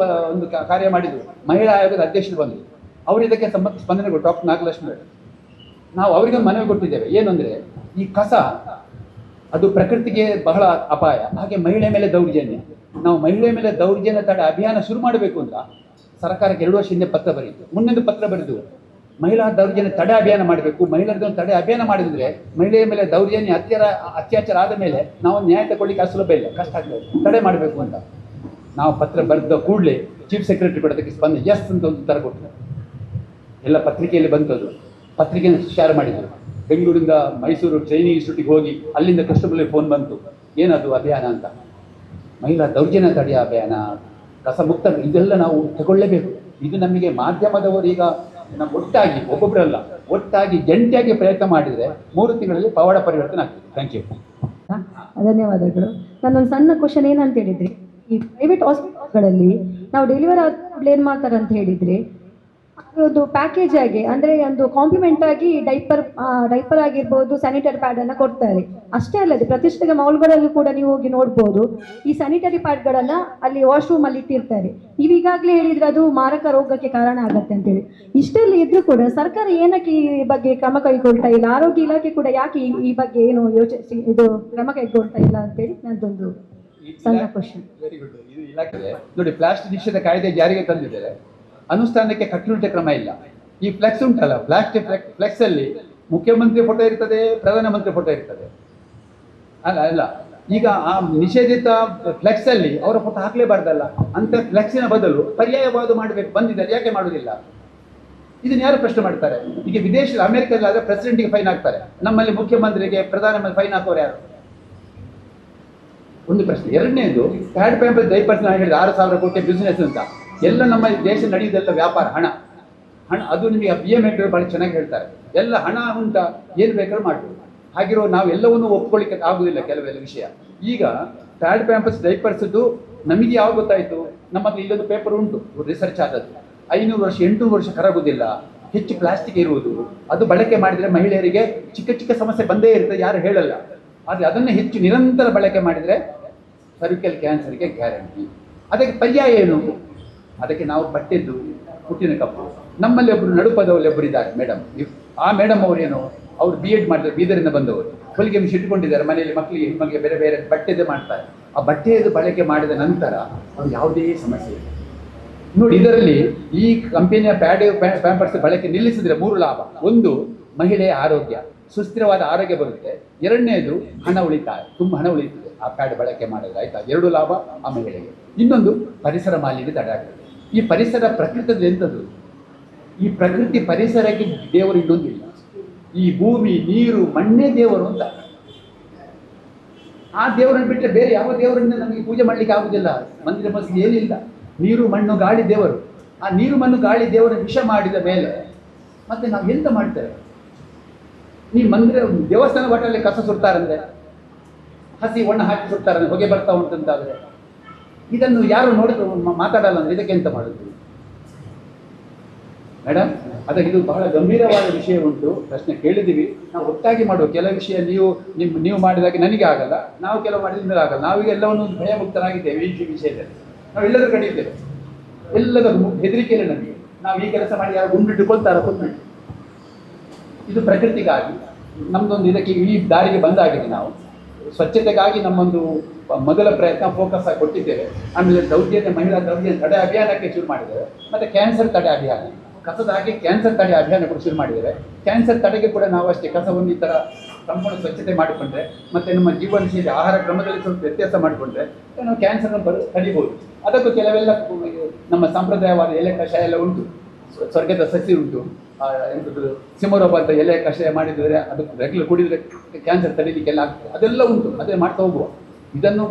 ಒಂದು ಕಾರ್ಯ ಮಾಡಿದ್ವಿ, ಮಹಿಳಾ ಆಯೋಗದ ಅಧ್ಯಕ್ಷರು ಬಂದರು, ಅವರು ಇದಕ್ಕೆ ಸ್ಪಂದನೆ ಕೊಟ್ಟು ಡಾಕ್ಟರ್ ನಾಗಲಕ್ಷ್ಮಿ ನಾವು ಅವರಿಗೆ ಮನವಿ ಕೊಟ್ಟಿದ್ದೇವೆ. ಏನು ಅಂದರೆ ಈ ಕಸ ಅದು ಪ್ರಕೃತಿಗೆ ಬಹಳ ಅಪಾಯ, ಹಾಗೆ ಮಹಿಳೆ ಮೇಲೆ ದೌರ್ಜನ್ಯ. ನಾವು ಮಹಿಳೆ ಮೇಲೆ ದೌರ್ಜನ್ಯ ತಡೆ ಅಭಿಯಾನ ಶುರು ಮಾಡಬೇಕು ಅಂತ ಸರ್ಕಾರಕ್ಕೆ 2 ವರ್ಷ ಹಿಂದೆ ಪತ್ರ ಬರೀತು. ಮುಂದೊಂದು ಪತ್ರ ಬರೆದು ಮಹಿಳಾ ದೌರ್ಜನ್ಯ ತಡೆ ಅಭಿಯಾನ ಮಾಡಬೇಕು. ಮಹಿಳೆಯರದೊಂದು ತಡೆ ಅಭಿಯಾನ ಮಾಡಿದ್ರೆ ಮಹಿಳೆಯ ಮೇಲೆ ದೌರ್ಜನ್ಯ ಅತ್ಯಾಚಾರ ಆದ ಮೇಲೆ ನಾವು ನ್ಯಾಯ ತಗೊಳ್ಳಿಕ್ಕೆ ಸುಲಭ ಇಲ್ಲ, ಕಷ್ಟ ಆಗ್ತದೆ, ತಡೆ ಮಾಡಬೇಕು ಅಂತ ನಾವು ಪತ್ರ ಬರೆದ ಕೂಡಲೇ ಚೀಫ್ ಸೆಕ್ರೆಟರಿ ಕೂಡ ಅದಕ್ಕೆ ಸ್ಪಂದನೆ ಎಸ್ ಅಂತ ಒಂದು ಉತ್ತರ ಕೊಟ್ಟರು. ಎಲ್ಲ ಪತ್ರಿಕೆಯಲ್ಲಿ ಬಂತದ್ದು, ಪತ್ರಿಕೆಯನ್ನು ಶೇರ್ ಮಾಡಿದರು. ಬೆಂಗಳೂರಿಂದ ಮೈಸೂರು ಟ್ರೈನಿಂಗ್ ಇನ್ಸ್ಟಿಟ್ಯೂಟ್ಗೆ ಹೋಗಿ ಅಲ್ಲಿಂದ ಕಸ್ಟಮರ್ಗೆ ಫೋನ್ ಬಂತು, ಏನದು ಅಭಿಯಾನ ಅಂತ. ಮಹಿಳಾ ದೌರ್ಜನ್ಯ ತಡೆಯ ಅಭಿಯಾನ, ಕಸ ಮುಕ್ತ, ಇದೆಲ್ಲ ನಾವು ತಗೊಳ್ಳೇಬೇಕು. ಇದು ನಮಗೆ ಮಾಧ್ಯಮದವರು ಈಗ ನಾವು ಒಟ್ಟಾಗಿ, ಒಬ್ಬೊಬ್ಬರಲ್ಲ, ಒಟ್ಟಾಗಿ ಜಂಟಿಯಾಗಿ ಪ್ರಯತ್ನ ಮಾಡಿದರೆ 3 ತಿಂಗಳಲ್ಲಿ ಪವಾಡ ಪರಿವರ್ತನೆ ಆಗ್ತದೆ. Thank you. ಧನ್ಯವಾದಗಳು. ನನ್ನೊಂದು ಸಣ್ಣ ಕ್ವಶನ್ ಏನಂತ ಹೇಳಿದ್ರೆ, ಈ ಪ್ರೈವೇಟ್ ಹಾಸ್ಪಿಟಲ್ಗಳಲ್ಲಿ ನಾವು ಡೆಲಿವರಿ ಆದಮೇಲೆ ಏನು ಮಾಡ್ತಾರೆ ಅಂತ ಹೇಳಿದರೆ, ಒಂದು ಪ್ಯಾಕೇಜ್ ಆಗಿ ಅಂದರೆ ಒಂದು ಕಾಂಪ್ಲಿಮೆಂಟ್ ಆಗಿ ಡೈಪರ್ ಆಗಿರ್ಬೋದು, ಸ್ಯಾನಿಟರಿ ಪ್ಯಾಡನ್ನು ಕೊಡ್ತಾರೆ. ಅಷ್ಟೇ ಅಲ್ಲದೆ ಪ್ರತಿಷ್ಠಿತ ಮಾಲ್ಗಳಲ್ಲೂ ಕೂಡ ನೀವು ಹೋಗಿ ನೋಡ್ಬೋದು, ಈ ಸ್ಯಾನಿಟರಿ ಪ್ಯಾಡ್ಗಳನ್ನು ಅಲ್ಲಿ ವಾಶ್ರೂಮಲ್ಲಿ ಇಟ್ಟಿರ್ತಾರೆ. ನೀವೀಗಾಗಲೇ ಹೇಳಿದರೆ ಅದು ಮಾರಕ ರೋಗಕ್ಕೆ ಕಾರಣ ಆಗತ್ತೆ ಅಂತೇಳಿ. ಇಷ್ಟೆಲ್ಲ ಇದ್ರೂ ಕೂಡ ಸರ್ಕಾರ ಏನಕ್ಕೆ ಈ ಬಗ್ಗೆ ಕ್ರಮ ಕೈಗೊಳ್ತಾ ಇಲ್ಲ? ಆರೋಗ್ಯ ಇಲಾಖೆ ಕೂಡ ಯಾಕೆ ಈ ಬಗ್ಗೆ ಏನು ಇದು ಕ್ರಮ ಕೈಗೊಳ್ತಾ ಇಲ್ಲ ಅಂತೇಳಿ ನನ್ನದೊಂದು ಸಣ್ಣ ಕ್ವಶನ್. Very good. ಇದು ಇಲಾಖೆ ನೋಡಿ, ಪ್ಲಾಸ್ಟಿಕ್ ನಿಷೇಧ ಕಾಯ್ದೆ ಜಾರಿಗೆ ತಂದಿದ್ದಾರೆ, ಅನುಷ್ಠಾನಕ್ಕೆ ಕಟ್ಟುನಿಟ್ಟಿನ ಕ್ರಮ ಇಲ್ಲ. ಈ ಫ್ಲೆಕ್ಸ್ ಉಂಟಲ್ಲ, ಪ್ಲಾಸ್ಟಿಕ್ ಫ್ಲೆಕ್ಸ್ ಅಲ್ಲಿ ಮುಖ್ಯಮಂತ್ರಿ ಫೋಟೋ ಇರ್ತದೆ, ಪ್ರಧಾನಮಂತ್ರಿ ಫೋಟೋ ಇರ್ತದೆ. ಅಲ್ಲ ಈಗ ಆ ನಿಷೇಧಿತ ಫ್ಲೆಕ್ಸ್ ಅಲ್ಲಿ ಅವರ ಫೋಟೋ ಹಾಕಲೇಬಾರ್ದಲ್ಲ. ಅಂತ ಫ್ಲೆಕ್ಸಿನ ಬದಲು ಪರ್ಯಾಯವಾದ ಮಾಡಬೇಕು, ಬಂದಿದ್ದಾರೆ, ಯಾಕೆ ಮಾಡುವುದಿಲ್ಲ? ಇದನ್ನ ಯಾರು ಪ್ರಶ್ನೆ ಮಾಡ್ತಾರೆ? ಈಗ ವಿದೇಶದಲ್ಲಿ ಅಮೆರಿಕದಲ್ಲಾದ್ರೆ ಪ್ರೆಸಿಡೆಂಟ್ಗೆ ಫೈನ್ ಹಾಕ್ತಾರೆ, ನಮ್ಮಲ್ಲಿ ಮುಖ್ಯಮಂತ್ರಿಗೆ ಪ್ರಧಾನಮಂತ್ರಿ ಫೈನ್ ಹಾಕೋರು ಯಾರು? ಒಂದು ಪ್ರಶ್ನೆ. ಎರಡನೇದು, ಪ್ಯಾಡ್ ಪ್ಯಾಂಪರ್ ಡೈಪರ್ಸ್ ನಾನು ಹೇಳಿದೆ 6,000 ಕೋಟಿ ಬಿಸ್ನೆಸ್ ಅಂತ. ಎಲ್ಲ ನಮ್ಮ ದೇಶ ನಡೆಯುವುದೆಲ್ಲ ವ್ಯಾಪಾರ, ಹಣ. ಅದು ನಿಮಗೆ BM ಭಾಳ ಚೆನ್ನಾಗಿ ಹೇಳ್ತಾರೆ. ಎಲ್ಲ ಹಣ ಉಂಟಾ, ಏನು ಬೇಕಾದ್ರೂ ಮಾಡ್ಬೋದು. ಹಾಗಿರೋ ನಾವು ಎಲ್ಲವನ್ನೂ ಒಪ್ಕೊಳ್ಳಿಕ್ಕೆ ಆಗುದಿಲ್ಲ ಕೆಲವೆಲ್ಲ ವಿಷಯ. ಈಗ ಪ್ಯಾಡ್ ಪ್ಯಾಂಪರ್ಸ್ ಡೈಪರ್ಸ್ದು ನಮಗೆ ಯಾವಾಗ ಗೊತ್ತಾಯಿತು? ನಮ್ಮ ಹತ್ರ ಇಲ್ಲೊಂದು ಪೇಪರ್ ಉಂಟು, ರಿಸರ್ಚ್ ಆದದ್ದು. 500 ವರ್ಷ 800 ವರ್ಷ ಕರಗುವುದಿಲ್ಲ, ಹೆಚ್ಚು ಪ್ಲಾಸ್ಟಿಕ್ ಇರುವುದು. ಅದು ಬಳಕೆ ಮಾಡಿದರೆ ಮಹಿಳೆಯರಿಗೆ ಚಿಕ್ಕ ಚಿಕ್ಕ ಸಮಸ್ಯೆ ಬಂದೇ ಇರ್ತದೆ, ಯಾರು ಹೇಳಲ್ಲ. ಆದರೆ ಅದನ್ನು ಹೆಚ್ಚು ನಿರಂತರ ಬಳಕೆ ಮಾಡಿದರೆ ಸರ್ವಿಕಲ್ ಕ್ಯಾನ್ಸರ್ಗೆ ಗ್ಯಾರಂಟಿ. ಅದಕ್ಕೆ ಪರ್ಯಾಯ ಏನು? ಅದಕ್ಕೆ ನಾವು ಬಟ್ಟೆದ್ದು ಹುಟ್ಟಿನ ಕಪ್ಪು. ನಮ್ಮಲ್ಲಿ ಒಬ್ಬರು ನಡುಪದವಲ್ಲಿ ಒಬ್ಬರು ಇದ್ದಾರೆ ಮೇಡಮ್. ಆ ಮೇಡಮ್ ಅವರೇನು, ಅವ್ರು BEd ಮಾಡಿದ್ರು, ಬೀದರಿಂದ ಬಂದವರು. ಹೊಲಿಗೆ ಮಿಷನ್ ಇಟ್ಕೊಂಡಿದ್ದಾರೆ ಮನೆಯಲ್ಲಿ, ಮಕ್ಕಳಿಗೆ ಹೆಣ್ಮಕ್ಳಿಗೆ ಬೇರೆ ಬೇರೆ ಬಟ್ಟೆದೇ ಮಾಡ್ತಾರೆ. ಆ ಬಟ್ಟೆಯದು ಬಳಕೆ ಮಾಡಿದ ನಂತರ ಅವ್ರು ಯಾವುದೇ ಸಮಸ್ಯೆ ಇಲ್ಲ. ನೋಡಿ, ಇದರಲ್ಲಿ ಈ ಕಂಪನಿಯ ಪ್ಯಾಂಪರ್ಸ್ ಬಳಕೆ ನಿಲ್ಲಿಸಿದ್ರೆ 3 ಲಾಭ. ಒಂದು, ಮಹಿಳೆಯ ಆರೋಗ್ಯ, ಸುಸ್ಥಿರವಾದ ಆರೋಗ್ಯ ಬರುತ್ತೆ. ಎರಡನೇದು, ಹಣ ಉಳಿತಾಯ, ತುಂಬ ಹಣ ಉಳಿಯುತ್ತದೆ ಆ ಪ್ಯಾಡ್ ಬಳಕೆ ಮಾಡಿದ್ರೆ. ಆಯ್ತಾ? 2 ಲಾಭ ಆ ಮಹಿಳೆಗೆ. ಇನ್ನೊಂದು, ಪರಿಸರ ಮಾಲಿನ್ಯ ತಡೆ ಆಗ್ತದೆ. ಈ ಪರಿಸರ ಪ್ರಕೃತಿಯಲ್ಲಿ ಎಂಥದ್ದು? ಈ ಪ್ರಕೃತಿ ಪರಿಸರಕ್ಕೆ ದೇವರು ಇನ್ನೊಂದಿಲ್ಲ. ಈ ಭೂಮಿ, ನೀರು, ಮಣ್ಣೇ ದೇವರು ಅಂತ. ಆ ದೇವರನ್ನು ಬಿಟ್ಟರೆ ಬೇರೆ ಯಾವ ದೇವರನ್ನ ನಮಗೆ ಪೂಜೆ ಮಾಡಲಿಕ್ಕೆ ಆಗುದಿಲ್ಲ. ಮಂದಿರ ಮಸೀದಿ ಏನಿಲ್ಲ. ನೀರು, ಮಣ್ಣು, ಗಾಳಿ ದೇವರು. ಆ ನೀರು, ಮಣ್ಣು, ಗಾಳಿ ದೇವರ ವಿಷ ಮಾಡಿದ ಮೇಲೆ ಮತ್ತೆ ನಾವು ಎಂತ ಮಾಡ್ತೇವೆ? ಈ ಮಂದಿರ, ದೇವಸ್ಥಾನ ಒಟ್ಟಲ್ಲಿ ಕಸ ಸುಡ್ತಾರಂದ್ರೆ ಹಸಿ ಒಣ ಹಾಕಿ ಸುಡ್ತಾರೆ, ಹೊಗೆ ಬರ್ತಾ ಉಂಟಂತಾದ್ರೆ ಇದನ್ನು ಯಾರು ನೋಡಿದ್ರು ಮಾತಾಡಲ್ಲ ಅಂದ್ರೆ ಇದಕ್ಕೆ ಎಂತ ಮಾಡುದು ಮೇಡಮ್? ಅದಕ್ಕೆ ಇದು ಬಹಳ ಗಂಭೀರವಾದ ವಿಷಯ ಉಂಟು. ಪ್ರಶ್ನೆ ಕೇಳಿದ್ದೀವಿ, ನಾವು ಒಟ್ಟಾಗಿ ಮಾಡುವ. ಕೆಲವು ವಿಷಯ ನೀವು ಮಾಡಿದಾಗ ನನಗೆ ಆಗಲ್ಲ, ನಾವು ಕೆಲವು ಮಾಡಿದ್ರೆ ಆಗಲ್ಲ. ನಾವೀಗ ಎಲ್ಲವನ್ನು ಭಯಮುಕ್ತರಾಗಿದ್ದೇವೆ ಈ ವಿಷಯದಲ್ಲಿ. ನಾವು ಎಲ್ಲರೂ ಕಡಿತೇವೆ, ಎಲ್ಲದಕ್ಕೂ ಹೆದರಿಕೆ ಇಲ್ಲ ನಮಗೆ. ನಾವು ಈ ಕೆಲಸ ಮಾಡಿ ಯಾರು ಗುಂಡಿಟ್ಟು ಕೊಂದ್ಬಿಟ್ಟು ಇದು ಪ್ರಕೃತಿಗಾಗಿ ನಮ್ದೊಂದು ಇದಕ್ಕೆ ಈ ದಾರಿಗೆ ಬಂದಾಗಿದೆ. ನಾವು ಸ್ವಚ್ಛತೆಗಾಗಿ ನಮ್ಮೊಂದು ಮೊದಲ ಪ್ರಯತ್ನ ಫೋಕಸ್ ಆಗಿ ಕೊಟ್ಟಿದ್ದೇವೆ. ಆಮೇಲೆ ಮಹಿಳಾ ದೌರ್ಜನ್ಯ ತಡೆ ಅಭಿಯಾನಕ್ಕೆ ಶುರು ಮಾಡಿದ್ದೇವೆ. ಮತ್ತು ಕ್ಯಾನ್ಸರ್ ತಡೆ ಅಭಿಯಾನ, ಕಸದ ಹಾಕಿ ಕ್ಯಾನ್ಸರ್ ತಡೆ ಅಭಿಯಾನ ಕೂಡ ಶುರು ಮಾಡಿದ್ದೇವೆ. ಕ್ಯಾನ್ಸರ್ ತಡೆಗೆ ಕೂಡ ನಾವು ಅಷ್ಟೇ ಕಸವನ್ನು ಈ ಥರ ಸಂಪೂರ್ಣ ಸ್ವಚ್ಛತೆ ಮಾಡಿಕೊಂಡ್ರೆ ಮತ್ತು ನಮ್ಮ ಜೀವನ ಶೈಲಿ ಆಹಾರ ಕ್ರಮದಲ್ಲಿ ಸ್ವಲ್ಪ ವ್ಯತ್ಯಾಸ ಮಾಡಿಕೊಂಡ್ರೆ ನಾವು ಕ್ಯಾನ್ಸರ್ನ ತಡಿಬೋದು. ಅದಕ್ಕೂ ಕೆಲವೆಲ್ಲ ನಮ್ಮ ಸಂಪ್ರದಾಯವಾದ ಎಲೆ ಕಷಾಯ ಎಲ್ಲ ಉಂಟು, ಸ್ವರ್ಗದ ಸಸಿ ಉಂಟು, ಎಂಥದ್ದು ಸಿಮರೋಪ ಅಂತ ಎಲೆ ಕಷಾಯ ಮಾಡಿದರೆ ಅದಕ್ಕೆ ರೆಗ್ಯುಲರ್ ಕುಡಿದರೆ ಕ್ಯಾನ್ಸರ್ ತಡೀಲಿಕ್ಕೆಲ್ಲ ಆಗ್ತದೆ. ಅದೆಲ್ಲ ಉಂಟು, ಅದೇ ಮಾಡ್ತಾ ಹೋಗುವ. ಇದನ್ನು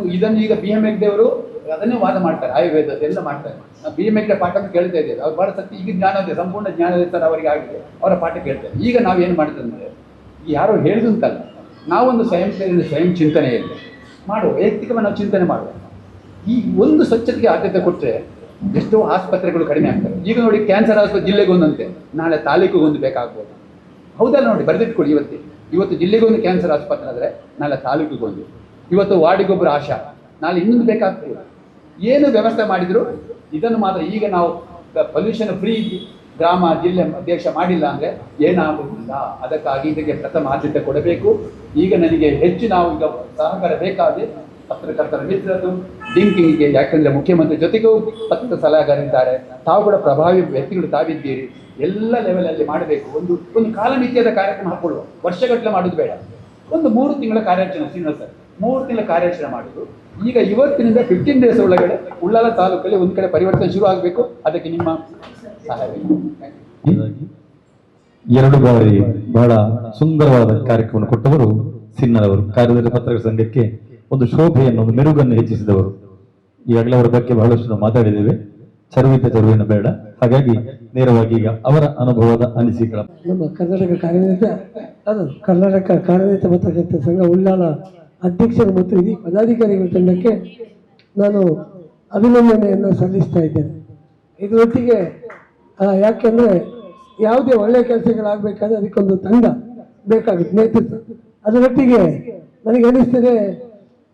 ಈಗ ಬಿ ಎಂ ಹೆಗ್ಡೆಯವರು ಅದನ್ನೇ ವಾದ ಮಾಡ್ತಾರೆ, ಆಯುರ್ವೇದದೆಲ್ಲ ಮಾಡ್ತಾರೆ. ನಾವು ಬಿ ಎಂ ಹೆಗ್ಡೆ ಪಾಠವನ್ನು ಕೇಳ್ತಾ ಇದ್ದೇವೆ. ಅವ್ರು ಭಾಳ ಸತ್ಯ, ಈಗ ಜ್ಞಾನೋದಯ ಸಂಪೂರ್ಣ ಜ್ಞಾನೋದಯ ಥರ ಅವರಿಗೆ ಆಗಿದೆ, ಅವರ ಪಾಠ ಕೇಳ್ತೇವೆ. ಈಗ ನಾವೇನು ಮಾಡಿದಂದರೆ ಯಾರೋ ಹೇಳಿದಂತಲ್ಲ, ನಾವೊಂದು ಸ್ವಯಂ ಚಿಂತನೆಯಲ್ಲಿ ಮಾಡುವ, ವೈಯಕ್ತಿಕವಾಗಿ ನಾವು ಚಿಂತನೆ ಮಾಡುವ. ಈ ಒಂದು ಸ್ವಚ್ಛತೆಗೆ ಆದ್ಯತೆ ಕೊಟ್ಟರೆ ಎಷ್ಟೋ ಆಸ್ಪತ್ರೆಗಳು ಕಡಿಮೆ ಆಗ್ತವೆ. ಈಗ ನೋಡಿ, ಕ್ಯಾನ್ಸರ್ ಆಸ್ಪತ್ರೆ ಜಿಲ್ಲೆಗೊಂದಂತೆ, ನಾಳೆ ತಾಲೂಕಿಗೊಂದು ಬೇಕಾಗ್ಬೋದು. ಹೌದಲ್ಲ ನೋಡಿ, ಬರೆದಿಟ್ಕೊಡಿ. ಇವತ್ತು ಜಿಲ್ಲೆಗೊಂದು ಕ್ಯಾನ್ಸರ್ ಆಸ್ಪತ್ರೆ ಆದರೆ ನಾಳೆ ತಾಲೂಕಿಗೊಂದು, ಇವತ್ತು ವಾರ್ಡಿಗೊಬ್ಬರು ಆಶಾ, ನಾಳೆ ಇನ್ನೊಂದು ಬೇಕಾಗ್ತದೆ. ಏನು ವ್ಯವಸ್ಥೆ ಮಾಡಿದ್ರು ಇದನ್ನು ಮಾತ್ರ. ಈಗ ನಾವು ಪೊಲ್ಯೂಷನ್ ಫ್ರೀ ಗ್ರಾಮ ಜಿಲ್ಲೆ ದೇಶ ಮಾಡಿಲ್ಲ ಅಂದರೆ ಏನಾಗುವುದಿಲ್ಲ. ಅದಕ್ಕಾಗಿ ಇದಕ್ಕೆ ಪ್ರಥಮ ಆದ್ಯತೆ ಕೊಡಬೇಕು. ಈಗ ನನಗೆ ಹೆಚ್ಚು ನಾವು ಈಗ ಸಹಕಾರ ಬೇಕಾದರೆ ಪತ್ರಕರ್ತರ ಮಿತ್ರರು ಡಿಂಕಿಂಗ್ಗೆ, ಯಾಕಂದರೆ ಮುಖ್ಯಮಂತ್ರಿ ಜೊತೆಗೂ ಪತ್ರ ಸಲಹೆಗಾರಿದ್ದಾರೆ, ತಾವು ಕೂಡ ಪ್ರಭಾವಿ ವ್ಯಕ್ತಿಗಳು ತಾವಿದ್ದೀರಿ. ಎಲ್ಲ ಲೆವೆಲಲ್ಲಿ ಮಾಡಬೇಕು. ಒಂದು ಕಾಲಮಿತಿಯಾದ ಕಾರ್ಯಕ್ರಮ ಹಾಕೊಳ್ಳುವ, ವರ್ಷಗಟ್ಟಲೆ ಮಾಡೋದು ಬೇಡ. ಒಂದು 3 ತಿಂಗಳ ಕಾರ್ಯಾಚರಣೆ, ಶ್ರೀನಿವಾಸ್ ಸರ್ 3 ತಿಂಗಳ ಕಾರ್ಯಾಚರಣೆ ಮಾಡೋದು. ಈಗ ಇವತ್ತಿನಿಂದ 15 ಡೇಸ್ ಒಳಗಡೆ ಉಳ್ಳಾಲ ತಾಲೂಕಲ್ಲಿ ಒಂದು ಕಡೆ ಪರಿವರ್ತನೆ ಶುರು ಆಗಬೇಕು. ಅದಕ್ಕೆ ನಿಮ್ಮ ಸಹಾಯ ಬೇಕು. 2 ಬಾರಿ ಬಹಳ ಸುಂದರವಾದ ಕಾರ್ಯಕ್ರಮ ಕೊಟ್ಟವರು ಸಿನ್ನರವರು. ಕಾರ್ಯದರ್ಶಿ ಪತ್ರಕರ್ತರ ಸಂಘಕ್ಕೆ ಒಂದು ಶೋಭೆಯನ್ನು, ಒಂದು ಮೆರುಗನ್ನು ಹೆಚ್ಚಿಸಿದವರು. ಈಗಾಗಲೇ ಅವರ ಬಗ್ಗೆ ಬಹಳಷ್ಟು ನಾವು ಮಾತಾಡಿದ್ದೇವೆ, ಚರುವಿನ ಬೇಡ. ಹಾಗಾಗಿ ನೇರವಾಗಿ ಈಗ ಅವರ ಅನುಭವದ ಅನಿಸಿಕೆಗಳ ನಮ್ಮ ಕರ್ನಾಟಕ ಕಾರ್ಯನಿರತ ಪತ್ರಕರ್ತರ ಸಂಘ ಉಳ್ಳಾಲ ಅಧ್ಯಕ್ಷರು ಮತ್ತು ಇಡೀ ಪದಾಧಿಕಾರಿಗಳ ತಂಡಕ್ಕೆ ನಾನು ಅಭಿನಂದನೆಯನ್ನು ಸಲ್ಲಿಸ್ತಾ ಇದ್ದೇನೆ. ಇದರೊಟ್ಟಿಗೆ ಯಾಕೆಂದರೆ ಯಾವುದೇ ಒಳ್ಳೆಯ ಕೆಲಸಗಳಾಗಬೇಕಾದ್ರೆ ಅದಕ್ಕೊಂದು ತಂಡ ಬೇಕಾಗುತ್ತೆ, ನೇತೃತ್ವ. ಅದರೊಟ್ಟಿಗೆ ನನಗೆ ಅನಿಸ್ತದೆ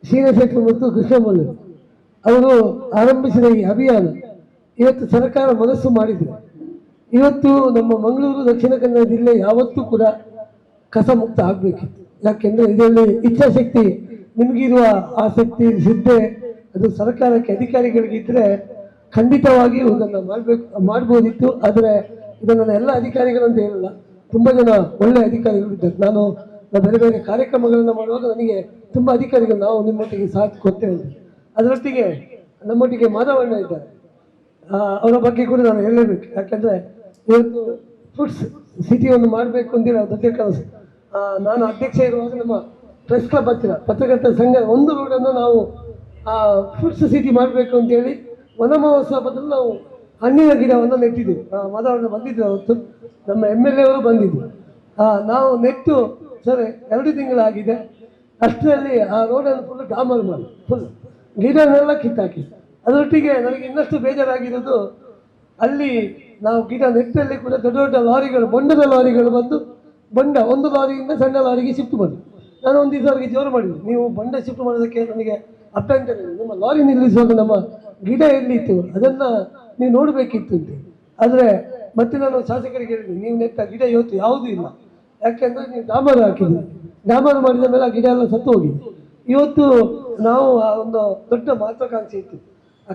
ಶ್ರೀನಶೆಟ್ಟಿ ಮತ್ತು ಕೃಷ್ಣಮೂರ್ತಿ ಅವರು ಆರಂಭಿಸಿದ ಈ ಅಭಿಯಾನ ಇವತ್ತು ಸರ್ಕಾರ ಮನಸ್ಸು ಮಾಡಿದೆ. ಇವತ್ತು ನಮ್ಮ ಮಂಗಳೂರು ದಕ್ಷಿಣ ಕನ್ನಡ ಜಿಲ್ಲೆ ಯಾವತ್ತೂ ಕೂಡ ಕಸ ಮುಕ್ತ ಆಗಬೇಕಿತ್ತು. ಯಾಕೆಂದರೆ ಇದರಲ್ಲಿ ಇಚ್ಛಾಶಕ್ತಿ, ನಿಮಗಿರುವ ಆಸಕ್ತಿ, ಶ್ರದ್ಧೆ ಅದು ಸರ್ಕಾರಕ್ಕೆ ಅಧಿಕಾರಿಗಳಿಗಿದ್ದರೆ ಖಂಡಿತವಾಗಿಯೂ ಇದನ್ನು ಮಾಡ್ಬೋದಿತ್ತು. ಆದರೆ ಇದನ್ನು ಎಲ್ಲ ಅಧಿಕಾರಿಗಳು ಅಂತ ಹೇಳಲ್ಲ, ತುಂಬ ಜನ ಒಳ್ಳೆಯ ಅಧಿಕಾರಿಗಳಿದ್ದಾರೆ. ನಾನು ಬೇರೆ ಬೇರೆ ಕಾರ್ಯಕ್ರಮಗಳನ್ನು ಮಾಡುವಾಗ ನನಗೆ ತುಂಬ ಅಧಿಕಾರಿಗಳು ನಾವು ನಿಮ್ಮೊಟ್ಟಿಗೆ ಸಾಥ್ ಕೊಡ್ತೇವೆ. ಅದರೊಟ್ಟಿಗೆ ನಮ್ಮೊಟ್ಟಿಗೆ ಮಾಧವಣ್ಣ ಇದ್ದಾರೆ, ಅವರ ಬಗ್ಗೆ ಕೂಡ ನಾನು ಹೇಳಲೇಬೇಕು. ಯಾಕಂದರೆ ಇವತ್ತು ಫುಡ್ಸ್ ಸಿಟಿಯನ್ನು ಮಾಡಬೇಕು ಅಂತೇಳಿ ದೊಡ್ಡ ಕೆಲಸ. ನಾನು ಅಧ್ಯಕ್ಷ ಇರುವಾಗ ನಮ್ಮ ಪ್ರೆಸ್ ಕ್ಲಬ್ ಹತ್ತಿರ ಪತ್ರಕರ್ತರ ಸಂಘ ಒಂದು ರೋಡನ್ನು ನಾವು ಫುಡ್ಸ್ ಸಿಟಿ ಮಾಡಬೇಕು ಅಂತೇಳಿ ವನ ಮಹೋತ್ಸವದಲ್ಲಿ ನಾವು ಹಣ್ಣಿನ ಗಿಡವನ್ನು ನೆಟ್ಟಿದ್ದೀವಿ. ಮಾಧವಣ್ಣ ಬಂದಿದ್ದರು, ಅವತ್ತು ನಮ್ಮ MLA ಅವರು ಬಂದಿದ್ದರು. ನಾವು ನೆಟ್ಟು ಸರ್ 2 ತಿಂಗಳಾಗಿದೆ. ಅಷ್ಟರಲ್ಲಿ ಆ ರೋಡನ್ನು ಫುಲ್ ಡಾಮರ್ ಮಾಡಿ ಫುಲ್ ಗಿಡನೆಲ್ಲ ಕಿತ್ತಾಕಿ. ಅದರೊಟ್ಟಿಗೆ ನನಗೆ ಇನ್ನಷ್ಟು ಬೇಜಾರಾಗಿರೋದು, ಅಲ್ಲಿ ನಾವು ಗಿಡ ನೆಟ್ಟಲ್ಲಿ ಕೂಡ ದೊಡ್ಡ ದೊಡ್ಡ ಲಾರಿಗಳು, ಬೊಂಡದ ಲಾರಿಗಳು ಬಂದು ಒಂದು ಲಾರಿಯಿಂದ ಸಣ್ಣ ಲಾರಿಗೆ ಶಿಫ್ಟ್ ಮಾಡಿ. ನಾನು ಒಂದು ದಿವಸ ಅವರಿಗೆ ಜೋರು ಮಾಡಿದ್ದೆ, ನೀವು ಬಂಡ ಶಿಫ್ಟ್ ಮಾಡೋದಕ್ಕೆ ನನಗೆ ಅಭ್ಯಂತರ ಇಲ್ಲ, ನಿಮ್ಮ ಲಾರಿ ನಿಲ್ಲಿಸುವಾಗ ನಮ್ಮ ಗಿಡ ಎಲ್ಲಿತ್ತು ಅದನ್ನು ನೀವು ನೋಡಬೇಕಿತ್ತು ಅಂತ. ಆದರೆ ಮತ್ತೆ ನಾನು ಶಾಸಕರಿಗೆ ಹೇಳಿದೆ, ನೀವು ನೆಟ್ಟ ಗಿಡ ಇವತ್ತು ಯಾವುದೂ ಇಲ್ಲ. ಯಾಕೆಂದರೆ ನೀವು ಡಾಮರ್ ಹಾಕಿದ್ವಿ, ಡಾಮರ್ ಮಾಡಿದ ಮೇಲೆ ಆ ಗಿಡ ಎಲ್ಲ ಸತ್ತು ಹೋಗಿದೆ. ಇವತ್ತು ನಾವು ಆ ಒಂದು ದೊಡ್ಡ ಮಹತ್ವಾಕಾಂಕ್ಷೆ ಇತ್ತು.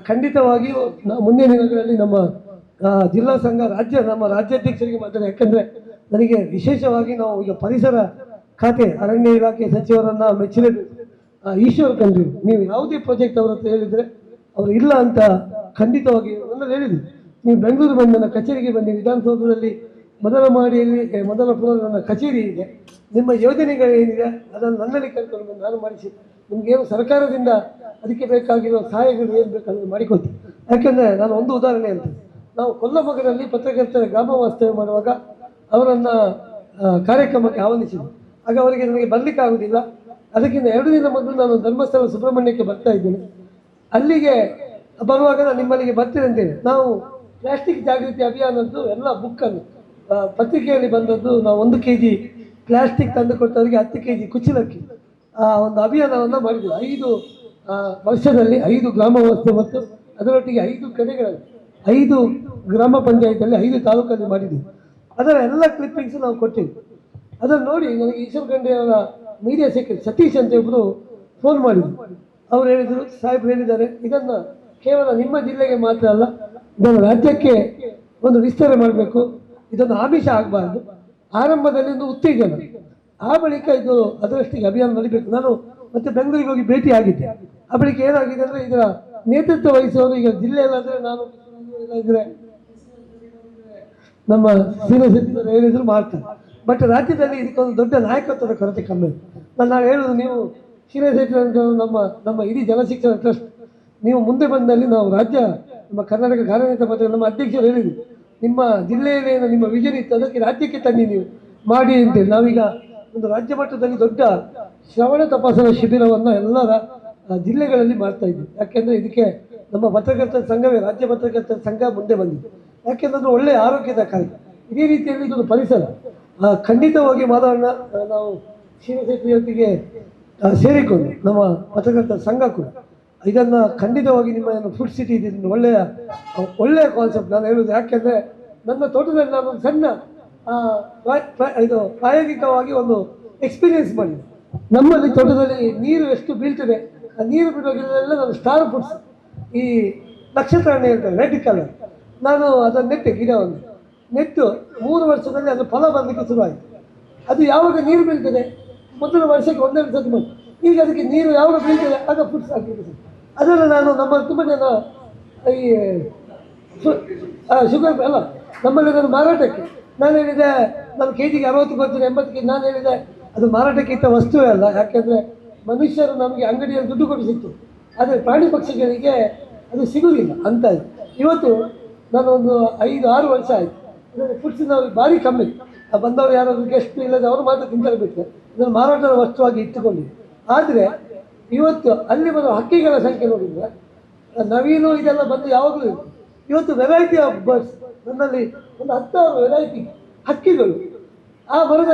ಖಂಡಿತವಾಗಿಯೂ ನಾವು ಮುಂದಿನ ದಿನಗಳಲ್ಲಿ ನಮ್ಮ ಜಿಲ್ಲಾ ಸಂಘ ನಮ್ಮ ರಾಜ್ಯಾಧ್ಯಕ್ಷರಿಗೆ ಮಾತಾಡಿ. ಯಾಕಂದರೆ ನನಗೆ ವಿಶೇಷವಾಗಿ ನಾವು ಈಗ ಪರಿಸರ ಖಾತೆ ಅರಣ್ಯ ಇಲಾಖೆ ಸಚಿವರನ್ನು ಮೆಚ್ಚಲೇಬೇಕು. ಈಶ್ವರ್ ಖಂಡ್ರೆ, ನೀವು ಯಾವುದೇ ಪ್ರಾಜೆಕ್ಟ್ ಅವ್ರ ಹತ್ರ ಹೇಳಿದರೆ ಅವರು ಇಲ್ಲ ಅಂತ ಖಂಡಿತವಾಗಿ ನನ್ನಲ್ಲಿ ಹೇಳಿದ್ರು. ನೀವು ಬೆಂಗಳೂರು ಬಂದು ನನ್ನ ಕಚೇರಿಗೆ ಬನ್ನಿ, ವಿಧಾನಸೌಧದಲ್ಲಿ ಮೊದಲ ಮಾಡಿಯಲ್ಲಿ ಮೊದಲ ಫ್ಲೋರ್ ನನ್ನ ಕಚೇರಿ ಇದೆ. ನಿಮ್ಮ ಯೋಜನೆಗಳೇನಿದೆ ಅದನ್ನು ನನ್ನಲ್ಲಿ ಕರ್ಕೊಂಡು ಬಂದು ನಾನು ಮಾಡಿಸಿ ನಿಮಗೇನು ಸರ್ಕಾರದಿಂದ ಅದಕ್ಕೆ ಬೇಕಾಗಿರೋ ಸಹಾಯಗಳು ಏನು ಬೇಕಾದ್ರೆ ಮಾಡಿಕೊಡ್ತೀನಿ. ಯಾಕೆಂದರೆ ನಾನು ಒಂದು ಉದಾಹರಣೆ ಅಂತ, ನಾವು ಕೊಲ್ಲಮಗರಲ್ಲಿ ಪತ್ರಕರ್ತರ ಗ್ರಾಮ ವಾಸ್ತವ್ಯ ಮಾಡುವಾಗ ಅವರನ್ನು ಕಾರ್ಯಕ್ರಮಕ್ಕೆ ಆಹ್ವಾನಿಸಿದ್ವಿ. ಆಗ ಅವರಿಗೆ ನನಗೆ ಬರಲಿಕ್ಕೆ ಆಗೋದಿಲ್ಲ, ಅದಕ್ಕಿಂತ 2 ದಿನ ಮೊದಲು ನಾನು ಧರ್ಮಸ್ಥಳ ಸುಬ್ರಹ್ಮಣ್ಯಕ್ಕೆ ಬರ್ತಾ ಇದ್ದೇನೆ. ಅಲ್ಲಿಗೆ ಬರುವಾಗ ನಾನು ನಿಮ್ಮಲ್ಲಿಗೆ ಬರ್ತೇನೆ ಅಂತೇಳಿ ನಾವು ಪ್ಲಾಸ್ಟಿಕ್ ಜಾಗೃತಿ ಅಭಿಯಾನದ್ದು ಎಲ್ಲ ಬುಕ್ಕನ್ನು ಪತ್ರಿಕೆಯಲ್ಲಿ ಬಂದದ್ದು. ನಾವು 1 kg ಪ್ಲಾಸ್ಟಿಕ್ ತಂದು ಕೊಟ್ಟವರಿಗೆ 10 kg ಕುಚ್ಚಲಕ್ಕಿ ಒಂದು ಅಭಿಯಾನವನ್ನು ಮಾಡಿದ್ವಿ. 5 ವರ್ಷದಲ್ಲಿ 5 ಗ್ರಾಮ ವ್ಯವಸ್ಥೆ ಮತ್ತು ಅದರೊಟ್ಟಿಗೆ 5 ಕಡೆಗಳಲ್ಲಿ 5 ಗ್ರಾಮ ಪಂಚಾಯತಲ್ಲಿ 5 ತಾಲೂಕಲ್ಲಿ ಮಾಡಿದ್ವಿ. ಅದರ ಎಲ್ಲ ಕ್ಲಿಪ್ಪಿಂಗ್ಸ್ ನಾವು ಕೊಟ್ಟಿದ್ವಿ. ಅದನ್ನು ನೋಡಿ ನನಗೆ ಈಶ್ವರ ಖಂಡ್ರೆಯವರ ಮೀಡಿಯಾ ಸೆಕ್ರೆಟರಿ ಸತೀಶ್ ಅಂತ ಒಬ್ಬರು ಫೋನ್ ಮಾಡಿದ್ರು. ಅವ್ರು ಹೇಳಿದರು, ಸಾಹೇಬ್ರು ಹೇಳಿದ್ದಾರೆ, ಇದನ್ನು ಕೇವಲ ನಿಮ್ಮ ಜಿಲ್ಲೆಗೆ ಮಾತ್ರ ಅಲ್ಲ, ಇದನ್ನು ರಾಜ್ಯಕ್ಕೆ ಒಂದು ವಿಸ್ತರಣೆ ಮಾಡಬೇಕು, ಇದೊಂದು ಆಮಿಷ ಆಗಬಾರ್ದು, ಆರಂಭದಲ್ಲಿ ಒಂದು ಉತ್ತೇಜನ, ಆ ಬಳಿಕ ಇದು ಅದರಷ್ಟಿಗೆ ಅಭಿಯಾನ ನಡೀಬೇಕು. ನಾನು ಮತ್ತೆ ಬೆಂಗಳೂರಿಗೆ ಹೋಗಿ ಭೇಟಿ ಆಗಿದ್ದೆ. ಆ ಬಳಿಕ ಏನಾಗಿದೆ ಅಂದರೆ ಇದರ ನೇತೃತ್ವ ವಹಿಸುವವರು ಈಗ ಜಿಲ್ಲೆಯಲ್ಲಾದರೆ ನಾನು ಇದ್ರೆ ನಮ್ಮ ಶ್ರೀನಿವಾಸ ಹೇಳಿದ್ರು ಮಾಡ್ತಾರೆ. ಬಟ್ ರಾಜ್ಯದಲ್ಲಿ ಇದಕ್ಕೊಂದು ದೊಡ್ಡ ನಾಯಕತ್ವದ ಕೊರತೆ ಕಮ್ಮಿ. ನಾನು ಹೇಳೋದು, ನೀವು ಶ್ರೀನಿವಾಸ ನಮ್ಮ ಇಡೀ ಜನಶಿಕ್ಷಣ ಟ್ರಸ್ಟ್ ನೀವು ಮುಂದೆ ಬಂದಲ್ಲಿ ನಾವು ರಾಜ್ಯ ನಮ್ಮ ಕರ್ನಾಟಕ ಕಾರ್ಯನಿರತ ಮತ್ತು ನಮ್ಮ ಅಧ್ಯಕ್ಷರು ಹೇಳಿದ್ರು, ನಿಮ್ಮ ಜಿಲ್ಲೆಯಲ್ಲಿ ಏನು ನಿಮ್ಮ ವಿಷನ್ ಇತ್ತು ಅದಕ್ಕೆ ರಾಜ್ಯಕ್ಕೆ ತನ್ನಿ ನೀವು ಮಾಡಿ ಅಂತೇಳಿ. ನಾವೀಗ ಒಂದು ರಾಜ್ಯ ಮಟ್ಟದಲ್ಲಿ ದೊಡ್ಡ ಶ್ರವಣ ತಪಾಸಣಾ ಶಿಬಿರವನ್ನು ಎಲ್ಲ ಜಿಲ್ಲೆಗಳಲ್ಲಿ ಮಾಡ್ತಾ ಇದ್ದೀವಿ. ಯಾಕೆಂದರೆ ಇದಕ್ಕೆ ನಮ್ಮ ಪತ್ರಕರ್ತರ ಸಂಘವೇ ರಾಜ್ಯ ಪತ್ರಕರ್ತರ ಸಂಘ ಮುಂದೆ ಬಂದಿದೆ. ಯಾಕೆಂದ್ರೆ ಒಳ್ಳೆಯ ಆರೋಗ್ಯದ ಕಾರ್ಯ. ಇದೇ ರೀತಿಯಲ್ಲಿ ಇದೊಂದು ಪರಿಸರ ಖಂಡಿತವಾಗಿ ಮಾತಾಡೋಣ. ನಾವು ಶ್ರೀನಿವಾಸೊಟ್ಟಿಗೆ ಸೇರಿಕೊಂಡು ನಮ್ಮ ಪತ್ರಕರ್ತರ ಸಂಘ ಕೂಡ ಇದನ್ನು ಖಂಡಿತವಾಗಿ ನಿಮ್ಮ ಫುಡ್ ಸಿಟಿ ಇದನ್ನು ಒಳ್ಳೆಯ ಕಾನ್ಸೆಪ್ಟ್ ನಾನು ಹೇಳೋದು. ಯಾಕೆಂದರೆ ನನ್ನ ತೋಟದಲ್ಲಿ ನಾನು ಒಂದು ಸಣ್ಣ ಇದು ಪ್ರಾಯೋಗಿಕವಾಗಿ ಒಂದು ಎಕ್ಸ್ಪೀರಿಯನ್ಸ್ ಮಾಡಿದೆ. ನಮ್ಮಲ್ಲಿ ತೋಟದಲ್ಲಿ ನೀರು ಎಷ್ಟು ಬೀಳ್ತದೆ, ಆ ನೀರು ಬಿಡುವ ಗಿಡದಲ್ಲ ನಾನು ಸ್ಟಾರ್ ಫುಡ್ಸ್ ಈ ನಕ್ಷತ್ರ ಹಣ್ಣು ಹೇಳ್ತಾರೆ ರೆಡ್ ಕಲರ್, ನಾನು ಅದನ್ನು ನೆಟ್ಟೆ, ಗಿಡವನ್ನು ನೆಟ್ಟು 3 ವರ್ಷದಲ್ಲಿ ಅದು ಫಲ ಬರಲಿಕ್ಕೆ ಶುರುವಾಯಿತು. ಅದು ಯಾವಾಗ ನೀರು ಬೀಳ್ತದೆ, ಮೊದಲ ವರ್ಷಕ್ಕೆ 1-2 ಸತಿ ಮಾಡಿ, ಈಗ ಅದಕ್ಕೆ ನೀರು ಯಾವಾಗ ಬೀಳ್ತದೆ ಆಗ ಫುಡ್ಸ್ ಹಾಕಲಿಕ್ಕೆ. ಅದನ್ನು ನಾನು ನಮ್ಮ ತುಂಬ ಜನ ಈ ಶುಗರ್ ಅಲ್ಲ ನಮ್ಮಲ್ಲಿ ನಾನು ಮಾರಾಟಕ್ಕೆ ನಾನು ಹೇಳಿದೆ, ನಾನು KG ಗೆ 60 ಕೊಡ್ತೀನಿ 80 kg. ನಾನು ಹೇಳಿದೆ ಅದು ಮಾರಾಟಕ್ಕೆ ಇದ್ದ ವಸ್ತುವೇ ಅಲ್ಲ. ಯಾಕೆಂದರೆ ಮನುಷ್ಯರು ನಮಗೆ ಅಂಗಡಿಯಲ್ಲಿ ದುಡ್ಡು ಕೊಟ್ಟು ಸಿಕ್ತು, ಆದರೆ ಪ್ರಾಣಿ ಪಕ್ಷಿಗಳಿಗೆ ಅದು ಸಿಗುವುದಿಲ್ಲ ಅಂತ. ಇವತ್ತು ನಾನು ಒಂದು 5-6 ವರ್ಷ ಆಯಿತು ಫುಡ್ಸ್ ನಾವು ಭಾರಿ ಕಮ್ಮಿ, ಬಂದವರು ಯಾರಾದರೂ ಗೆಸ್ಟ್ ಇಲ್ಲದೆ ಅವರು ಮಾತ್ರ ತಿಂತಾರೆ ಬಿಟ್ಟರೆ ಇದನ್ನು ಮಾರಾಟದ ವಸ್ತುವಾಗಿ ಇಟ್ಟುಕೊಂಡಿದೆ. ಆದರೆ ಇವತ್ತು ಅಲ್ಲಿ ಬರುವ ಹಕ್ಕಿಗಳ ಸಂಖ್ಯೆ ನೋಡಿದರೆ ನವೀನು ಇದೆಲ್ಲ ಬಂದು ಯಾವಾಗಲೂ ಇತ್ತು. ಇವತ್ತು ವೆರೈಟಿ ಆಫ್ ಬರ್ಡ್ಸ್, ನನ್ನಲ್ಲಿ ಒಂದು 10 ವೆರೈಟಿ ಹಕ್ಕಿಗಳು ಆ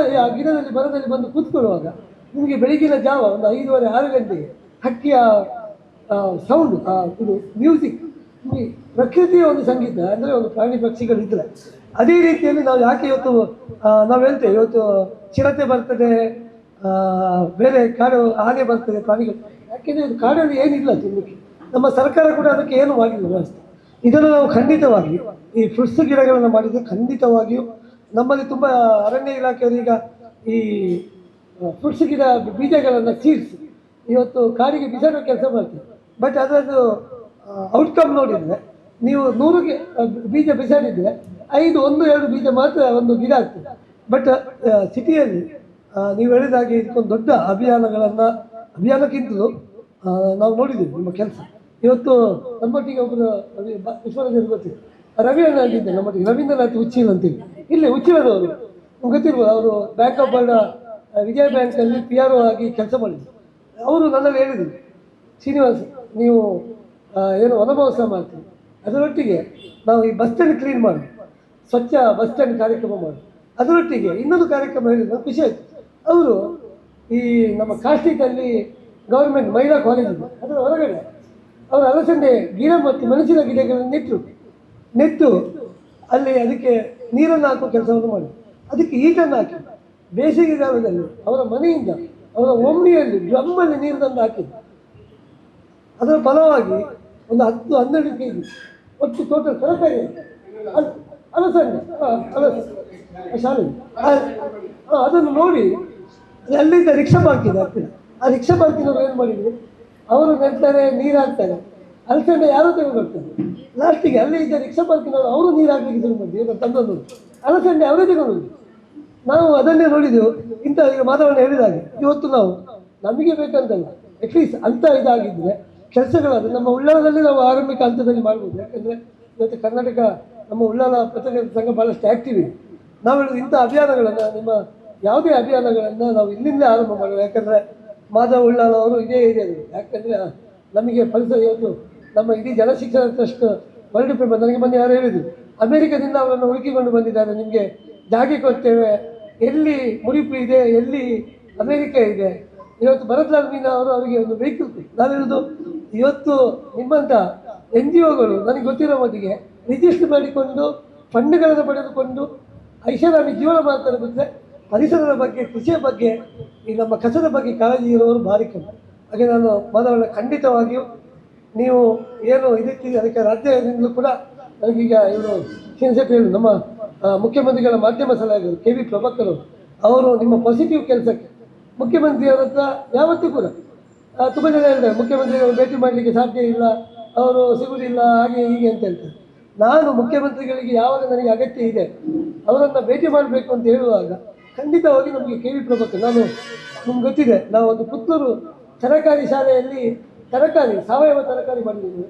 ಗಿಡದಲ್ಲಿ ಮರದಲ್ಲಿ ಬಂದು ಕೂತ್ಕೊಳ್ಳುವಾಗ ನಿಮಗೆ ಬೆಳಗಿನ ಜಾವ ಒಂದು 5:30-6 ಗಂಟೆಗೆ ಹಕ್ಕಿಯ ಸೌಂಡ್, ಇದು ಮ್ಯೂಸಿಕ್, ಪ್ರಕೃತಿಯ ಒಂದು ಸಂಗೀತ ಅಂದರೆ ಒಂದು ಪ್ರಾಣಿ ಪಕ್ಷಿಗಳಿದ್ದರೆ ಅದೇ ರೀತಿಯಲ್ಲಿ ನಾವು ಯಾಕೆ ಇವತ್ತು ನಾವು ಹೇಳ್ತೇವೆ ಇವತ್ತು ಚಿರತೆ ಬರ್ತದೆ, ಬೇರೆ ಕಾಡು ಆನೆ ಬರ್ತದೆ ಪ್ರಾಣಿಗಳು. ಯಾಕೆಂದರೆ ಇದು ಕಾಡಲ್ಲಿ ಏನಿಲ್ಲ ತಿನ್ನಲಿಕ್ಕೆ, ನಮ್ಮ ಸರ್ಕಾರ ಕೂಡ ಅದಕ್ಕೆ ಏನು ಮಾಡಿಲ್ಲ ವ್ಯವಸ್ಥೆ. ಇದನ್ನು ನಾವು ಖಂಡಿತವಾಗಿ ಈ ಫ್ರೂಟ್ಸ್ ಗಿಡಗಳನ್ನು ಮಾಡಿದರೆ ಖಂಡಿತವಾಗಿಯೂ ನಮ್ಮಲ್ಲಿ ತುಂಬ ಅರಣ್ಯ ಇಲಾಖೆಯವರು ಈಗ ಈ ಫ್ರೂಟ್ಸ್ ಗಿಡ ಬೀಜಗಳನ್ನು ಸೀಡ್ಸ್ ಇವತ್ತು ಕಾಡಿಗೆ ಬಿಸಾಡೋ ಕೆಲಸ ಮಾಡ್ತೀವಿ. ಬಟ್ ಅದರದ್ದು ಔಟ್ಕಮ್ ನೋಡಿದರೆ ನೀವು 100 ಬೀಜ ಬಿಸಾಡಿದರೆ 1-2 ಬೀಜ ಮಾತ್ರ ಒಂದು ಗಿಡ ಆಗ್ತದೆ. ಬಟ್ ಸಿಟಿಯಲ್ಲಿ ನೀವು ಹೇಳಿದಾಗೆ ಇದಕ್ಕೊಂದು ದೊಡ್ಡ ಅಭಿಯಾನಕ್ಕಿಂತಲೂ ನಾವು ನೋಡಿದ್ದೀವಿ ನಿಮ್ಮ ಕೆಲಸ. ಇವತ್ತು ನಮ್ಮೊಟ್ಟಿಗೆ ಒಬ್ಬರು ವಿಶ್ವನಾಥ್ ಗೊತ್ತಿದೆ, ರವಿ ಅಣ್ಣ ಆಗಿದ್ದೆ ನಮ್ಮೊಟ್ಟಿಗೆ, ರವೀಂದ್ರನಾಥ್ ಉಚ್ಚಿಲ್ ಅಂತೇಳಿ, ಇಲ್ಲಿ ಉಚ್ಚಿಲದವರು ನಿಮ್ಗೆ ಗೊತ್ತಿರ್ಬೋದು. ಅವರು ಬ್ಯಾಂಕ್ ಆಫ್ ಬರೋಡಾ ವಿಜಯ ಬ್ಯಾಂಕಲ್ಲಿ PRO ಆಗಿ ಕೆಲಸ ಮಾಡಿದ್ರು. ಅವರು ನನ್ನಲ್ಲಿ ಹೇಳಿದರು, ಶ್ರೀನಿವಾಸ್ ನೀವು ಏನು ವನಮಹೋತ್ಸವ ಮಾಡ್ತೀವಿ, ಅದರೊಟ್ಟಿಗೆ ನಾವು ಈ ಬಸ್ ಸ್ಟ್ಯಾಂಡ್ ಕ್ಲೀನ್ ಮಾಡಿ ಸ್ವಚ್ಛ ಬಸ್ ಸ್ಟ್ಯಾಂಡ್ ಕಾರ್ಯಕ್ರಮ ಮಾಡಿ, ಅದರೊಟ್ಟಿಗೆ ಇನ್ನೊಂದು ಕಾರ್ಯಕ್ರಮ ಹೇಳಿದ್ರು, ಖುಷಿ ಆಯಿತು. ಅವರು ಈ ನಮ್ಮ ಕಾಸ್ಟಿಕಲ್ಲಿ ಗೌರ್ಮೆಂಟ್ ಮಹಿಳಾ ಕಾಲೇಜ್ ಇದೆ, ಅದರ ಹೊರಗಡೆ ಅವರು ಅಲಸಂದೆ ಗಿಡ ಮತ್ತು ಮೆಣಸಿನ ಗಿಡಗಳನ್ನು ನೆಟ್ಟು ಅಲ್ಲಿ ಅದಕ್ಕೆ ನೀರನ್ನು ಹಾಕುವ ಕೆಲಸವನ್ನು ಮಾಡಿ ಅದಕ್ಕೆ ಈಟನ್ನು ಹಾಕಿ ಬೇಸಿಗೆಗಾಲದಲ್ಲಿ ಅವರ ಮನೆಯಿಂದ ಅವರ ಒಮ್ಮಿಯಲ್ಲಿ ಡ್ರಮ್ಮಲ್ಲಿ ನೀರು ತಂದು ಹಾಕಿದ್ರು. ಅದರ ಫಲವಾಗಿ ಒಂದು 10-12 kg ಒಟ್ಟು ಟೋಟಲ್ ತರಕಾರಿ ಅಲಸಂದೆ ಶಾಲೆ ಅದನ್ನು ನೋಡಿ ಅಲ್ಲಿಂದ ರಿಕ್ಷಾ ಪಾರ್ಕಿದೆ ಹತ್ತಿರ. ಆ ರಿಕ್ಷಾ ಪಾರ್ಕಿನವರು ಏನು ಮಾಡಿದ್ರು, ಅವರು ನೆಡ್ತಾರೆ, ನೀರು ಹಾಕ್ತಾರೆ, ಅಲಸಂದೆ ಯಾರೋ ತೆಗೆದುಕೊಳ್ತಾರೆ. ಲಾಸ್ಟಿಗೆ ಅಲ್ಲಿ ಇದ್ದ ರಿಕ್ಷಾ ಪಾರ್ಕಿನವರು ಅವರು ನೀರು ಹಾಕಲಿಕ್ಕೆ ಶುರು ಮಾಡಿದ್ರು. ಇವಾಗ ತಂದದ್ದು ಅಲಸಂದೆ ಅವರೇ ತಗೊಂಡು ನಾವು ಅದನ್ನೇ ನೋಡಿದೆವು. ಇಂಥ ಈಗ ಮಾತಾಡೋಣ ಹೇಳಿದಾಗೆ ಇವತ್ತು ನಾವು ನಮಗೆ ಬೇಕಂತಲ್ಲ, ಅಟ್ಲೀಸ್ಟ್ ಅಂತ ಇದಾಗಿದ್ದರೆ ಕೆಲಸಗಳಾದರೆ ನಮ್ಮ ಉಳ್ಳಾಲದಲ್ಲಿ ನಾವು ಆರಂಭಿಕ ಹಂತದಲ್ಲಿ ಮಾಡ್ಬೋದು. ಯಾಕೆಂದರೆ ಇವತ್ತು ಕರ್ನಾಟಕ ನಮ್ಮ ಉಳ್ಳಾಲ ಪತ್ರಕರ್ತರ ಸಂಘ ಭಾಳಷ್ಟು ಆ್ಯಕ್ಟಿವ್ ಇದೆ. ನಾವು ಇಂಥ ಅಭಿಯಾನಗಳನ್ನು ನಿಮ್ಮ ಯಾವುದೇ ಅಭಿಯಾನಗಳನ್ನು ನಾವು ಇಲ್ಲಿಂದಲೇ ಆರಂಭ ಮಾಡುವ. ಯಾಕಂದರೆ ಮಾಧವ ಉಳ್ಳಾಲ ಅವರು ಇದೇ ಏರಿಯಾದಲ್ಲಿ. ಯಾಕಂದರೆ ನಮಗೆ ಪರಿಸರ ಇವತ್ತು ನಮ್ಮ ಇಡೀ ಜನಶಿಕ್ಷಣ ಟ್ರಸ್ಟ್ ವರ್ಲ್ಡ್ ಪೇಪರ್ ನನಗೆ ಮೊನ್ನೆ ಯಾರು ಹೇಳಿದರು, ಅಮೆರಿಕದಿಂದ ಅವರನ್ನು ಹುಡುಕಿಕೊಂಡು ಬಂದಿದ್ದಾರೆ, ನಿಮಗೆ ಜಾಗ ಕೊಡ್ತೇವೆ, ಎಲ್ಲಿ ಮುಡಿಪು ಇದೆ, ಎಲ್ಲಿ ಅಮೆರಿಕ ಇದೆ. ಇವತ್ತು ಭರತ್ಲಾಲ್ ಮೀನಾ ಅವರು ಅವರಿಗೆ ಒಂದು ವೆಹಿಕಲ್ ಕೊಡಿ. ನಾನು ಹೇಳೋದು, ಇವತ್ತು ನಿಮ್ಮಂಥ NGOಗಳು ನನಗೆ ಗೊತ್ತಿರೋ ಮಟ್ಟಿಗೆ ರಿಜಿಸ್ಟರ್ ಮಾಡಿಕೊಂಡು ಫಂಡ್ಗಳನ್ನು ಪಡೆದುಕೊಂಡು ಐಷಾರಾಮಿ ಜೀವನ ಮಾಡ್ತಾರೆ ಬಿಟ್ಟರೆ ಪರಿಸರದ ಬಗ್ಗೆ, ಕೃಷಿಯ ಬಗ್ಗೆ, ಈ ನಮ್ಮ ಕಸದ ಬಗ್ಗೆ ಕಾಳಜಿ ಇರೋರು ಭಾರಿ ಕಮ್ಮಿ. ಹಾಗೆ ನಾನು ಮಾನವನ ಖಂಡಿತವಾಗಿಯೂ ನೀವು ಏನು ಇದಕ್ಕೆ ಅದಕ್ಕೆ ರಾಜ್ಯದಿಂದಲೂ ಕೂಡ ನನಗೀಗ ಇವರು ಶ್ರೀ ನಮ್ಮ ಮುಖ್ಯಮಂತ್ರಿಗಳ ಮಾಧ್ಯಮ ಸಲಹೆಗಾರರು KV ಪ್ರಭಾಕರ್ ಅವರು ನಿಮ್ಮ ಪಾಸಿಟಿವ್ ಕೆಲಸಕ್ಕೆ ಮುಖ್ಯಮಂತ್ರಿಯವರ ಹತ್ರ ಯಾವತ್ತೂ ಕೂಡ ತುಂಬ ಜನ ಹೇಳ್ತಾರೆ ಮುಖ್ಯಮಂತ್ರಿಗಳು ಭೇಟಿ ಮಾಡಲಿಕ್ಕೆ ಸಾಧ್ಯ ಇಲ್ಲ, ಅವರು ಸಿಗುವುದಿಲ್ಲ, ಹಾಗೆ ಹೀಗೆ ಅಂತ ಹೇಳ್ತಾರೆ. ನಾನು ಮುಖ್ಯಮಂತ್ರಿಗಳಿಗೆ ಯಾವಾಗ ನನಗೆ ಅಗತ್ಯ ಇದೆ ಅವರನ್ನು ಭೇಟಿ ಮಾಡಬೇಕು ಅಂತ ಹೇಳುವಾಗ ಖಂಡಿತವಾಗಿ ನಮಗೆ KV ಪ್ರಭಾಕರ್, ನಾನು ನಿಮ್ಗೆ ಗೊತ್ತಿದೆ, ನಾವು ಒಂದು ಪುತ್ತೂರು ತರಕಾರಿ ಶಾಲೆಯಲ್ಲಿ ಸಾವಯವ ತರಕಾರಿ ಮಾಡಿದ್ದೀವಿ.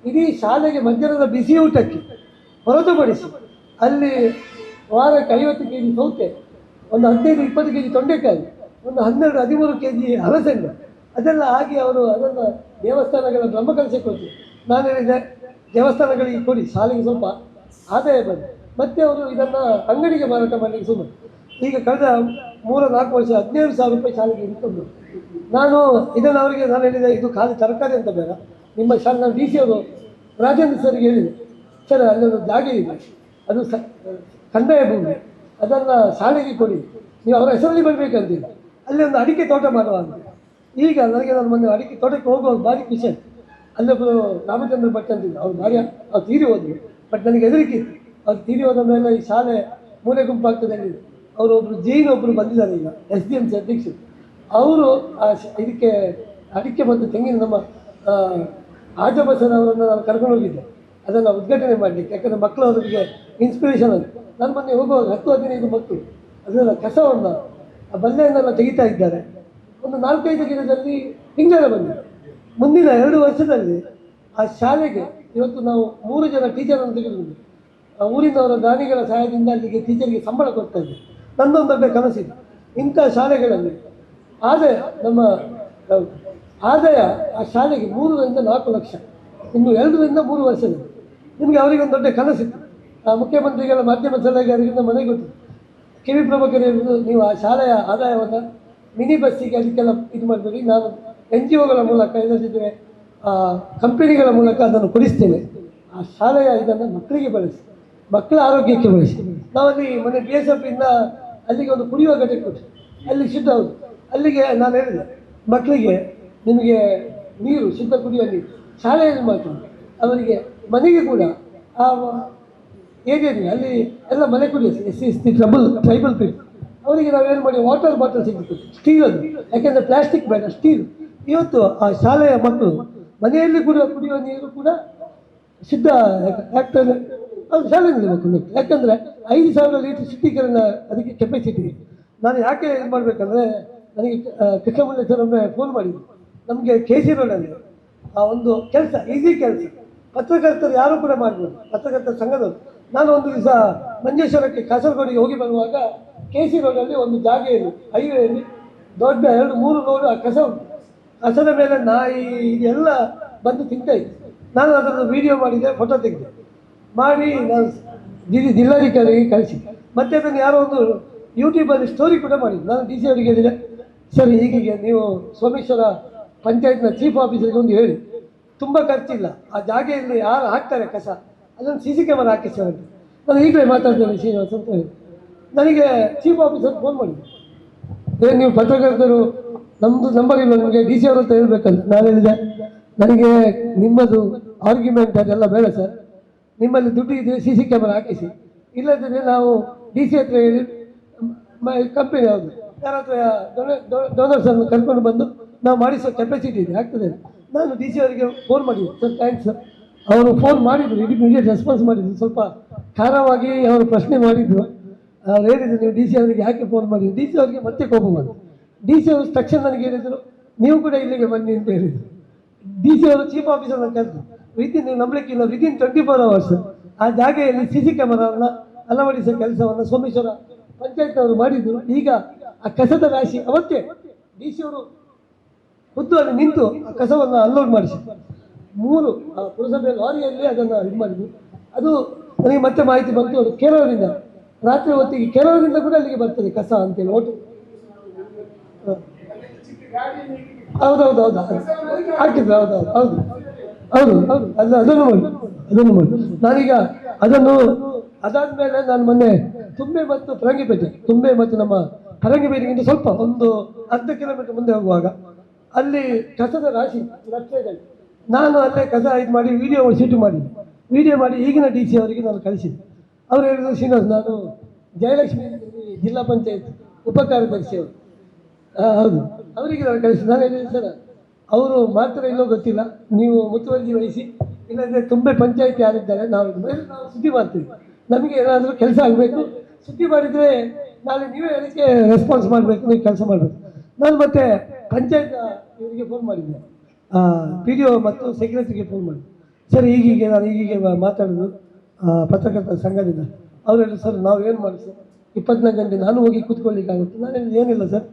ಇಡೀ ಶಾಲೆಗೆ ಮಧ್ಯಾಹ್ನದ ಬಿಸಿ ಊಟಕ್ಕೆ ಹೊರತುಪಡಿಸಿ ಅಲ್ಲಿ ವಾರಕ್ಕೆ 50 kg ಸೌತೆ, ಒಂದು 15-20 kg ತೊಂಡೆಕಾಯಿ, ಒಂದು 12-13 kg ಹಲಸೆಣ್ಣೆ, ಅದೆಲ್ಲ ಆಗಿ ಅವರು ಅದನ್ನು ದೇವಸ್ಥಾನಗಳ ಬ್ರಹ್ಮಕಲಶಕ್ಕೆ ಕೊಡ್ತೀವಿ. ನಾನು ಹೇಳಿದೆ ದೇವಸ್ಥಾನಗಳಿಗೆ ಕೊಡಿ, ಶಾಲೆಗೆ ಸ್ವಲ್ಪ ಆದಾಯ ಬಂದು ಮತ್ತೆ ಅವರು ಇದನ್ನು ಅಂಗಡಿಗೆ ಮಾರಾಟ ಮಾಡಲಿಕ್ಕೆ ಸುಮ್ಮನೆ. ಈಗ ಕಳೆದ 3-4 ವರ್ಷ 15,000 ರೂಪಾಯಿ ಶಾಲೆಗೆ ಇಟ್ಕೊಂಡು ನಾನು ಇದನ್ನು ಅವರಿಗೆ ನಾನು ಹೇಳಿದೆ, ಇದು ಖಾಲಿ ತರಕಾರಿ ಅಂತ ಬೇಡ, ನಿಮ್ಮ ಶಾಲೆ ನಾನು DC ಅವರು ರಾಜೇಂದ್ರ ಸರ್ಗೆ ಹೇಳಿದೆ, ಸರ್ ಅಲ್ಲೊಂದು ಜಾಗ ಇದೆ, ಅದು ಕಂದಾಯ ಭೂಮಿ, ಅದನ್ನು ಶಾಲೆಗೆ ಕೊಡಿ, ನೀವು ಅವರ ಹೆಸರಲ್ಲಿ ಬರಬೇಕಂತಿಲ್ಲ, ಅಲ್ಲಿ ಒಂದು ಅಡಿಕೆ ತೋಟ ಮಾಡುವ ಅಂತ. ಈಗ ನನಗೆ ನಾನು ಮೊನ್ನೆ ಅಡಿಕೆ ತೋಟಕ್ಕೆ ಹೋಗುವಾಗ ಭಾರಿ ಖುಷಿ ಆಯ್ತು. ಅಲ್ಲೊಬ್ಬರು ರಾಮಚಂದ್ರ ಭಟ್ ಅಂತಿಲ್ಲ, ಅವ್ರು ಭಾರಿ ಅವ್ರು ತೀರಿ ಹೋದ್ರು, ಬಟ್ ನನಗೆ ಹೆದರಿಕೆ ಇತ್ತು. ಅವ್ರು ತೀರಿ ಹೋದ ಮೇಲೆ ಈ ಶಾಲೆ ಮೂಲೆ ಗುಂಪಾಗ್ತದೆ ಹೇಳಿದ್ರು. ಅವರು ಒಬ್ಬರು ಜೈನ್ ಒಬ್ಬರು ಬಂದಿದ್ದಾರೆ ಈಗ SDMC ಅಧ್ಯಕ್ಷರು, ಅವರು ಇದಕ್ಕೆ ಅಡಿಕೆ ಮತ್ತು ತೆಂಗಿನ ನಮ್ಮ ಆಜಬಸನ್ ಅವರನ್ನು ನಾನು ಕರ್ಕೊಂಡು ಹೋಗಿದ್ದೆ ಅದನ್ನು ಉದ್ಘಾಟನೆ ಮಾಡಲಿಕ್ಕೆ. ಯಾಕಂದರೆ ಮಕ್ಕಳು ಅವರಿಗೆ ಇನ್ಸ್ಪಿರೇಷನ್ ಅಂತ. ನಾನು ಮೊನ್ನೆ ಹೋಗುವಾಗ 10-15 ಮಕ್ಕಳು ಅದರ ಕಸವನ್ನು ಆ ಬಲ್ಲೆಯನ್ನೆಲ್ಲ ತೆಗಿತಾ ಇದ್ದಾರೆ. ಒಂದು 4-5 ದಿನದಲ್ಲಿ ಹಿಂಗರ ಬಂದಿದೆ. ಮುಂದಿನ 2 ವರ್ಷದಲ್ಲಿ ಆ ಶಾಲೆಗೆ ಇವತ್ತು ನಾವು 3 ಜನ ಟೀಚರನ್ನು ತೆಗೆದುಕೊಂಡು ಊರಿನವರ ದಾನಿಗಳ ಸಹಾಯದಿಂದ ಅಲ್ಲಿಗೆ ಟೀಚರ್ಗೆ ಸಂಬಳ ಕೊಡ್ತಾ ಇದ್ದೇವೆ. ನನ್ನೊಂದು ದೊಡ್ಡ ಕನಸಿದೆ, ಇಂಥ ಶಾಲೆಗಳಲ್ಲಿ ಆದಾಯ ಆ ಶಾಲೆಗೆ 3-4 ಲಕ್ಷ, ಇನ್ನು 2-3 ವರ್ಷದಲ್ಲಿ ನಿಮಗೆ ಅವರಿಗೊಂದು ದೊಡ್ಡ ಕನಸಿತ್ತು. ಆ ಮುಖ್ಯಮಂತ್ರಿಗಳ ಮಾಧ್ಯಮ ಸಲಹೆಗಾರರಿಂದ ಮನೆಗೆ ಗೊತ್ತಿತ್ತು. KV ಪ್ರಭಾಕರ್ ಹೇಳಿದ್ರು, ನೀವು ಆ ಶಾಲೆಯ ಆದಾಯವನ್ನು ಮಿನಿ ಬಸ್ಸಿಗೆ ಅದಕ್ಕೆಲ್ಲ ಇದು ಮಾಡಬೇಡಿ, ನಾನು NGOಗಳ ಮೂಲಕ ಇಲ್ಲದಿದ್ದರೆ ಕಂಪನಿಗಳ ಮೂಲಕ ಅದನ್ನು ಕೊಡಿಸ್ತೇನೆ. ಆ ಶಾಲೆಯ ಇದನ್ನು ಮಕ್ಕಳಿಗೆ ಬಳಸಿ, ಮಕ್ಕಳ ಆರೋಗ್ಯಕ್ಕೆ ಬಳಸಿ. ನಾವಲ್ಲಿ ಮೊನ್ನೆ BSF ಇಂದ ಅಲ್ಲಿಗೆ ಒಂದು ಕುಡಿಯುವ ಘಟಕ ಕೊಟ್ಟು ಅಲ್ಲಿ ಶುದ್ಧ ಹೌದು. ಅಲ್ಲಿಗೆ ನಾನು ಹೇಳಿದೆ ಮಕ್ಕಳಿಗೆ ನಿಮಗೆ ನೀರು ಶುದ್ಧ ಕುಡಿಯುವ ನೀರು ಶಾಲೆಯಲ್ಲಿ ಮಾಡ್ತೀನಿ, ಅವರಿಗೆ ಮನೆಗೆ ಕೂಡ ಆ ಏರಿಯಾದಲ್ಲಿ ಅಲ್ಲಿ ಎಲ್ಲ ಮನೆ ಕುಡಿಯಿಸಿ SC ಟ್ರೈಬಲ್ ಪೀಪಲ್ ಅವರಿಗೆ ನಾವೇನು ಮಾಡಿ ವಾಟರ್ ಬಾಟಲ್ ಸಿಗಬೇಕು, ಸ್ಟೀಲ್ ಅದು, ಯಾಕೆಂದರೆ ಪ್ಲಾಸ್ಟಿಕ್ ಬೇಡ, ಸ್ಟೀಲ್. ಇವತ್ತು ಆ ಶಾಲೆಯ ಮಕ್ಕಳು ಮನೆಯಲ್ಲಿ ಕೂಡ ಕುಡಿಯುವ ನೀರು ಕೂಡ ಶುದ್ಧ ಆಗ್ತದೆ. ಅದು ಶಾಲೆಯಲ್ಲಿ ಮಕ್ಕಳು, ಯಾಕಂದರೆ 5,000 ಲೀಟರ್ ಶುದ್ಧೀಕರಣ ಅದಕ್ಕೆ ಕೆಪಾಸಿಟಿ. ನಾನು ಯಾಕೆ ಇದು ಮಾಡಬೇಕಂದ್ರೆ ನನಗೆ ಕೃಷ್ಣಮೂಲ್ಯ ಸರ್ ಒಮ್ಮೆ ಫೋನ್ ಮಾಡಿದ್ರು, ನಮಗೆ KC ರೋಡಲ್ಲಿ ಆ ಒಂದು ಕೆಲಸ, ಈಸಿ ಕೆಲಸ, ಪತ್ರಕರ್ತರು ಯಾರೂ ಕೂಡ ಮಾಡ್ಬೋದು, ಪತ್ರಕರ್ತರ ಸಂಘದವರು. ನಾನು ಒಂದು ದಿವಸ ಮಂಜೇಶ್ವರಕ್ಕೆ ಕಾಸರಗೋಡಿಗೆ ಹೋಗಿ ಬರುವಾಗ KC ರೋಡಲ್ಲಿ ಒಂದು ಜಾಗೆಯಲ್ಲಿ ಹೈವೇಯಲ್ಲಿ ದೊಡ್ಡ 2-3 ಲೋಡು ಆ ಕಸ ಉಂಟು. ಕಸದ ಮೇಲೆ ನಾಯಿ ಇದೆಲ್ಲ ಬಂದು ತಿಂತಾಯಿತ್ತು. ನಾನು ಅದನ್ನು ವಿಡಿಯೋ ಮಾಡಿದೆ, ಫೋಟೋ ತೆಗೆದೆ, ಮಾಡಿ ನಾನು ಜಿಲ್ಲಾಧಿಕಾರಿಗೆ ಕಳಿಸಿದ್ದೆ. ಮತ್ತೆ ಅದನ್ನು ಯಾರೋ ಒಂದು ಯೂಟ್ಯೂಬಲ್ಲಿ ಸ್ಟೋರಿ ಕೂಡ ಮಾಡಿದ್ದು. ನಾನು DC ಅವರಿಗೆ ಹೇಳಿದೆ, ಸರ್ ಹೀಗೆ ನೀವು ಸೋಮೇಶ್ವರ ಪಂಚಾಯತ್ನ ಚೀಫ್ ಆಫೀಸರ್ಗೆ ಒಂದು ಹೇಳಿ, ತುಂಬ ಖರ್ಚಿಲ್ಲ, ಆ ಜಾಗೆಯಲ್ಲಿ ಯಾರು ಹಾಕ್ತಾರೆ ಕಸ ಅದನ್ನು CC ಕ್ಯಾಮರಾ ಹಾಕಿ ಸರ್ ಅಂತ. ನಾನು ಈಗಲೇ ಮಾತಾಡ್ತೇನೆ ಶ್ರೀನಿವಾಸ್ ಅಂತ ಹೇಳಿ ನನಗೆ ಚೀಫ್ ಆಫೀಸರ್ ಫೋನ್ ಮಾಡಿದ್ದೆ. ನೀವು ಪತ್ರಕರ್ತರು ನಮ್ಮದು ನಂಬರ್ ಇಲ್ಲ ನಿಮಗೆ, DC ಅವ್ರ ಹತ್ರ ಹೇಳ್ಬೇಕಂತ. ನಾನು ಹೇಳಿದೆ, ನನಗೆ ನಿಮ್ಮದು ಆರ್ಗ್ಯುಮೆಂಟ್ ಅದೆಲ್ಲ ಬೇಡ ಸರ್, ನಿಮ್ಮಲ್ಲಿ ದುಡ್ಡು ಇದೆ CC ಕ್ಯಾಮರಾ ಹಾಕಿಸಿ, ಇಲ್ಲದಿದ್ದರೆ ನಾವು DC ಹತ್ರ ಹೇಳಿ ಕಂಪನಿ ಯಾವುದು ಯಾರ ಹತ್ರ ಡೋನರ್ಸನ್ನು ಕರ್ಕೊಂಡು ಬಂದು ನಾವು ಮಾಡಿಸೋ ಕೆಪಾಸಿಟಿ ಇದೆ, ಆಗ್ತದೆ. ನಾನು DC ಅವರಿಗೆ ಫೋನ್ ಮಾಡಿದ್ದೆ, ಸರ್ ಥ್ಯಾಂಕ್ಸ್ ಸರ್. ಅವರು ಫೋನ್ ಮಾಡಿದರು, ಇಮಿಡಿಯೇಟ್ ರೆಸ್ಪಾನ್ಸ್ ಮಾಡಿದರು. ಸ್ವಲ್ಪ ಖಾರವಾಗಿ ಅವರು ಪ್ರಶ್ನೆ ಮಾಡಿದರು. ಅವ್ರು ಹೇಳಿದ್ರು, ನೀವು DC ಅವರಿಗೆ ಯಾಕೆ ಫೋನ್ ಮಾಡಿದ್ರು? DC ಅವರಿಗೆ ಮತ್ತೆ ಕೋಪ ಮಾಡಿದ್ರು. DC ಅವರು ತಕ್ಷಣ ನನಗೆ ಹೇಳಿದರು, ನೀವು ಕೂಡ ಇಲ್ಲಿಗೆ ಬನ್ನಿ ಅಂತ ಹೇಳಿದರು. DC ಅವರು ಚೀಫ್ ಆಫೀಸರ್ನ ಕರೆದು ನೀವು ನಂಬಲಿಕ್ಕಿಲ್ಲ, ವಿದಿನ್ 24 hours ಆ ಜಾಗೆಯಲ್ಲಿ CC ಕ್ಯಾಮರಾವನ್ನು ಅಳವಡಿಸುವ ಕೆಲಸವನ್ನು ಸೋಮೇಶ್ವರ ಪಂಚಾಯತ್ನವರು ಮಾಡಿದರು. ಈಗ ಆ ಕಸದ ರಾಶಿ ಅವತ್ತೇ DC ಅವರು ಖುದ್ದು ಅಲ್ಲಿ ನಿಂತು ಆ ಕಸವನ್ನು ಅನ್ಲೋಡ್ ಮಾಡಿಸಿ 3 ಪುರಸಭೆ ಲಾರಿಯಲ್ಲಿ ಅದನ್ನು ಇದು ಮಾಡಿದ್ರು. ಅದು ನನಗೆ ಮತ್ತೆ ಮಾಹಿತಿ ಬಂತು, ಅದು ಕೇರಳದಿಂದ ರಾತ್ರಿ ಹೊತ್ತಿಗೆ ಕೇರಳದಿಂದ ಕೂಡ ಅಲ್ಲಿಗೆ ಬರ್ತದೆ ಕಸ ಅಂತೇಳಿ ಒಟ್ಟು. ಹೌದೌದು ಹೌದು ಹಾಕಿದ್ರು, ಹೌದೌದು ಹೌದು ಹೌದು ಹೌದು ಅದನ್ನು ಮಾಡಿ ನಾನೀಗ ಅದನ್ನು ಅದಾದ್ಮೇಲೆ ನಾನು ಮೊನ್ನೆ ತುಂಬೆ ಮತ್ತು ತುಂಬೆ ಮತ್ತು ನಮ್ಮ ಫರಂಗಿಪೇಟೆಗಿಂತ ಸ್ವಲ್ಪ ಒಂದು ಅರ್ಧ ಕಿಲೋಮೀಟರ್ ಮುಂದೆ ಹೋಗುವಾಗ ಅಲ್ಲಿ ಕಸದ ರಾಶಿ ರಸ್ತೆಯಲ್ಲಿ ನಾನು ಅಲ್ಲೇ ಕಸ ಇದು ಮಾಡಿ ವಿಡಿಯೋ ಮಾಡಿ ಈಗಿನ DC ಅವರಿಗೆ ನಾನು ಕಳಿಸಿದ್ದೆ. ಅವರು ಹೇಳಿದ್ರು, ಶ್ರೀನಿವಾಸ್ ನಾನು ಜಯಲಕ್ಷ್ಮಿ ಜಿಲ್ಲಾ ಪಂಚಾಯತ್ ಉಪ ಕಾರ್ಯದರ್ಶಿ ಅವರು, ಹೌದು ಅವರಿಗೆ ನಾನು ಕಳಿಸಿದ್ದೆ. ನಾನು ಹೇಳಿದೆ, ಸರ್ ಅವರು ಮಾತ್ರ ಇಲ್ಲೋ ಗೊತ್ತಿಲ್ಲ, ನೀವು ಮುತುವರ್ಜಿ ವಹಿಸಿ, ಇಲ್ಲಂದರೆ ತುಂಬೆ ಪಂಚಾಯತ್ ಯಾರಿದ್ದಾರೆ ನಾವು ಸುದ್ದಿ ಮಾಡ್ತೀವಿ, ನಮಗೆ ಏನಾದರೂ ಕೆಲಸ ಆಗಬೇಕು, ಸುದ್ದಿ ಮಾಡಿದರೆ ನಾಳೆ ನೀವೇ ಅದಕ್ಕೆ ರೆಸ್ಪಾನ್ಸ್ ಮಾಡಬೇಕು, ನೀವು ಕೆಲಸ ಮಾಡಬೇಕು. ನಾನು ಮತ್ತೆ ಪಂಚಾಯತ್ ಇವರಿಗೆ ಫೋನ್ ಮಾಡಿದ್ದೆ, PDO ಮತ್ತು ಸೆಕ್ರೆಟರಿಗೆ ಫೋನ್ ಮಾಡಿ, ಸರ್ ಹೀಗೀಗೆ ನಾನು ಹೀಗೀಗೆ ಮಾತಾಡೋದು ಪತ್ರಕರ್ತರ ಸಂಘದಿಂದ. ಅವರೆಲ್ಲ ಸರ್ ನಾವು ಏನು ಮಾಡಿ ಸರ್ 24 ಗಂಟೆ ನಾನು ಹೋಗಿ ಕೂತ್ಕೊಳ್ಳಿಕ್ಕಾಗುತ್ತೆ. ನಾನು ಹೇಳಿದೆ ಏನಿಲ್ಲ ಸರ್,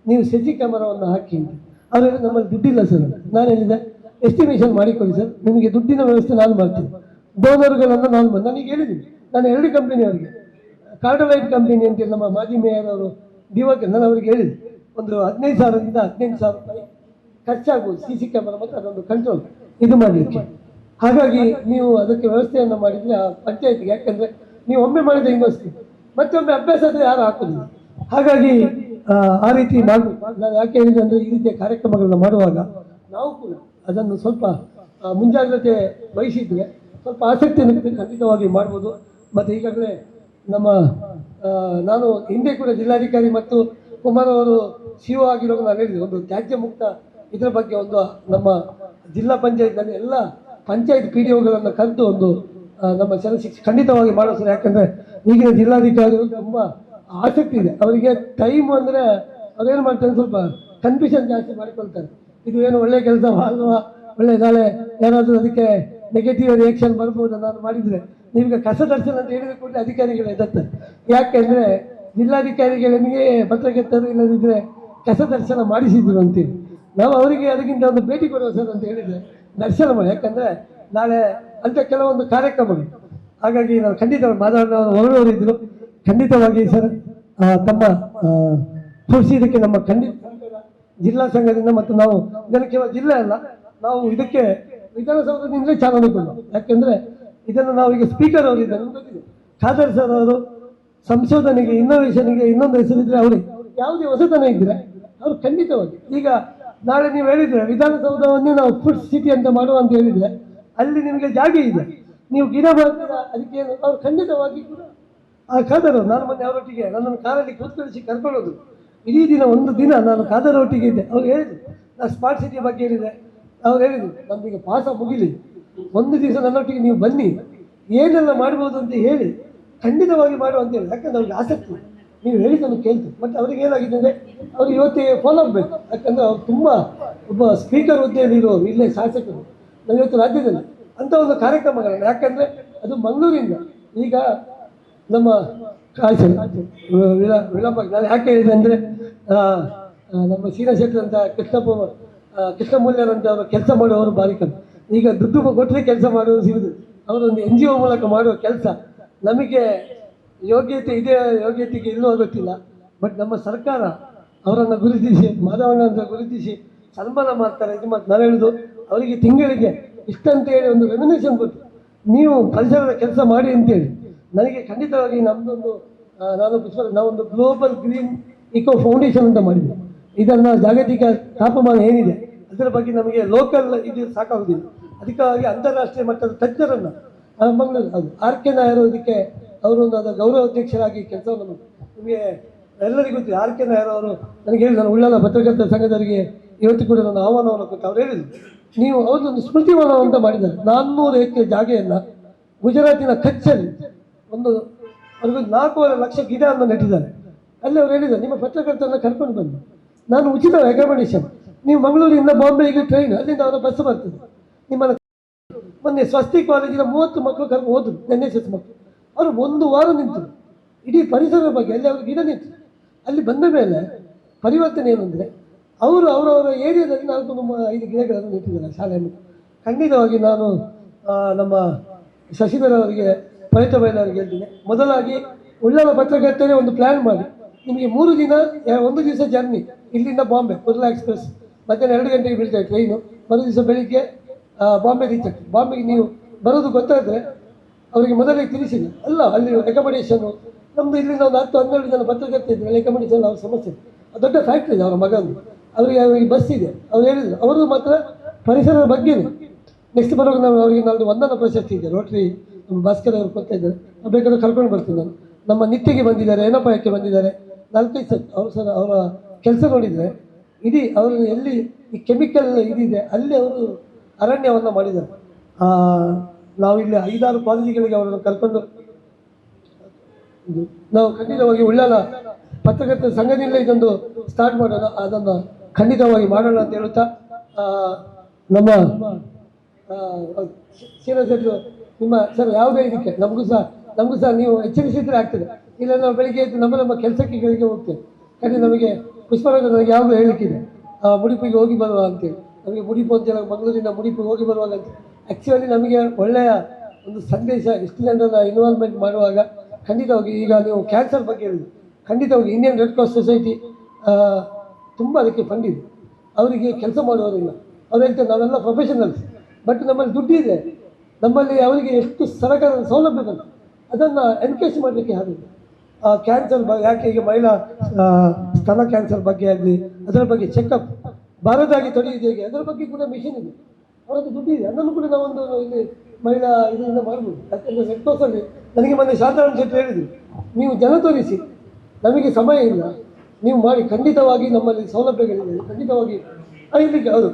ನೀವು CC ಕ್ಯಾಮರಾವನ್ನು ಹಾಕಿ ಅಂತ. ಅವರೆಲ್ಲ ನಮ್ಮಲ್ಲಿ ದುಡ್ಡಿಲ್ಲ ಸರ್ ಅಂತ. ನಾನು ಹೇಳಿದೆ ಎಸ್ಟಿಮೇಷನ್ ಮಾಡಿಕೊಳ್ಳಿ ಸರ್, ನಿಮಗೆ ದುಡ್ಡಿನ ವ್ಯವಸ್ಥೆ ನಾನು ಮಾಡ್ತೀನಿ, ಡೋನರ್ಗಳನ್ನು ನನಗೆ ಹೇಳಿದ್ದೀನಿ. ನಾನು 2 ಕಂಪನಿಯವರಿಗೆ, ಕಾರ್ಡಲೈಟ್ ಕಂಪನಿ ಅಂತೇಳಿ ನಮ್ಮ ಮಾಜಿ ಮೇಯರ್ ಅವರು ದಿವಾಕರ್, ನಾನು ಅವರಿಗೆ ಹೇಳಿದೆ ಒಂದು 15,000ರಿಂದ 18,000 ರೂಪಾಯಿ ಖರ್ಚಾಗ್ಬೋದು CC ಕ್ಯಾಮರಾ ಮತ್ತು ಅದೊಂದು ಕಂಟ್ರೋಲ್ ಇದು ಮಾಡಲಿಕ್ಕೆ. ಹಾಗಾಗಿ ನೀವು ಅದಕ್ಕೆ ವ್ಯವಸ್ಥೆಯನ್ನು ಮಾಡಿದರೆ ಆ ಪಂಚಾಯತ್ಗೆ, ಯಾಕೆಂದರೆ ನೀವು ಒಮ್ಮೆ ಮಾಡಿದ ಯೂನಿವರ್ಸಿಟಿ ಮತ್ತೊಮ್ಮೆ ಅಭ್ಯಾಸ ಆದರೆ ಯಾರು ಹಾಕೋದಿಲ್ಲ. ಹಾಗಾಗಿ ಆ ರೀತಿ ಮಾಡಬೇಕು. ನಾನು ಯಾಕೆ ಹೇಳಿದೆ ಅಂದರೆ ಈ ರೀತಿಯ ಕಾರ್ಯಕ್ರಮಗಳನ್ನು ಮಾಡುವಾಗ ನಾವು ಕೂಡ ಅದನ್ನು ಸ್ವಲ್ಪ ಮುಂಜಾಗ್ರತೆ ವಹಿಸಿದರೆ ಸ್ವಲ್ಪ ಆಸಕ್ತಿಯನ್ನು ಖಂಡಿತವಾಗಿ ಮಾಡ್ಬೋದು. ಮತ್ತು ಈಗಾಗಲೇ ನಾನು ಹಿಂದೆ ಕೂಡ ಜಿಲ್ಲಾಧಿಕಾರಿ ಮತ್ತು ಕುಮಾರ್ ಅವರು CO ಆಗಿರುವಾಗ ನಾನು ಹೇಳಿದೆ, ಒಂದು ತ್ಯಾಜ್ಯ ಮುಕ್ತ ಇದರ ಬಗ್ಗೆ ಒಂದು ನಮ್ಮ ಜಿಲ್ಲಾ ಪಂಚಾಯತ್ನಲ್ಲಿ ಎಲ್ಲ ಪಂಚಾಯತ್ PDOಗಳನ್ನು ಕರೆದು ಒಂದು ನಮ್ಮ ಜನಶಿಕ್ಷೆ ಖಂಡಿತವಾಗಿ ಮಾಡೋ ಸರ್. ಯಾಕಂದರೆ ಈಗಿನ ಜಿಲ್ಲಾಧಿಕಾರಿಗಳು ತುಂಬ ಆಸಕ್ತಿ ಇದೆ ಅವರಿಗೆ. ಟೈಮ್ ಅಂದರೆ ಅವ್ರೇನು ಮಾಡ್ತಾರೆ, ಸ್ವಲ್ಪ ಕನ್ಫ್ಯೂಷನ್ ಜಾಸ್ತಿ ಮಾಡಿಕೊಳ್ತಾರೆ, ಇದು ಏನು ಒಳ್ಳೆಯ ಕೆಲಸ ಅಲ್ವಾ, ಒಳ್ಳೆ ನಾಳೆ ಯಾರಾದರೂ ಅದಕ್ಕೆ ನೆಗೆಟಿವ್ ರಿಯಾಕ್ಷನ್ ಬರ್ಬೋದು ನಾನು ಮಾಡಿದರೆ. ನೀವೀಗ ಕಸ ದರ್ಶನ ಅಂತ ಹೇಳಿದ ಕೂಡಲೇ ಅಧಿಕಾರಿಗಳು ಎದುರ್ತಾರೆ. ಯಾಕೆಂದರೆ ಜಿಲ್ಲಾಧಿಕಾರಿಗಳಿಗೆ ಪತ್ರಕರ್ತರು ಇಲ್ಲದಿದ್ದರೆ ಕಸ ದರ್ಶನ ಮಾಡಿಸಿದ್ರು ಅಂತೇಳಿ ನಾವು ಅವರಿಗೆ ಅದಕ್ಕಿಂತ ಒಂದು ಭೇಟಿ ಕೊಡುವ ಸರ್ ಅಂತ ಹೇಳಿದರೆ ದರ್ಶನ ಮಾಡಿ. ಯಾಕಂದರೆ ನಾಳೆ ಅಂತ ಕೆಲವೊಂದು ಕಾರ್ಯಕ್ರಮಗಳು, ಹಾಗಾಗಿ ನಾವು ಖಂಡಿತ ಹೊರಡೋರು ಇದ್ದರು. ಖಂಡಿತವಾಗಿ ಸರ್ ತಮ್ಮ ಇದಕ್ಕೆ ನಮ್ಮ ಖಂಡಿತ ಜಿಲ್ಲಾ ಸಂಘದಿಂದ ಮತ್ತು ನಾವು ಇದನ್ನು ಕೇವಲ ಜಿಲ್ಲೆ ಅಲ್ಲ, ನಾವು ಇದಕ್ಕೆ ವಿಧಾನಸೌಧದಿಂದಲೇ ಚಾಲನೆ ಕೊಡುವ. ಯಾಕೆಂದರೆ ಇದನ್ನು ನಾವು ಈಗ ಸ್ಪೀಕರ್ ಅವರು ಇದ್ದಾರೆ, ಗೊತ್ತಿದೆ ಖಾದರ್ ಸರ್ ಅವರು ಸಂಶೋಧನೆಗೆ ಇನ್ನೋವೇಷನ್ಗೆ ಇನ್ನೊಂದು ಹೆಸರಿದ್ರೆ ಅವರೇ, ಯಾವುದೇ ಹೊಸತನ ಇದ್ದರೆ ಅವರು ಖಂಡಿತವಾಗಿ ಈಗ ನಾಳೆ ನೀವು ಹೇಳಿದರೆ ವಿಧಾನಸೌಧವನ್ನೇ ನಾವು ಫುಡ್ ಸಿಟಿ ಅಂತ ಮಾಡುವ ಅಂತ ಹೇಳಿದರೆ ಅಲ್ಲಿ ನಿಮಗೆ ಜಾಗ ಇದೆ, ನೀವು ಗಿಡ ಮಾಡ್ತೀರಾ, ಅದಕ್ಕೆ ಅವ್ರು ಖಂಡಿತವಾಗಿ ಕೂಡ ಖಾದರ್ ನಾನು ಮೊನ್ನೆ ಅವರೊಟ್ಟಿಗೆ ನನ್ನನ್ನು ಕಾರಲ್ಲಿ ಕೂತ್ಕೊಳಿಸಿ ಕರ್ಕೊಳ್ಳೋದು, ಇಡೀ ದಿನ ಒಂದು ದಿನ ನಾನು ಖಾದರ್ ಒಟ್ಟಿಗೆ ಇದ್ದೆ. ಅವ್ರು ಹೇಳಿದ್ರು ನಾನು ಸ್ಮಾರ್ಟ್ ಸಿಟಿ ಬಗ್ಗೆ ಹೇಳಿದೆ, ಅವ್ರು ಹೇಳಿದ್ರು ನಮ್ಮೀಗ ಪಾಸ ಮುಗಿಲಿ, ಒಂದು ದಿವಸ ನನ್ನೊಟ್ಟಿಗೆ ನೀವು ಬನ್ನಿ, ಏನೆಲ್ಲ ಮಾಡ್ಬೋದು ಅಂತ ಹೇಳಿ ಖಂಡಿತವಾಗಿ ಮಾಡುವ ಅಂತ ಹೇಳಿ. ಯಾಕಂದ್ರೆ ಅವ್ರಿಗೆ ಆಸಕ್ತಿ, ನೀವು ಹೇಳಿದ್ದನ್ನು ಕೇಳ್ತೀವಿ. ಮತ್ತು ಅವ್ರಿಗೆ ಏನಾಗಿದೆ ಅಂದರೆ ಅವ್ರು ಇವತ್ತಿಗೆ ಫಾಲೋ ಆಗಬೇಕು. ಯಾಕಂದರೆ ಅವ್ರು ತುಂಬ ಒಬ್ಬ ಸ್ಪೀಕರ್ ಹುದ್ದೆಯಲ್ಲಿ ಇರೋರು, ಇಲ್ಲೇ ಶಾಸಕರು ನಾವು ಇವತ್ತು ರಾಜ್ಯದಲ್ಲಿ ಅಂಥ ಒಂದು ಕಾರ್ಯಕ್ರಮಗಳನ್ನು, ಯಾಕಂದರೆ ಅದು ಮಂಗಳೂರಿಂದ ಈಗ ನಮ್ಮ ವಿಳಂಬ. ನಾನು ಯಾಕೆ ಹೇಳಿದೆ ಅಂದರೆ ನಮ್ಮ ಶ್ರೀನಶೆಟ್ಟರ್ ಅಂತ ಕೃಷ್ಣಮೂಲ್ಯರಂತ ಅವರು ಕೆಲಸ ಮಾಡುವವರು ಭಾರಿ ಕಮ್ಮಿ. ಈಗ ದುಡ್ಡು ಕೊಟ್ಟರೆ ಕೆಲಸ ಮಾಡುವುದು ಸಿಗುದು, ಅವರೊಂದು NGO ಮೂಲಕ ಮಾಡುವ ಕೆಲಸ ನಮಗೆ ಯೋಗ್ಯತೆ ಇದೆ, ಯೋಗ್ಯತೆಗೆ ಇಲ್ಲೋ ಗೊತ್ತಿಲ್ಲ. ಬಟ್ ನಮ್ಮ ಸರ್ಕಾರ ಅವರನ್ನು ಗುರುತಿಸಿ, ಮಾಧವನನ್ನು ಗುರುತಿಸಿ ಸನ್ಮಾನ ಮಾಡ್ತಾರೆ. ಇದು ಮತ್ತು ನಾನು ಹೇಳೋದು ಅವರಿಗೆ ತಿಂಗಳಿಗೆ ಇಷ್ಟಂತೇಳಿ ಒಂದು ರೆಮ್ಯುನೇಷನ್ ಕೊಟ್ಟು ನೀವು ಪರಿಸರದ ಕೆಲಸ ಮಾಡಿ ಅಂತೇಳಿ. ನನಗೆ ಖಂಡಿತವಾಗಿ ನಮ್ಮದೊಂದು ನಾವೊಂದು ಗ್ಲೋಬಲ್ ಗ್ರೀನ್ ಇಕೋ ಫೌಂಡೇಶನ್ ಅಂತ ಮಾಡಿದ್ವಿ. ಇದನ್ನು ಜಾಗತಿಕ ತಾಪಮಾನ ಏನಿದೆ ಅದರ ಬಗ್ಗೆ ನಮಗೆ ಲೋಕಲ್ ಇದು ಸಾಕಾಗುವುದಿಲ್ಲ, ಅದಕ್ಕಾಗಿ ಅಂತಾರಾಷ್ಟ್ರೀಯ ಮಟ್ಟದ ತಜ್ಞರನ್ನು ಮಂಗಳೂರು ಅದು RK ನಾಯರು ಇದಕ್ಕೆ ಅವರು ಅದರ ಗೌರವ ಅಧ್ಯಕ್ಷರಾಗಿ ಕೆಲಸವನ್ನು ಮಾಡಿ. ನಿಮಗೆ ಎಲ್ಲರಿಗೂ ಗೊತ್ತಿದೆ RK ನಾಯರು ಅವರು ನನಗೆ ಹೇಳಿ, ನಾನು ಉಳ್ಳಾಲ ಪತ್ರಕರ್ತರ ಸಂಘದವರಿಗೆ ಇವತ್ತು ಕೂಡ ನನ್ನ ಆಹ್ವಾನವನ್ನು ಕೊಟ್ಟು ಅವ್ರು ಹೇಳಿದರು, ನೀವು ಅವ್ರದ್ದೊಂದು ಸ್ಮೃತಿವನ ಅಂತ ಮಾಡಿದ್ದಾರೆ. 400 ಎಕರೆ ಜಾಗೆಯನ್ನು ಗುಜರಾತಿನ ಕಚ್ಚಲ್ಲಿ ಒಂದು ಅವ್ರಿಗೊಂದು 4.5 ಲಕ್ಷ ಗಿಡವನ್ನು ನೆಟ್ಟಿದ್ದಾರೆ. ಅಲ್ಲಿ ಅವ್ರು ಹೇಳಿದ್ದಾರೆ, ನಿಮ್ಮ ಪತ್ರಕರ್ತರನ್ನ ಕರ್ಕೊಂಡು ಬನ್ನಿ, ನಾನು ಉಚಿತ ಅಕಾಮಿಡೇಷನ್, ನೀವು ಮಂಗಳೂರಿಂದ ಬಾಂಬೆಗೆ ಟ್ರೈನ್, ಅಲ್ಲಿಂದ ಅವರ ಬಸ್ ಬರ್ತದೆ. ನಿಮ್ಮನ್ನು ಮೊನ್ನೆ ಸ್ವಸ್ತಿ ಕಾಲೇಜಿನ 30 ಮಕ್ಕಳು ಕರ್ಕೊಂಡು ಹೋದರು, NSS ಮಕ್ಕಳು. ಅವರು 1 ವಾರ ನಿಂತರು ಇಡೀ ಪರಿಸರದ ಬಗ್ಗೆ, ಅಲ್ಲಿ ಅವರು ಗಿಡ ನಿಂತರು. ಅಲ್ಲಿ ಬಂದ ಮೇಲೆ ಪರಿವರ್ತನೆ ಏನಂದರೆ ಅವರು ಅವರವರ ಏರಿಯಾದಲ್ಲಿ 4-5 ಗಿಡಗಳನ್ನು ನೆಟ್ಟಿದ್ದಾರೆ ಶಾಲೆಯನ್ನು. ಖಂಡಿತವಾಗಿ ನಾನು ನಮ್ಮ ಶಶಿಧರ್ ಅವರಿಗೆ ಅವರಿಗೆ ಹೇಳ್ತೀನಿ, ಮೊದಲಾಗಿ ಉಳ್ಳಾಲ ಪತ್ರಕರ್ತನೆ ಒಂದು ಪ್ಲ್ಯಾನ್ ಮಾಡಿ, ನಿಮಗೆ 3 ದಿನ 1 ದಿವಸ ಜರ್ನಿ ಇಲ್ಲಿಂದ ಬಾಂಬೆ ಕುರ್ಲಾ ಎಕ್ಸ್ಪ್ರೆಸ್, ಮಧ್ಯಾಹ್ನ 2 ಗಂಟೆಗೆ ಬೀಳ್ತಾರೆ ಟ್ರೈನು, ಮರು ದಿವಸ ಬೆಳಿಗ್ಗೆ ಬಾಂಬೆ ರೀಚ್ ಆಗ್ತದೆ. ಬಾಂಬೆಗೆ ನೀವು ಬರೋದು ಗೊತ್ತಾದರೆ ಅವರಿಗೆ ಮೊದಲಿಗೆ ತಿಳಿಸಿದೆ, ಅಲ್ಲ ಅಲ್ಲಿ ರೆಕಮೆಂಡೇಷನು ನಮ್ಮದು ಇಲ್ಲಿಂದ ಒಂದು 10-12 ಜನ ಪತ್ರಕರ್ತ ಇದ್ದಾರೆ, ರೆಕಮೆಂಡೇಷನ್ ಅವ್ರ ಸಮಸ್ಯೆ, ದೊಡ್ಡ ಫ್ಯಾಕ್ಟ್ರಿ ಇದೆ ಅವರ ಮಗಂದು, ಅವರಿಗೆ ಬಸ್ ಇದೆ. ಅವ್ರು ಹೇಳಿದ್ರು ಅವರು ಮಾತ್ರ ಪರಿಸರದ ಬಗ್ಗೆನೇ ನೆಕ್ಸ್ಟ್ ಬರೋದು ನಾವು ಅವರಿಗೆ ನಾಲ್ಕು ವಂದನಾ ಪ್ರಶಸ್ತಿ ಇದೆ, ರೋಟ್ರಿ ನಮ್ಮ ಭಾಸ್ಕರ್ ಅವರು ಕೊಡ್ತಾ ಇದ್ದಾರೆ, ನಾವು ಬೇಕಾದ್ರೆ ಕರ್ಕೊಂಡು ಬರ್ತೀನಿ ನಾನು. ನಮ್ಮ ನಿತ್ಯಗೆ ಬಂದಿದ್ದಾರೆ, ಏನಪಾಯಕ್ಕೆ ಬಂದಿದ್ದಾರೆ, 4-5 ಸಲ ಅವರು ಸರ್ ಅವರ ಕೆಲಸ ನೋಡಿದರೆ ಇಡೀ ಅವರು ಎಲ್ಲಿ ಈ ಕೆಮಿಕಲ್ ಇದಿದೆ ಅಲ್ಲಿ ಅವರು ಅರಣ್ಯವನ್ನು ಮಾಡಿದ್ದಾರೆ. ನಾವಿಲ್ಲಿ 5-6 ಕಾಲೇಜುಗಳಿಗೆ ಅವರನ್ನು ಕರ್ಕೊಂಡು ನಾವು ಖಂಡಿತವಾಗಿ ಉಳ್ಳಾಲ ಪತ್ರಕರ್ತರ ಸಂಘದಿಂದ ಇದೊಂದು ಸ್ಟಾರ್ಟ್ ಮಾಡೋಣ, ಅದನ್ನು ಖಂಡಿತವಾಗಿ ಮಾಡೋಣ ಅಂತ ಹೇಳುತ್ತಾ ನಮ್ಮ ಶ್ರೀನಿವಾಸ ನಿಮ್ಮ ಸರ್ ಯಾವುದೇ ಇದಕ್ಕೆ ನಮಗೂ ಸಹ ನೀವು ಎಚ್ಚರಿಸಿದ್ರೆ ಆಗ್ತದೆ, ಇಲ್ಲ ನಾವು ಬೆಳಿಗ್ಗೆ ಎದ್ದು ನಮ್ಮ ಕೆಲಸಕ್ಕೆ ಹೋಗ್ತೇವೆ. ಯಾಕಂದರೆ ನಮಗೆ ಪುಷ್ಪರಾಜ ನನಗೆ ಯಾವುದು ಹೇಳಲಿಕ್ಕಿದೆ, ಮುಡಿಪಿಗೆ ಹೋಗಿ ಬರುವ ಅಂತೇಳಿ, ನಮಗೆ ಮುಡಿಪು ಅಂತ ಮಂಗಳೂರಿನ ಮುಡಿಪಿಗೆ ಹೋಗಿ ಬರುವಾಗ ಅಂತ ಆ್ಯಕ್ಚುಲಿ ನಮಗೆ ಒಳ್ಳೆಯ ಒಂದು ಸಂದೇಶ, ಇಷ್ಟು ಜನರನ್ನ ಇನ್ವಾಲ್ವ್ಮೆಂಟ್ ಮಾಡುವಾಗ ಖಂಡಿತವಾಗಿ ಈಗ ನೀವು ಕ್ಯಾನ್ಸರ್ ಬಗ್ಗೆ ಹೇಳಿದ್ರು, ಖಂಡಿತವಾಗಿ ಇಂಡಿಯನ್ ರೆಡ್ ಕ್ರಾಸ್ ಸೊಸೈಟಿ ತುಂಬ ಅದಕ್ಕೆ ಫಂಡ್ ಇದೆ, ಅವರಿಗೆ ಕೆಲಸ ಮಾಡುವವರಿಲ್ಲ, ಅವ್ರು ಹೇಳ್ತಾರೆ ನಾವೆಲ್ಲ ಪ್ರೊಫೆಷನಲ್ಸ್, ಬಟ್ ನಮ್ಮಲ್ಲಿ ದುಡ್ಡಿದೆ, ನಮ್ಮಲ್ಲಿ ಅವರಿಗೆ ಎಷ್ಟು ಸರ್ಕಾರದ ಸೌಲಭ್ಯ ಬಂತು ಅದನ್ನು ಎನ್ಕೇಜ್ ಮಾಡಲಿಕ್ಕೆ ಆಗಿದೆ. ಕ್ಯಾನ್ಸರ್ ಯಾಕೆ ಈಗ ಮಹಿಳಾ ಸ್ತನ ಕ್ಯಾನ್ಸರ್ ಬಗ್ಗೆ ಆಗಲಿ ಅದರ ಬಗ್ಗೆ ಚೆಕಪ್ ಬಾರದಾಗಿ ತೊಡೆಯುವುದು ಹೇಗೆ ಅದರ ಬಗ್ಗೆ ಕೂಡ ಮಿಷನ್ ಇದೆ, ಅವರದ್ದು ದುಡ್ಡಿದೆ, ಅದನ್ನು ಕೂಡ ನಾವೊಂದು ಇಲ್ಲಿ ಮಹಿಳಾ ಇದರಿಂದ ಮಾಡ್ಬೋದು. ಯಾಕೆಂದರೆ ರೆಡ್ ಕ್ರಾಸಲ್ಲಿ ನನಗೆ ಮೊನ್ನೆ ಶಾಂತಾರಾಮ್ ಶೆಟ್ಟಿ ಹೇಳಿದರು, ನೀವು ಜನ ತೋರಿಸಿ, ನಮಗೆ ಸಮಯ ಇಲ್ಲ, ನೀವು ಮಾಡಿ, ಖಂಡಿತವಾಗಿ ನಮ್ಮಲ್ಲಿ ಸೌಲಭ್ಯಗಳಿದೆ, ಖಂಡಿತವಾಗಿ ಇಲ್ಲಿಗೆ ಹೌದು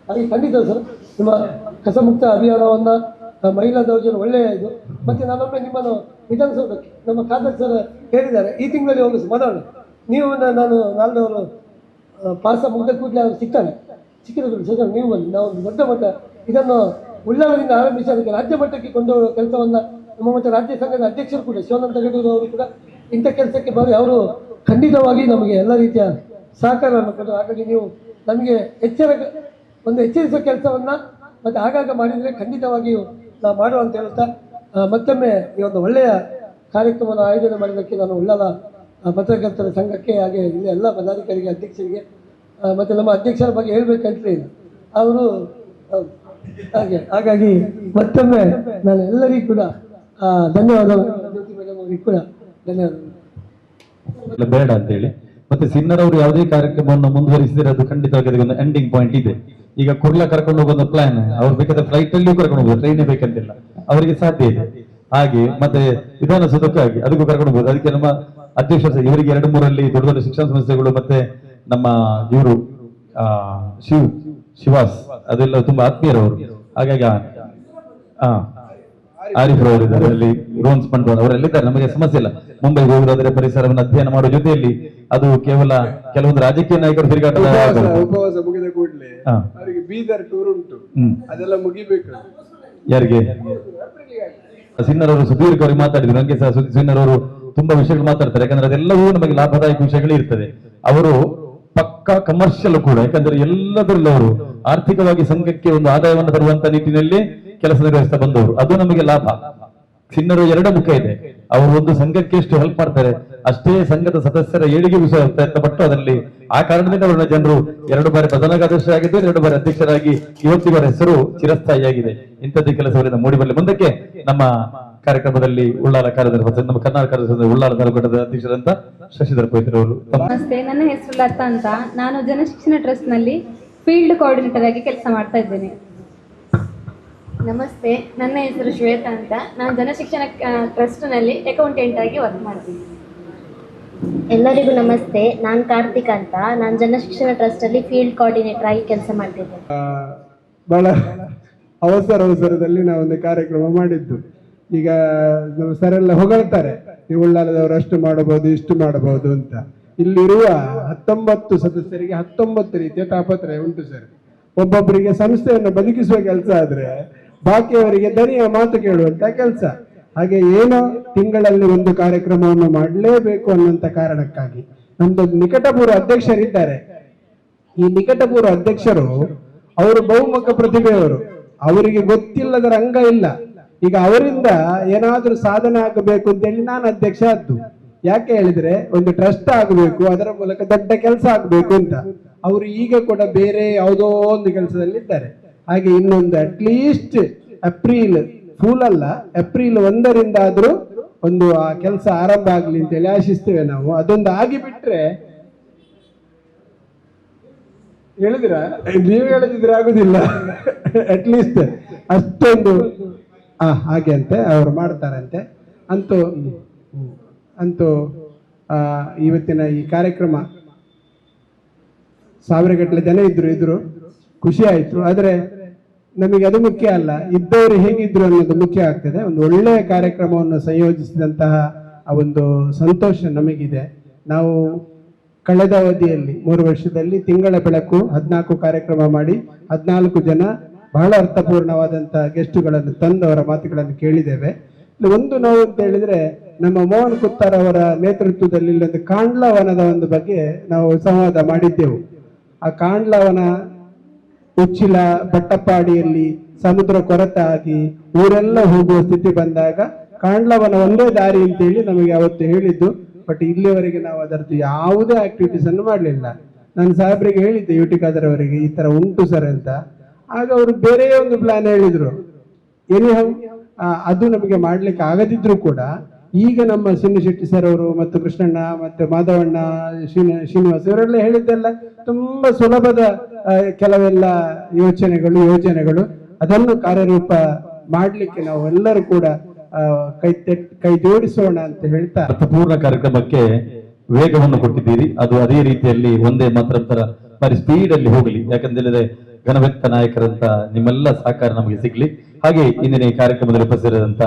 ಹಾಗೆ ಖಂಡಿತ ಸರ್ ನಿಮ್ಮ ಕಸಮುಕ್ತ ಅಭಿಯಾನವನ್ನು ಮಹಿಳಾ ದೌರ್ಜನ್ಯ ಒಳ್ಳೆಯ ಇದು. ಮತ್ತು ನಾನೊಮ್ಮೆ ನಿಮ್ಮನ್ನು ವಿಧಾನಸೌಧಕ್ಕೆ ನಮ್ಮ ಖಾದರ್ ಸರ್ ಹೇಳಿದ್ದಾರೆ ಈ ತಿಂಗಳಲ್ಲಿ ಹೋಗಿಸಿ ಮೊದಲು ನೀವು ನಾನು ನಾಲ್ದವರು ಪಾಸ ಮುಗ್ದ ಕೂಡಲೇ ಅವರು ಸಿಕ್ಕಿದ ಸರ್ ನೀವು ಬನ್ನಿ, ನಾವು ಒಂದು ದೊಡ್ಡ ಮಟ್ಟ ಇದನ್ನು ಉಳ್ಳಾಲದಿಂದ ಆರಂಭಿಸಿ ಅದಕ್ಕೆ ರಾಜ್ಯ ಮಟ್ಟಕ್ಕೆ ಕೊಂಡೊಯ್ಯುವ ಕೆಲಸವನ್ನು ನಮ್ಮ ಮತ್ತು ರಾಜ್ಯ ಸಂಘದ ಅಧ್ಯಕ್ಷರು ಕೂಡ ಶಿವಾನಂದ ಗಡೂರು ಅವರು ಕೂಡ ಇಂಥ ಕೆಲಸಕ್ಕೆ ಬಂದು ಅವರು ಖಂಡಿತವಾಗಿ ನಮಗೆ ಎಲ್ಲ ರೀತಿಯ ಸಹಕಾರವನ್ನು ಕೊಟ್ಟರು. ಹಾಗಾಗಿ ನೀವು ನಮಗೆ ಎಚ್ಚರಿಸುವ ಕೆಲಸವನ್ನು ಮತ್ತು ಆಗಾಗ ಮಾಡಿದರೆ ಖಂಡಿತವಾಗಿಯೂ ನಾವು ಮಾಡುವ ಅಂತ ಹೇಳ್ತಾ ಮತ್ತೊಮ್ಮೆ ಈ ಒಂದು ಒಳ್ಳೆಯ ಕಾರ್ಯಕ್ರಮವನ್ನು ಆಯೋಜನೆ ಮಾಡಿದ್ದಕ್ಕೆ ನಾನು ಉಳ್ಳಾಲ ಪತ್ರಕರ್ತರ ಸಂಘಕ್ಕೆ ಹಾಗೆ ಇಲ್ಲಿ ಎಲ್ಲ ಪದಾಧಿಕಾರಿಗೆ ಅಧ್ಯಕ್ಷರಿಗೆ ಮತ್ತು ನಮ್ಮ ಅಧ್ಯಕ್ಷರ ಬಗ್ಗೆ ಹೇಳಬೇಕಂತಲೇ ಇಲ್ಲ ಅವರು ಹಾಗಾಗಿ ಮತ್ತೊಮ್ಮೆ ನಾನು ಎಲ್ಲರಿಗೂ ಕೂಡ ಧನ್ಯವಾದಗಳು ಕೂಡ ಧನ್ಯವಾದಗಳು ಬೇಡ ಅಂತೇಳಿ. ಮತ್ತೆ ಸಿನ್ನರ್ ಅವರು ಯಾವುದೇ ಕಾರ್ಯಕ್ರಮವನ್ನು ಮುಂದುವರಿಸಿದರೆ ಅದು ಖಂಡಿತವಾಗಿ ಅದಕ್ಕೊಂದು ಎಂಡಿಂಗ್ ಪಾಯಿಂಟ್ ಇದೆ. ಈಗ ಕುರ್ಲಾ ಕರ್ಕೊಂಡು ಹೋಗೋದು ಪ್ಲಾನ್, ಅವ್ರು ಬೇಕಾದ್ರೆ ಫ್ಲೈಟ್ ಅಲ್ಲಿಯೂ ಕರ್ಕೊಂಡು ಹೋಗ್ಬೋದು, ಟ್ರೈನೇ ಬೇಕಂತಿಲ್ಲ, ಅವರಿಗೆ ಸಾಧ್ಯ ಇದೆ. ಹಾಗೆ ಮತ್ತೆ ವಿಧಾನಸೌಧಕ್ಕಾಗಿ ಅದಕ್ಕೂ ಕರ್ಕೊಂಡು ಹೋಗ್ಬೋದು. ಅದಕ್ಕೆ ನಮ್ಮ ಅಧ್ಯಕ್ಷರು ಇವರಿಗೆ 2-3 ದೊಡ್ಡ ದೊಡ್ಡ ಶಿಕ್ಷಣ ಸಂಸ್ಥೆಗಳು ಮತ್ತೆ ನಮ್ಮ ಇವರು ಶಿವಾಸ್ ಅದೆಲ್ಲ ತುಂಬಾ ಆತ್ಮೀಯರವರು. ಹಾಗಾಗಿ ಆರಿಫ್ ಅವರು ಇದ್ದಾರೆ, ಅಲ್ಲಿ ರೋನ್ಸ್ ಪಂಡ್ ಅವರೆಲ್ಲಿದ್ದಾರೆ, ನಮಗೆ ಸಮಸ್ಯೆ ಇಲ್ಲ. ಮುಂಬೈಗೆ ಹೋಗುದಾದ್ರೆ ಪರಿಸರವನ್ನು ಅಧ್ಯಯನ ಮಾಡುವ ಜೊತೆಯಲ್ಲಿ ಅದು ಕೇವಲ ಕೆಲವೊಂದು ರಾಜಕೀಯ ನಾಯಕರು ತಿರುಗಾಟದ ಉಪವಾಸ ಮುಗಿದ ಕೂಡಲೇ ಅವರಿಗೆ ಬೀದರ್ ಟೂರ್ ಉಂಟು, ಅದೆಲ್ಲ ಮುಗಿಬೇಕು. ಯಾರಿಗೆ ಸಿನ್ನರ್ ಅವರು ಸುದೀರ್ಘವಾಗಿ ಮಾತಾಡಿದ್ರು, ನನಗೆ ಸಹ ಸಿನ್ನರ್ ಅವರು ತುಂಬಾ ವಿಷಯಗಳು ಮಾತಾಡ್ತಾರೆ. ಯಾಕಂದ್ರೆ ಅದೆಲ್ಲವೂ ನಮಗೆ ಲಾಭದಾಯಕ ವಿಷಯಗಳು ಇರ್ತದೆ. ಅವರು ಪಕ್ಕಾ ಕಮರ್ಷಿಯಲ್ ಕೂಡ, ಯಾಕಂದ್ರೆ ಎಲ್ಲದರಲ್ಲೂ ಅವರು ಆರ್ಥಿಕವಾಗಿ ಸಂಘಕ್ಕೆ ಒಂದು ಆದಾಯವನ್ನು ತರುವಂತ ನಿಟ್ಟಿನಲ್ಲಿ ಕೆಲಸ ನಿರ್ವಹಿಸ್ತಾ ಬಂದವರು, ಅದು ನಮಗೆ ಲಾಭ. ಸಿನ್ನರು 2 ಮುಖ ಇದೆ, ಅವರು ಒಂದು ಸಂಘಕ್ಕೆ ಎಷ್ಟು ಹೆಲ್ಪ್ ಮಾಡ್ತಾರೆ ಅಷ್ಟೇ ಸಂಘದ ಸದಸ್ಯರ ಏಳಿಗೆ ಪ್ರಯತ್ನ ಪಟ್ಟು ಅದರಲ್ಲಿ ಆ ಕಾರಣದಿಂದ ಅವರ ಜನರು 2 ಬಾರಿ ಪ್ರಧಾನ ಕಾರ್ಯದರ್ಶಿ ಆಗಿದ್ದು 2 ಬಾರಿ ಅಧ್ಯಕ್ಷರಾಗಿ ಇವತ್ತಿವರ ಹೆಸರು ಚಿರಸ್ಥಾಯಿಯಾಗಿದೆ. ಇಂಥದ್ದೇ ಕೆಲಸವರಿಂದ ಮೂಡಿ ಬರಲಿ. ಮುಂದಕ್ಕೆ ನಮ್ಮ ಕಾರ್ಯಕ್ರಮದಲ್ಲಿ ಉಳ್ಳಾಲ ಕಾರ್ಯದರ್ಶಿ, ನಮ್ಮ ಕರ್ನಾಟಕ ಕಾರ್ಯದರ್ಶಿ ಉಳ್ಳಾಲ ತಾಲೂಕದ ಅಧ್ಯಕ್ಷರಂತ ಶಶಿಧರ್ ಪೈತ್ರ ಅವರು. ನಮಸ್ತೆ, ನನ್ನ ಹೆಸರು ಲತಾ ಅಂತ. ನಾನು ಜನಶಿಕ್ಷಣ ಟ್ರಸ್ಟ್ ನಲ್ಲಿ ಫೀಲ್ಡ್ ಕೋಆರ್ಡಿನೇಟರ್ ಆಗಿ ಕೆಲಸ ಮಾಡ್ತಾ ಇದ್ದೇನೆ. ನಮಸ್ತೆ, ನನ್ನ ಹೆಸರು ಶ್ವೇತಾ ಅಂತ. ನಾನು ಜನಶಿಕ್ಷಣ ಟ್ರಸ್ಟ್ ನಲ್ಲಿ ಅಕೌಂಟೆಂಟ್ ಆಗಿ ವರ್ಕ್ ಮಾಡ್ತೀನಿ. ಎಲ್ಲರಿಗೂ ನಮಸ್ತೆ, ನಾನು ಕಾರ್ತಿಕ್ ಅಂತ. ನಾನು ಜನಶಿಕ್ಷಣ ಟ್ರಸ್ಟ್ ಅಲ್ಲಿ ಫೀಲ್ಡ್ ಕೋಆರ್ಡಿನೇಟರ್ ಆಗಿ ಕೆಲಸ ಮಾಡ್ತಿದ್ದೆ. ಬಹಳ ಅವಸರದಲ್ಲಿ ನಾವೊಂದು ಕಾರ್ಯಕ್ರಮ ಮಾಡಿದ್ದು. ಈಗ ಸರ್ ಎಲ್ಲ ಹೊಗಳ್ತಾರೆ, ಈ ಉಳ್ಳಾಲದವರು ಅಷ್ಟು ಮಾಡಬಹುದು ಇಷ್ಟು ಮಾಡಬಹುದು ಅಂತ. ಇಲ್ಲಿರುವ 19 ಸದಸ್ಯರಿಗೆ 19 ರೀತಿಯ ತಾಪತ್ರಯ ಉಂಟು ಸರ್. ಒಬ್ಬೊಬ್ಬರಿಗೆ ಸಂಸ್ಥೆಯನ್ನು ಬದುಕಿಸುವ ಕೆಲಸ ಆದ್ರೆ ಬಾಕಿಯವರಿಗೆ ದನಿಯ ಮಾತು ಕೇಳುವಂತ ಕೆಲಸ. ಹಾಗೆ ಏನೋ ತಿಂಗಳಲ್ಲಿ ಒಂದು ಕಾರ್ಯಕ್ರಮವನ್ನು ಮಾಡಲೇಬೇಕು ಅನ್ನುವಂಥ ಕಾರಣಕ್ಕಾಗಿ ನಮ್ದು ನಿಕಟಪೂರ್ವ ಅಧ್ಯಕ್ಷರಿದ್ದಾರೆ, ಈ ನಿಕಟಪೂರ್ವ ಅಧ್ಯಕ್ಷರು ಅವರು ಬಹುಮುಖ ಪ್ರತಿಭೆಯವರು, ಅವರಿಗೆ ಗೊತ್ತಿಲ್ಲದ ರಂಗ ಇಲ್ಲ. ಈಗ ಅವರಿಂದ ಏನಾದ್ರೂ ಸಾಧನೆ ಆಗಬೇಕು ಅಂತೇಳಿ ನಾನು ಅಧ್ಯಕ್ಷ ಆದ್ದು. ಯಾಕೆ ಹೇಳಿದ್ರೆ ಒಂದು ಟ್ರಸ್ಟ್ ಆಗಬೇಕು, ಅದರ ಮೂಲಕ ದೊಡ್ಡ ಕೆಲಸ ಆಗಬೇಕು ಅಂತ. ಅವರು ಈಗ ಕೂಡ ಬೇರೆ ಯಾವುದೋ ಒಂದು ಕೆಲಸದಲ್ಲಿ ಇದ್ದಾರೆ. ಹಾಗೆ ಇನ್ನೊಂದು ಅಟ್ಲೀಸ್ಟ್ ಏಪ್ರಿಲ್ ಫೂಲ್ ಅಲ್ಲ, ಏಪ್ರಿಲ್ 1ರಿಂದ ಆದ್ರೂ ಒಂದು ಆ ಕೆಲಸ ಆರಂಭ ಆಗ್ಲಿ ಅಂತೇಳಿ ಆಶಿಸ್ತೇವೆ ನಾವು. ಅದೊಂದು ಆಗಿ ಬಿಟ್ರೆ ಹೇಳಿದ್ರ ನೀವು ಹೇಳಿದ್ರೆ ಆಗುದಿಲ್ಲ. ಅಟ್ಲೀಸ್ಟ್ ಅಷ್ಟೊಂದು ಹಾಗೆ ಅಂತೆ ಅವರು ಮಾಡ್ತಾರಂತೆ. ಅಂತೂ ಇವತ್ತಿನ ಈ ಕಾರ್ಯಕ್ರಮ ಸಾವಿರಗಟ್ಟಲೆ ಜನ ಇದ್ರು, ಖುಷಿ ಆಯ್ತು. ಆದ್ರೆ ನಮಗೆ ಅದು ಮುಖ್ಯ ಅಲ್ಲ, ಇದ್ದವರು ಹೇಗಿದ್ರು ಅನ್ನೋದು ಮುಖ್ಯ ಆಗ್ತದೆ. ಒಂದು ಒಳ್ಳೆಯ ಕಾರ್ಯಕ್ರಮವನ್ನು ಸಂಯೋಜಿಸಿದಂತಹ ಆ ಒಂದು ಸಂತೋಷ ನಮಗಿದೆ. ನಾವು ಕಳೆದ ಅವಧಿಯಲ್ಲಿ 3 ವರ್ಷದಲ್ಲಿ ತಿಂಗಳ ಬೆಳಕು 14 ಕಾರ್ಯಕ್ರಮ ಮಾಡಿ 14 ಜನ ಬಹಳ ಅರ್ಥಪೂರ್ಣವಾದಂತಹ ಗೆಸ್ಟುಗಳನ್ನು ತಂದವರ ಮಾತುಗಳನ್ನು ಕೇಳಿದ್ದೇವೆ. ಒಂದು ನೋವು ಅಂತ ಹೇಳಿದ್ರೆ ನಮ್ಮ ಮೋಹನ್ ಕುತ್ತಾರ್ ಅವರ ನೇತೃತ್ವದಲ್ಲಿ ಇಲ್ಲೊಂದು ಕಾಂಡ್ಲವನದ ಒಂದು ಬಗ್ಗೆ ನಾವು ಸಂವಾದ ಮಾಡಿದ್ದೆವು. ಆ ಕಾಂಡ್ಲವನ ಉಚ್ಚಿಲ ಬಟ್ಟಪ್ಪಾಡಿಯಲ್ಲಿ ಸಮುದ್ರ ಕೊರತೆ ಆಗಿ ಊರೆಲ್ಲ ಹೋಗುವ ಸ್ಥಿತಿ ಬಂದಾಗ ಕಾಂಡ್ಲವನ ಒಂದೇ ದಾರಿ ಅಂತೇಳಿ ನಮಗೆ ಅವತ್ತು ಹೇಳಿದ್ದು. ಬಟ್ ಇಲ್ಲಿವರೆಗೆ ನಾವು ಅದರದ್ದು ಯಾವುದೇ ಆಕ್ಟಿವಿಟೀಸ್ ಅನ್ನು ಮಾಡಲಿಲ್ಲ. ನಾನು ಸಾಹೇಬ್ರಿಗೆ ಹೇಳಿದ್ದೆ, ಯುಟಿಕಾದರ್ ಅವರಿಗೆ ಈ ತರ ಉಂಟು ಸರ್ ಅಂತ. ಆಗ ಅವರು ಬೇರೆ ಒಂದು ಪ್ಲಾನ್ ಹೇಳಿದ್ರು. ಅದು ನಮಗೆ ಮಾಡ್ಲಿಕ್ಕೆ ಆಗದಿದ್ರು ಕೂಡ ಈಗ ನಮ್ಮ ಶೆಟ್ಟಿ ಸರ್ ಅವರು ಮತ್ತು ಕೃಷ್ಣಣ್ಣ ಮತ್ತು ಮಾಧವಣ್ಣ, ಶ್ರೀನಿವಾಸ್ ಇವರೆಲ್ಲ ಹೇಳಿದ್ದೆಲ್ಲ ತುಂಬಾ ಸುಲಭದ ಕೆಲವೆಲ್ಲ ಯೋಜನೆಗಳು ಅದನ್ನು ಕಾರ್ಯರೂಪ ಮಾಡ್ಲಿಕ್ಕೆ ನಾವು ಎಲ್ಲರೂ ಕೂಡ ಕೈ ಜೋಡಿಸೋಣ ಅಂತ ಹೇಳ್ತಾ ಅರ್ಥಪೂರ್ಣ ಕಾರ್ಯಕ್ರಮಕ್ಕೆ ವೇಗವನ್ನು ಕೊಟ್ಟಿದ್ದೀರಿ. ಅದು ಅದೇ ರೀತಿಯಲ್ಲಿ ಒಂದೇ ಮಾತ್ರ ಬಾರಿ ಸ್ಪೀಡ್ ಅಲ್ಲಿ ಹೋಗಲಿ. ಯಾಕಂದ್ರೆ ಘನವ್ಯಕ್ತ ನಾಯಕರಂತ ನಿಮ್ಮೆಲ್ಲ ಸಹಕಾರ ನಮಗೆ ಸಿಗ್ಲಿ. ಹಾಗೆ ಇಂದಿನ ಈ ಕಾರ್ಯಕ್ರಮದಲ್ಲಿ ಉಪಸ್ಥಿತರಂತ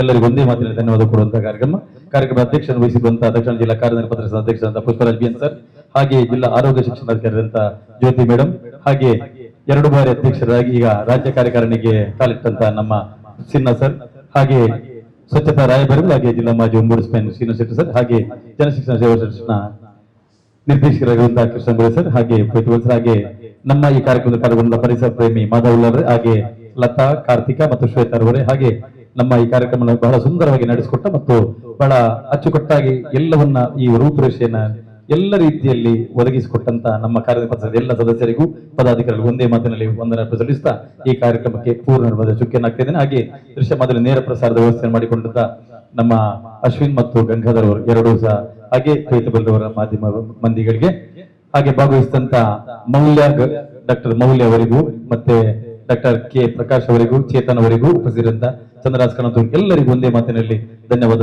ಎಲ್ಲರಿಗೂ ಒಂದೇ ಮಾತಿನ ಧನ್ಯವಾದ ಕೊಡುವಂತಹ ಕಾರ್ಯಕ್ರಮ ಅಧ್ಯಕ್ಷರನ್ನು ವಹಿಸಿರುವಂತಹ ದಕ್ಷಿಣ ಜಿಲ್ಲಾ ಕಾರ್ಯನಿರ್ವಹಣಾ ಪತ್ರ ಅಧ್ಯಕ್ಷರಾದ ಪುಷ್ಪರಾಜ್ ಬಿಎನ್ ಸರ್, ಹಾಗೆ ಜಿಲ್ಲಾ ಆರೋಗ್ಯ ಶಿಕ್ಷಣಾಧಿಕಾರಿಯಾದಂತ ಜ್ಯೋತಿ ಮೇಡಮ್, ಹಾಗೆ 2 ಬಾರಿ ಅಧ್ಯಕ್ಷರಾಗಿ ಈಗ ರಾಜ್ಯ ಕಾರ್ಯಕಾರಿಣಿಗೆ ಕಾಲಿಟ್ಟಂತ ನಮ್ಮ ಸಿನ್ಹಾ ಸರ್, ಹಾಗೆ ಸ್ವಚ್ಛತಾ ರಾಯಭಾರಿ, ಹಾಗೆ ಜಿಲ್ಲಾ ಮಾಜಿ ombudsman ಶ್ರೀನಿವಾಸ್ ಶೆಟ್ಟಿ ಸರ್, ಹಾಗೆ ಜನಶಿಕ್ಷಣ ಸೇವಾ ಟ್ರಸ್ಟ್ನ ನಿರ್ದೇಶಕರಾಗಿರುವಂತಹ ಕೃಷ್ಣ ಗೋಳೆ ಸರ್, ಹಾಗೆ ಪ್ರತಿವಲ್ ಸರ್, ಹಾಗೆ ನಮ್ಮ ಈ ಕಾರ್ಯಕ್ರಮದ ಪಾಲ್ಗೊಂಡ ಪರಿಸರ ಪ್ರೇಮಿ ಮಾಧವ್ ಅವರೇ, ಹಾಗೆ ಲತಾ, ಕಾರ್ತಿಕಾ ಮತ್ತು ಶ್ವೇತಾ ಅವರೇ, ಹಾಗೆ ನಮ್ಮ ಈ ಕಾರ್ಯಕ್ರಮ ಬಹಳ ಸುಂದರವಾಗಿ ನಡೆಸಿಕೊಟ್ಟ ಮತ್ತು ಬಹಳ ಅಚ್ಚುಕಟ್ಟಾಗಿ ಎಲ್ಲವನ್ನ ಈ ರೂಪುರೇಷೆಯನ್ನ ಎಲ್ಲ ರೀತಿಯಲ್ಲಿ ಒದಗಿಸಿಕೊಟ್ಟಂತ ನಮ್ಮ ಕಾರ್ಯಪಕ್ಷದ ಎಲ್ಲ ಸದಸ್ಯರಿಗೂ ಪದಾಧಿಕಾರಿಗಳು ಒಂದೇ ಮಾತಿನಲ್ಲಿ ವಂದನೆ ಸಲ್ಲಿಸ್ತಾ ಈ ಕಾರ್ಯಕ್ರಮಕ್ಕೆ ಪೂರ್ಣವಾದ ಚುಕ್ಕೆಯನ್ನಾಗ್ತಿದ್ದೇನೆ. ಹಾಗೆ ದೃಶ್ಯ ಮಾಧ್ಯಮ ನೇರ ಪ್ರಸಾರದ ವ್ಯವಸ್ಥೆ ಮಾಡಿಕೊಂಡಂತ ನಮ್ಮ ಅಶ್ವಿನ್ ಮತ್ತು ಗಂಗಾಧರ್ ಅವರು 2 ಸಹ, ಹಾಗೆ ಶ್ವೇತಬಲ್ರವರ ಮಾಧ್ಯಮ ಮಂದಿಗಳಿಗೆ, ಹಾಗೆ ಭಾಗವಹಿಸಿದಂತ ಡಾಕ್ಟರ್ ಮೌಲ್ಯ ಅವರಿಗೂ ಮತ್ತೆ ಡಾಕ್ಟರ್ ಕೆ ಪ್ರಕಾಶ್ ಅವರಿಗೂ, ಚೇತನ್ ಅವರಿಗೂ, ಉಪಸ್ಥಿತರಂತ ಚಂದ್ರರಾಜ್ ಕಣತೂರ್ ಎಲ್ಲರಿಗೂ ಒಂದೇ ಮಾತಿನಲ್ಲಿ ಧನ್ಯವಾದ.